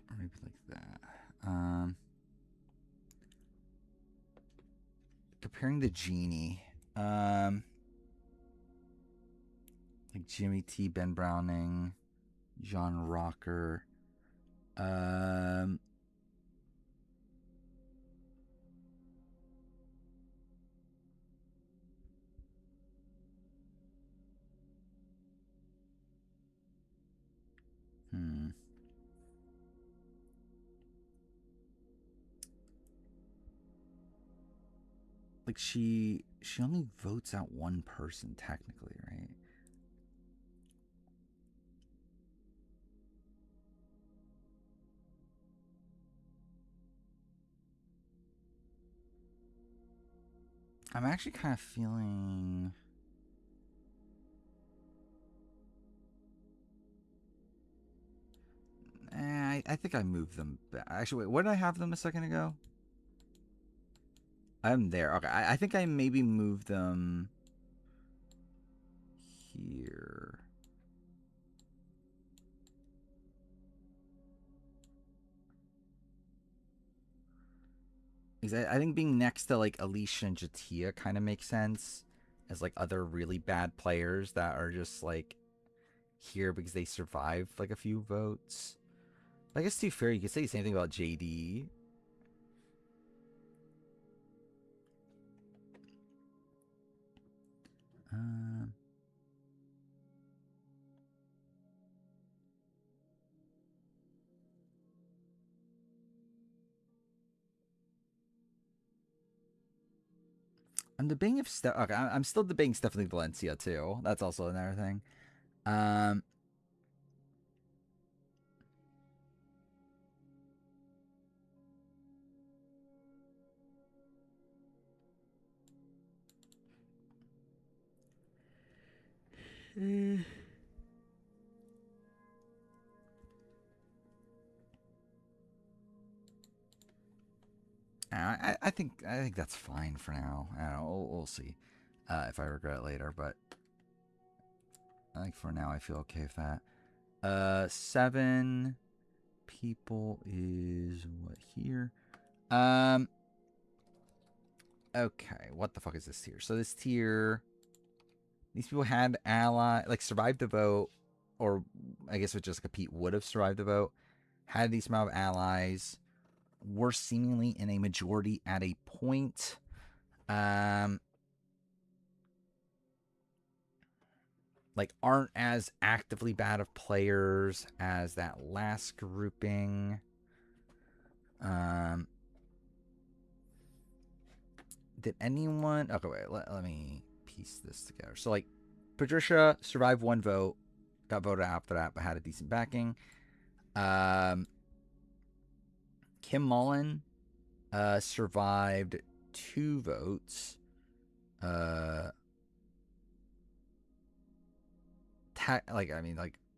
Or maybe like that. Comparing the Genie. Like Jimmy T, Ben Browning, John Rocker. Like she only votes out one person technically, right? I'm actually kind of feeling I think I moved them back. Actually, wait, where did I have them a second ago? I'm there. Okay, I think I maybe moved them here. I think being next to like Alicia and Jatia kind of makes sense as like other really bad players that are just like here because they survived like a few votes. But I guess to be fair, you could say the same thing about JD. I'm debating if okay, I'm still debating Stephanie Valencia too. That's also another thing. I think that's fine for now. I don't know, we'll see if I regret it later, but I think for now I feel okay with that. 7 people is what here? Okay, what the fuck is this tier? So this tier, these people had survived the vote, or I guess with Jessica Pete would have survived the vote, had these amount of allies, were seemingly in a majority at a point. Like aren't as actively bad of players as that last grouping. Did anyone... Okay, wait, let me piece this together. So, like, Patricia survived 1 vote, got voted out after that, but had a decent backing. Kim Mullen survived 2 votes. No,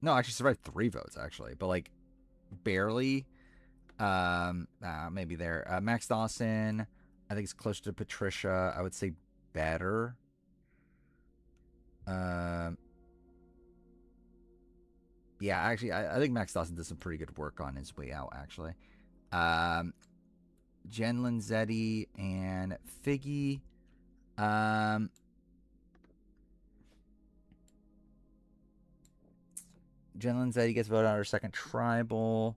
actually survived 3 votes, actually, but, like, barely. Maybe there. Max Dawson... I think it's closer to Patricia. I would say better. Yeah, actually, I think Max Dawson did some pretty good work on his way out, actually. Jen Linzetti and Figgy. Jen Linzetti gets voted out her second tribal.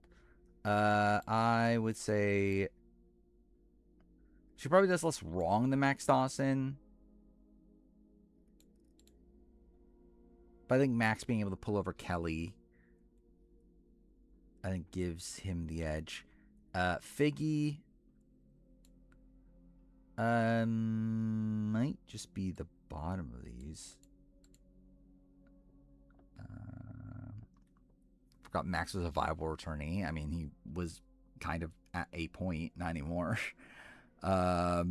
I would say... She probably does less wrong than Max Dawson. But I think Max being able to pull over Kelly, I think gives him the edge. Figgy might just be the bottom of these. Forgot Max was a viable returnee. I mean, he was kind of at a point, not anymore. I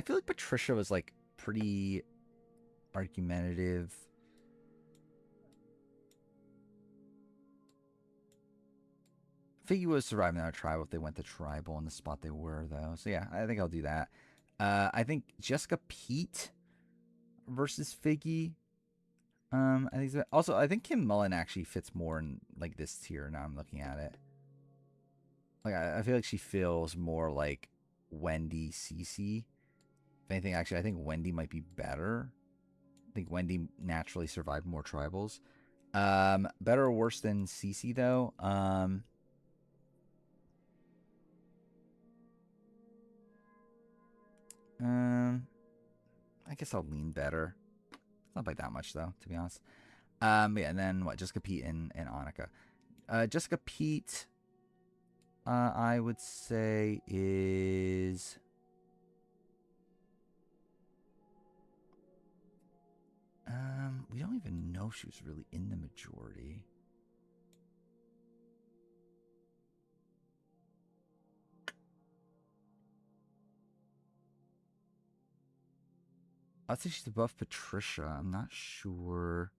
feel like Patricia was like pretty argumentative. Figgy was surviving out of tribal if they went to tribal in the spot they were, though. So yeah, I think I'll do that. I think Jessica Pete versus Figgy. I think Kim Mullen actually fits more in like this tier. Now I'm looking at it. Like I feel like she feels more like Wendy Cece. If anything, actually, I think Wendy might be better. I think Wendy naturally survived more tribals. Better or worse than Cece though? I guess I'll lean better. Not by that much, though, to be honest. Yeah, and then what? Jessica Pete and Annika. Jessica Pete, I would say, is... we don't even know if she was really in the majority. I'd say she's above Patricia. I'm not sure.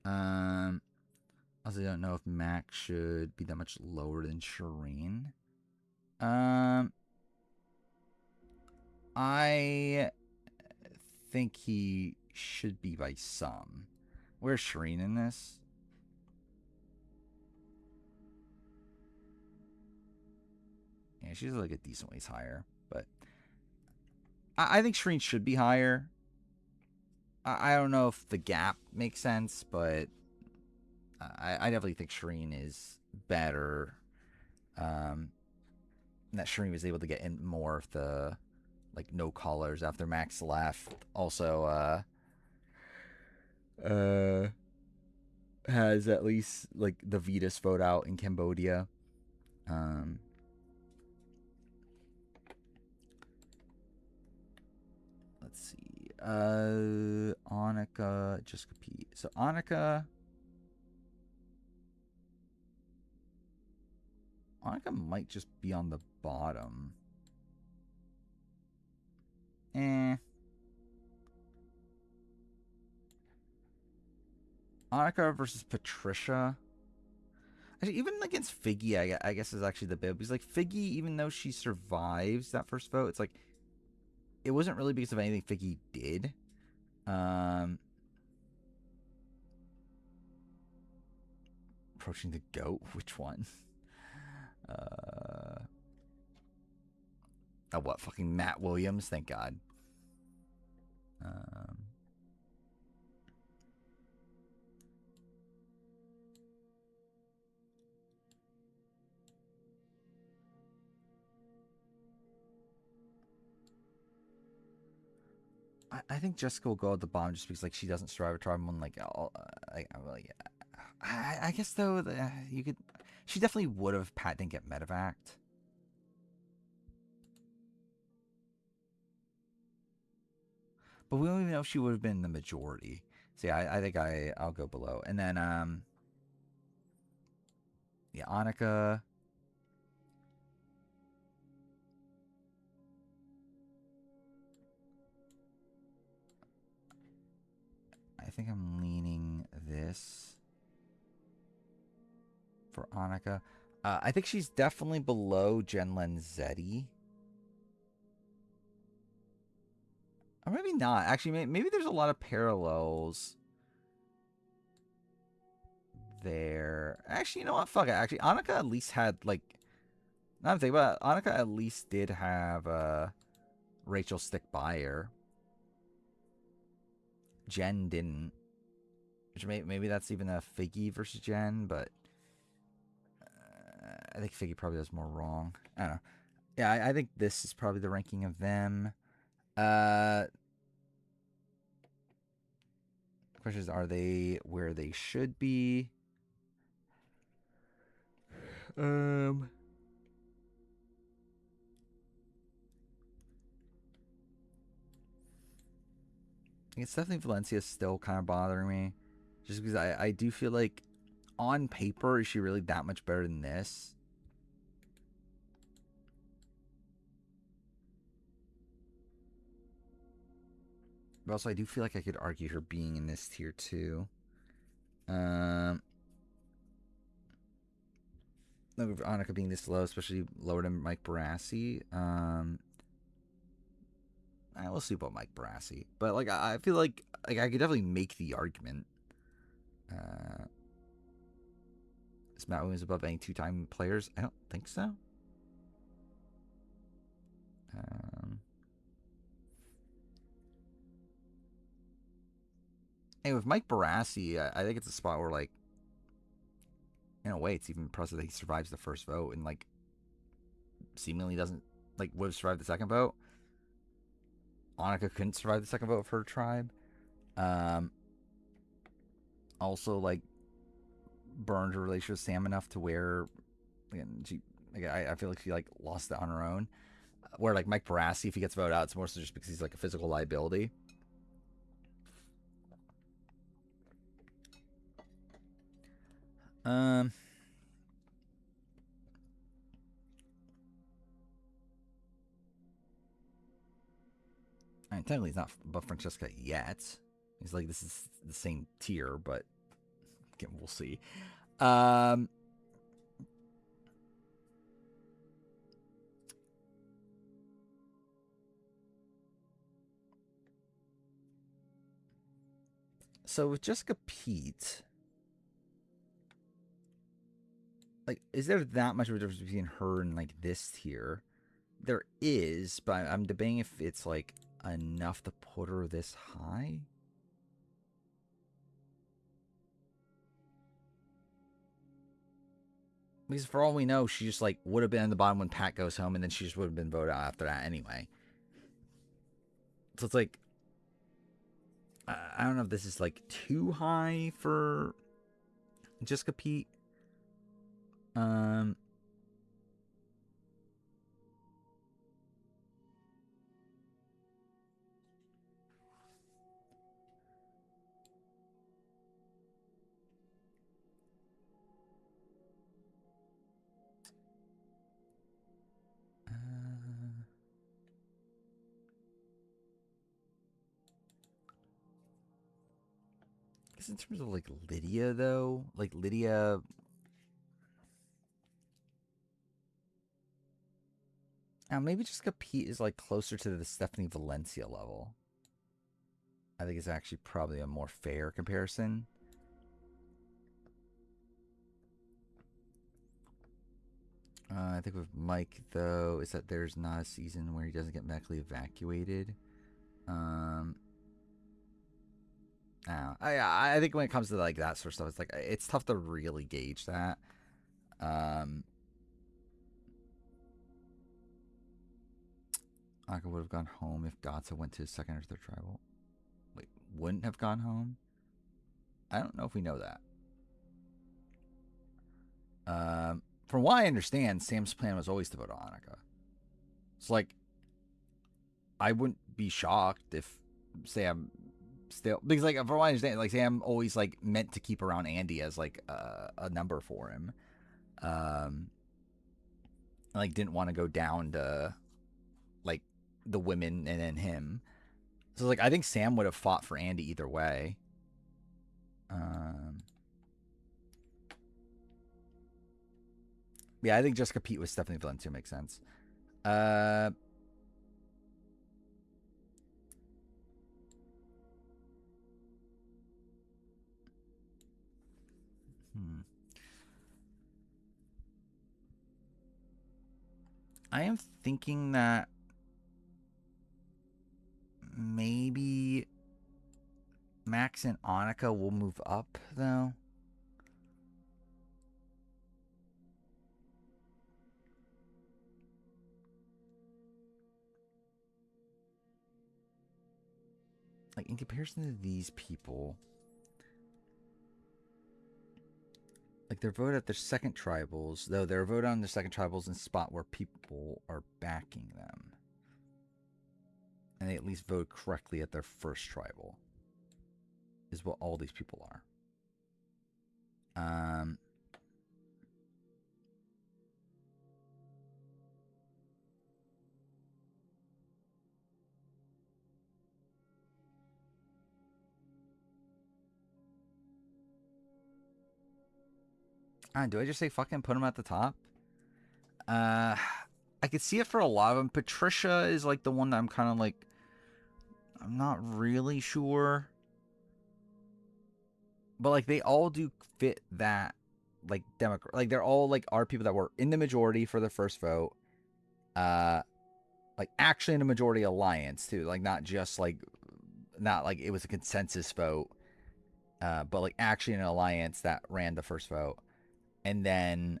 Also, I don't know if Max should be that much lower than Shireen. I think he should be by some. Where's Shireen in this? Yeah, she's like a decent ways higher, but I think Shireen should be higher. I don't know if the gap makes sense, but I definitely think Shireen is better. That Shireen was able to get in more of the like no callers after Max left. Also, has at least like the Vetus vote out in Cambodia. Let's see. Annika, Jessica P. So Annika might just be on the bottom. Annika versus Patricia. Actually, even against Figgy, I guess is actually the bib. Because like Figgy, even though she survives that first vote, it's like it wasn't really because of anything Figgy did. Approaching the goat. Which one? Oh, what? Fucking Matt Williams? Thank God. I think Jessica will go at the bottom just because like she doesn't survive a tribe one. Like, I guess though you could. She definitely would have. Pat didn't get medevaced. But we don't even know if she would have been the majority. So yeah, I think I'll go below. And then yeah, Annika. I think I'm leaning this for Annika. I think she's definitely below Jen Lenzetti. Or maybe not. Actually, maybe there's a lot of parallels there. Actually, you know what? Fuck it. Actually, Annika at least had, like... Now I'm thinking about it, Annika at least did have Rachel stick by her. Jen didn't. Which maybe that's even a Figgy versus Jen, but... I think Figgy probably does more wrong. I don't know. Yeah, I think this is probably the ranking of them. Question is, are they where they should be? It's definitely Valencia still kind of bothering me. Just because I do feel like on paper, is she really that much better than this? But also, I do feel like I could argue her being in this tier too. Annika being this low, especially lower than Mike Barassi. We'll see about Mike Barassi. But like, I feel like I could definitely make the argument. Is Matt Williams above any two-time players? I don't think so. Hey, with Mike Barassi, I think it's a spot where, like, in a way, it's even impressive that he survives the first vote and, like, seemingly doesn't, like, would have survived the second vote. Annika couldn't survive the second vote of her tribe. Also, like, burned her relationship with Sam enough to where, again, she, like, I feel like she, like, lost it on her own. Where, like, Mike Barassi, if he gets voted out, it's more so just because he's, like, a physical liability. I mean, technically, he's not above Francesca yet. He's like, this is the same tier, but again, we'll see. So with Jessica Pete, like, is there that much of a difference between her and like this tier? There is, but I'm debating if it's like enough to put her this high. Because for all we know, she just like would have been in the bottom when Pat goes home, and then she just would have been voted out after that anyway. So it's like, I don't know if this is like too high for Jessica Pete. In terms of like Lydia, though, like Lydia, maybe Jessica Pete is like closer to the Stephanie Valencia level. I think it's actually probably a more fair comparison. I think with Mike, though, is that there's not a season where he doesn't get medically evacuated. I think when it comes to like that sort of stuff, it's like it's tough to really gauge that. Aka would have gone home if Gatsa went to his second or third tribal. Wait, wouldn't have gone home? I don't know if we know that. From what I understand, Sam's plan was always to vote on Annika. It's like, I wouldn't be shocked if Sam still, because like from what I understand, like Sam always like meant to keep around Andy as like a number for him. Like didn't want to go down to like the women and then him. So like I think Sam would have fought for Andy either way. Yeah, I think Jessica Pete with Stephanie Valencia makes sense. I am thinking that maybe Max and Annika will move up, though. Like, in comparison to these people, like, they're voted at their second tribals, though they're voted on their second tribals in a spot where people are backing them. And they at least vote correctly at their first tribal, is what all these people are. Do I just say fucking put them at the top? I could see it for a lot of them. Patricia is like the one that I'm kind of like, I'm not really sure. But like they all do fit that like Democrat, like they're all like are people that were in the majority for the first vote. Like actually in a majority alliance too. Like not just like, not like it was a consensus vote. But like actually in an alliance that ran the first vote. And then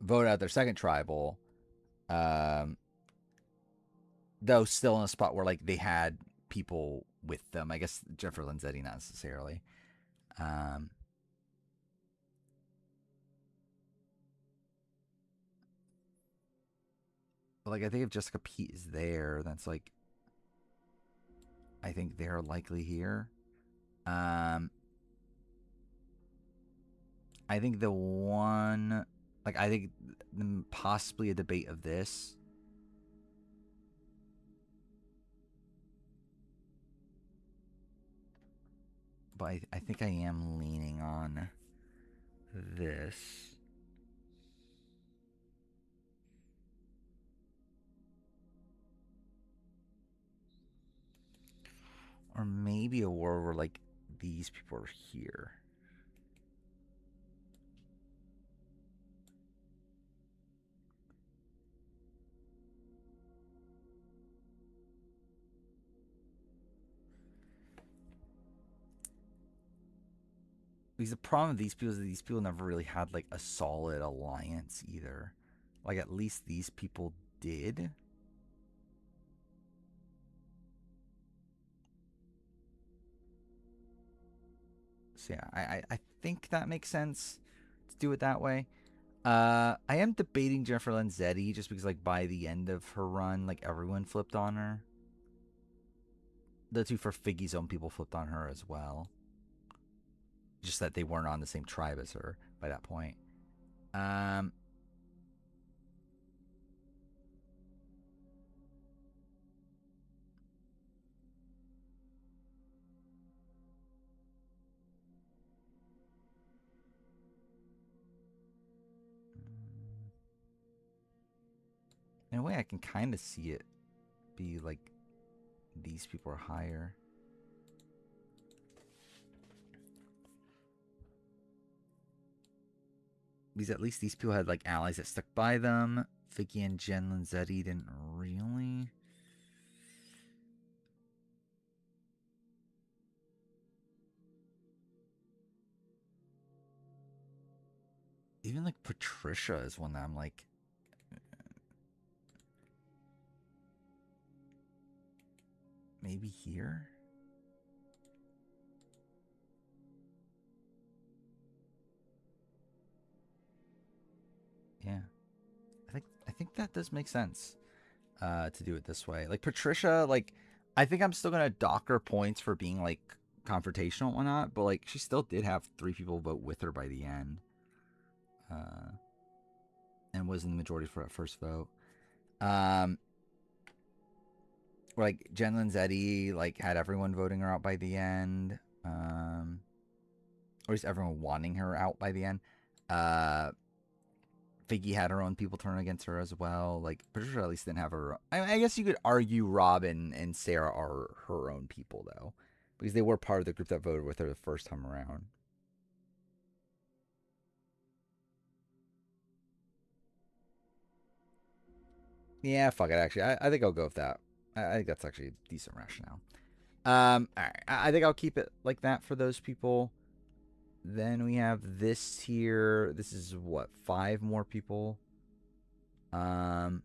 voted out their second tribal, though still in a spot where like they had people with them. I guess Jennifer Linzetti not necessarily. But like I think if Jessica Pete is there, that's like I think they're likely here. I think the one, like, I think possibly a debate of this. But I think I am leaning on this. Or maybe a war where, like, these people are here. Because the problem with these people is that these people never really had like a solid alliance either. Like at least these people did. So yeah, I think that makes sense to do it that way. I am debating Jennifer Lanzetti just because like by the end of her run, like everyone flipped on her. The two for Figgy's own people flipped on her as well. Just that they weren't on the same tribe as her by that point. In a way, I can kind of see it be like these people are higher. Because at least these people had like allies that stuck by them. Figgy and Jen Lanzetti didn't really. Even like Patricia is one that I'm like. Maybe here? Yeah. I think that does make sense to do it this way. Like Patricia, like I think I'm still gonna dock her points for being like confrontational and whatnot, but like she still did have 3 people vote with her by the end. And was in the majority for that first vote. Like Jen Lanzetti like had everyone voting her out by the end. Or at least everyone wanting her out by the end. Figgy had her own people turn against her as well. Like Patricia at least didn't have her. I guess you could argue Robin and Sarah are her own people though, because they were part of the group that voted with her the first time around. Yeah, fuck it. Actually, I think I'll go with that. I think that's actually a decent rationale. All right. I think I'll keep it like that for those people. Then we have this here. This is what, 5 more people? Here.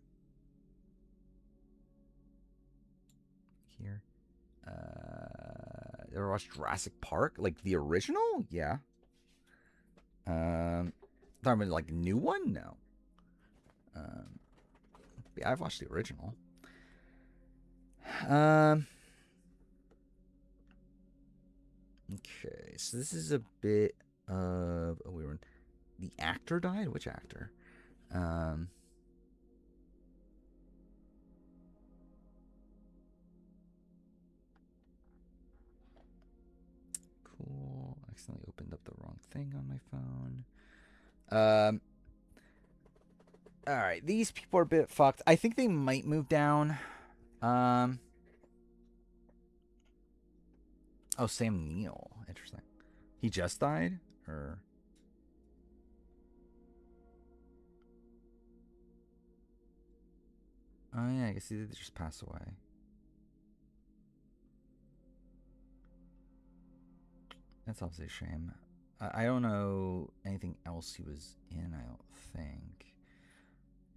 Ever watched Jurassic Park? Like the original? Yeah. Talking about like a new one? No. Yeah, I've watched the original. Okay, so this is a bit of a weird one. The actor died? Which actor? Cool. Accidentally opened up the wrong thing on my phone. Alright, these people are a bit fucked. I think they might move down. Oh, Sam Neill. Interesting. He just died? Or... Oh, yeah, I guess he did just pass away. That's obviously a shame. I don't know anything else he was in, I don't think.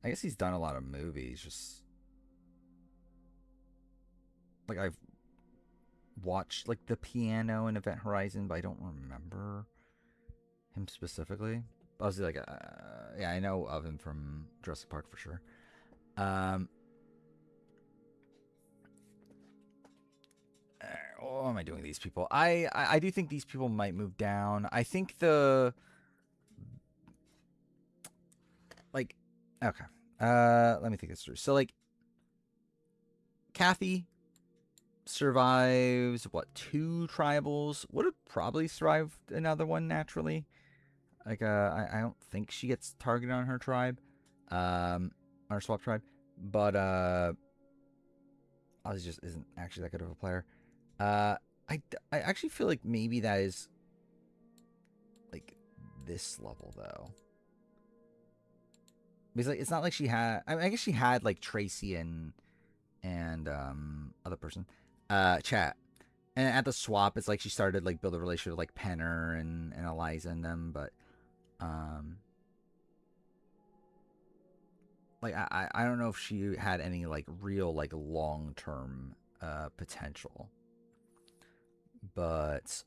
I guess he's done a lot of movies, just... Like, I've watched, like, The Piano and Event Horizon, but I don't remember him specifically. Obviously, like, yeah, I know of him from Jurassic Park for sure. What am I doing with these people? I do think these people might move down. I think the... Like, okay. Let me think this through. So, like, Kathy survives, what, 2 tribals? Would have probably survived another one naturally. Like, I don't think she gets targeted on her tribe. On her swap tribe. But, Ozzy just isn't actually that good of a player. I actually feel like maybe that is like this level though. Because like, it's not like she had. I mean, I guess she had like Tracy and other person, chat. And at the swap, it's like she started like build a relationship with like Penner and Eliza and them, but like I don't know if she had any like real like long term potential. But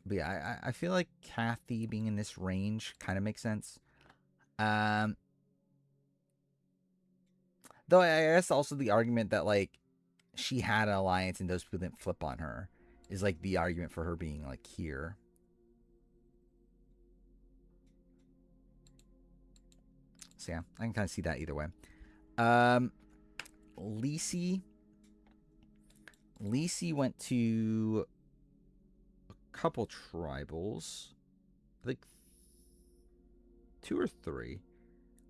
yeah, I feel like Kathy being in this range kind of makes sense. Though I guess also the argument that like she had an alliance and those people didn't flip on her is like the argument for her being like here. So yeah, I can kind of see that either way. Lacey went to a couple tribals. I think 2 or 3.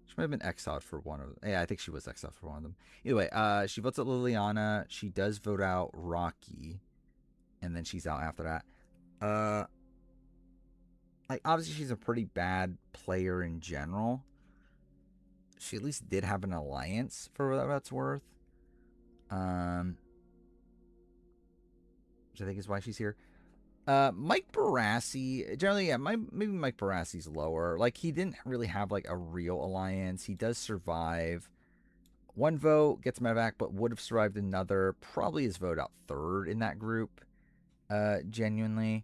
She might have been exiled for one of them. Yeah, I think she was exiled for one of them. Either way, she votes out Liliana. She does vote out Rocky. And then she's out after that. Like, obviously she's a pretty bad player in general. She at least did have an alliance for what that's worth. Which I think is why she's here. Mike Barassi, generally, yeah, maybe Mike Barassi's lower. Like, he didn't really have, like, a real alliance. He does survive. 1 vote, gets medevac, but would have survived another. Probably is voted out 3rd in that group, genuinely.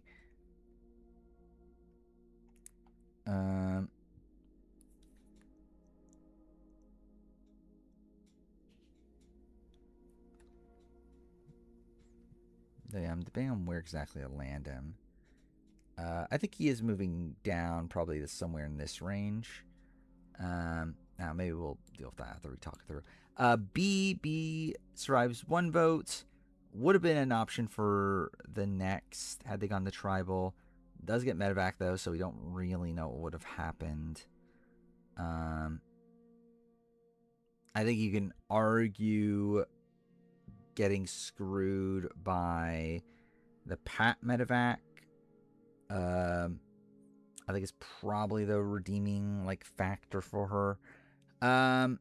Yeah, I'm debating on where exactly to land him. I think he is moving down probably to somewhere in this range. Now, maybe we'll deal with that after we talk it through. B survives 1 vote. Would have been an option for the next had they gone to tribal. Does get medevac, though, so we don't really know what would have happened. I think you can argue getting screwed by the Pat medevac. I think it's probably the redeeming like factor for her.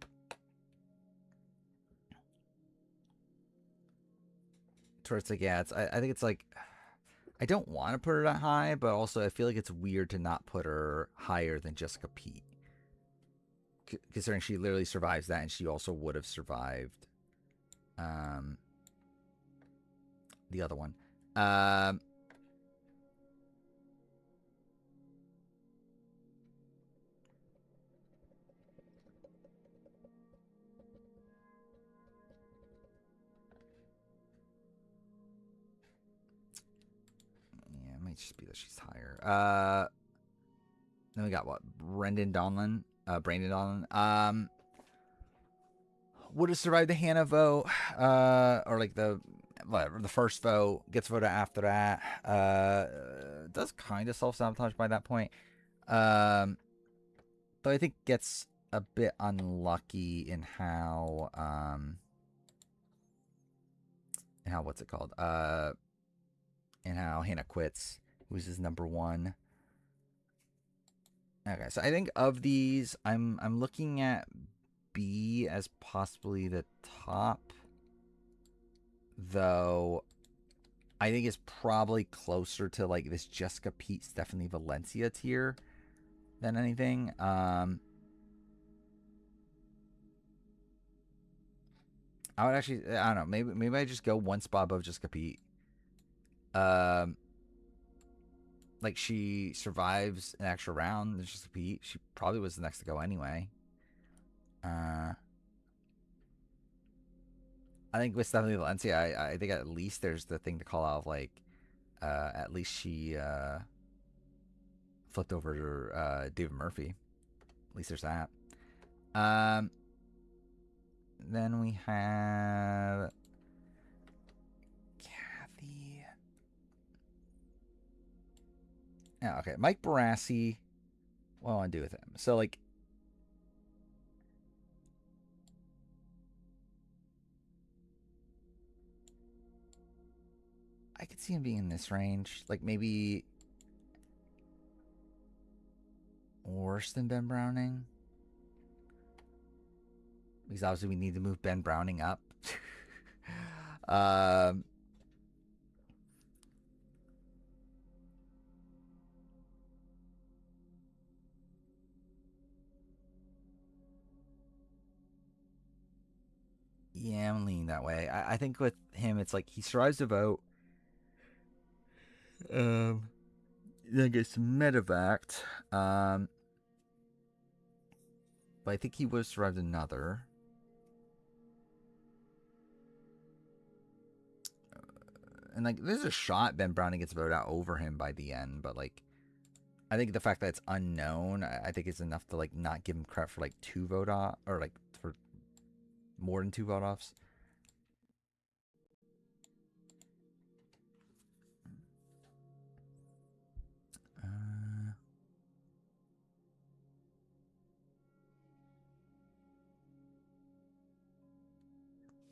Towards like, yeah, I think it's like, I don't want to put her that high, but also I feel like it's weird to not put her higher than Jessica Pete, considering she literally survives that, and she also would have survived the other one. Yeah, it might just be that she's higher. Then we got what? Brandon Donlin. Would have survived the Hannah vote, or like the first vote, gets voted after that. Does kind of self-sabotage by that point. Though I think gets a bit unlucky in how what's it called? And how Hannah quits, who's his number 1. Okay, so I think of these, I'm looking at B as possibly the top, though I think it's probably closer to like this Jessica Pete, Stephanie Valencia tier than anything. I would actually, I don't know, maybe I just go 1 spot above Jessica Pete. Like, she survives an extra round. It's just Pete. She probably was the next to go anyway. I think with Stephanie Valencia, I think at least there's the thing to call out of, like, at least she flipped over to David Murphy. At least there's that. Then we have Kathy. Yeah, okay. Mike Barassi. What do I want to do with him? So, like, see him being in this range. Like maybe worse than Ben Browning. Because obviously we need to move Ben Browning up. Yeah, I'm leaning that way. I think with him, it's like he survives the vote. Then gets medevaced. But I think he would have survived another. And like, there's a shot Ben Browning gets voted out over him by the end, but like, I think the fact that it's unknown, I think it's enough to like not give him credit for like 2 vote off, or like for more than 2 vote offs.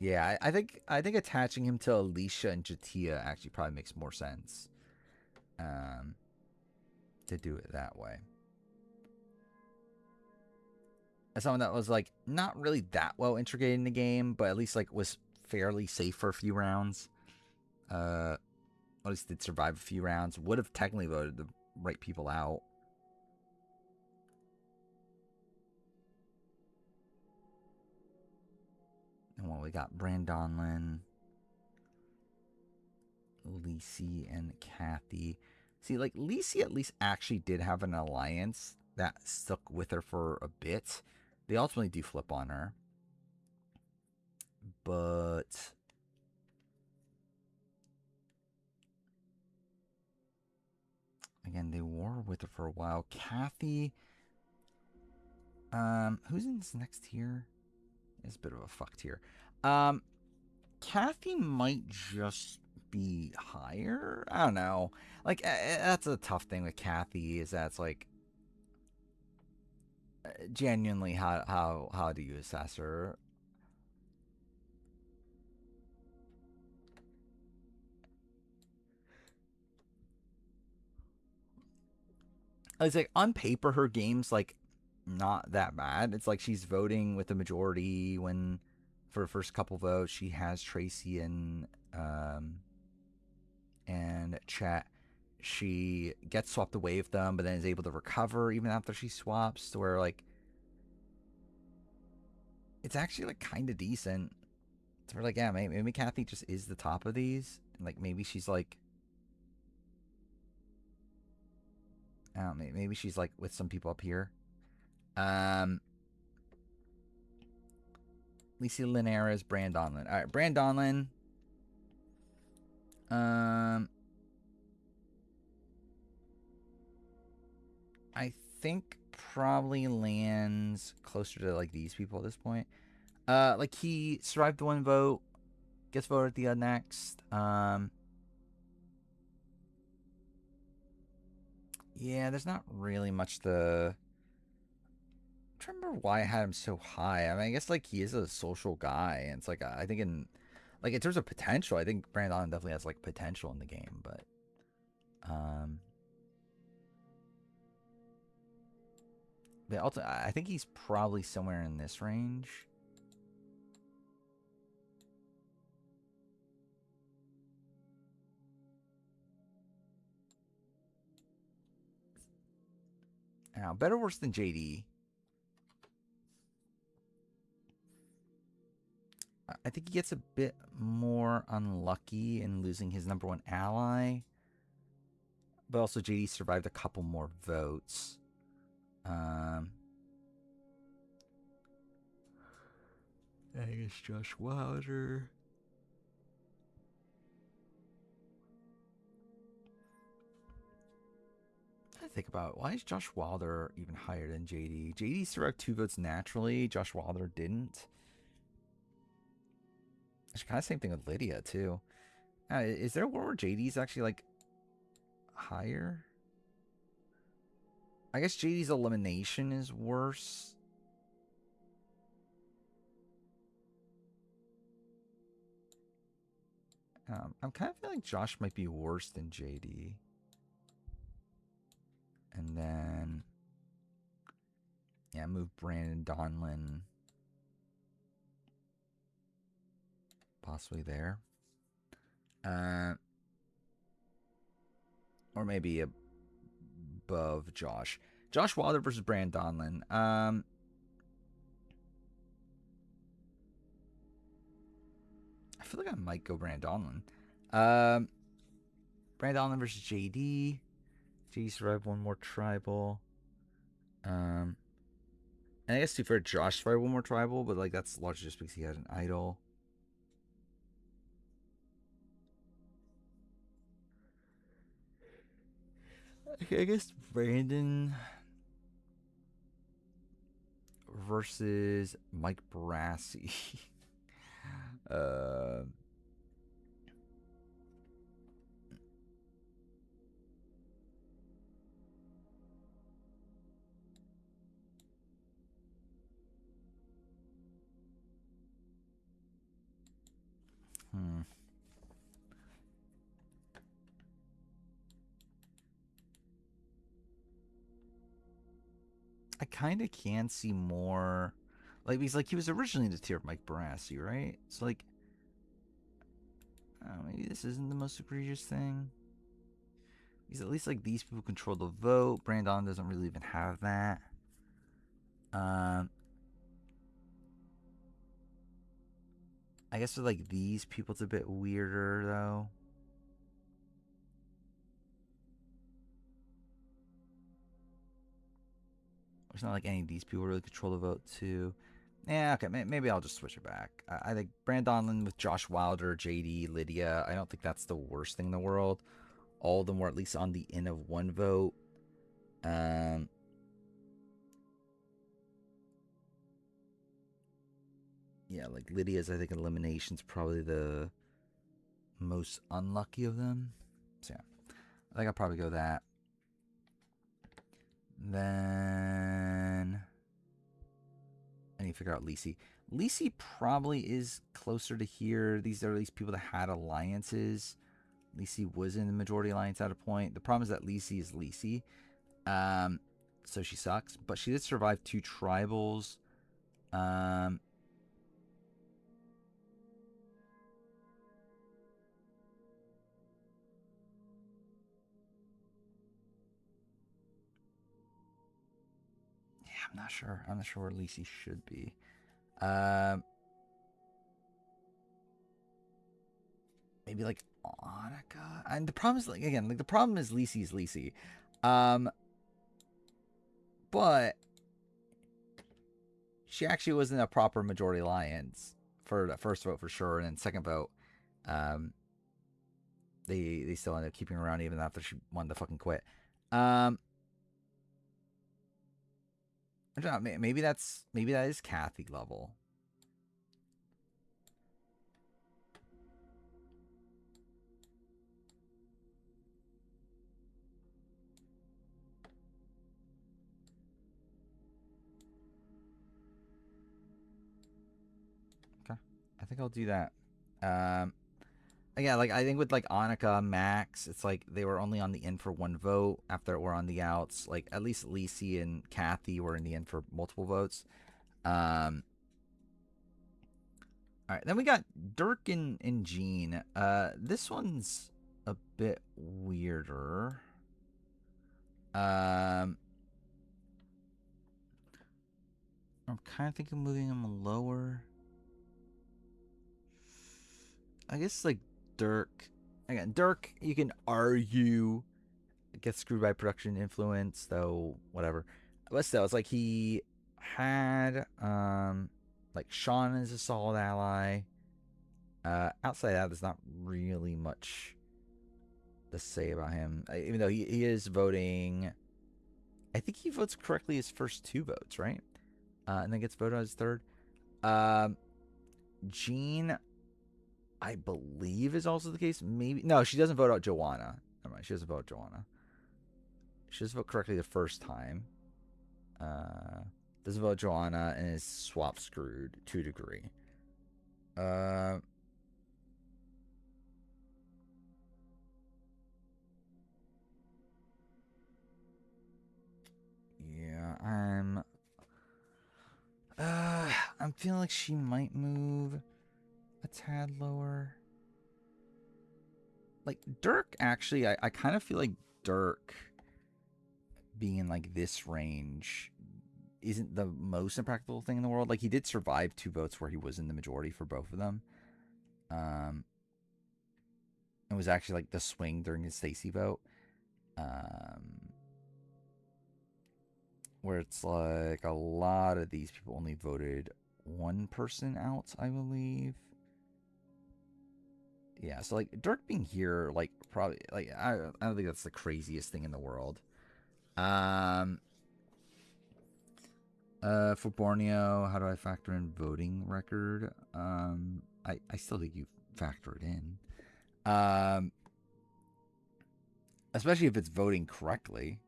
Yeah, I think attaching him to Alicia and Jatia actually probably makes more sense. To do it that way. As someone that was like not really that well integrated in the game, but at least like was fairly safe for a few rounds. At least did survive a few rounds. Would have technically voted the right people out. And well, we got Brandonlin, Lacey, and Kathy. See, like, Lacey at least actually did have an alliance that stuck with her for a bit. They ultimately do flip on her. But again, they were with her for a while. Kathy, who's in this next tier? It's a bit of a fuck tier. Kathy might just be higher. I don't know. Like, that's a tough thing with Kathy, is that it's like, genuinely, how do you assess her? It's like, on paper, her game's like not that bad. It's like she's voting with the majority when, for the first couple votes, she has Tracy and Chet. She gets swapped away with them, but then is able to recover even after she swaps, to where like it's actually like kind of decent. So we're like, yeah, maybe Kathy just is the top of these, and like maybe she's like, maybe she's like with some people up here. Lisa Linares, Brandonlin. All right, Brandonlin. I think probably lands closer to like these people at this point. Like he survived the 1 vote, gets voted at the next. Yeah, there's not really much to. I'm trying to remember why I had him so high. I mean, I guess like he is a social guy, and it's like I think in terms of potential, I think Brandon definitely has like potential in the game, but ultimately, I think he's probably somewhere in this range. Now, better or worse than JD? I think he gets a bit more unlucky in losing his #1 ally. But also JD survived a couple more votes. I guess Josh Wilder. I think about, why is Josh Wilder even higher than JD? JD survived 2 votes naturally. Josh Wilder didn't. It's kind of same thing with Lydia too. Is there a world where JD's actually like higher? I guess JD's elimination is worse. I'm kind of feeling Josh might be worse than JD. And then, yeah, move Brandon Donlin possibly there. Or maybe above Josh. Josh Wilder versus Brandon Donlin. I feel like I might go Brandon Donlin. Brandon Donlin versus JD. JD survived one more tribal. And I guess to be fair, Josh survived one more tribal, but like that's largely just because he had an idol. Okay, I guess Brandon versus Mike Barassi. I kind of can see more, like, because like he was originally in the tier of Mike Barassi, right? So like, maybe this isn't the most egregious thing. Because at least like these people control the vote. Brandon doesn't really even have that. I guess with like these people, it's a bit weirder though. It's not like any of these people really control the vote too. Yeah, okay, maybe I'll just switch it back. I think Brandon Donlin with Josh Wilder, JD, Lydia. I don't think that's the worst thing in the world. All of them were at least on the in of one vote. Yeah, like Lydia's, I think elimination's probably the most unlucky of them. So yeah, I think I'll probably go that. Then I need to figure out Lisi. Lisi probably is closer to here. These are at least people that had alliances. Lisi was in the majority alliance at a point. The problem is that Lisi is Lisi. So she sucks. But she did survive 2 tribals. I'm not sure. I'm not sure where Lisi should be. Maybe like Annika. And the problem is, like, again, like the problem is Lisi's Lisi. But she actually wasn't a proper majority alliance for the first vote for sure, and then second vote, they still ended up keeping her around even after she wanted to fucking quit. I don't know, maybe that is Kathy level. Okay, I think I'll do that. Again, like I think with like Annika, Max, it's like they were only on the in for 1 vote after we're on the outs. Like at least Lisi and Kathy were in the in for multiple votes. All right, then we got Dirk and Gene. This one's a bit weirder. I'm kind of thinking moving him lower. I guess like Dirk, again, Dirk, you can argue gets screwed by production influence, though, whatever. But still, it's like he had like Sean is a solid ally. Outside of that, there's not really much to say about him, even though he is voting. I think he votes correctly his first 2 votes, right? And then gets voted as third. Gene, I believe, is also the case. Maybe no, she doesn't vote out Joanna. Never mind, she doesn't vote Joanna. She doesn't vote correctly the first time. Doesn't vote Joanna and is swap screwed to a degree. feeling like she might move a tad lower. Like Dirk, actually, I kind of feel like Dirk being in like this range isn't the most impractical thing in the world. Like he did survive 2 votes where he was in the majority for both of them. It was actually like the swing during his Stacy vote. Where it's like a lot of these people only voted 1 person out, I believe. Yeah, so like Dirk being here, like probably like I don't think that's the craziest thing in the world. For Borneo, how do I factor in voting record? I still think you factor it in. Especially if it's voting correctly.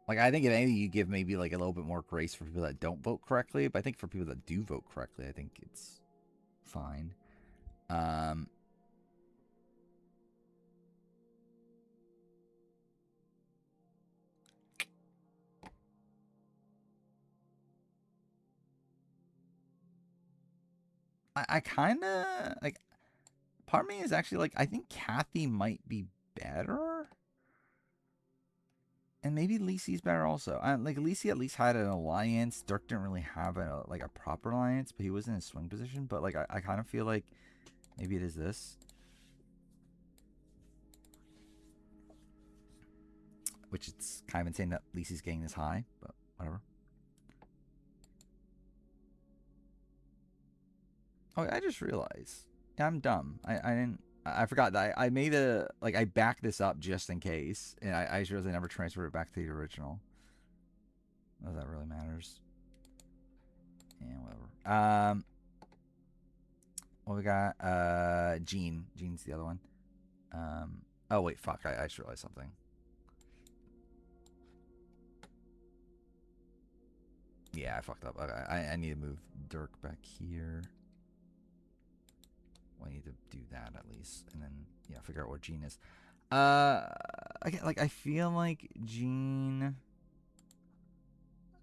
Like, I think if anything, you give maybe like a little bit more grace for people that don't vote correctly. But I think for people that do vote correctly, I think it's fine. I kind of like, part of me is actually like, I think Kathy might be better. And maybe Lisi's better also. Like Lisi at least had an alliance. Dirk didn't really have a proper alliance, but he was in a swing position. But like I kind of feel like maybe it is this. Which it's kind of insane that Lisi's getting this high, but whatever. Oh, I just realized. Yeah, I'm dumb. I forgot that I made a, like, I backed this up just in case, and I just realized I never transferred it back to the original. Not that really matters. Yeah, whatever. What we got? Gene. Gene's the other one. Oh wait, fuck! I just realized something. Yeah, I fucked up. I need to move Dirk back here. Well, I need to do that at least, and then yeah, figure out what Gene is. I feel like Gene.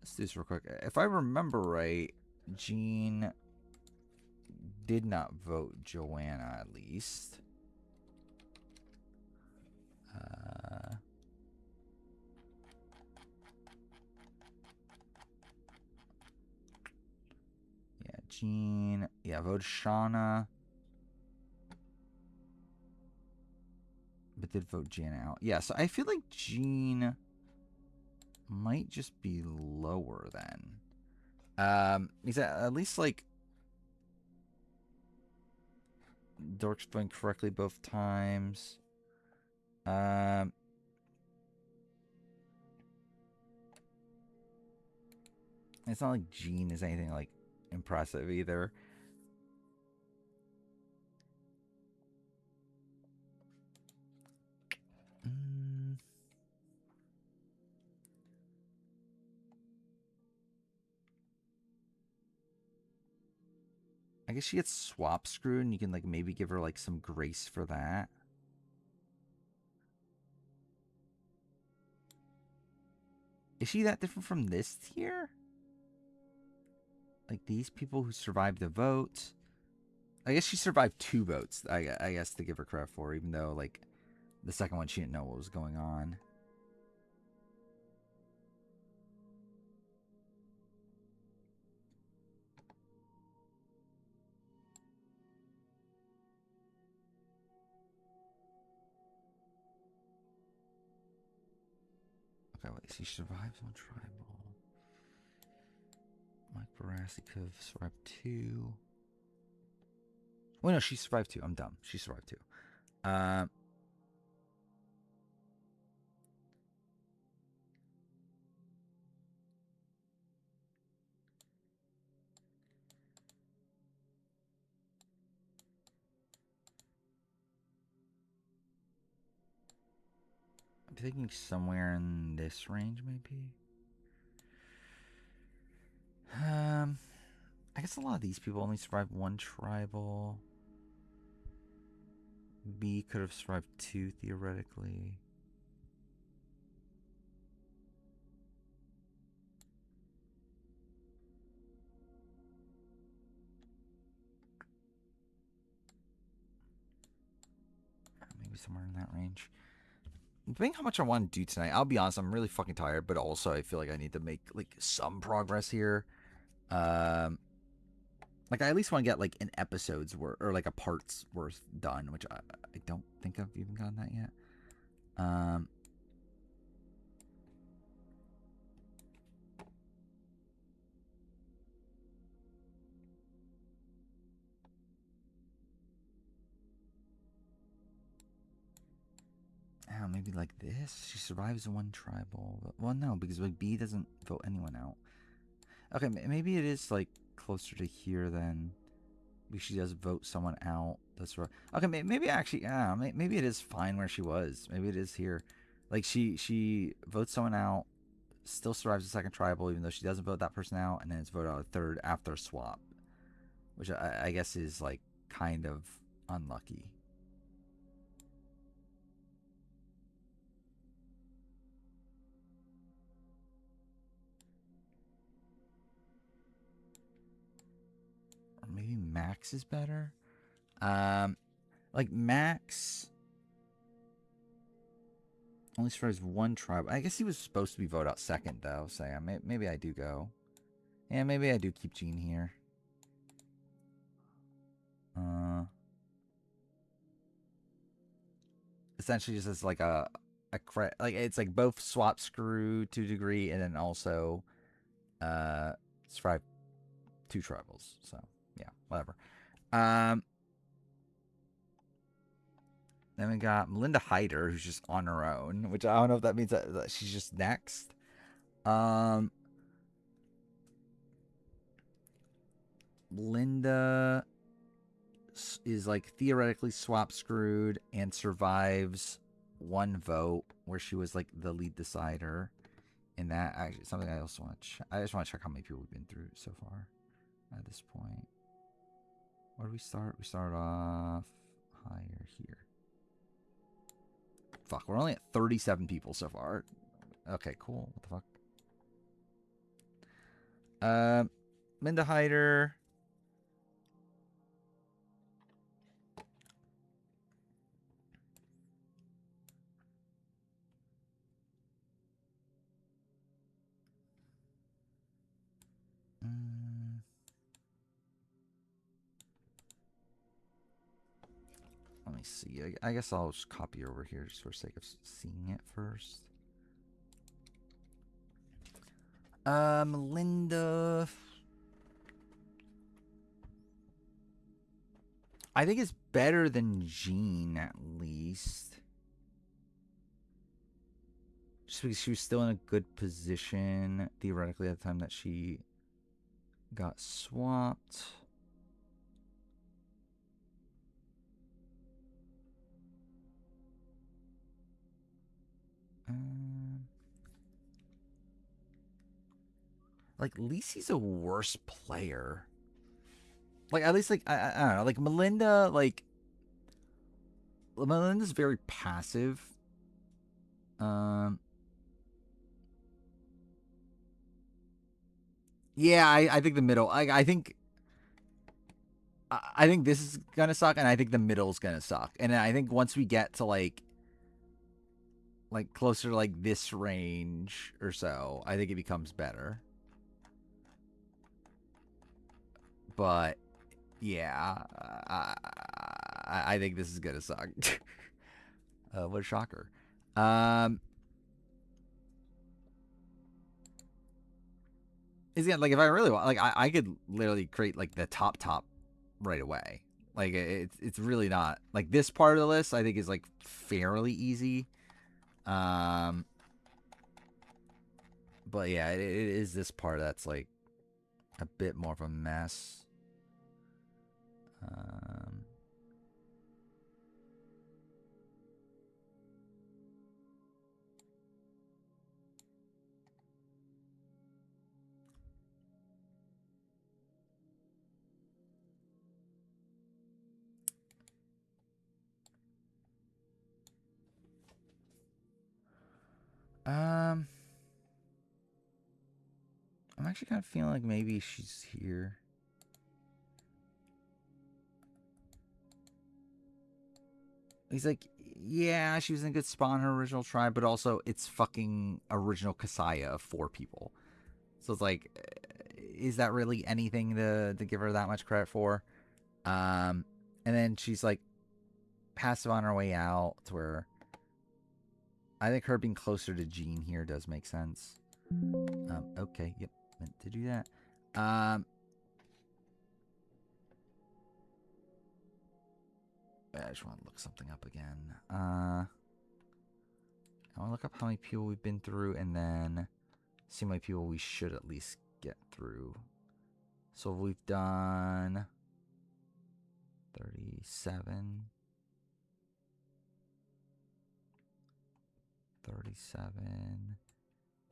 Let's do this real quick. If I remember right, Gene did not vote Joanna at least. Yeah, Gene. Yeah, voted Shauna. But did vote Jana out. Yeah, so I feel like Gene might just be lower then. He's at least like Dirk's voting correctly both times. It's not like Gene is anything like impressive either. I guess she gets swap screwed, and you can like maybe give her like some grace for that. Is she that different from this tier? Like these people who survived the vote? I guess she survived 2 votes, I guess, to give her credit for, even though like the second one she didn't know what was going on. Okay, wait, she survives on tribal. Mike Barasikov survived 2. Well, no, she survived 2. I'm dumb. She survived 2. I'm thinking somewhere in this range, maybe. I guess a lot of these people only survived 1 tribal. B could have survived 2 theoretically. maybe somewhere in that range. Depending how much I want to do tonight, I'll be honest, I'm really fucking tired, but also I feel like I need to make like some progress here. Like I at least want to get like an episode's worth or like a part's worth done, which I don't think I've even gotten that yet. Oh, maybe like this. She survives one tribal. Well, no, because like B doesn't vote anyone out. Okay, maybe it is like closer to here then. Maybe she does vote someone out. That's right. Okay, maybe actually, yeah, maybe it is fine where she was. Maybe it is here. Like she votes someone out, still survives the second tribal, even though she doesn't vote that person out, and then it's voted out a third after a swap, which I guess is like kind of unlucky. Maybe Max is better. Like Max only survives one tribe. I guess he was supposed to be voted out second though. So yeah, maybe I do go. Yeah, maybe I do keep Gene here. Essentially just as like a like it's like both swap screw to a degree, and then also survive 2 tribals. So yeah, whatever. Then we got Melinda Hyder, who's just on her own, which I don't know if that means that she's just next. Linda is like theoretically swap screwed and survives 1 vote where she was like the lead decider. And that actually something I also want to check. I just want to check how many people we've been through so far at this point. Where do we start? We start off higher here. Fuck, we're only at 37 people so far. Okay, cool. What the fuck? Linda Hyder. Let me see. I guess I'll just copy over here just for the sake of seeing it first. Melinda. I think it's better than Jean, at least. Just because she was still in a good position, theoretically, at the time that she got swapped. Like, Lisi's a worse player. Like, at least, like, I don't know. Like, Melinda, like... Melinda's very passive. Yeah, I think the middle... I think this is gonna suck, and I think the middle's gonna suck. And I think once we get to, like closer to, like, this range or so, I think it becomes better. But, yeah, I think this is gonna suck. What a shocker. Is it like if I really want, like I could literally create like the top right away. Like it's really not like this part of the list. I think is like fairly easy. But yeah, it is this part that's like a bit more of a mess. I'm actually kind of feeling like maybe she's here. He's like, yeah, she was in a good spot in her original tribe, but also it's fucking original Kasaya of 4 people. So it's like, is that really anything to give her that much credit for? And then she's like passive on her way out, to where I think her being closer to Jean here does make sense. Okay, yep, meant to do that. I just want to look something up again. I want to look up how many people we've been through, and then see how many people we should at least get through. So we've done 37. 37.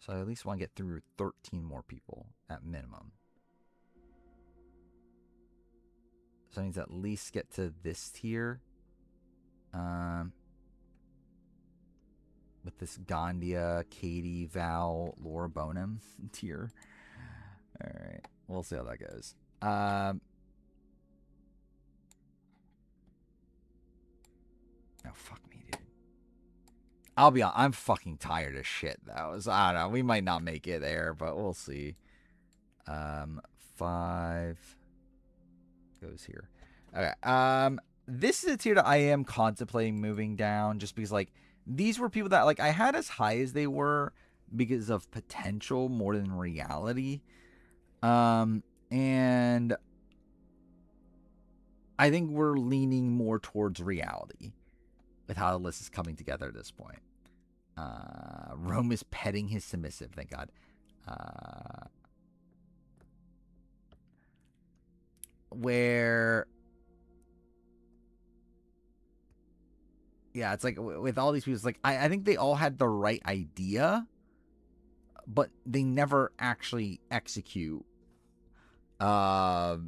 So I at least want to get through 13 more people at minimum. So that means at least get to this tier. With this Gandia, Katie, Val, Laura Bonham tier. Alright. We'll see how that goes. Oh, fuck me, dude. I'll be honest, I'm fucking tired of shit, though. So, I don't know. We might not make it there, but we'll see. 5 goes here. Okay. This is a tier that I am contemplating moving down, just because, like, these were people that, like, I had as high as they were because of potential more than reality. And I think we're leaning more towards reality with how the list is coming together at this point. Rome is petting his submissive, thank God. Where... Yeah, it's like with all these people, it's like I think they all had the right idea, but they never actually execute. Like,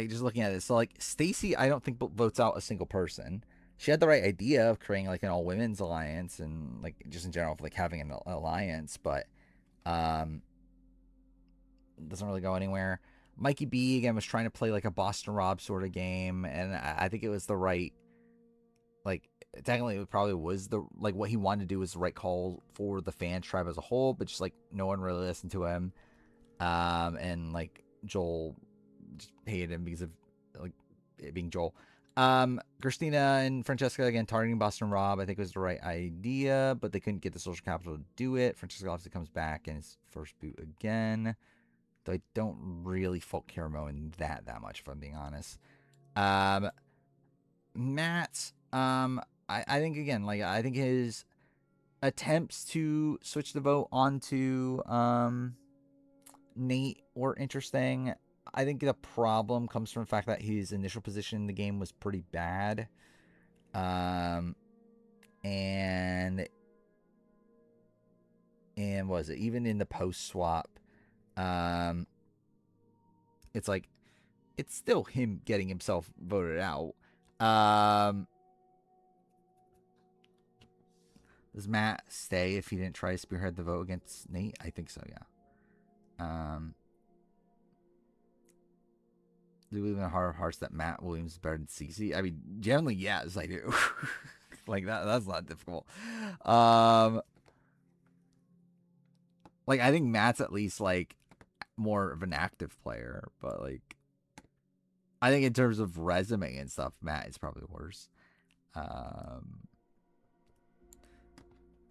just looking at this, so like Stacy, I don't think votes out a single person. She had the right idea of creating like an all women's alliance and like just in general like having an alliance, but doesn't really go anywhere. Mikey B, again, was trying to play, like, a Boston Rob sort of game, and I think it was the right, like, technically it probably was the, like, what he wanted to do was the right call for the fan tribe as a whole, but just, like, no one really listened to him, and, like, Joel just hated him because of, like, it being Joel. Christina and Francesca, again, targeting Boston Rob, I think was the right idea, but they couldn't get the social capital to do it. Francesca obviously comes back in his first boot again. Though I don't really fault Karamoan that much, if I'm being honest. Matt, I think, again, like, I think his attempts to switch the vote onto Nate were interesting. I think the problem comes from the fact that his initial position in the game was pretty bad. And was it even in the post swap? It's like, it's still him getting himself voted out. Does Matt stay if he didn't try to spearhead the vote against Nate? I think so, yeah. Do we live in a heart of hearts that Matt Williams is better than Cece? I mean, generally, yes, I do. Like, that's not difficult. Like, I think Matt's at least, like, more of an active player, but, like, I think in terms of resume and stuff, Matt is probably worse.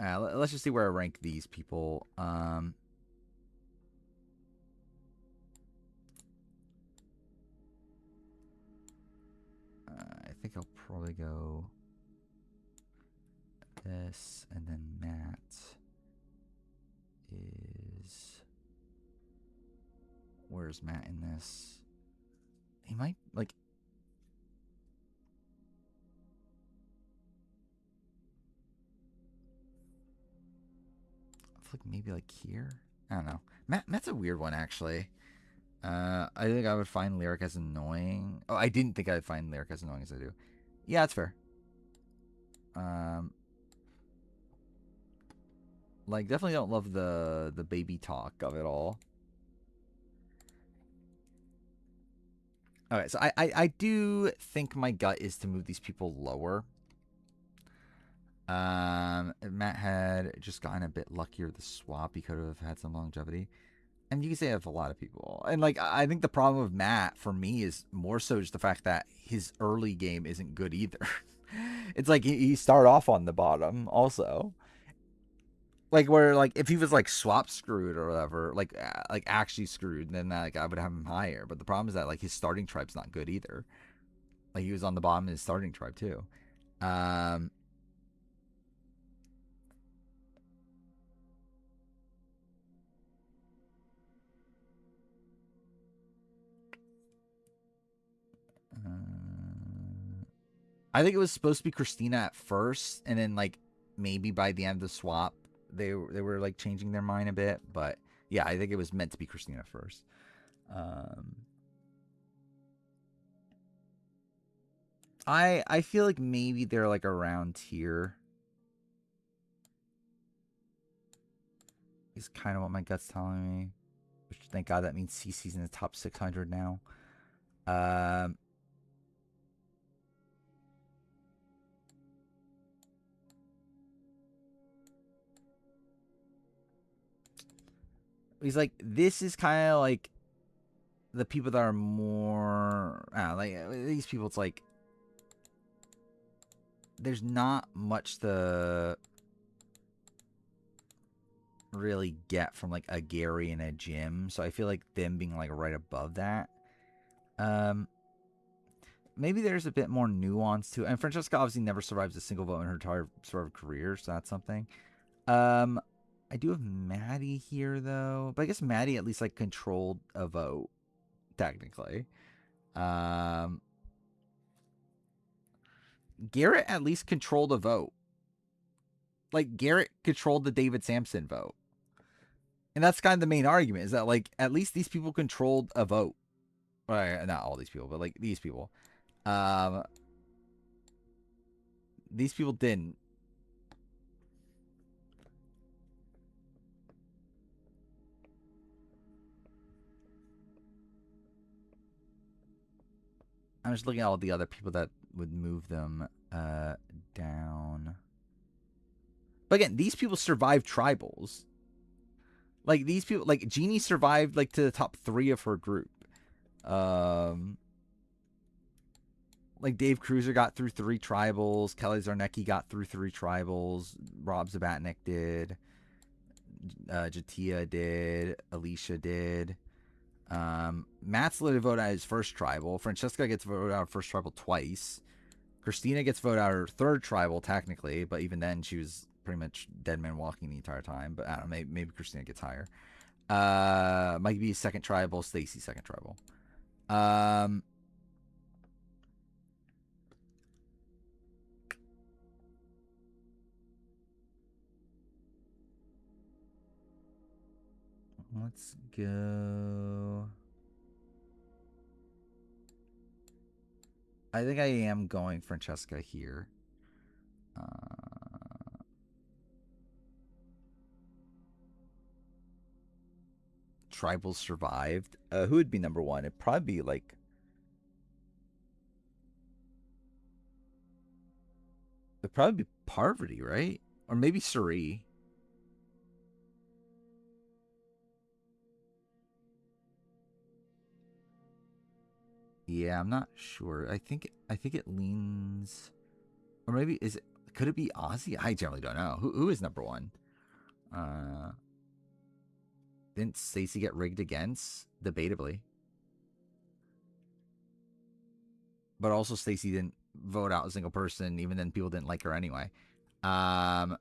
Let's just see where I rank these people. I think I'll probably go this, and then Matt is... Where's Matt in this? He might, like... I feel like maybe, like, here? I don't know. Matt's a weird one, actually. I think I would find Lyric as annoying. Oh, I didn't think I'd find Lyric as annoying as I do. Yeah, that's fair. Like, definitely don't love the baby talk of it all. Okay, so I do think my gut is to move these people lower. Matt had just gotten a bit luckier with the swap. He could have had some longevity. And you can say I have a lot of people. And, like, I think the problem with Matt, for me, is more so just the fact that his early game isn't good either. It's like he started off on the bottom also. Like, where, like, if he was, like, swap screwed or whatever, like actually screwed, then, like, I would have him higher. But the problem is that, like, his starting tribe's not good either. Like, he was on the bottom of his starting tribe, too. I think it was supposed to be Christina at first, and then, like, maybe by the end of the swap, they were like changing their mind a bit. But yeah, I think it was meant to be Christina first. I feel like maybe they're like around here. Is kind of what my gut's telling me. Which, thank God, that means CC's in the top 600 now. He's like, this is kind of like the people that are more, like these people. It's like there's not much to really get from like a Gary and a Jim, so I feel like them being like right above that. Maybe there's a bit more nuance to it. And Francesca obviously never survives a single vote in her entire sort of career, so that's something. I do have Maddie here, though. But I guess Maddie at least, like, controlled a vote, technically. Garrett at least controlled a vote. Like, Garrett controlled the David Sampson vote. And that's kind of the main argument, is that, like, at least these people controlled a vote. Well, not all these people, but, like, these people. These people didn't. I'm just looking at all the other people that would move them down. But again, these people survived tribals. Like, these people, like, Jeannie survived, like, to the top 3 of her group. Like, Dave Cruiser got through 3 tribals. Kelly Zarnecki got through 3 tribals. Rob Zabatnik did. Jatia did. Alicia did. Matt's literally voted out his first tribal. Francesca gets voted out her first tribal twice. Christina gets voted out her third tribal, technically, but even then, she was pretty much dead man walking the entire time. But I don't know, maybe Christina gets higher. Mike B's second tribal, Stacy second tribal. Let's go. I think I am going Francesca here. Tribals survived. Who would be number 1? It'd probably be like... It'd probably be Parvati, right? Or maybe Suri. Yeah, I'm not sure. I think it leans, or maybe could it be Ozzy? I generally don't know. Who is number 1? Didn't Stacey get rigged against? Debatably. But also Stacey didn't vote out a single person, even then people didn't like her anyway. Oh,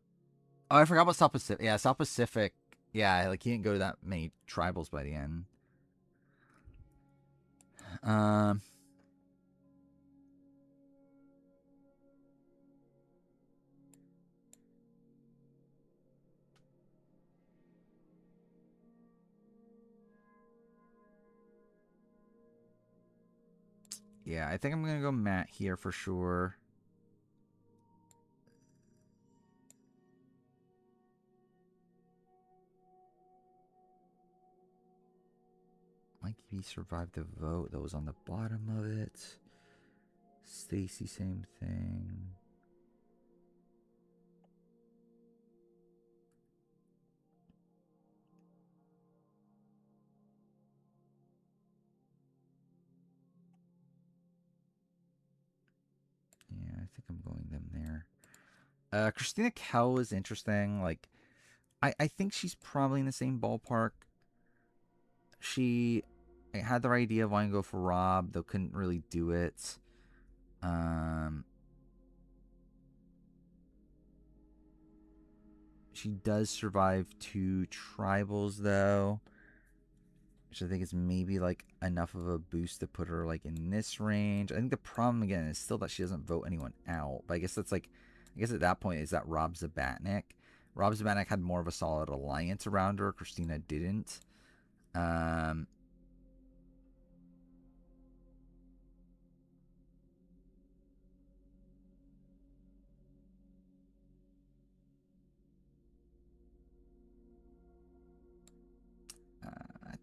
I forgot about South Pacific. Yeah, South Pacific. Yeah, like he didn't go to that many tribals by the end. Yeah, I think I'm gonna go Matt here for sure. Mike Nikki survived the vote that was on the bottom of it. Stacy, same thing. Yeah, I think I'm going them there. Christina Kell is interesting. Like, I think she's probably in the same ballpark. She had their idea of wanting to go for Rob, though couldn't really do it. She does survive 2 tribals, though, which I think is maybe like enough of a boost to put her like in this range. I think the problem again is still that she doesn't vote anyone out. But I guess that's like, I guess at that point is that Rob Zabatnik. Rob Zabatnik had more of a solid alliance around her. Christina didn't. I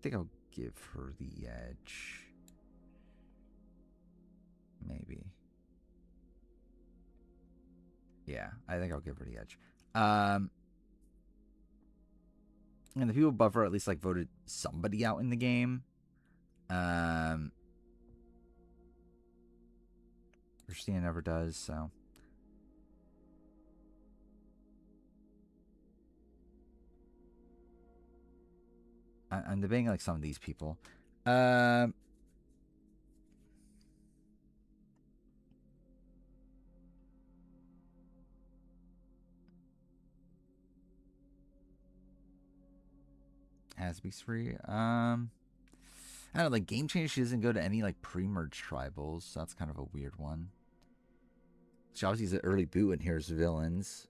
think I'll give her the edge. Maybe. Yeah, I think I'll give her the edge. And the people above her at least like voted somebody out in the game. Christina never does, so. I'm debating like some of these people. Asby's free. I don't know, like Game Changer, she doesn't go to any like pre-merge tribals, so that's kind of a weird one. She obviously is an early boot and here's villains.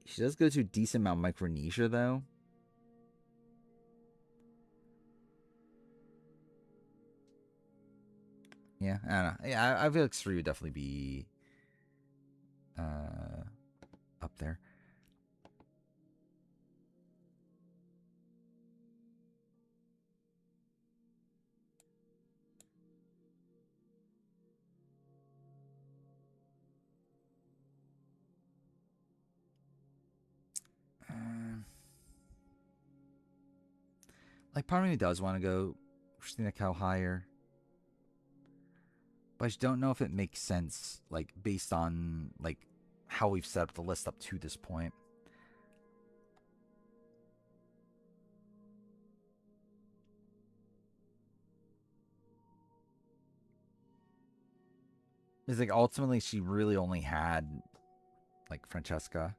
She does go to a decent amount of Micronesia though. Yeah, I don't know. Yeah, I feel like 3 would definitely be up there. Like, part of me does want to go Christina Cow higher. But I just don't know if it makes sense, like, based on, like, how we've set up the list up to this point. It's like, ultimately, she really only had, like, Francesca.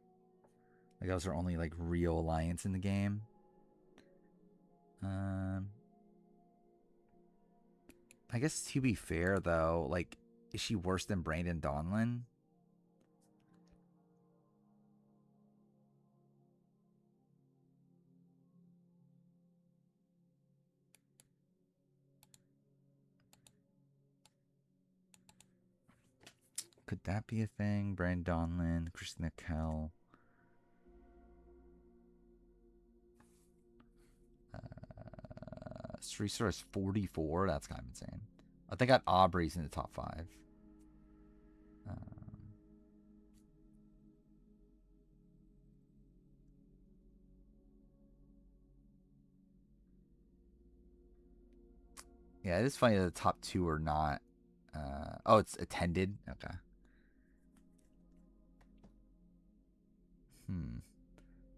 Like, that was her only, like, real alliance in the game. I guess to be fair, though, like, is she worse than Brandon Donlin? Could that be a thing? Brandon Donlin, Christina Kell. Streetstar is 44. That's kind of insane. I think I got Aubrey's in the top 5. Yeah, it is funny that the top 2 are not. Oh, it's attended. Okay.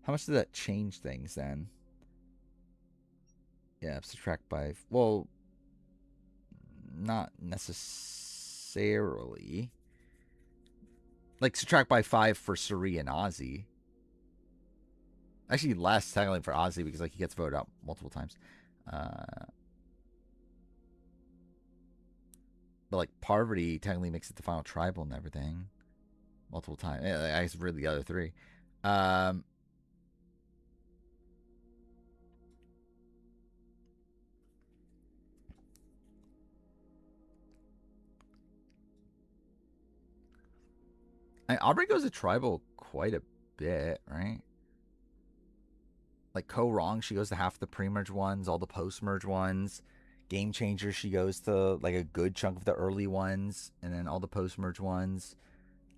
How much did that change things then? Yeah, subtract by... Well, not necessarily. Like, subtract by 5 for Suri and Ozzy. Actually, less technically for Ozzy because, like, he gets voted out multiple times. But, like, Parvati technically makes it the final tribal and everything. Multiple times. Yeah, I guess really the other 3. Aubrey goes to tribal quite a bit, right? Like Co Wrong, she goes to half the pre-merge ones, all the post-merge ones. Game Changer, she goes to like a good chunk of the early ones, and then all the post-merge ones.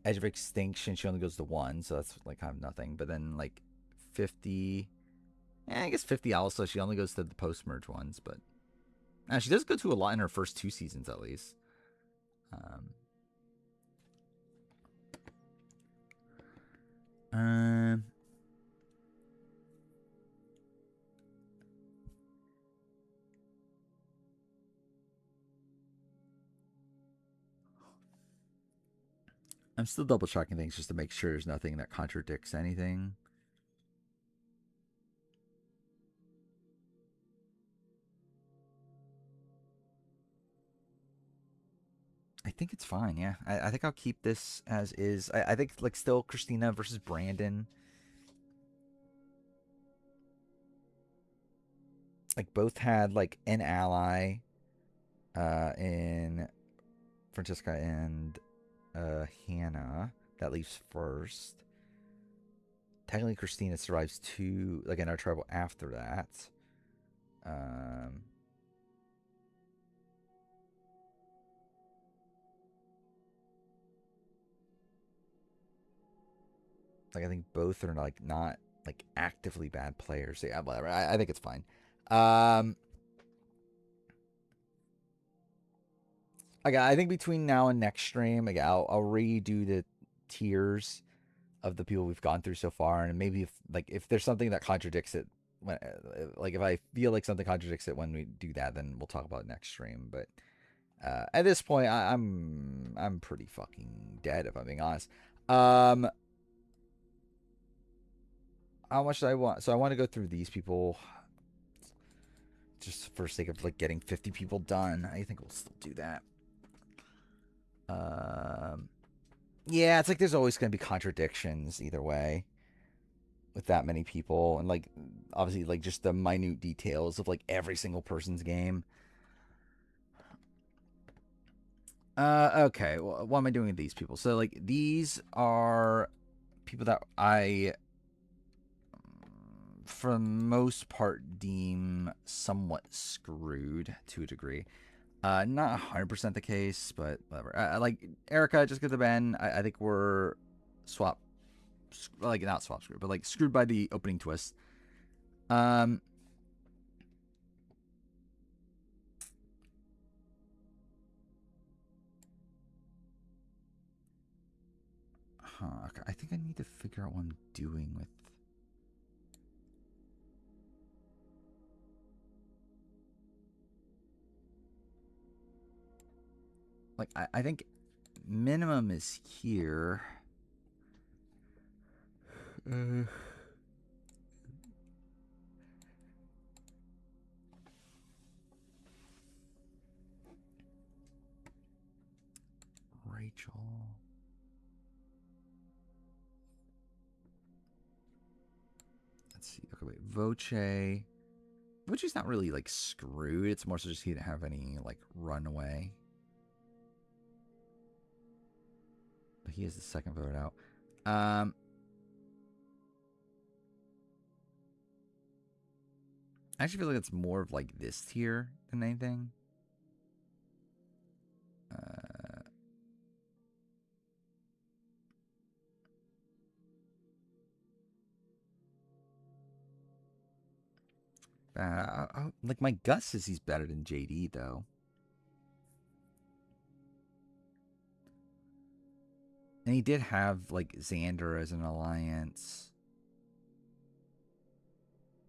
Edge of Extinction, she only goes to one, so that's like kind of nothing. But then like 50, I guess 50 also, she only goes to the post-merge ones, but she does go to a lot in her first 2 seasons at least. I'm still double checking things just to make sure there's nothing that contradicts anything. I think it's fine, yeah. I think I'll keep this as is. I think like still Christina versus Brandon. Like both had like an ally in Francesca and Hannah. That leaves first. Technically Christina survives 2 like in our tribal after that. Like I think both are like not like actively bad players. So yeah, whatever. I think it's fine. Okay, I think between now and next stream, like I'll redo the tiers of the people we've gone through so far, and maybe if there's something that contradicts it, like if I feel like something contradicts it when we do that, then we'll talk about it next stream. But at this point, I'm pretty fucking dead if I'm being honest. How much do I want? So I want to go through these people just for the sake of like getting 50 people done. I think we'll still do that. Yeah, it's like there's always going to be contradictions either way with that many people, and like obviously like just the minute details of like every single person's game. Okay, well, what am I doing with these people? So like these are people that I for the most part deem somewhat screwed to a degree. Not 100% the case, but whatever. Like Erica, just get the Ben. I think we're not swap screwed, but like screwed by the opening twist. Okay, I think I need to figure out what I'm doing with. Like, I think minimum is here. Rachel. Let's see. Okay, wait. Voce. Voce's not really, like, screwed. It's more so just he didn't have any, like, runaway. But he is the second vote out. I actually feel like it's more of like this tier than anything. Like my gut says he's better than JD though. And he did have like Xander as an alliance.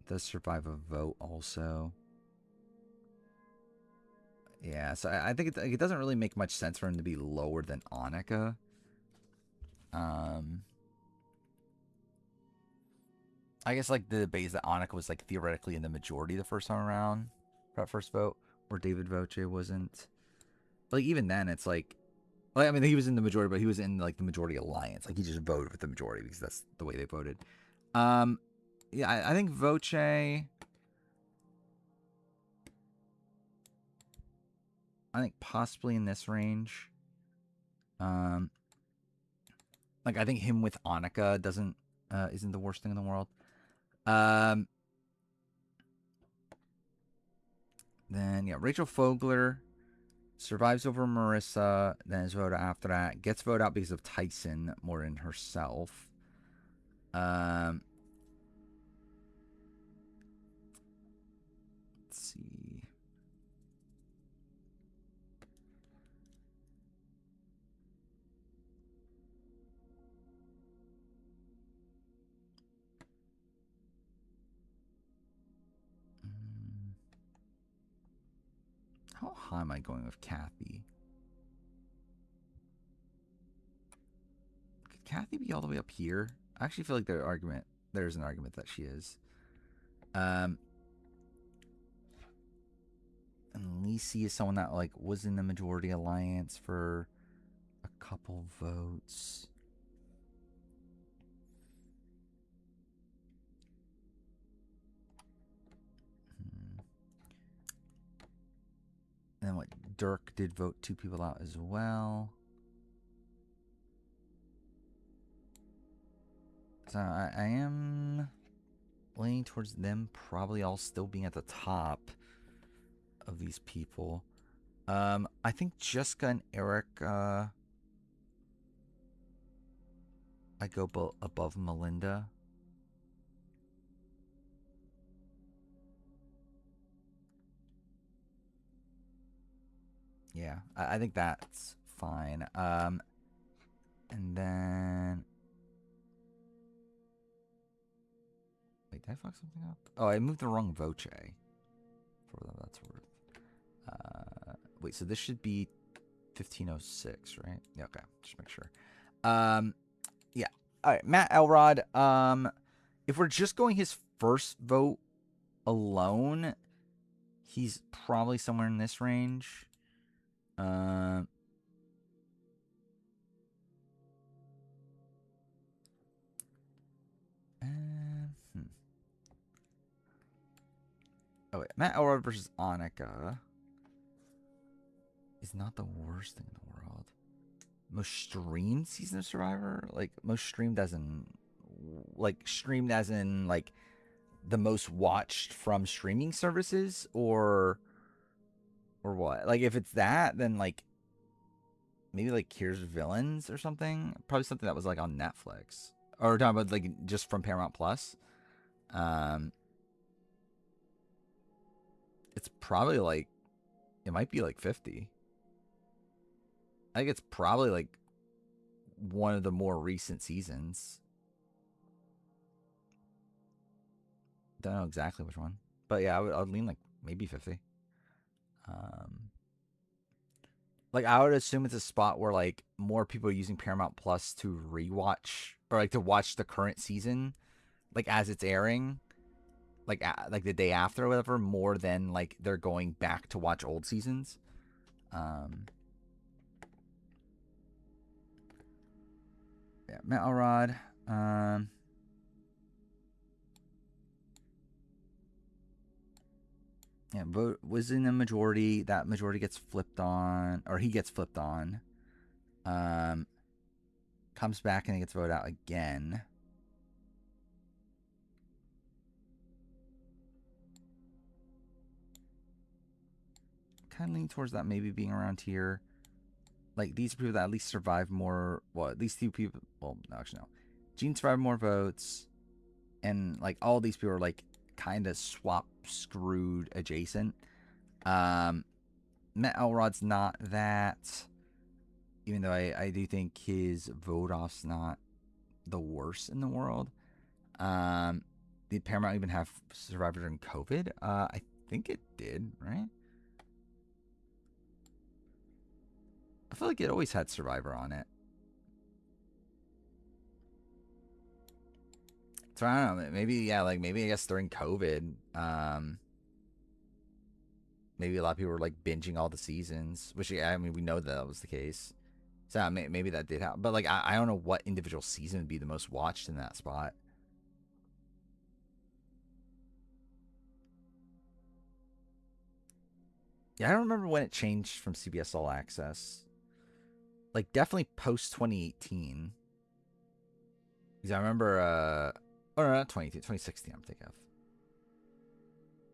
Does survive a vote also. Yeah, so I think it doesn't really make much sense for him to be lower than Annika. I guess like the debate is that Annika was like theoretically in the majority the first time around for that first vote, where David Voce wasn't. But like even then, it's like, I mean, he was in the majority, but he was in like the majority alliance. Like he just voted with the majority because that's the way they voted. Yeah, I think Voce. I think possibly in this range. Like I think him with Annika isn't the worst thing in the world. Then, yeah, Rachel Fogler survives over Marissa, then is voted after that. Gets voted out because of Tyson more than herself. Let's see. How high am I going with Kathy? Could Kathy be all the way up here? I actually feel like there's an argument that she is. And Lacey is someone that like was in the majority alliance for a couple votes. And then what? Dirk did vote 2 people out as well. So I am leaning towards them probably all still being at the top of these people. I think Jessica and Eric, I go above Melinda. Yeah, I think that's fine. And then... Wait, did I fuck something up? Oh, I moved the wrong voce. For what that's worth. Wait, so this should be 1506, right? Yeah, okay. Just make sure. Yeah. All right, Matt Elrod. If we're just going his first vote alone, he's probably somewhere in this range. Oh wait, Matt Elrod versus Annika is not the worst thing in the world. Most streamed season of Survivor, like most streamed as in, like the most watched from streaming services, or what? Like if it's that, then like maybe like Here's Villains or something. Probably something that was like on Netflix, or we're talking about like just from Paramount Plus. It's probably like, it might be like 50. I think it's probably like one of the more recent seasons. Don't know exactly which one, but yeah, I would lean like maybe 50. Like I would assume it's a spot where like more people are using Paramount Plus to rewatch or like to watch the current season, like as it's airing. Like the day after or whatever, more than like they're going back to watch old seasons. Yeah, Matt Elrod. Yeah, vote was in the majority. That majority gets flipped on, or he gets flipped on. Comes back and he gets voted out again. Kind of leaning towards that maybe being around here. Like these are people that at least survive more. Well, at least 2 people. Well, no, actually no. Gene survived more votes, and like all these people are like kind of swap screwed adjacent. Matt Elrod's not that. Even though I do think his vote off's not the worst in the world. Did Paramount even have Survivor during COVID? I think it did, right? I feel like it always had Survivor on it. So I don't know. Maybe, yeah, like maybe I guess during COVID, maybe a lot of people were like binging all the seasons, which I mean, we know that was the case. So maybe that did happen. But like, I don't know what individual season would be the most watched in that spot. Yeah, I don't remember when it changed from CBS All Access. Like, definitely post 2018. Because I remember, oh, no, not 2018, 2016, I'm thinking of.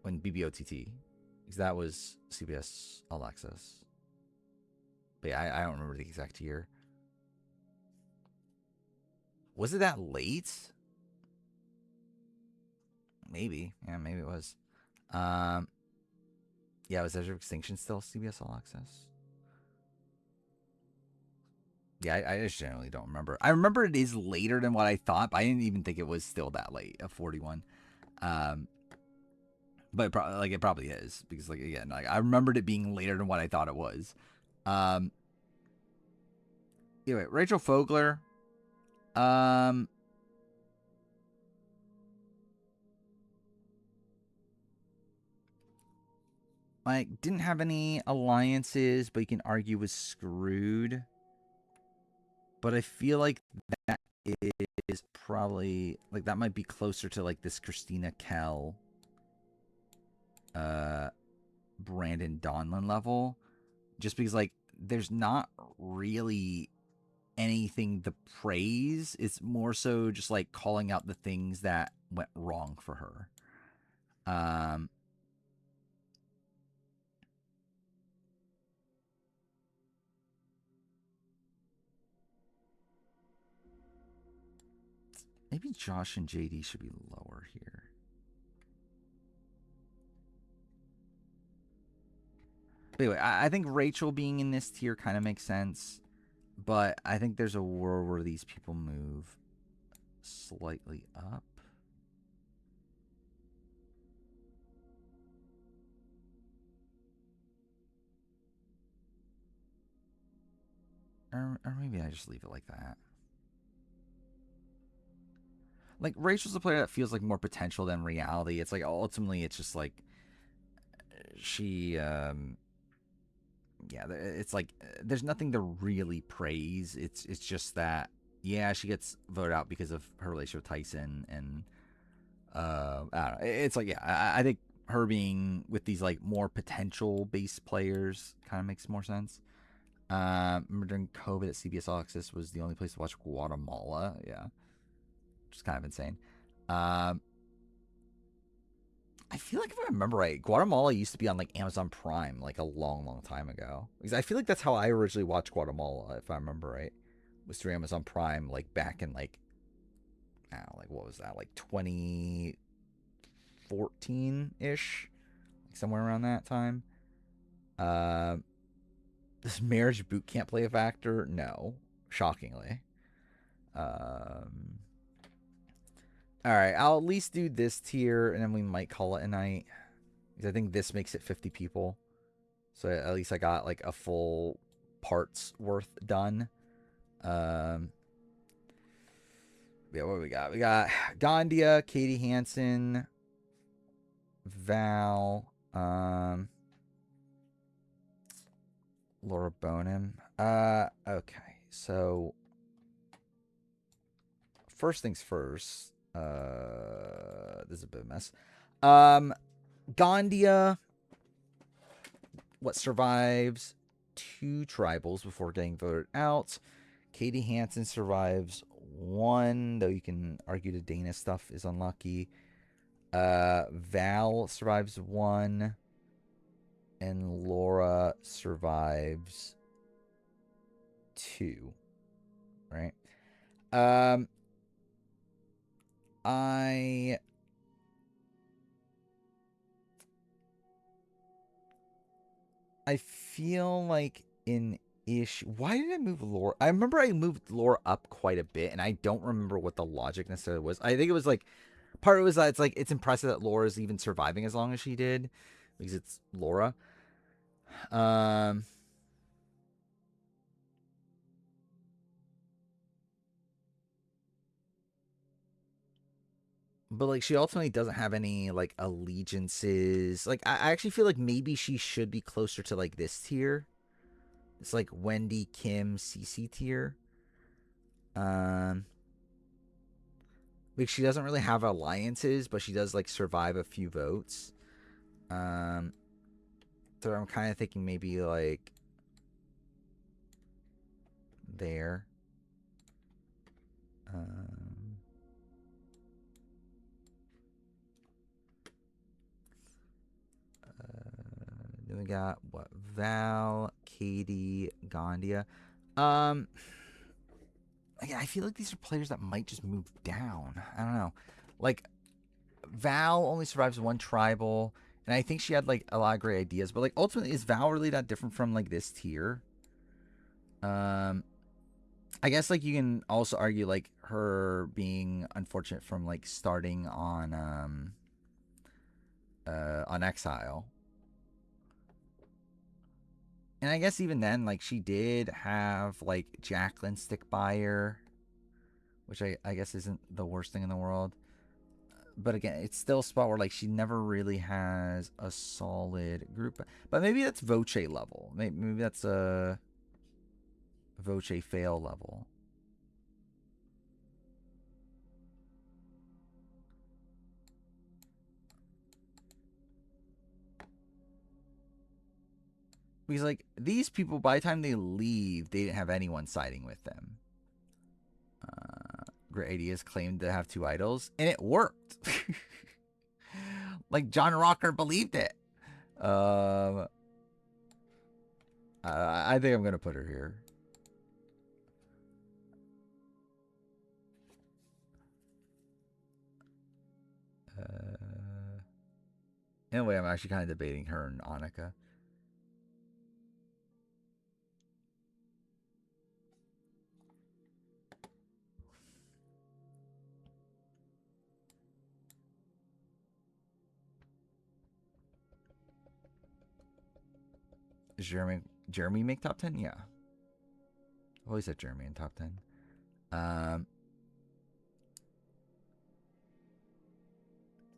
When BBOTT Because that was CBS All Access. But yeah, I don't remember the exact year. Was it that late? Maybe. Yeah, maybe it was. Yeah, was Edge of Extinction still CBS All Access? Yeah, I just generally don't remember. I remember it is later than what I thought, but I didn't even think it was still that late, at 41. But it probably is, because like again, like I remembered it being later than what I thought it was. Anyway, Rachel Fogler. Like, didn't have any alliances, but you can argue was screwed. But I feel like that is probably, like, that might be closer to, like, this Christina Kell, Brandon Donlin level. Just because, like, there's not really anything to praise. It's more so just, like, calling out the things that went wrong for her. Maybe Josh and JD should be lower here. But anyway, I think Rachel being in this tier kind of makes sense. But I think there's a world where these people move slightly up. Or maybe I just leave it like that. Like, Rachel's a player that feels like more potential than reality. It's like, ultimately, it's just like, she, yeah, it's like, there's nothing to really praise. It's just that, yeah, she gets voted out because of her relationship with Tyson, and, I don't know. It's like, yeah, I think her being with these, like, more potential-based players kind of makes more sense. Remember during COVID at CBS All Access was the only place to watch Guatemala. Yeah. Which is kind of insane. I feel like if I remember right, Guatemala used to be on like Amazon Prime like a long time ago. Because I feel like that's how I originally watched Guatemala, if I remember right. Was through Amazon Prime like back in like, I don't know, like what was that? Like 2014-ish? Like somewhere around that time. Does Marriage Boot Camp play a factor? No. Shockingly. Alright, I'll at least do this tier, and then we might call it a night. Because I think this makes it 50 people. So at least I got, like, a full parts worth done. Yeah, what do we got? We got Gandia, Katie Hansen, Val, Laura Bonham. Okay, so first things first. This is a bit of a mess. Gandia, what survives 2 tribals before getting voted out. Katie Hansen survives 1, though you can argue the Dana stuff is unlucky. Val survives 1, and Laura survives 2. Right? I feel like in ish. Why did I move Laura? I remember I moved Laura up quite a bit, and I don't remember what the logic necessarily was. I think it was like part of it was that it's impressive that Laura's even surviving as long as she did, because it's Laura. But, like, she ultimately doesn't have any, like, allegiances. Like, I actually feel like maybe she should be closer to, like, this tier. It's, like, Wendy, Kim, Cece tier. Like, she doesn't really have alliances, but she does, like, survive a few votes. So I'm kind of thinking maybe, like, there. Then we got what? Val, Katie, Gandia. Again, I feel like these are players that might just move down. I don't know. Like, Val only survives one tribal, and I think she had like a lot of great ideas. But like, ultimately, is Val really that different from like this tier? I guess like you can also argue like her being unfortunate from like starting on Exile. And I guess even then, like, she did have like Jacqueline stick by her, which I guess isn't the worst thing in the world. But again, it's still a spot where like she never really has a solid group. But maybe that's Voce level. Maybe that's a Voce fail level. Because, like, these people, by the time they leave, they didn't have anyone siding with them. Great Ideas claimed to have 2 idols, and it worked. Like, John Rocker believed it. I think I'm going to put her here. In a way, I'm actually kind of debating her and Annika. Does Jeremy make top 10? Yeah. I've always said Jeremy in top 10.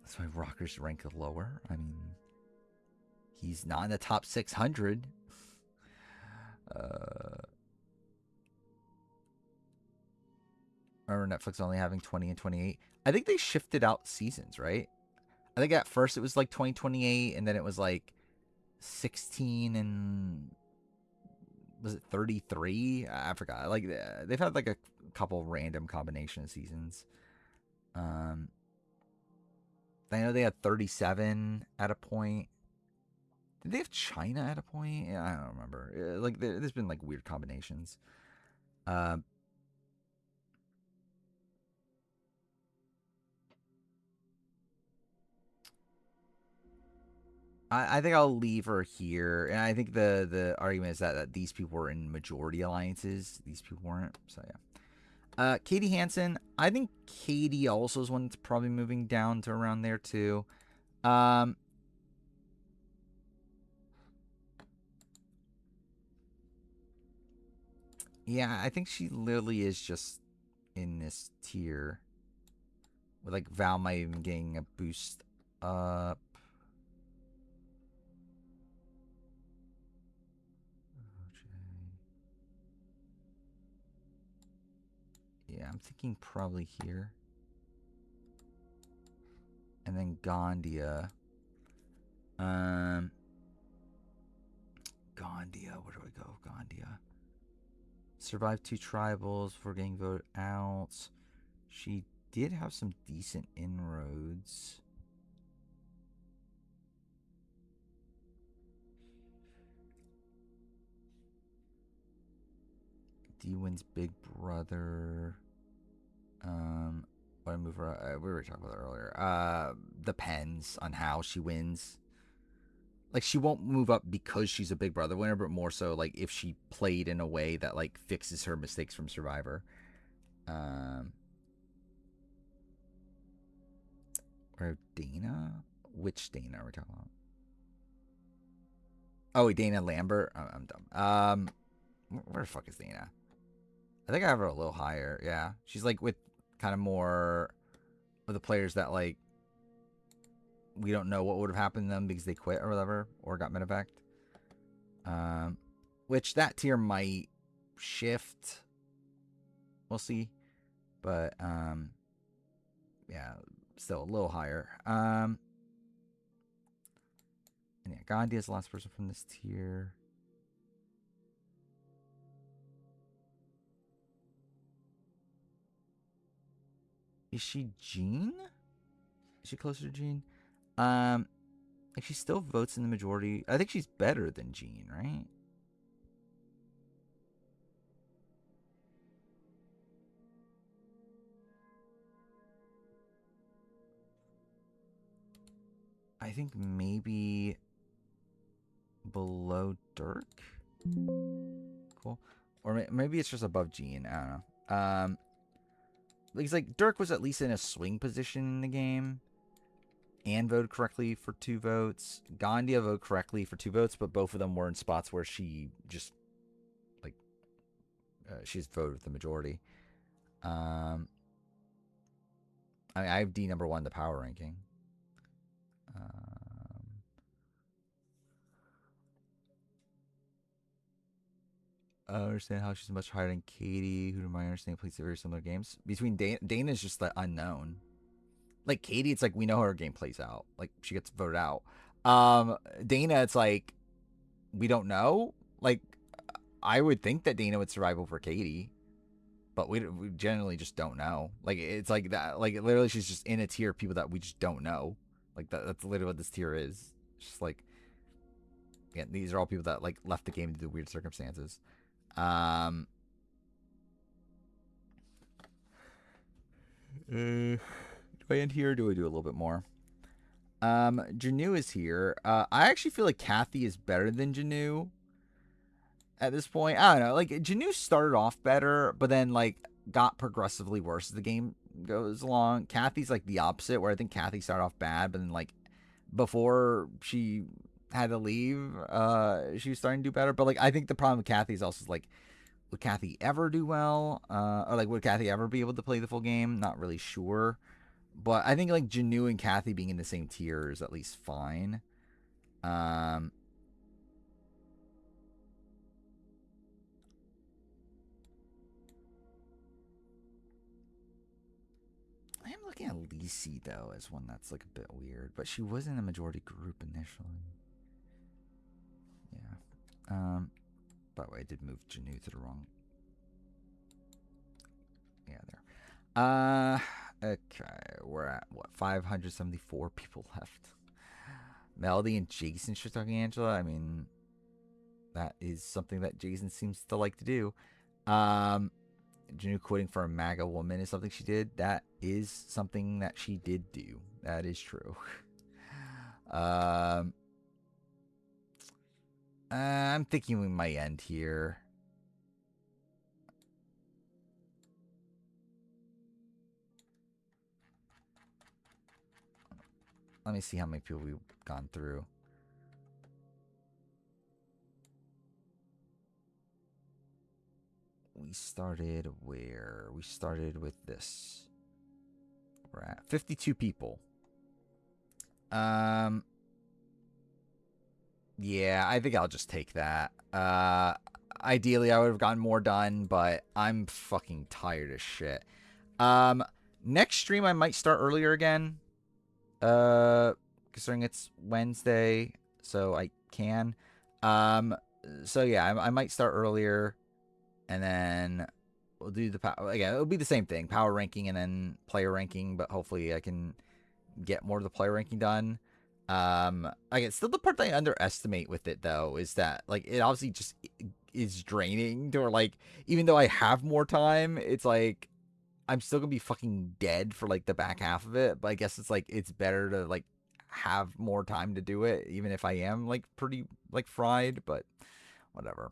That's why Rocker's rank lower. I mean, he's not in the top 600. Remember Netflix only having 20 and 28? I think they shifted out seasons, right? I think at first it was like 2028, and then it was like 16 and was it 33? I forgot. Like they've had like a couple random combination of seasons. I know they had 37 at a point. Did they have China at a point? Yeah, I don't remember. Like there's been like weird combinations. I think I'll leave her here, and I think the argument is that these people were in majority alliances. These people weren't, so yeah. Katie Hansen, I think Katie also is one that's probably moving down to around there too. Yeah, I think she literally is just in this tier. With like Val might even getting a boost up. Yeah, I'm thinking probably here. And then Gandia. Gandia, where do I go? Gandia. Survived 2 tribals before getting voted out. She did have some decent inroads. D-Win's big brother. What I move her? We were talking about that earlier. Depends on how she wins. Like, she won't move up because she's a big brother winner, but more so like if she played in a way that like fixes her mistakes from Survivor. Or Dana? Which Dana are we talking about? Oh, wait, Dana Lambert. I'm dumb. Where the fuck is Dana? I think I have her a little higher. Yeah, she's like with kind of more of the players that like we don't know what would have happened to them because they quit or whatever or got medevaced. Which that tier might shift. We'll see, but yeah, still a little higher. And yeah, Gandhi is the last person from this tier. Is she Jean? Is she closer to Jean? Like, she still votes in the majority. I think she's better than Jean, right? I think maybe below Dirk. Cool. Or maybe it's just above Jean. I don't know. Because like Dirk was at least in a swing position in the game and voted correctly for 2 votes. Gandia voted correctly for 2 votes, but both of them were in spots where she just like she's voted with the majority. I mean, I have D number 1 the power ranking. I understand how she's much higher than Katie, who to my understanding plays very similar games. Between Dana is just the unknown. Like Katie, it's like we know how her game plays out. Like she gets voted out. Dana, it's like we don't know. Like I would think that Dana would survive over Katie, but we generally just don't know. Like it's like that. Like literally, she's just in a tier of people that we just don't know. Like that's literally what this tier is. It's just like, yeah, these are all people that like left the game due to weird circumstances. Do I end here or do I do a little bit more? Janu is here. I actually feel like Kathy is better than Janu at this point. I don't know. Like Janu started off better, but then like got progressively worse as the game goes along. Kathy's like the opposite, where I think Kathy started off bad, but then like before she had to leave, she was starting to do better. But like I think the problem with Kathy is also like, would Kathy ever do well? Or like would Kathy ever be able to play the full game? Not really sure. But I think like Janu and Kathy being in the same tier is at least fine. I am looking at Lisi though as one that's like a bit weird, but she was in the majority group initially. Yeah. By the way, I did move Janu to the wrong. Yeah, there. Okay, we're at what, 574 people left. Melody and Jason should talking Angela. I mean, that is something that Jason seems to like to do. Janu quitting for a MAGA woman is something she did. That is something that she did do. That is true. I'm thinking we might end here. Let me see how many people we've gone through. We started where? We started with this. We're at 52 people. Yeah, I think I'll just take that. Ideally, I would have gotten more done, but I'm fucking tired as shit. Next stream, I might start earlier again. Considering it's Wednesday, so I can. So yeah, I might start earlier, and then we'll do the again. It'll be the same thing, power ranking and then player ranking, but hopefully I can get more of the player ranking done. It's still the part that I underestimate with it though is that like it obviously just is draining, or like even though I have more time, it's like I'm still gonna be fucking dead for like the back half of it. But I guess it's like it's better to like have more time to do it, even if I am like pretty like fried. But whatever.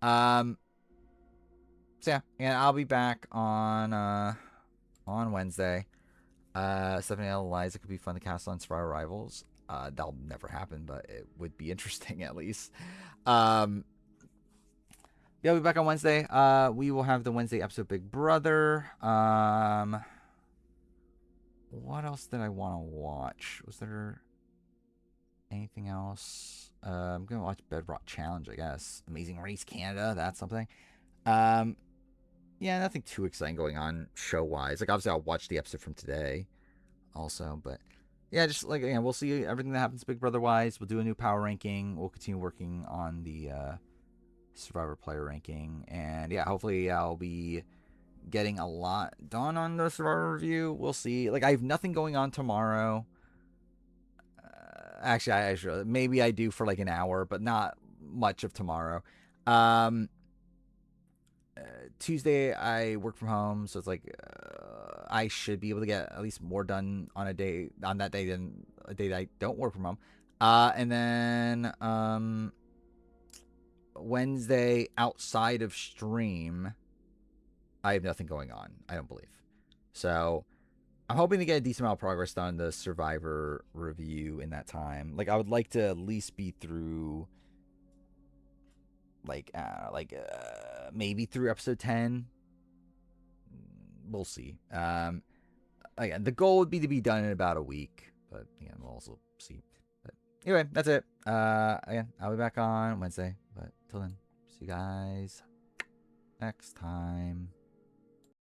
So yeah, and I'll be back on Wednesday. Stephanie L. Eliza could be fun to cast on Survivor Rivals. That'll never happen, but it would be interesting at least. Yeah, I'll be back on Wednesday. We will have the Wednesday episode of Big Brother. What else did I want to watch? Was there anything else? I'm going to watch Bedrock Challenge, I guess. Amazing Race Canada, that's something. Yeah, nothing too exciting going on show-wise. Like, obviously, I'll watch the episode from today also, but yeah, just like, we'll see everything that happens Big Brother-wise. We'll do a new power ranking. We'll continue working on the Survivor player ranking, and yeah, hopefully I'll be getting a lot done on the Survivor review. We'll see. Like, I have nothing going on tomorrow. Actually, maybe I do for like an hour, but not much of tomorrow. Tuesday I work from home, so it's like I should be able to get at least more done on that day than a day that I don't work from home. And then Wednesday outside of stream, I have nothing going on, I don't believe. So I'm hoping to get a decent amount of progress done the Survivor review in that time. Like, I would like to at least be through, maybe through episode 10. We'll see. Again, the goal would be to be done in about a week, but again, we'll also see. But anyway, that's it. Again, I'll be back on Wednesday, but till then, see you guys next time.